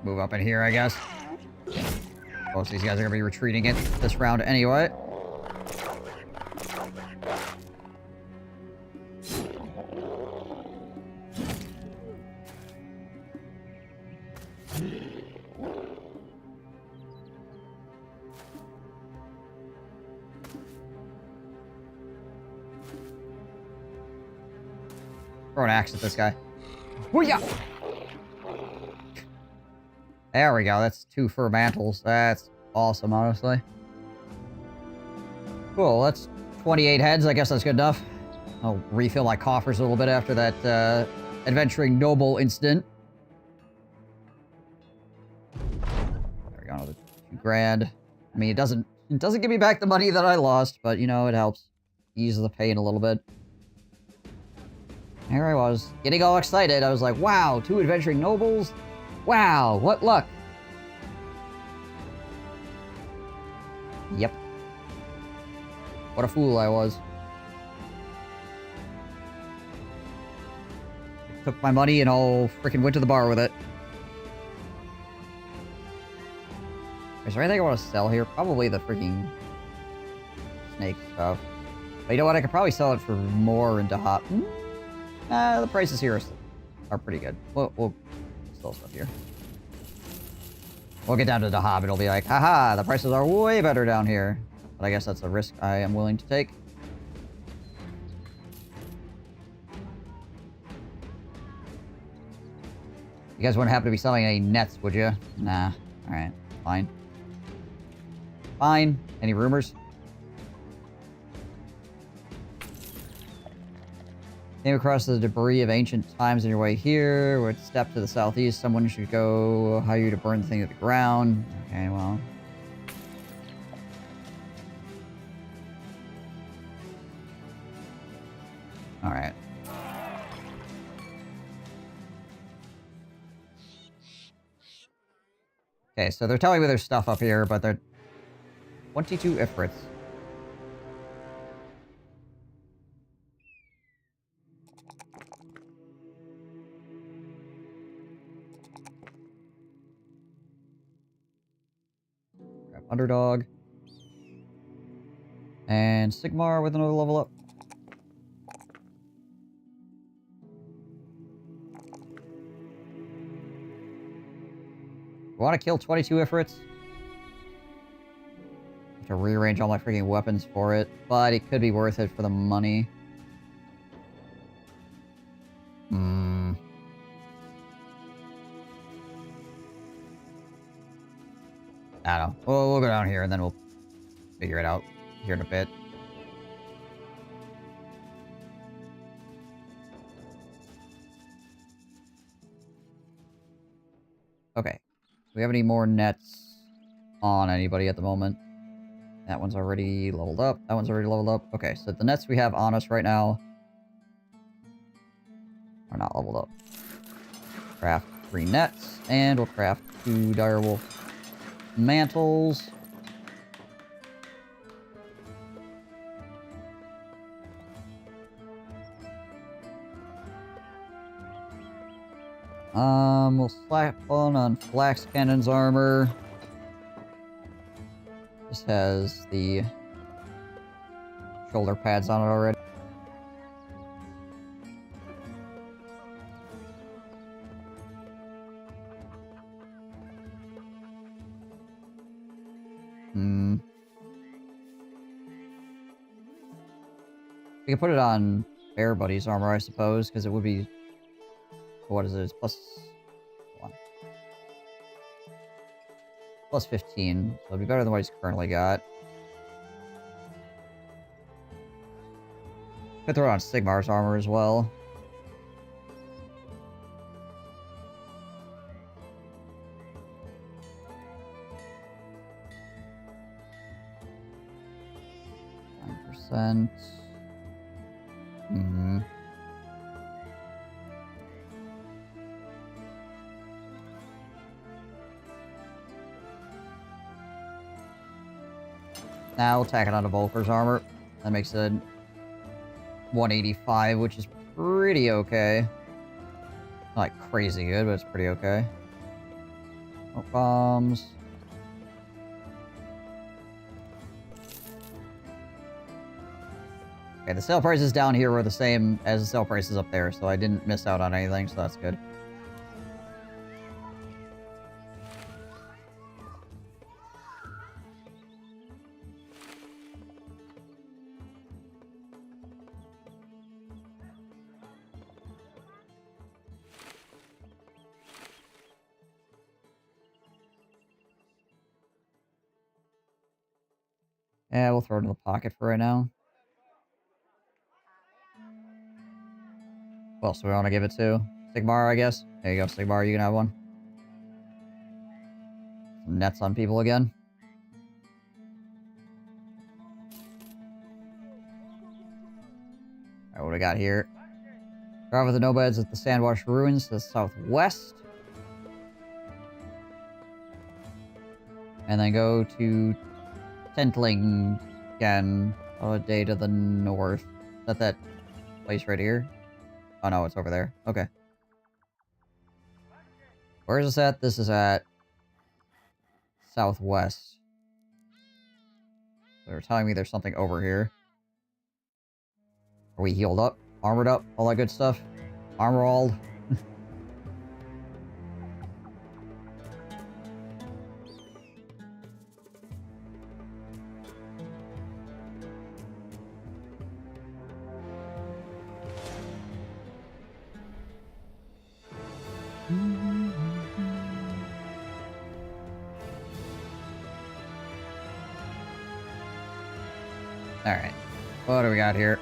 Move up in here, I guess. Most of these guys are going to be retreating it this round anyway. Throw an axe at this guy. Hoo-yah! There we go. That's 2 fur mantles. That's awesome, honestly. Cool. That's 28 heads. I guess that's good enough. I'll refill my coffers a little bit after that adventuring noble incident. There we go. Another 2 grand. I mean, it doesn't give me back the money that I lost, but you know, it helps ease the pain a little bit. Here I was, getting all excited. I was like, wow, 2 adventuring nobles? Wow, what luck. Yep. What a fool I was. Took my money and all freaking went to the bar with it. Is there anything I want to sell here? Probably the freaking snake stuff. But you know what? I could probably sell it for more into hot. The prices here are pretty good. We'll sell stuff here. We'll get down to the Hobbit. It'll be like, haha, the prices are way better down here. But I guess that's a risk I am willing to take. You guys wouldn't happen to be selling any nets, would you? Nah. Alright. Fine. Fine. Any rumors? Came across the debris of ancient times on your way here. We're at step to the southeast. Someone should go hire you to burn the thing to the ground. Okay, well. Alright. Okay, so they're telling me there's stuff up here, but they're 22 Ifrits. Grab Underdog. And Sigmar with another level up. I want to kill 22 Ifrits. To rearrange all my freaking weapons for it, but it could be worth it for the money. I don't know. We'll go down here and then we'll figure it out here in a bit. Okay. Do we have any more nets on anybody at the moment? That one's already leveled up. That one's already leveled up. Okay, so the nets we have on us right now are not leveled up. Craft 3 nets, and we'll craft 2 direwolf mantles. We'll slap on Flax Cannon's armor. This has the shoulder pads on it already. We could put it on Bear Buddy's armor, I suppose, because it would be... What is it? It's plus... Hold on. Plus 15, so it'd be better than what he's currently got. Could throw on Sigmar's armor as well. %. Now we'll tack it onto Volker's armor. That makes it 185, which is pretty okay. Not like crazy good, but it's pretty okay. Smoke bombs. Okay, the sale prices down here were the same as the sale prices up there, so I didn't miss out on anything, so that's good. Yeah, we'll throw it in the pocket for right now. Who else do we want to give it to? Sigmar, I guess. There you go, Sigmar, you can have one. Some nets on people again. Alright, what do we got here? Drive with the nomads at the Sandwash Ruins to the southwest. And then go to Tentling again, a day to the north. Is that place right here? Oh no, it's over there. Okay. Where is this at? This is at southwest. They're telling me there's something over here. Are we healed up? Armored up? All that good stuff? Armor-alled? Alright. What do we got here?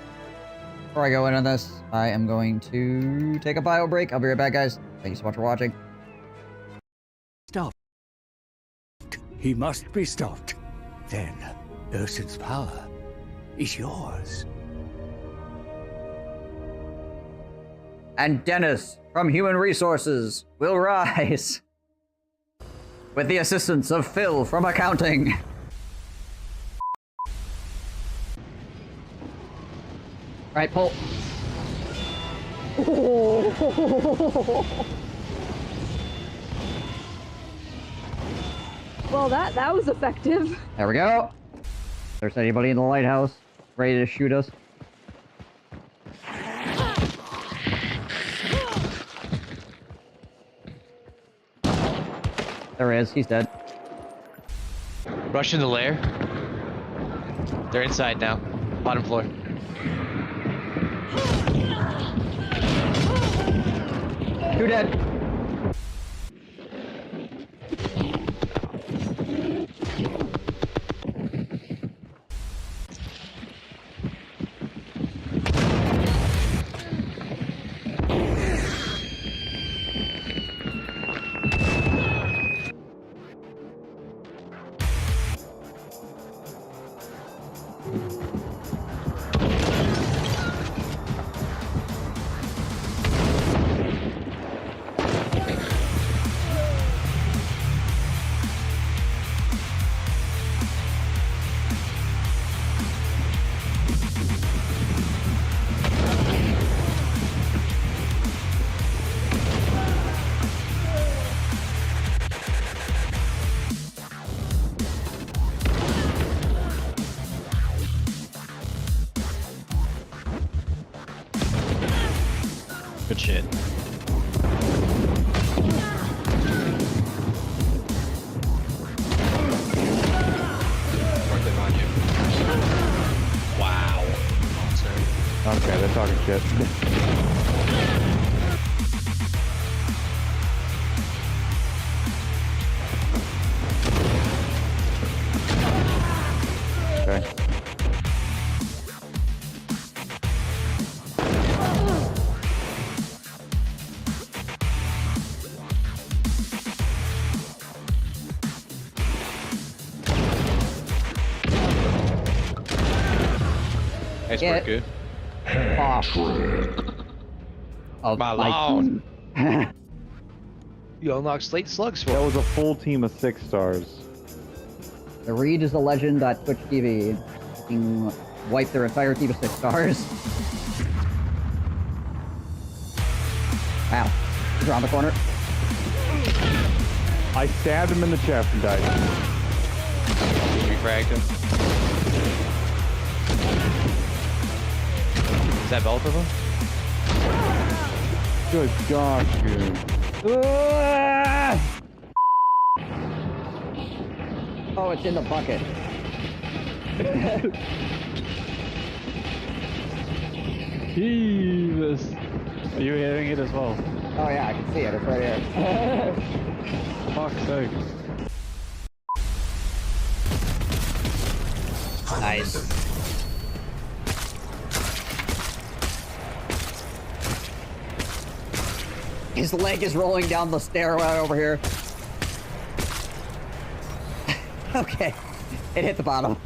Before I go into this, I am going to take a bio break. I'll be right back, guys. Thank you so much for watching. Stopped. He must be stopped. Then, Ursin's power is yours. And Dennis from Human Resources will rise. With the assistance of Phil from accounting. Alright, pull. Well, that was effective. There we go. If there's anybody in the lighthouse ready to shoot us. There he is. He's dead. Rush in the lair. They're inside now. Bottom floor. Two dead. Good shit. Worth it on you. Wow. Okay, they're talking shit. Okay. Nice work, good. Oh, Malone. You unlock slate slugs for That was a full team of 6 stars. The Reed is a legend.twitch.tv. Fucking wipe their entire team of 6 stars. Wow. He's around the corner. I stabbed him in the chest and died. We fragged him. Is that both of them? Good gosh, dude. Oh, it's in the bucket. Jesus. Are you hitting it as well? Oh yeah, I can see it. It's right here. Fuck's sake. Nice. His leg is rolling down the stairway over here. Okay. It hit the bottom.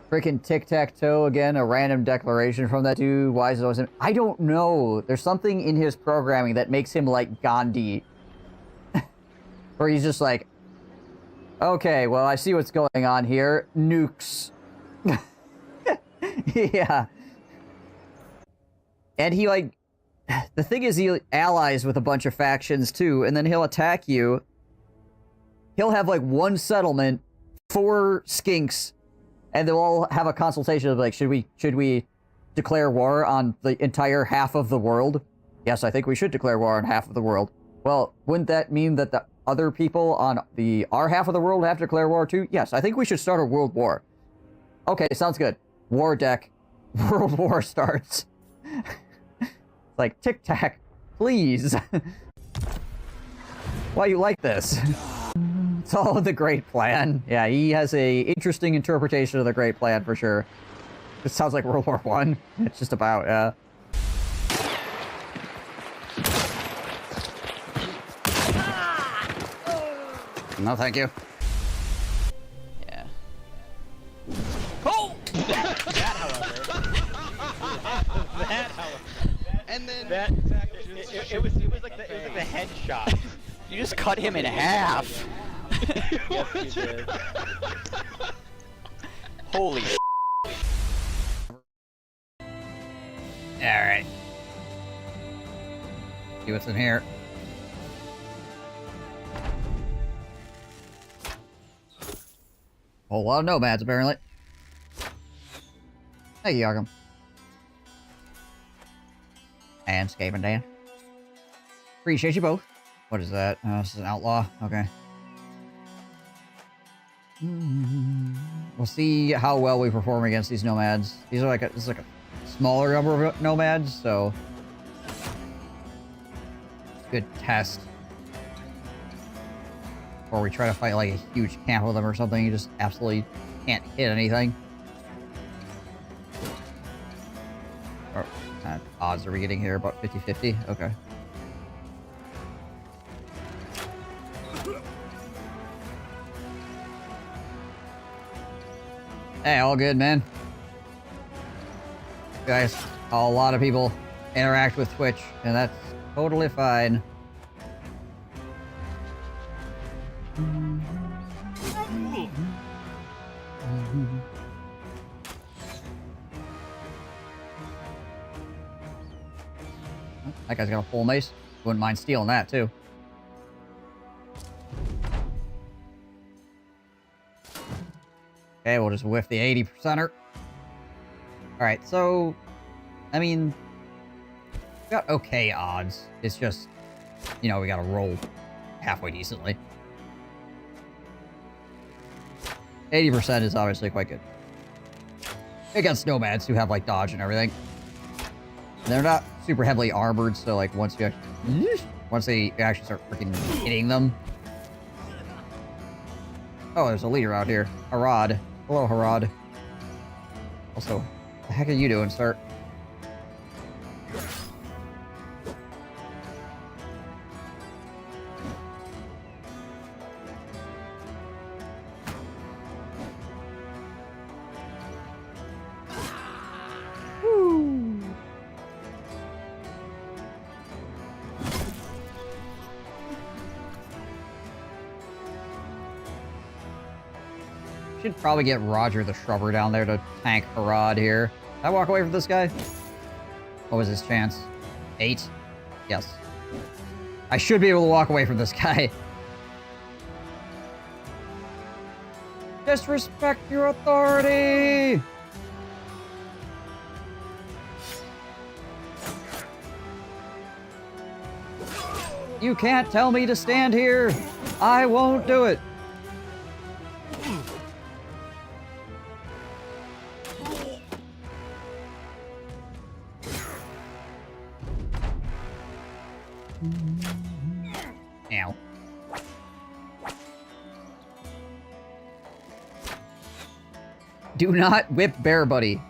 Freaking tic-tac-toe again, a random declaration from that dude. Why is it always him? I don't know. There's something in his programming that makes him like Gandhi. Where he's just like, okay, well, I see what's going on here. Nukes. Yeah. And he like, the thing is he allies with a bunch of factions too, and then he'll attack you. He'll have like one settlement, 4 skinks, and they'll all have a consultation of like, should we declare war on the entire half of the world? Yes, I think we should declare war on half of the world. Well, wouldn't that mean that the other people on our half of the world have to declare war too? Yes, I think we should start a world war. Okay, sounds good. War deck. World war starts. Like, tic-tac, please. Why you like this? It's all the great plan. Yeah, he has a interesting interpretation of the great plan for sure. It sounds like World War I. It's just about, yeah. No, thank you. Yeah. Oh! That, however. And then it was like the headshot. You just cut him in half. Yes, you did. Holy sh**. Alright. See what's in here. A whole lot of nomads, apparently. Hey, Yargum. And Scape and Dan. Appreciate you both. What is that? Oh, this is an outlaw. Okay. We'll see how well we perform against these nomads. These are like this is like a smaller number of nomads, so good test. Or we try to fight like a huge camp with them or something. You just absolutely can't hit anything. What kind of odds are we getting here? About 50-50? Okay. Hey, all good, man. Guys, a lot of people interact with Twitch, and that's totally fine. That guy's got a full mace. Wouldn't mind stealing that, too. Okay, we'll just whiff the 80%er. Alright, so... I mean... we got okay odds. It's just... you know, we gotta roll halfway decently. 80% is obviously quite good. Against nomads who have, like, dodge and everything. They're not super heavily armored, so, like, once they actually start freaking hitting them... Oh, there's a leader out here. Harad. Hello, Harad. Also, what the heck are you doing, sir? Should probably get Roger the Shrubber down there to tank Harad here. Can I walk away from this guy? What was his chance? 8? Yes. I should be able to walk away from this guy. Disrespect your authority! You can't tell me to stand here! I won't do it! Ow. Do not whip Bear Buddy.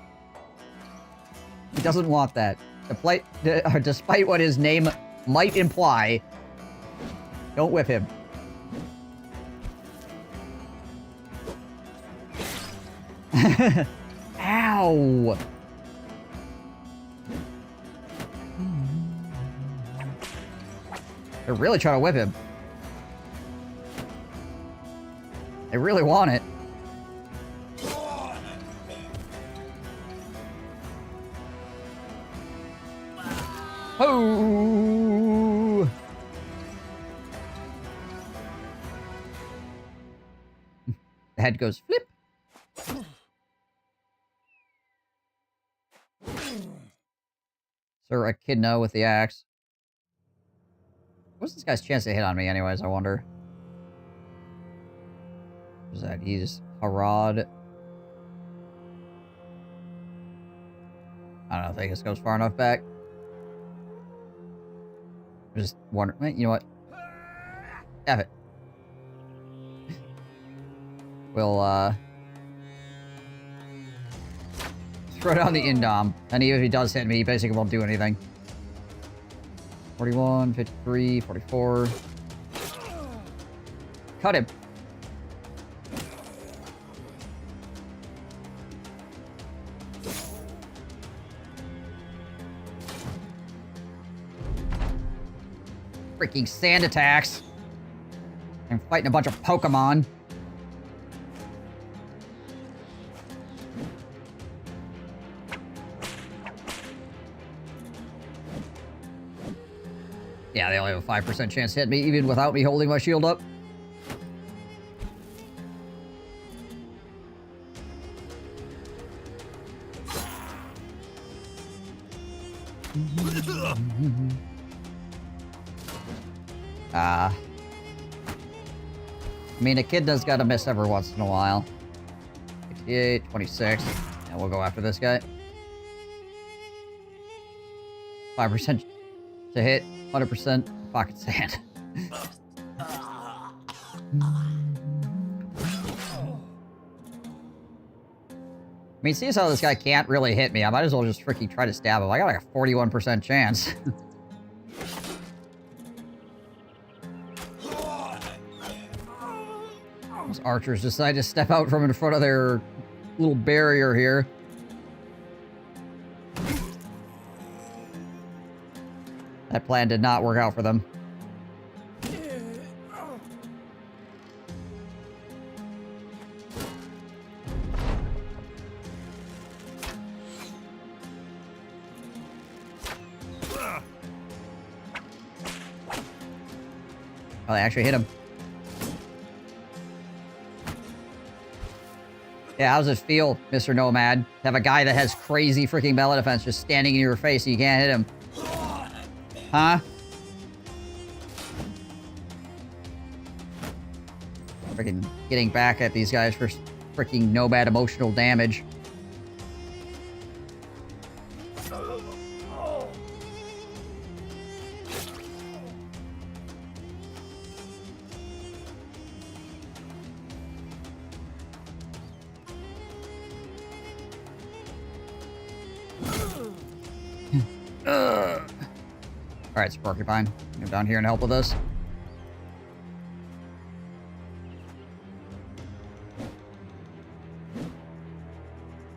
He doesn't want that. Despite what his name might imply, don't whip him. Ow! They're really trying to whip him. They really want it. Oh! The head goes flip. Sir Echidna with the axe. What's this guy's chance to hit on me anyways, I wonder? What's that? He's Harad. I don't think this goes far enough back. I'm just wondering. You know what? F it. We'll, throw down the Indom. And even if he does hit me, he basically won't do anything. 41, 53, 44. Cut him. Freaking sand attacks. I'm fighting a bunch of Pokemon. Yeah, they only have a 5% chance to hit me, even without me holding my shield up. I mean, a kid does gotta miss every once in a while. 68, 26. And we'll go after this guy. 5% to hit, 100% pocket sand. I mean, seeing as how this guy can't really hit me, I might as well just freaking try to stab him. I got like a 41% chance. Those archers decide to step out from in front of their little barrier here. That plan did not work out for them. Oh, they actually hit him. Yeah, how does it feel, Mr. Nomad, to have a guy that has crazy freaking melee defense just standing in your face and you can't hit him? Huh? Freaking getting back at these guys for freaking Nomad emotional damage. Alright, Porcupine. Go down here and help with us.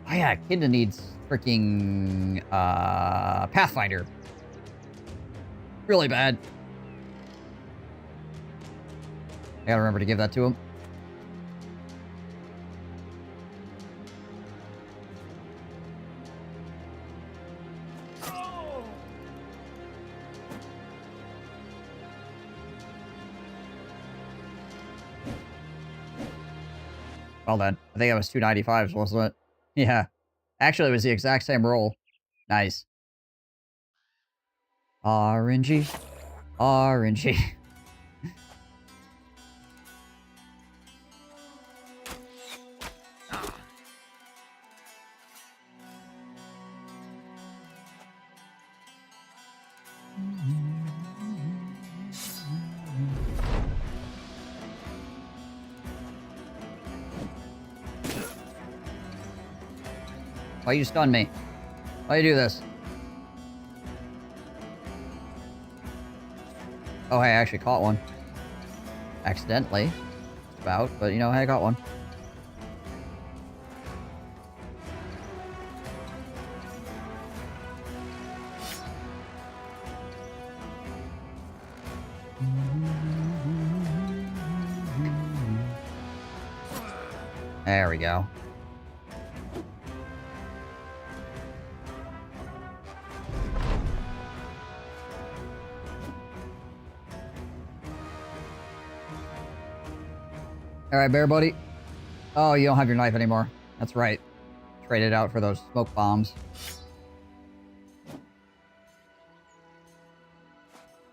Oh yeah, Kidna needs freaking Pathfinder. Really bad. I gotta remember to give that to him. Well then, I think it was 295s, wasn't it? Yeah. Actually, it was the exact same roll. Nice. RNG. RNG. Why you stun me? Why you do this? Oh, hey, I actually caught one. Accidentally. About, but you know, hey, I got one. There we go. Alright, bear buddy. Oh, you don't have your knife anymore. That's right. Trade it out for those smoke bombs.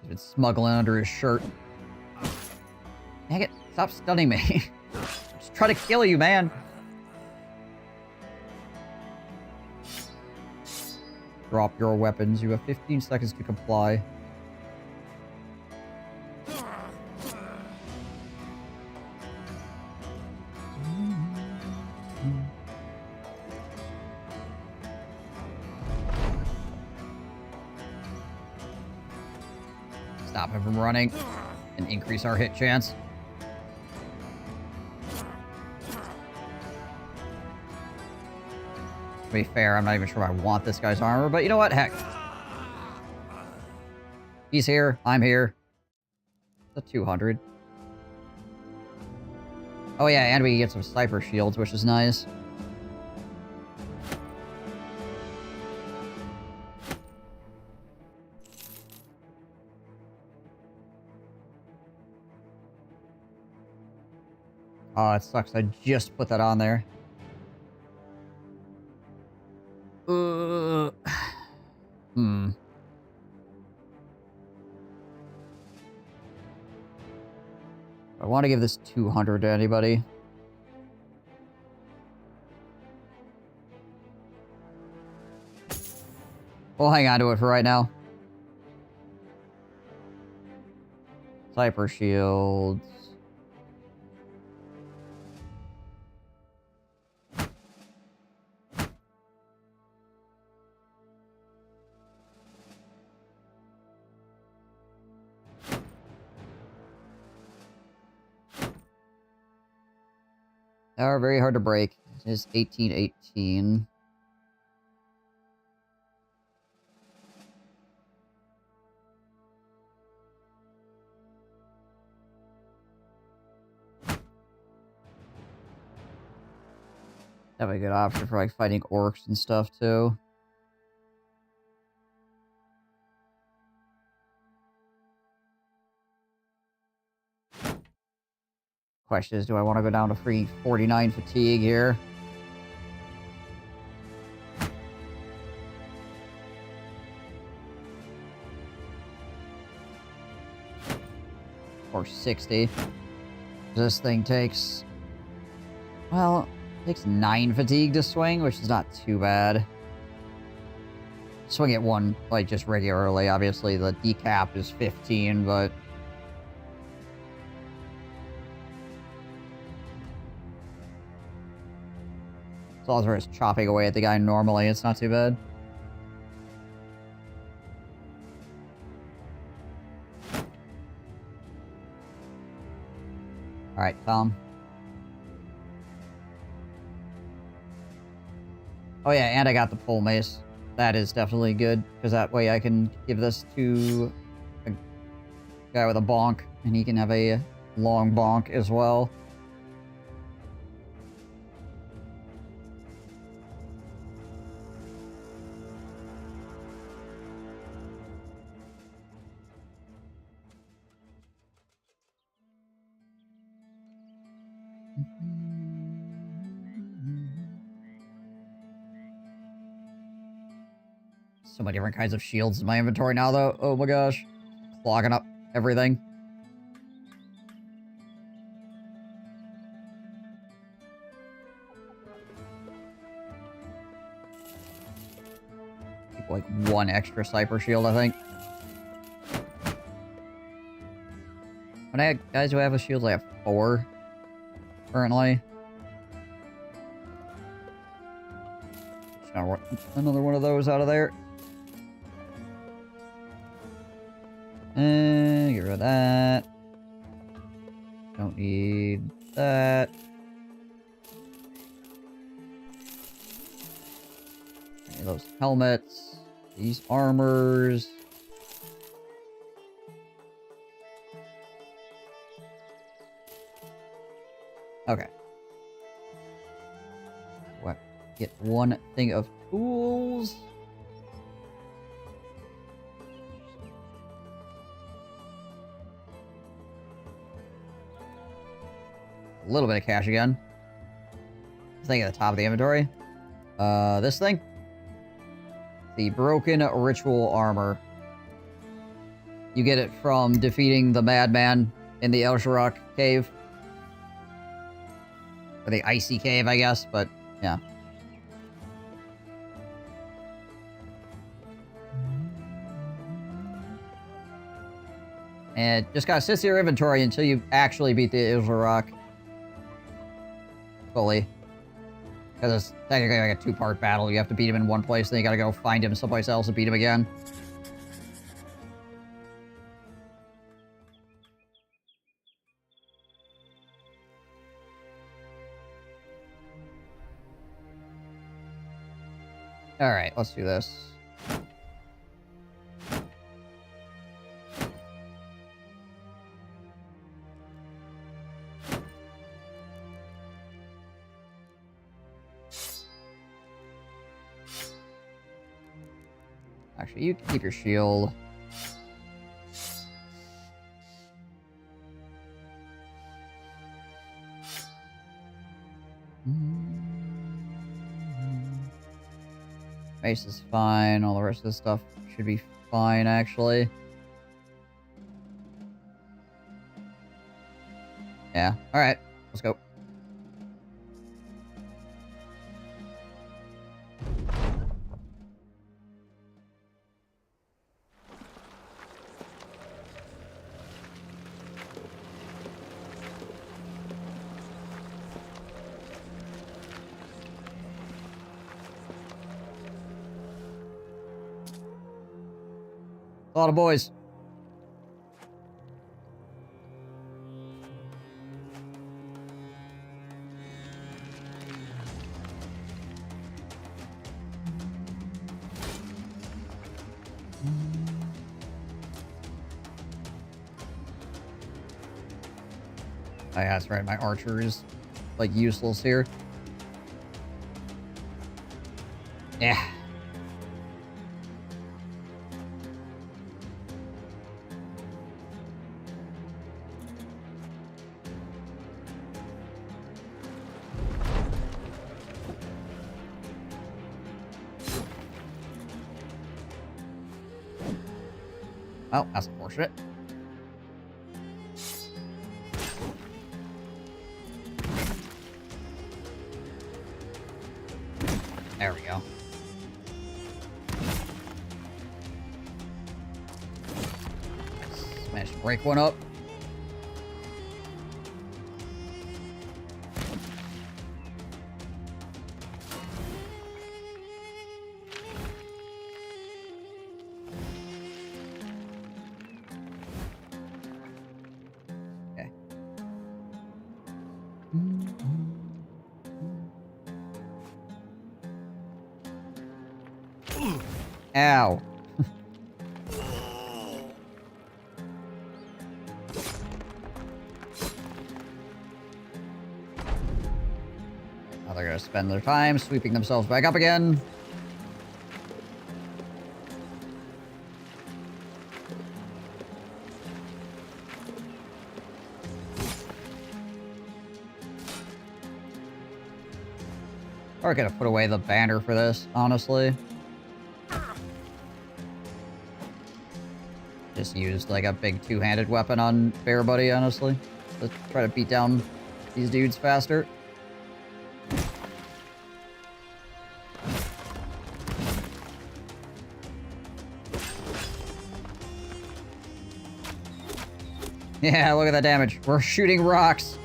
He's been smuggling under his shirt. Dang it. Stop stunning me. Just try to kill you, man. Drop your weapons. You have 15 seconds to comply. Stop him from running and increase our hit chance. To be fair, I'm not even sure I want this guy's armor, but you know what? Heck. He's here. I'm here. The 200. Oh yeah, and we can get some sniper shields, which is nice. Oh, it sucks. I just put that on there. Hmm. I want to give this 200 to anybody. We'll hang on to it for right now. Sniper shields. They are very hard to break. It is 1818. That'd be a good option for like fighting orcs and stuff too. Question is, do I want to go down to free 49 fatigue here? Or 60. This thing takes... Well, it takes 9 fatigue to swing, which is not too bad. Swing it one, like, just regularly. Obviously, the decap is 15, but... As long as we're just chopping away at the guy normally, it's not too bad. Alright, Tom. Oh yeah, and I got the pole mace. That is definitely good, because that way I can give this to a guy with a bonk, and he can have a long bonk as well. So many different kinds of shields in my inventory now, though. Oh my gosh. Clogging up everything. Keep, like, one extra sniper shield, I think. When I have guys who have a shield, I have 4 currently. Now, another one of those out of there. And get rid of that. Don't need that. Any of those helmets. These armors. Okay. What? Get one thing of tools. A little bit of cash again. This thing at the top of the inventory. This thing. The broken ritual armor. You get it from defeating the madman in the El Sharak cave. Or the icy cave, I guess, but yeah. And just gotta sit in your inventory until you actually beat the El Sharak fully. Because it's technically like a 2-part battle. You have to beat him in one place, then you gotta go find him someplace else and beat him again. Alright, let's do this. Actually, you can keep your shield. Mace is fine. All the rest of this stuff should be fine, actually. Yeah. Alright. Let's go. A lot of boys. Oh, yeah, that's right. My archer is, like, useless here. Yeah. Oh, that's unfortunate. There we go. Managed to break one up. Okay. Ow. Now they're gonna spend their time sweeping themselves back up again. Or gonna put away the banner for this, honestly. Just used like a big two-handed weapon on Bear Buddy, honestly. To try to beat down these dudes faster. Yeah, look at that damage. We're shooting rocks.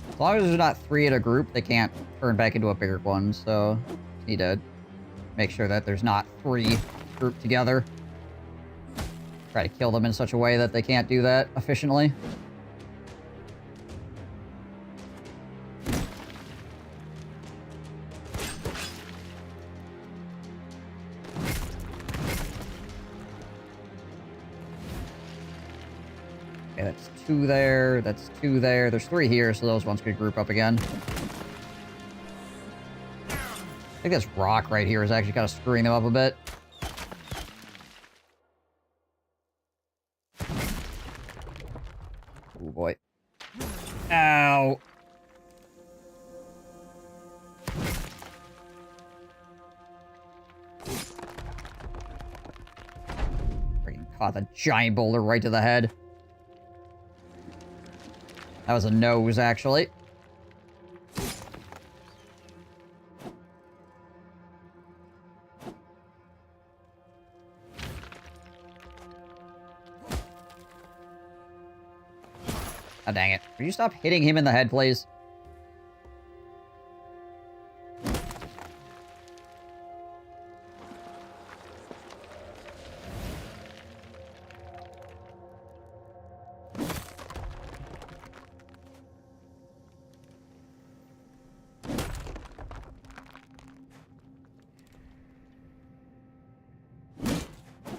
As long as there's not 3 in a group, they can't turn back into a bigger one, so need to make sure that there's not 3 grouped together. Try to kill them in such a way that they can't do that efficiently. Okay, that's 2 there, that's 2 there. There's 3 here, so those ones could group up again. I think this rock right here is actually kind of screwing them up a bit. Oh boy. Ow! Freaking caught the giant boulder right to the head. That was a nose, actually. Oh, dang it. Will you stop hitting him in the head, please?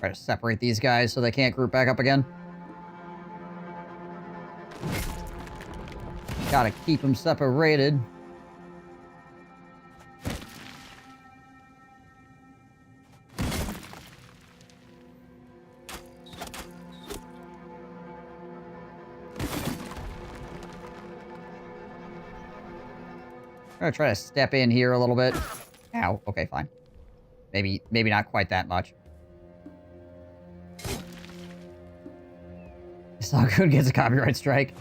Try to separate these guys so they can't group back up again. Gotta keep them separated. I'm gonna try to step in here a little bit. Ow. Okay, fine. Maybe not quite that much. Spacegoon gets a copyright strike.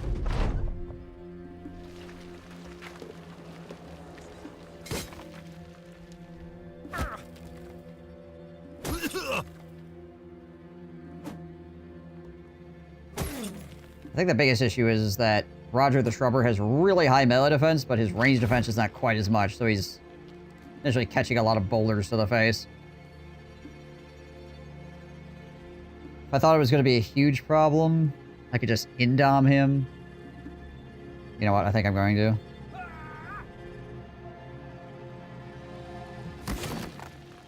I think the biggest issue is that Roger the Shrubber has really high melee defense, but his range defense is not quite as much, so he's essentially catching a lot of boulders to the face. If I thought it was going to be a huge problem, I could just indom him. You know what? I think I'm going to.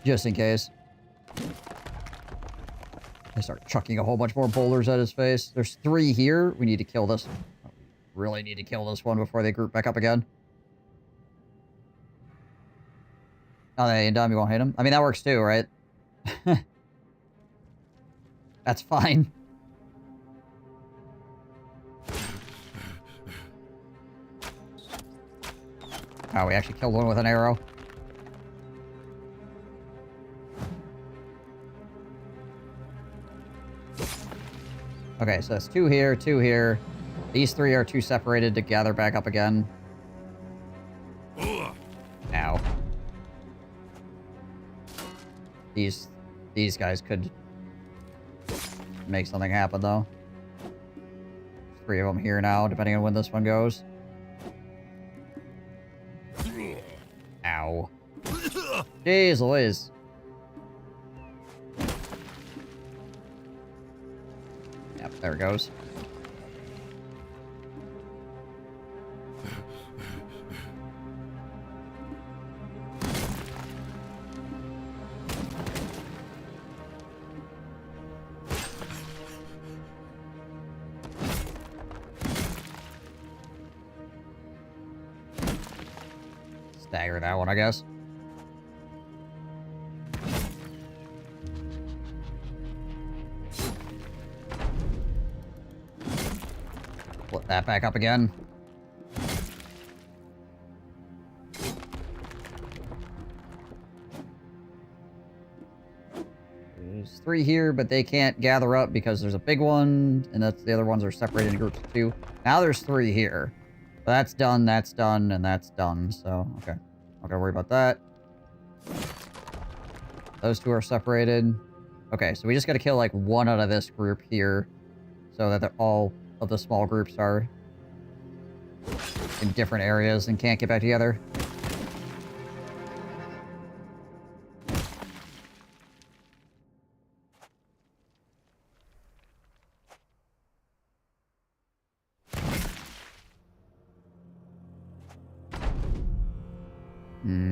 Just in case. I start chucking a whole bunch more boulders at his face. There's 3 here. We need to kill this. Really need to kill this one before they group back up again. Oh, they indom, you won't hit him? I mean, that works too, right? That's fine. Oh, we actually killed one with an arrow. Okay, so that's 2 here, 2 here. These 3 are too separated to gather back up again. Ow. These guys could make something happen, though. 3 of them here now, depending on when this one goes. Ow. Jeez Louise. Yep, there it goes. Stagger that one, I guess. Flip that back up again. There's 3 here, but they can't gather up because there's a big one, and that's the other ones are separated in groups of 2. Now there's 3 here. But that's done, and that's done, so, okay. Not gonna worry about that. Those 2 are separated. Okay, so we just gotta kill, like, 1 out of this group here, so that all of the small groups are in different areas and can't get back together.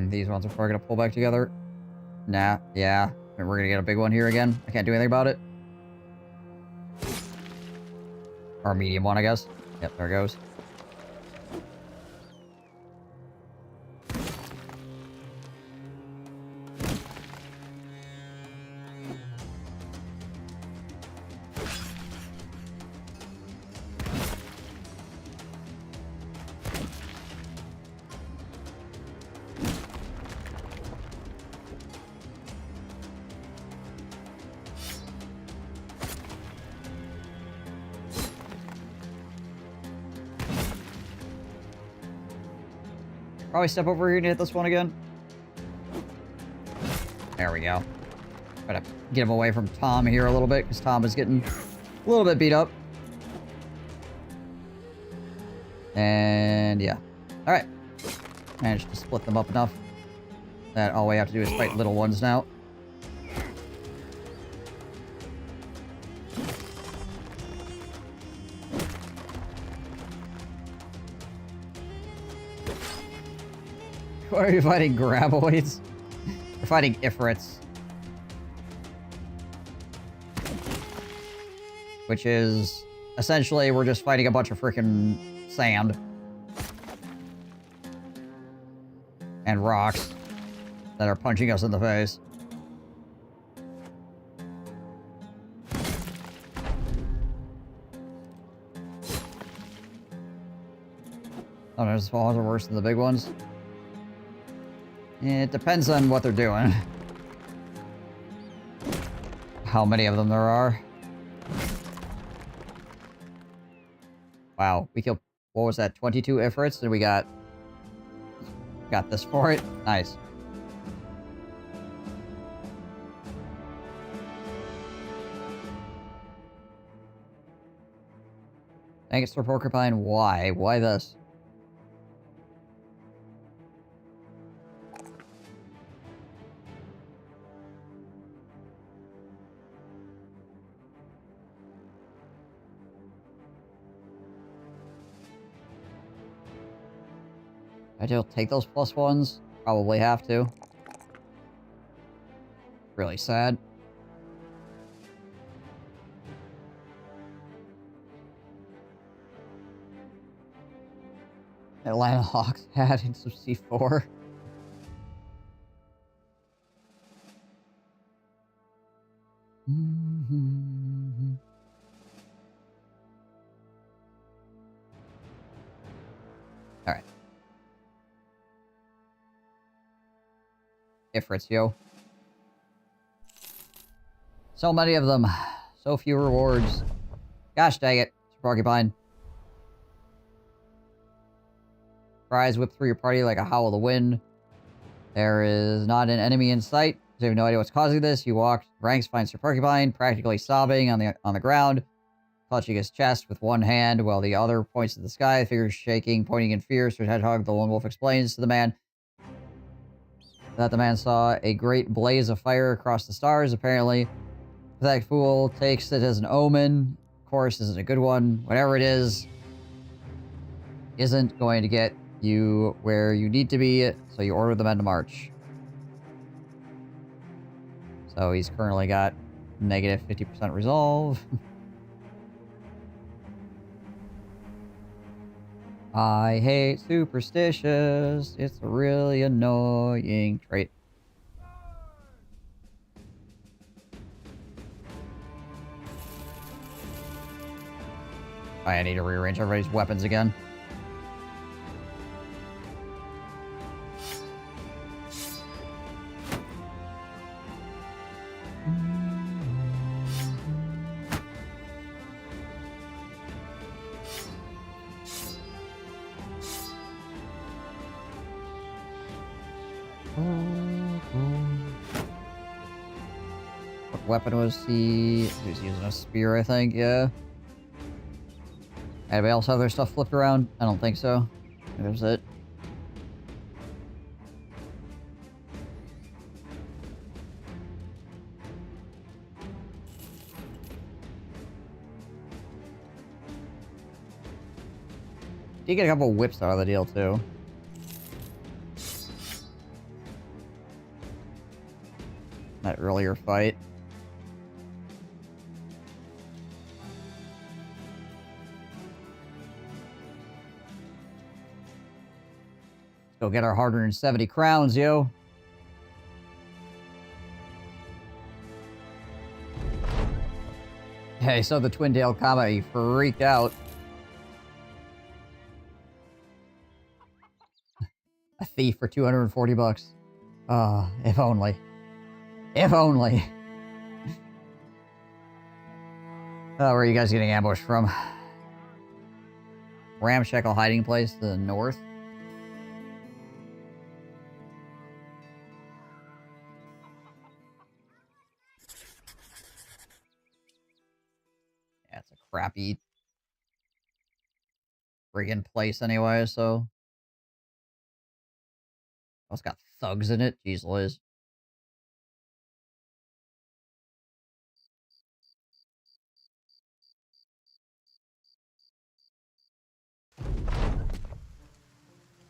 These ones are probably gonna pull back together. Nah, yeah. We're gonna get a big one here again. I can't do anything about it. Or a medium one, I guess. Yep, there it goes. Probably step over here and hit this one again. There we go. Try to get him away from Tom here a little bit, because Tom is getting a little bit beat up. And yeah. Alright. Managed to split them up enough that all we have to do is fight little ones now. What are you fighting, graboids? We're fighting Ifrits. which is essentially we're just fighting a bunch of freaking sand and rocks that are punching us in the face. Sometimes the small ones are worse than the big ones. It depends on what they're doing. How many of them there are. Wow, we killed, what was that, 22 Ifrits, and we got this for it. Nice. Thanks for Porcupine. Why? Why this? I do take those +1s. Probably have to. Really sad. Atlanta Hawks had in some C4. Alright. Ifrits, yo. So many of them. So few rewards. Gosh dang it. Porcupine. Fries whip through your party like a howl of the wind. There is not an enemy in sight. You have no idea what's causing this. You walk ranks, find Sir Porcupine, practically sobbing on the ground, clutching his chest with one hand while the other points at the sky, figures shaking, pointing in fear. Sir Hedgehog, the lone wolf, explains to the man that the man saw a great blaze of fire across the stars. Apparently, that fool takes it as an omen. Of course, isn't a good one. Whatever it is, isn't going to get you where you need to be, so you order the men to march. So he's currently got negative 50% resolve. I hate superstitious. It's a really annoying trait. I need to rearrange everybody's weapons again. What weapon was he? He was using a spear, I think, yeah. Anybody else have their stuff flipped around? I don't think so. There's it. You get a couple whips out of the deal, too. That earlier fight. Let's go get our hard-earned 70 crowns, yo. Hey, so the Twin-tailed Comet, he freaked out. A thief for 240 bucks. If only. If only. Oh, where are you guys getting ambushed from? Ramshackle hiding place to the north. Yeah, it's a crappy friggin' place anyway, so. Oh, it's got thugs in it. Jeez Liz.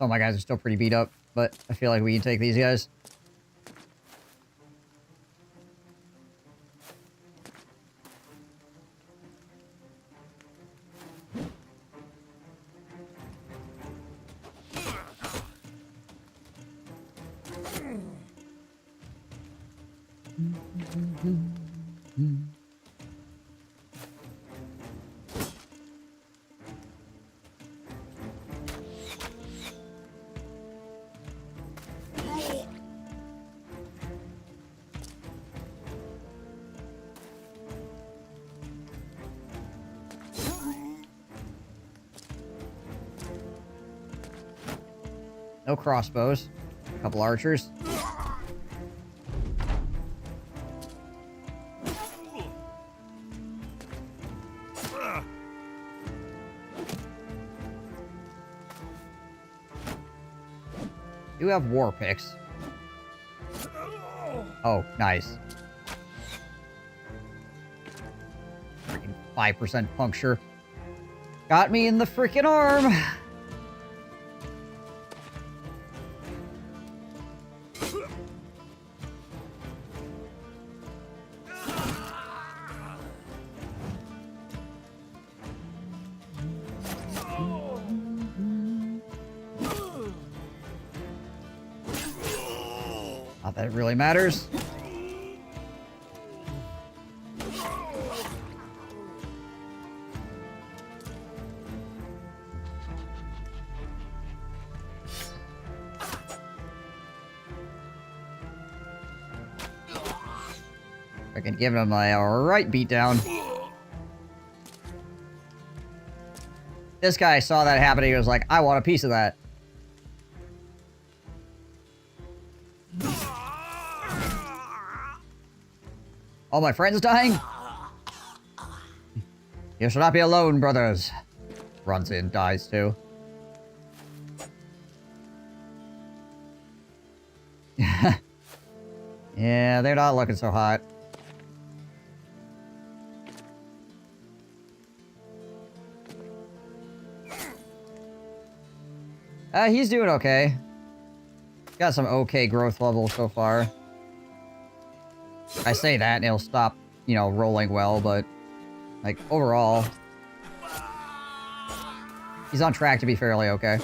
Oh, my guys are still pretty beat up, but I feel like we can take these guys. No crossbows. A couple archers. Do have war picks. Oh, nice. 5% puncture. Got me in the freaking arm. Not that it really matters. I can give him a right beatdown. This guy saw that happening. He was like, I want a piece of that. All my friends dying? You should not be alone, brothers. Runs in, dies too. Yeah, they're not looking so hot. He's doing okay. Got some okay growth levels so far. I say that and it'll stop, you know, rolling well, but like overall, he's on track to be fairly okay.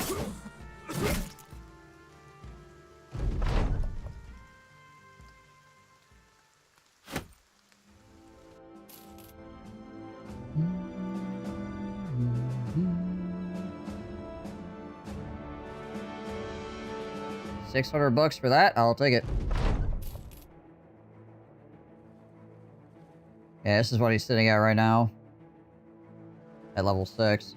$600 for that, I'll take it. Yeah, this is what he's sitting at right now. At level 6.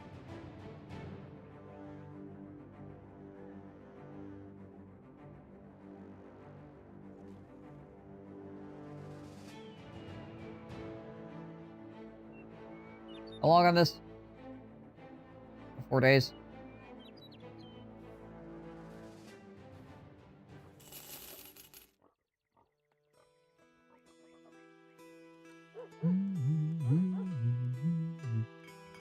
How long on this? 4 days? I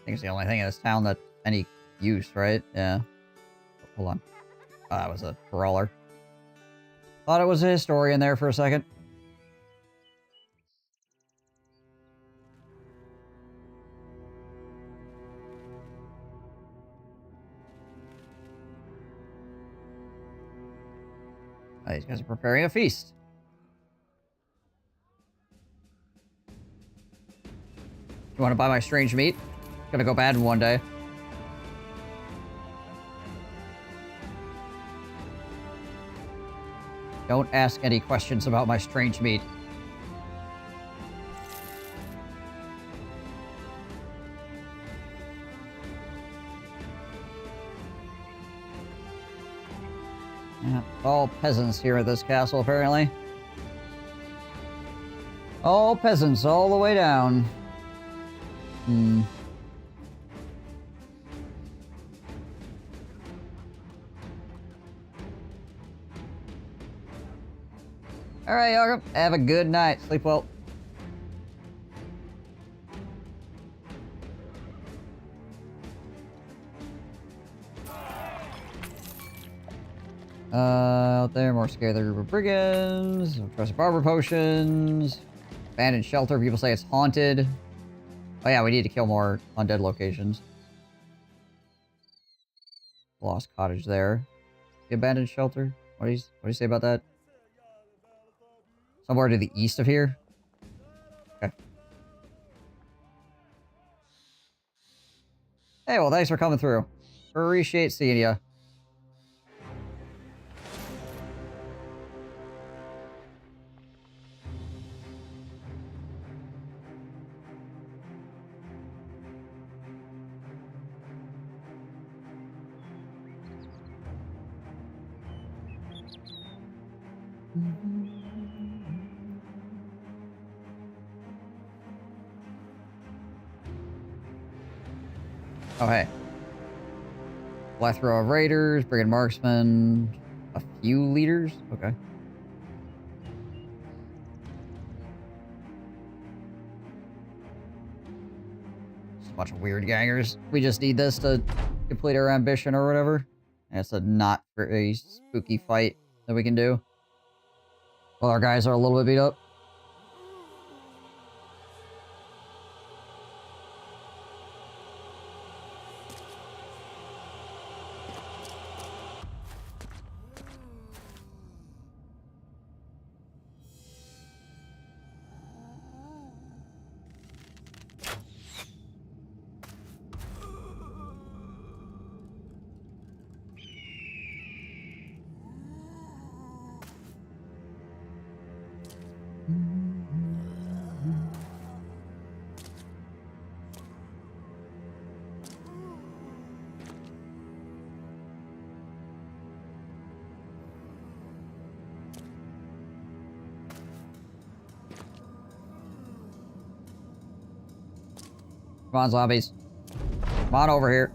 think it's the only thing in this town that's any use, right? Yeah. Hold on. Oh, that was a brawler. Thought it was a historian there for a second. Oh, these guys are preparing a feast. You want to buy my strange meat? Gonna go bad in one day. Don't ask any questions about my strange meat. Yeah, all peasants here at this castle, apparently. All peasants all the way down. Alright, Yoga. Have a good night. Sleep well. Out there, more scare the group of brigands. Trusted barber potions. Abandoned shelter. People say it's haunted. Oh yeah, we need to kill more undead locations. Lost cottage there. The abandoned shelter. What do you say about that? Somewhere to the east of here? Okay. Hey, well, thanks for coming through. Appreciate seeing ya. Oh, hey. Plethora of raiders, brigand marksmen, a few leaders. Okay. Just a bunch of weird gangers. We just need this to complete our ambition or whatever. And it's a not very spooky fight that we can do. Well, our guys are a little bit beat up. Come on, zombies. Come on over here.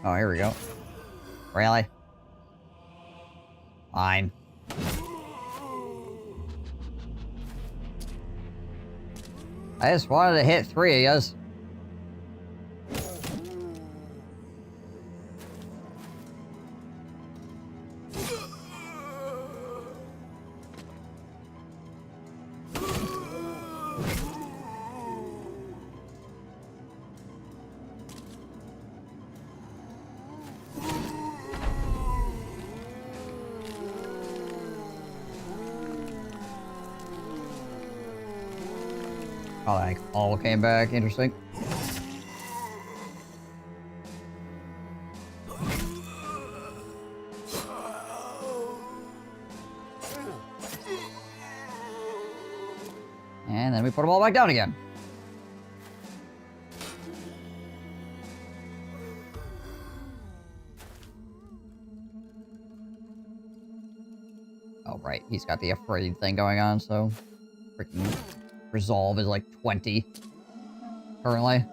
Oh, here we go. Really? Fine. I just wanted to hit 3 of yous. Oh, like all came back. Interesting. And then we put them all back down again. Oh, right. He's got the afraid thing going on, so freaking resolve is like 20 currently.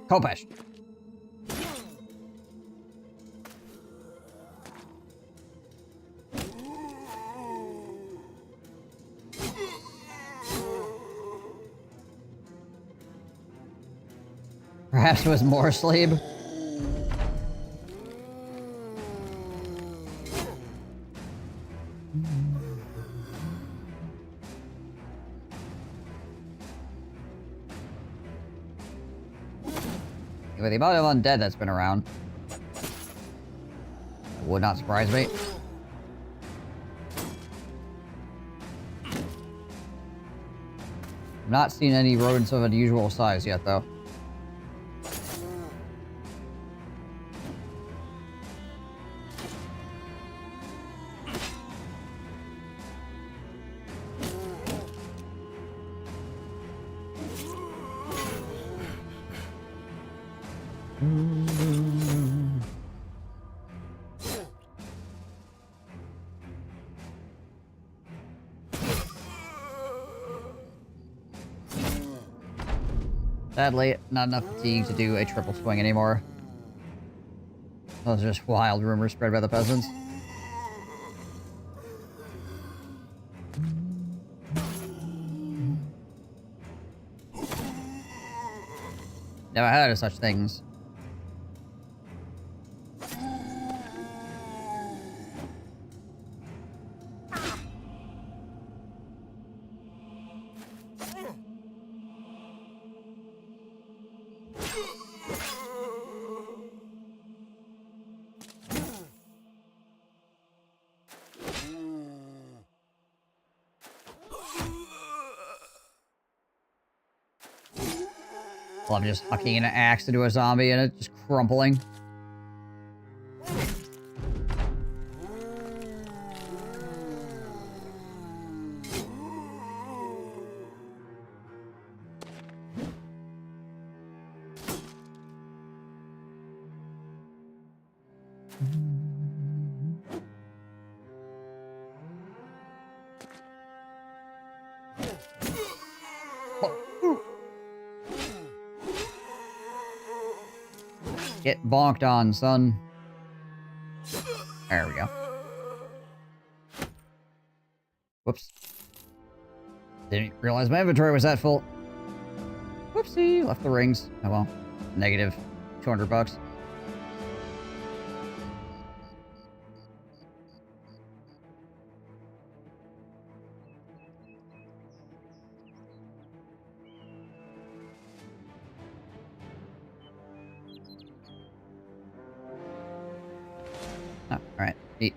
Kopesh. Perhaps it was more sleep. With the amount of undead that's been around, it would not surprise me. I've not seen any rodents of unusual size yet, though. Sadly, not enough fatigue to do a triple swing anymore. Those are just wild rumors spread by the peasants. Never heard of such things. Love just hucking an axe into a zombie and it just crumpling. Get bonked on, son. There we go. Whoops. Didn't realize my inventory was that full. Whoopsie. Left the rings. Oh well. Negative $200. Oh, alright. Neat.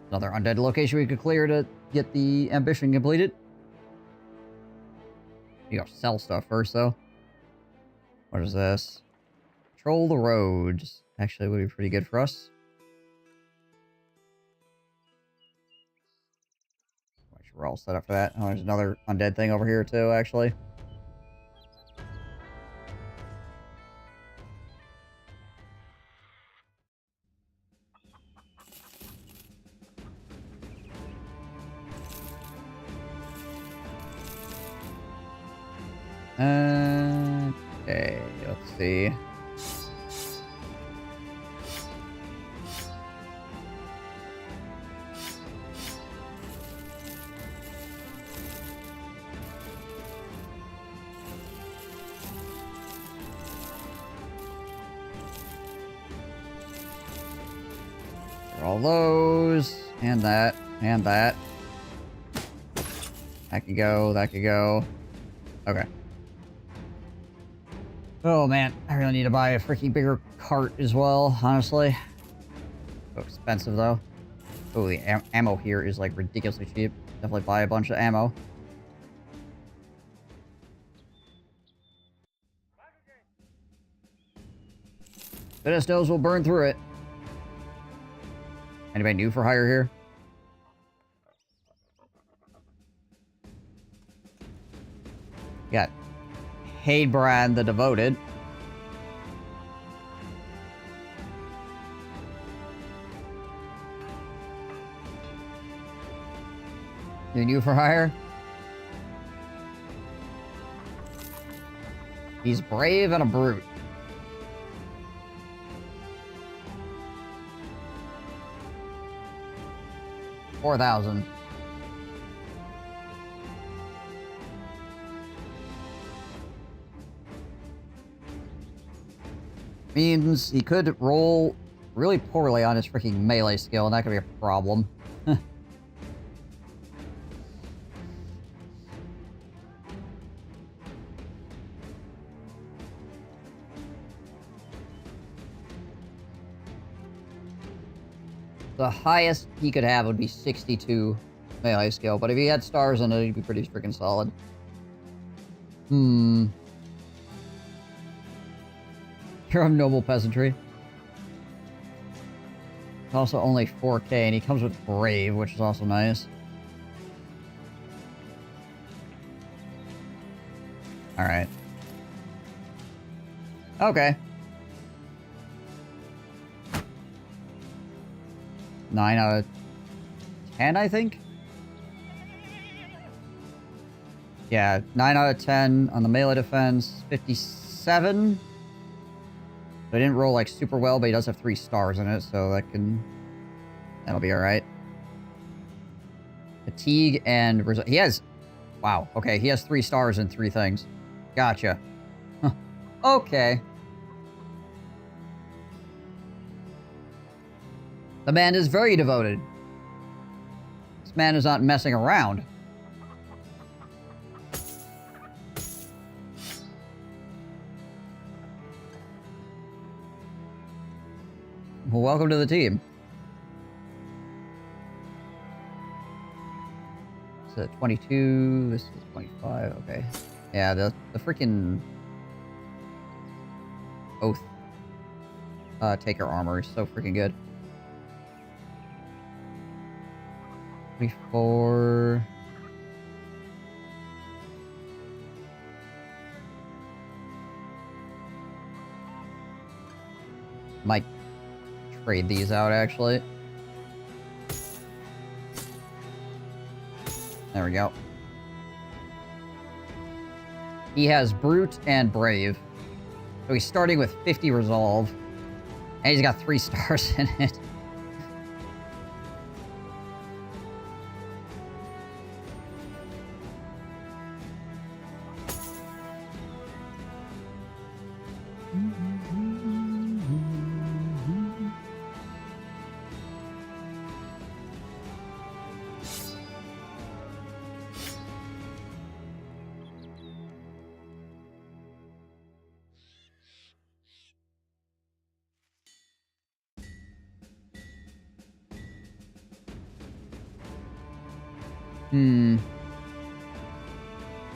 Another undead location we could clear to get the ambition completed. You gotta sell stuff first, though. What is this? Patrol the roads. Actually, would be pretty good for us. Make sure we're all set up for that. Oh, there's another undead thing over here, too, actually. Okay, let's see. All those, and that, and that. That could go, that could go. Okay. Oh man, I really need to buy a freaking bigger cart as well, honestly. So expensive though. Oh, the ammo here is like ridiculously cheap. Definitely buy a bunch of ammo. Goodness knows we'll burn through it. Anybody new for hire here? Got Hadebrand the Devoted. You new for hire? He's brave and a brute. $4,000. Means he could roll really poorly on his freaking melee skill, and that could be a problem. The highest he could have would be 62 melee skill, but if he had stars in it, he'd be pretty freaking solid. You're of noble peasantry. It's also only 4K, and he comes with Brave, which is also nice. Alright. Okay. 9 out of 10, I think? Yeah, 9 out of 10 on the melee defense, 57. So I didn't roll like super well, but he does have 3 stars in it, so that'll be alright. Fatigue and he has, wow, okay, he has 3 stars in 3 things. Gotcha. Okay. The man is very devoted. This man is not messing around. Well, welcome to the team. It's 22, this is 25, okay. Yeah, the freaking Oath Taker armor is so freaking good. 24. Might trade these out, actually. There we go. He has Brute and Brave. So he's starting with 50 Resolve. And he's got 3 stars in it.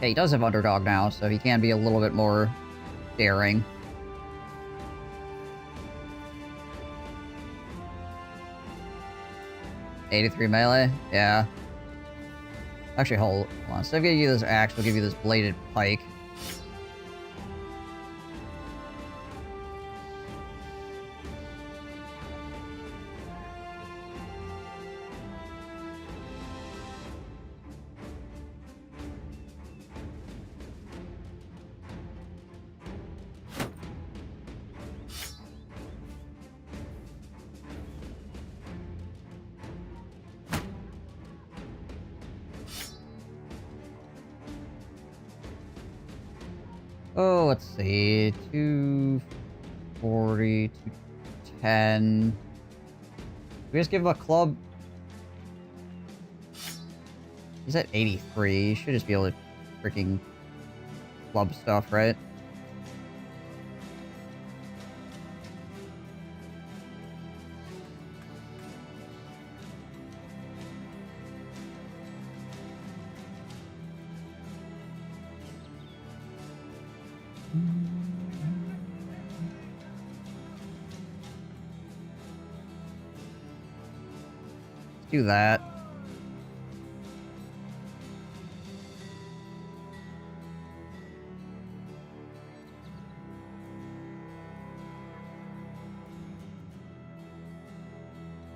Yeah, he does have Underdog now, so he can be a little bit more daring. $83 melee? Yeah. Actually, hold on. Instead of giving you this axe, we'll give you this bladed pike. Oh, let's see. 240, 210. We just give him a club. He's at 83. You should just be able to freaking club stuff, right? Do that.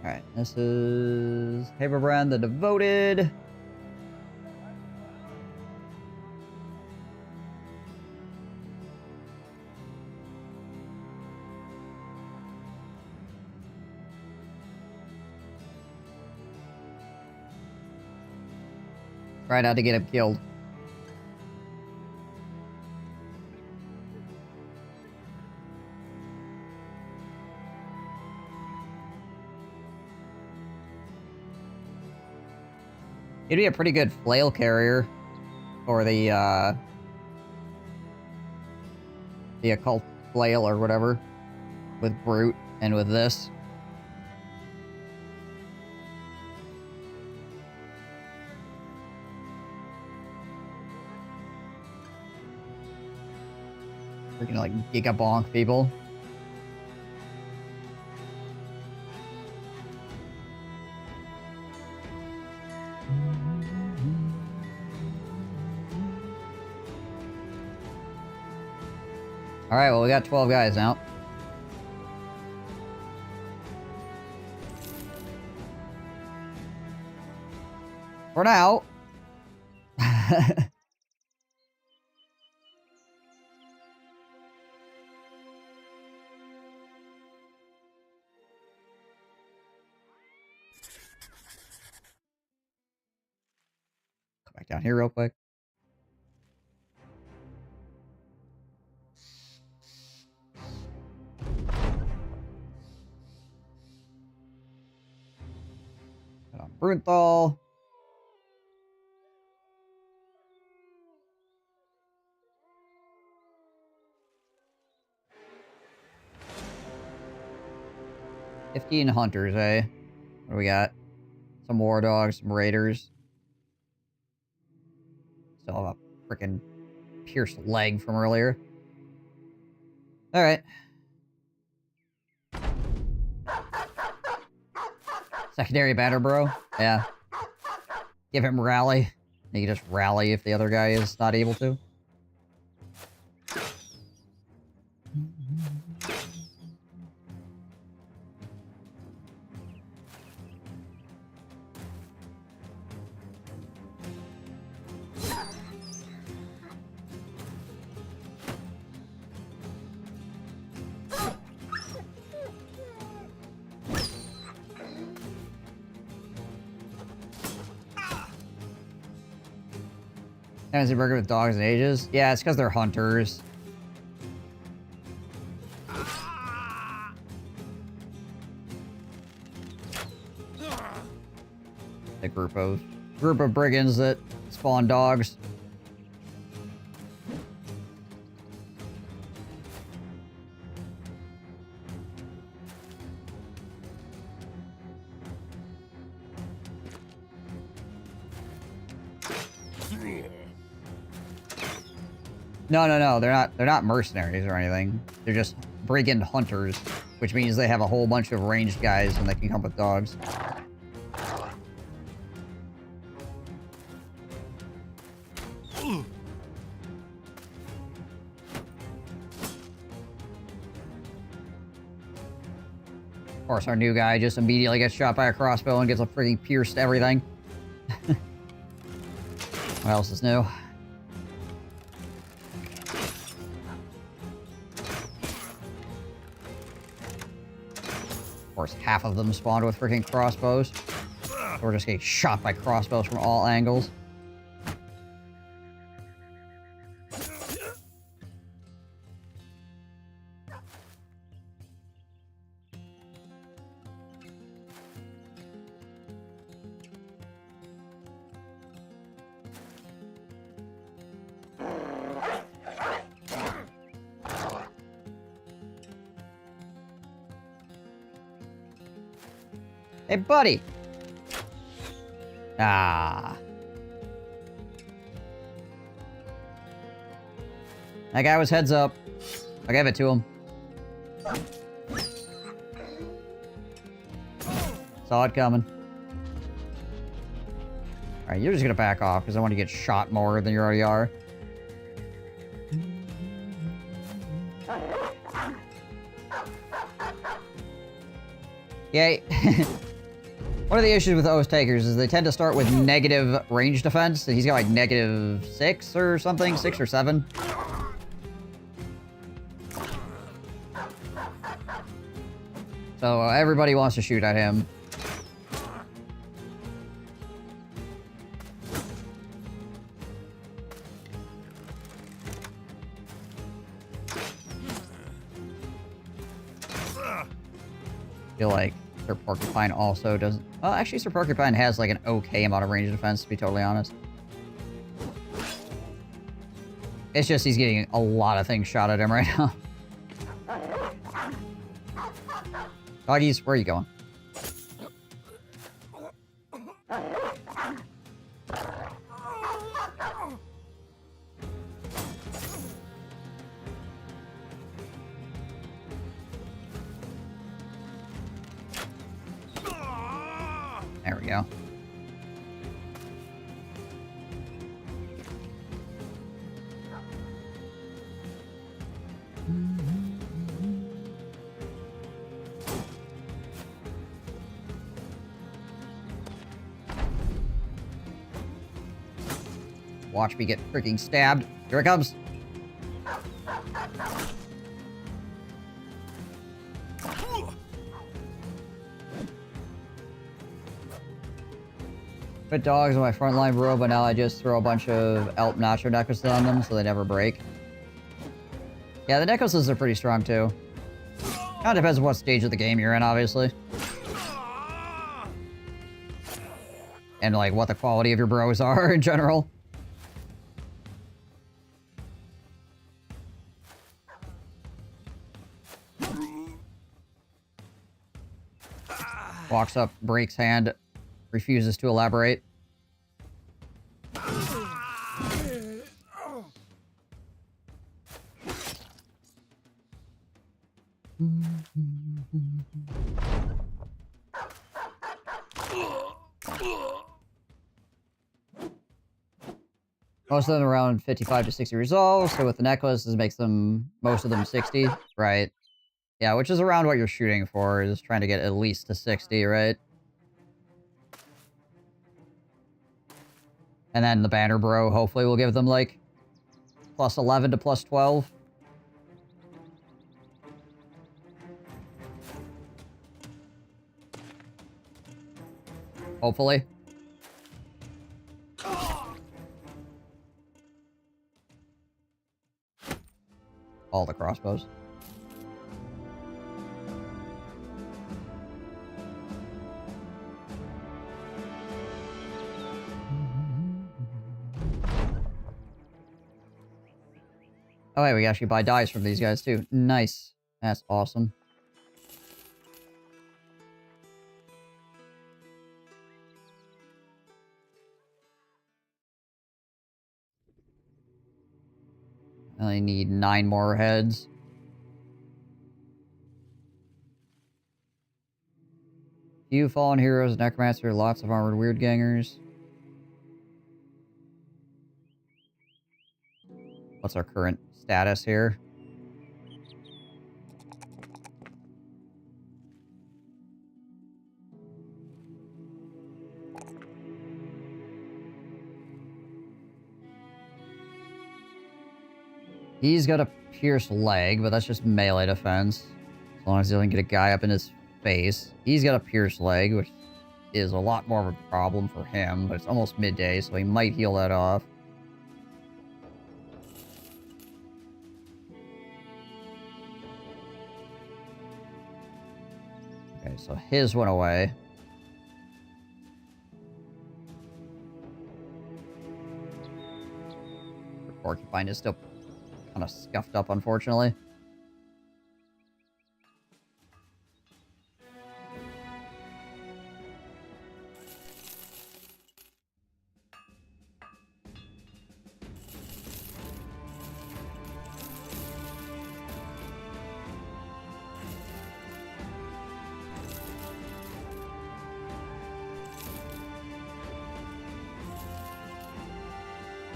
Alright, this is Haberbrand the Devoted. Try not to get him killed. He'd be a pretty good flail carrier for the occult flail or whatever with Brute and with this. Freaking like giga bonk people. Alright, well, we got 12 guys now. For now. Come back down here real quick. Put on Brunthal. $15 hunters, eh? What do we got? Some war dogs, some raiders. Still have a freaking pierced leg from earlier. Alright. Secondary banner, bro. Yeah. Give him rally. You can just rally if the other guy is not able to. Fantasy burger with dogs and ages? Yeah, it's because they're hunters. A group of brigands that spawn dogs. No, they're not mercenaries or anything. They're just brigand hunters, which means they have a whole bunch of ranged guys and they can come with dogs. Of course, our new guy just immediately gets shot by a crossbow and gets a freaking pierced everything. What else is new? Of course, half of them spawned with freaking crossbows. So we're just getting shot by crossbows from all angles. Hey, buddy! Ah. That guy was heads up. I gave it to him. Saw it coming. Alright, you're just gonna back off, because I want to get shot more than you already are. Yay. One of the issues with Oath Takers is they tend to start with negative range defense. He's got like -6 or something, 6 or 7. So everybody wants to shoot at him. I feel like Sir Porcupine also doesn't... Well, actually, Sir Porcupine has, like, an okay amount of range defense, to be totally honest. It's just he's getting a lot of things shot at him right now. Doggies, where are you going? There we go. Watch me get freaking stabbed. Here it comes. Put dogs on my front line, bro, but now I just throw a bunch of Elp Nacho necklaces on them so they never break. Yeah, the necklaces are pretty strong too. Kind of depends on what stage of the game you're in, obviously. And like what the quality of your bros are in general. Walks up, breaks hand, refuses to elaborate. Most of them around 55 to 60 resolve, so with the necklace, this makes them, most of them 60, right? Yeah, which is around what you're shooting for, is trying to get at least to 60, right? And then the banner bro, hopefully will give them, like, plus 11 to plus 12. Hopefully. All the crossbows. Oh, wait, we actually buy dice from these guys, too. Nice. That's awesome. I need 9 more heads. Few fallen heroes, necromancer, lots of armored weird gangers. What's our current status here? He's got a pierced leg, but that's just melee defense. As long as he doesn't get a guy up in his face. He's got a pierced leg, which is a lot more of a problem for him, but it's almost midday, so he might heal that off. Okay, so his went away. The porcupine is still kind of scuffed up, unfortunately.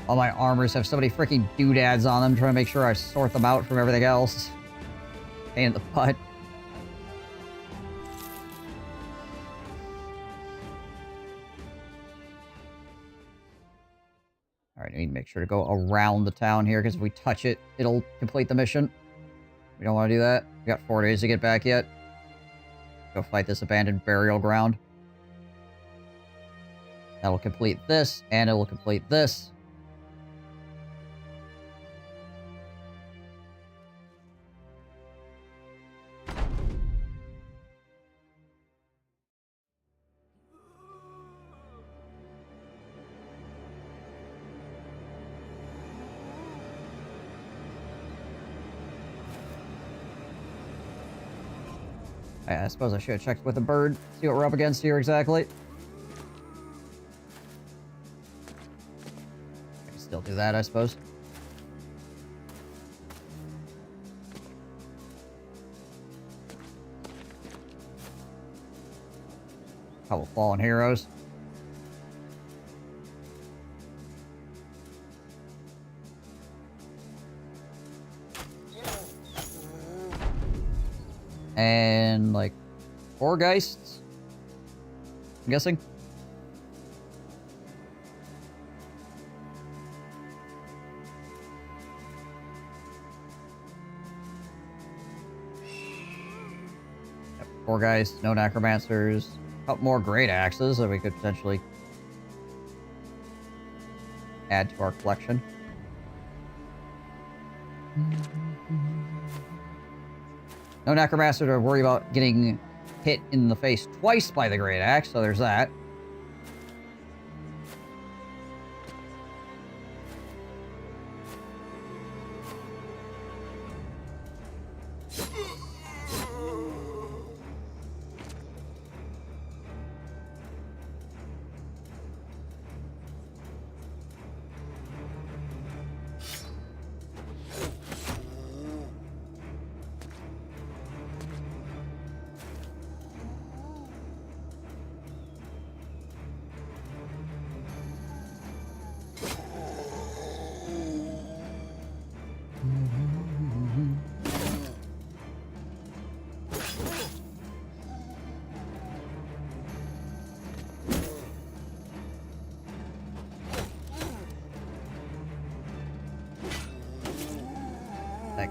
All my armors have so many freaking doodads on them, trying to make sure I sort them out from everything else. Pain in the butt. Alright, I need to make sure to go around the town here, because if we touch it, it'll complete the mission. We don't want to do that. We got 4 days to get back yet. Go fight this abandoned burial ground. That'll complete this, and it will complete this. I suppose I should have checked with a bird, see what we're up against here exactly. I can still do that, I suppose. Couple fallen heroes. And, like, 4 Geists? I'm guessing? Yep, 4 Geists, no Necromancers. A couple more Great Axes that we could potentially add to our collection. No Necromancer to worry about getting hit in the face twice by the Great Axe, so there's that.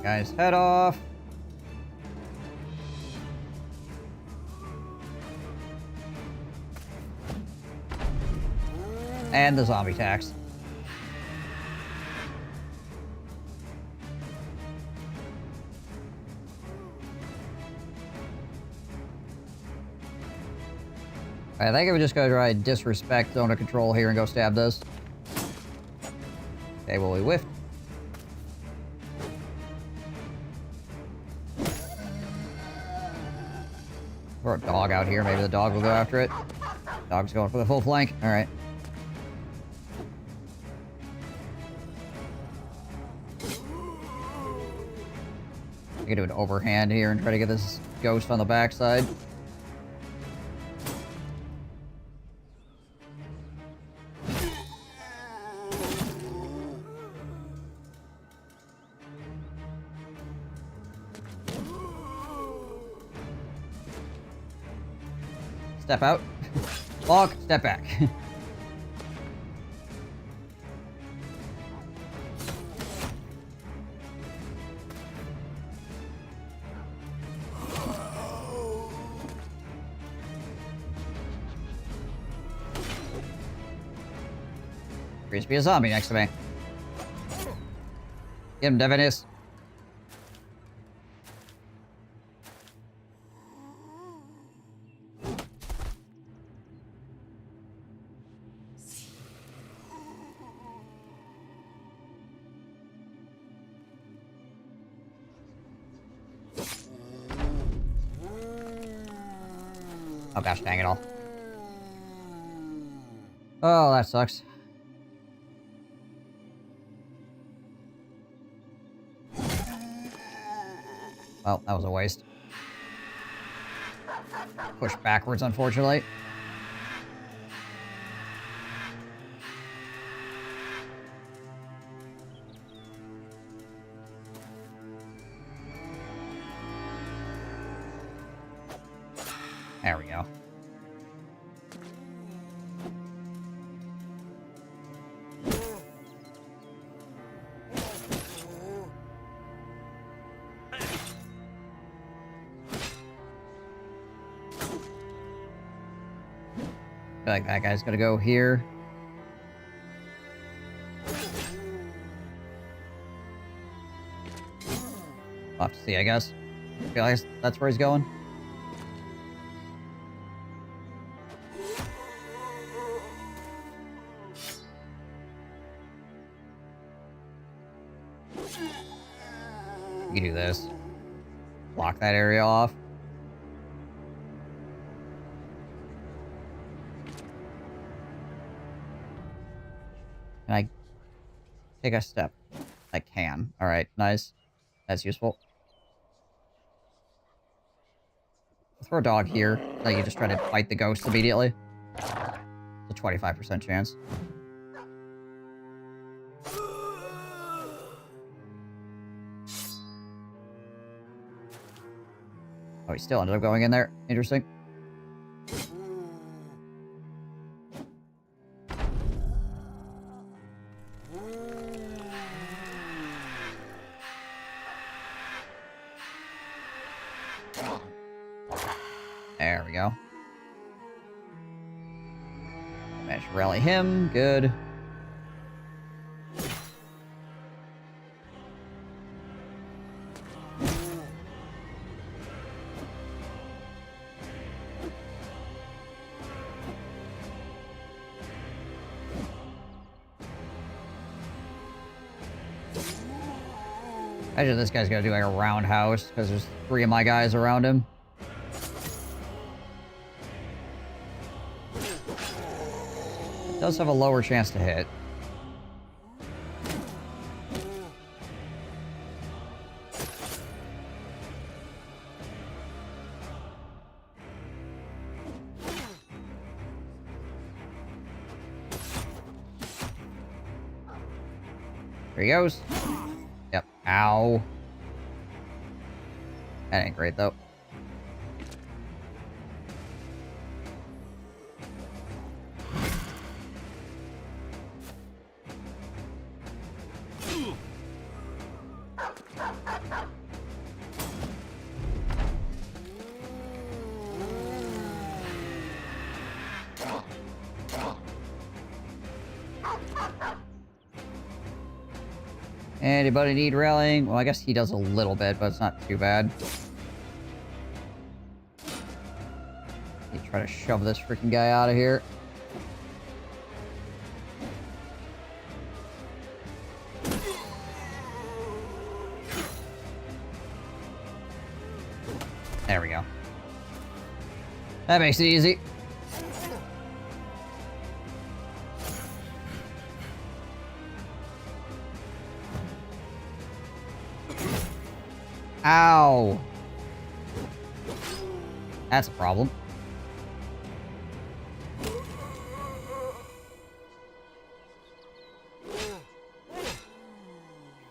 guy's head off. And the zombie tax. I think I'm just gonna try and disrespect zone of control here and go stab this. Okay, well, we whiffed. Throw a dog out here. Maybe the dog will go after it. Dog's going for the full flank. All right. I can do an overhand here and try to get this ghost on the backside. Step out. Walk, step back. Appears to be a zombie next to me. Get him, Devinis. Oh gosh, dang it all. Oh, that sucks. Well, that was a waste. Push backwards, unfortunately. There we go. I feel like that guy's gonna go here. We'll have to see, I guess. I feel like that's where he's going. You can do this. Block that area off. Can I take a step? I can. Alright, nice. That's useful. Throw a dog here. So you just try to fight the ghost immediately. It's a 25% chance. Oh, he still ended up going in there. Interesting. There we go. Managed to rally him. Good. Imagine this guy's gonna do like a roundhouse because there's 3 of my guys around him. Does have a lower chance to hit. There he goes. Yep. Ow. That ain't great, though. Anybody need railing? Well, I guess he does a little bit, but it's not too bad. You try to shove this freaking guy out of here. There we go. That makes it easy. Ow. That's a problem.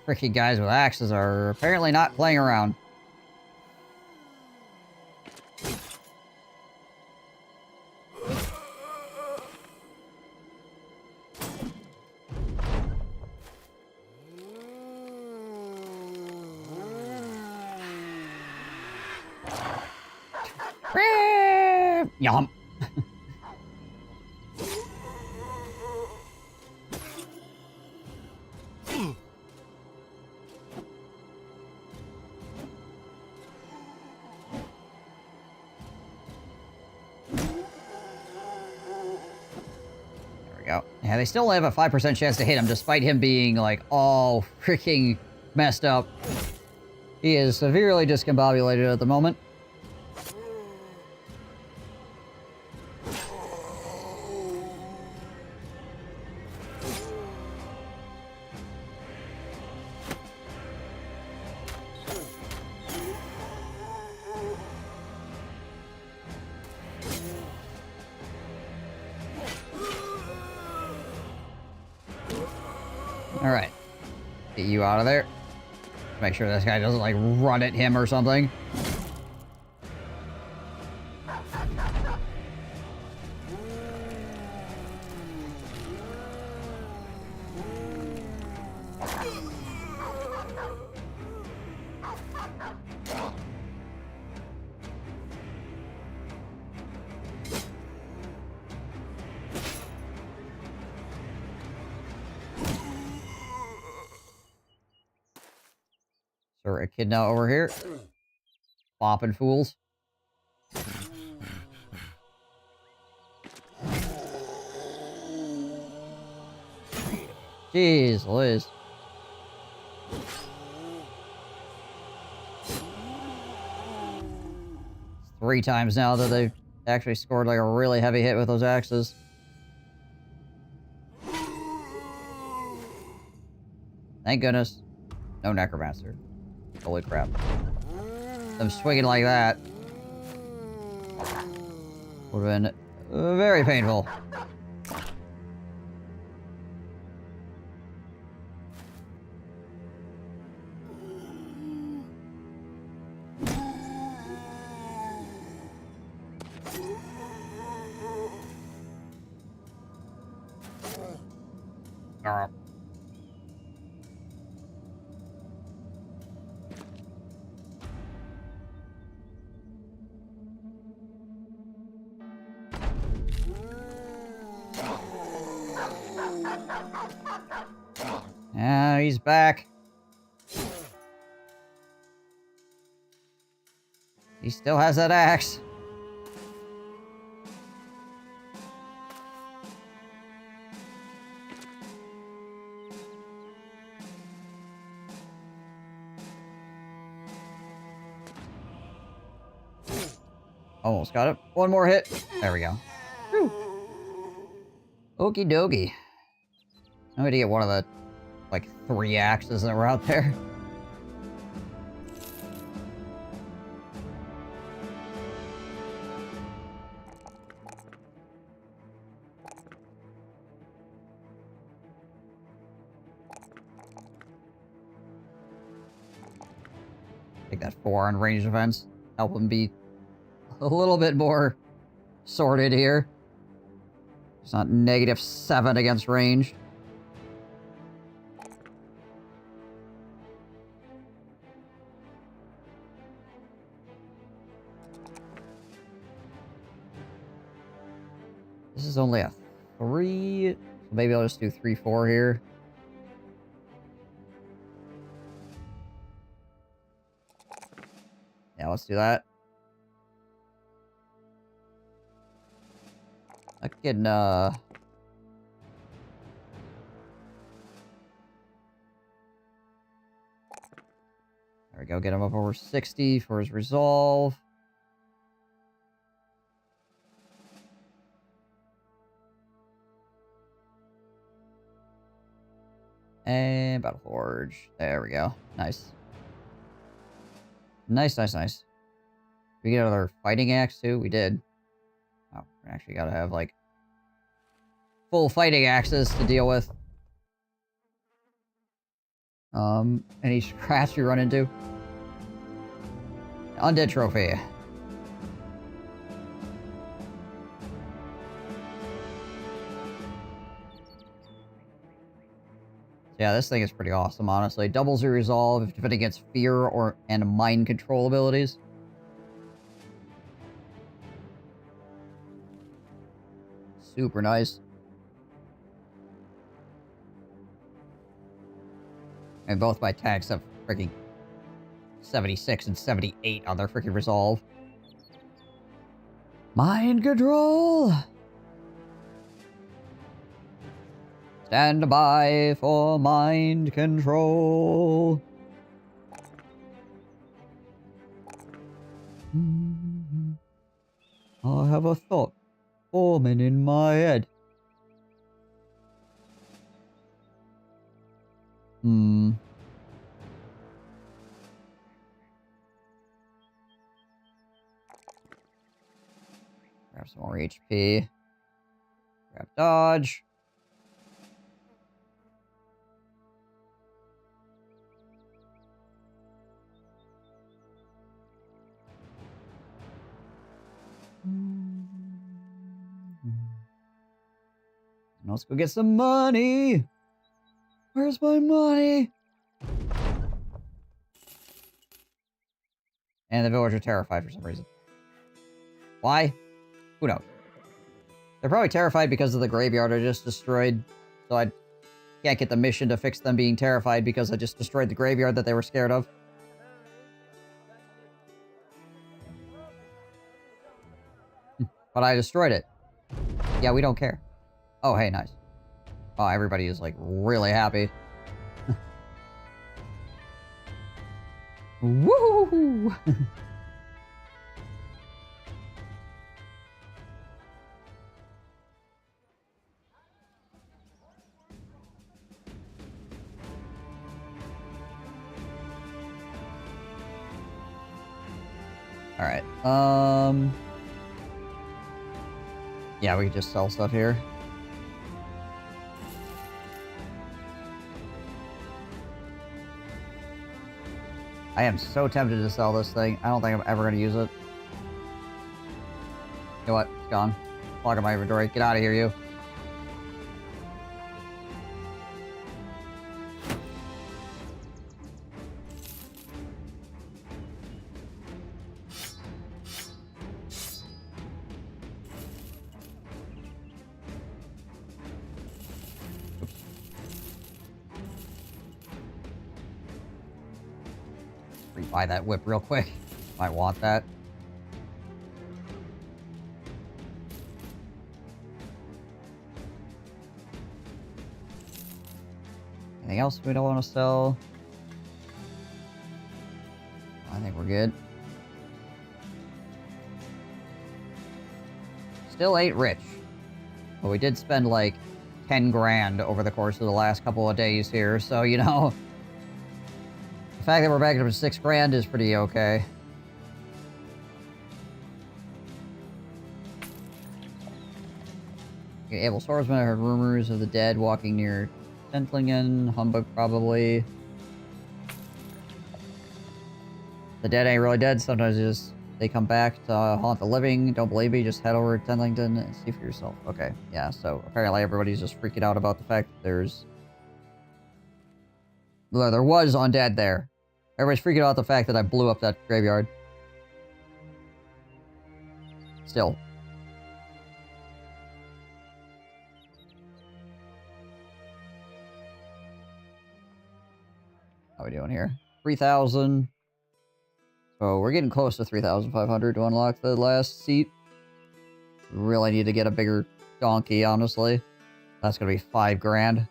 Freaking guys with axes are apparently not playing around. Yum. Go. Yeah, they still only have a 5% chance to hit him, despite him being, like, all freaking messed up. He is severely discombobulated at the moment. Alright. Get you out of there. Make sure this guy doesn't, like, run at him or something. Or a kid now over here. Bopping fools. Jeez, Liz. It's 3 times now that they've actually scored like a really heavy hit with those axes. Thank goodness. No necromancer. Holy crap. Them swinging like that would have been very painful. Yeah, he's back. He still has that axe. Almost got it. One more hit. There we go. Whew. Okie dokie. I'm gonna get one of the, like, 3 axes that were out there. Take that 4 on range defense. Help him be a little bit more sorted here. It's not -7 against range. This is only a 3 So maybe I'll just do 3-4 here. Yeah, let's do that. I can, there we go, get him up over 60 for his resolve. And Battle Forge. There we go. Nice. Nice, nice, nice. We get another fighting axe too? We did. Oh, we actually gotta have like full fighting axes to deal with. Any scraps you run into? Undead trophy. Yeah, this thing is pretty awesome, honestly. Doubles your resolve if defending against fear and mind control abilities. Super nice. And both my attacks have freaking 76 and 78 on their freaking resolve. Mind control! Stand by for mind control. I have a thought forming in my head. Grab some more HP. Grab dodge. Let's go get some money. Where's my money? And the villagers are terrified for some reason. Why? Who knows? They're probably terrified because of the graveyard I just destroyed. So I can't get the mission to fix them being terrified because I just destroyed the graveyard that they were scared of. But I destroyed it. Yeah, we don't care. Oh, hey, nice. Oh, everybody is, like, really happy. Woo! Alright, yeah, we can just sell stuff here. I am so tempted to sell this thing. I don't think I'm ever going to use it. You know what? It's gone. Log in my inventory. Get out of here, you. Buy that whip real quick. Might want that. Anything else we don't want to sell? I think we're good. Still ain't rich. But we did spend like 10 grand over the course of the last couple of days here, so you know. The fact that we're back up to 6 grand is pretty okay. Okay, Able Swordsman, I heard rumors of the dead walking near Tentlingen. Humbug, probably. The dead ain't really dead. Sometimes just they come back to haunt the living. Don't believe me? Just head over to Tentlington and see for yourself. Okay, yeah, so apparently everybody's just freaking out about the fact that there's... Well, there was undead there. Everybody's freaking out the fact that I blew up that graveyard. Still. are we doing here? 3,000. So we're getting close to 3,500 to unlock the last seat. Really need to get a bigger donkey, honestly. That's going to be 5 grand.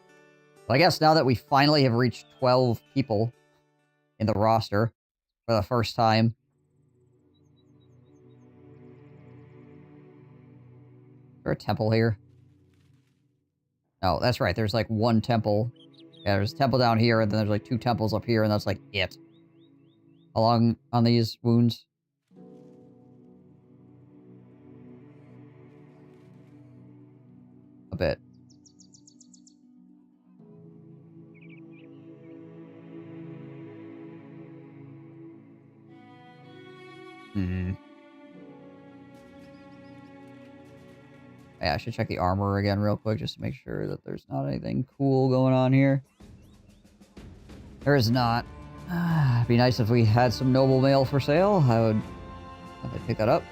But I guess now that we finally have reached 12 people in the roster for the first time. Is there a temple here? No, that's right. There's like one temple. Yeah, there's a temple down here, and then there's like 2 temples up here, and that's like it. How long on these wounds? A bit. Yeah, I should check the armor again real quick just to make sure that there's not anything cool going on here. There is not. It'd be nice if we had some noble mail for sale. I would pick that up.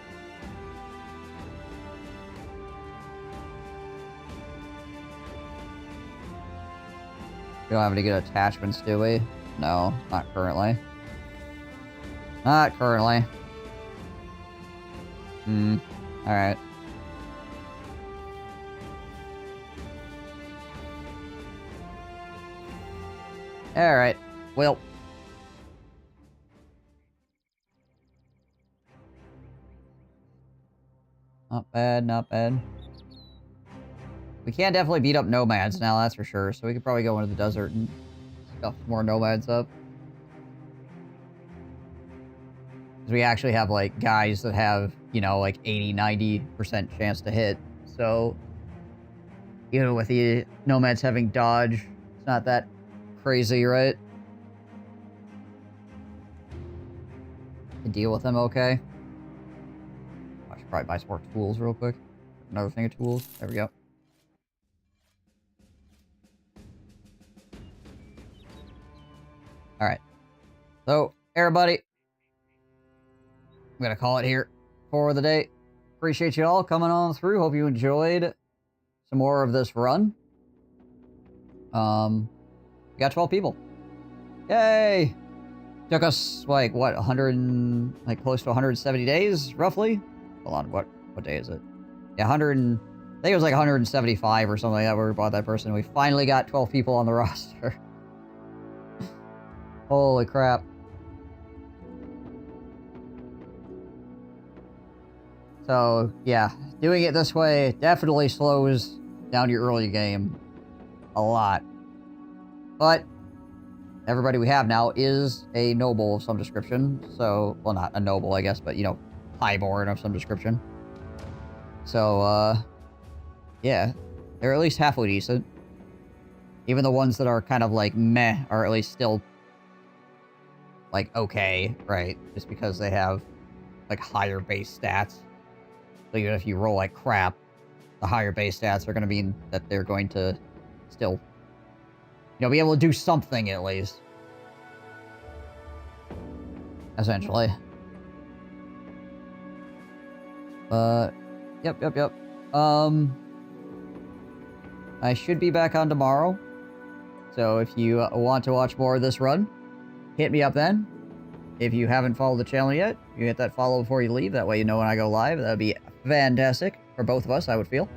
We don't have any good attachments, do we? No, not currently. Not currently. Alright. Alright. Well. Not bad, not bad. We can definitely beat up nomads now, that's for sure. So we could probably go into the desert and stuff more nomads up. Because we actually have, like, guys that have, you know, like 80, 90% chance to hit. So, even with the nomads having dodge, it's not that crazy, right? Can deal with them okay. I should probably buy some more tools real quick. Another thing of tools. There we go. Alright. So, everybody, I'm going to call it here for the day. Appreciate you all coming on through. Hope you enjoyed some more of this run. We got 12 people. Yay! Took us, like, what, 100 and, like, close to 170 days, roughly? Hold on, what day is it? Yeah, I think it was like 175 or something like that where we bought that person. We finally got 12 people on the roster. Holy crap. So, yeah, doing it this way definitely slows down your early game a lot. But everybody we have now is a noble of some description. So, well, not a noble, I guess, but, you know, highborn of some description. So, yeah, they're at least halfway decent. Even the ones that are kind of like meh are at least still like okay, right? Just because they have like higher base stats. So even if you roll like crap, the higher base stats are going to mean that they're going to still, you know, be able to do something at least. Essentially. But, yep. I should be back on tomorrow. So if you want to watch more of this run, hit me up then. If you haven't followed the channel yet, you hit that follow before you leave. That way you know when I go live. That would be fantastic for both of us, I would feel.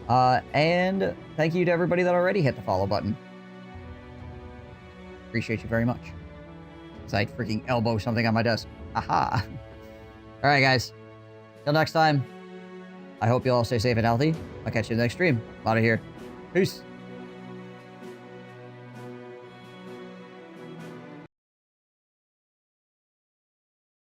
And thank you to everybody that already hit the follow button. Appreciate you very much. As I freaking elbow something on my desk. Aha. Alright, guys. Till next time. I hope you all stay safe and healthy. I'll catch you in the next stream. I'm out of here. Peace.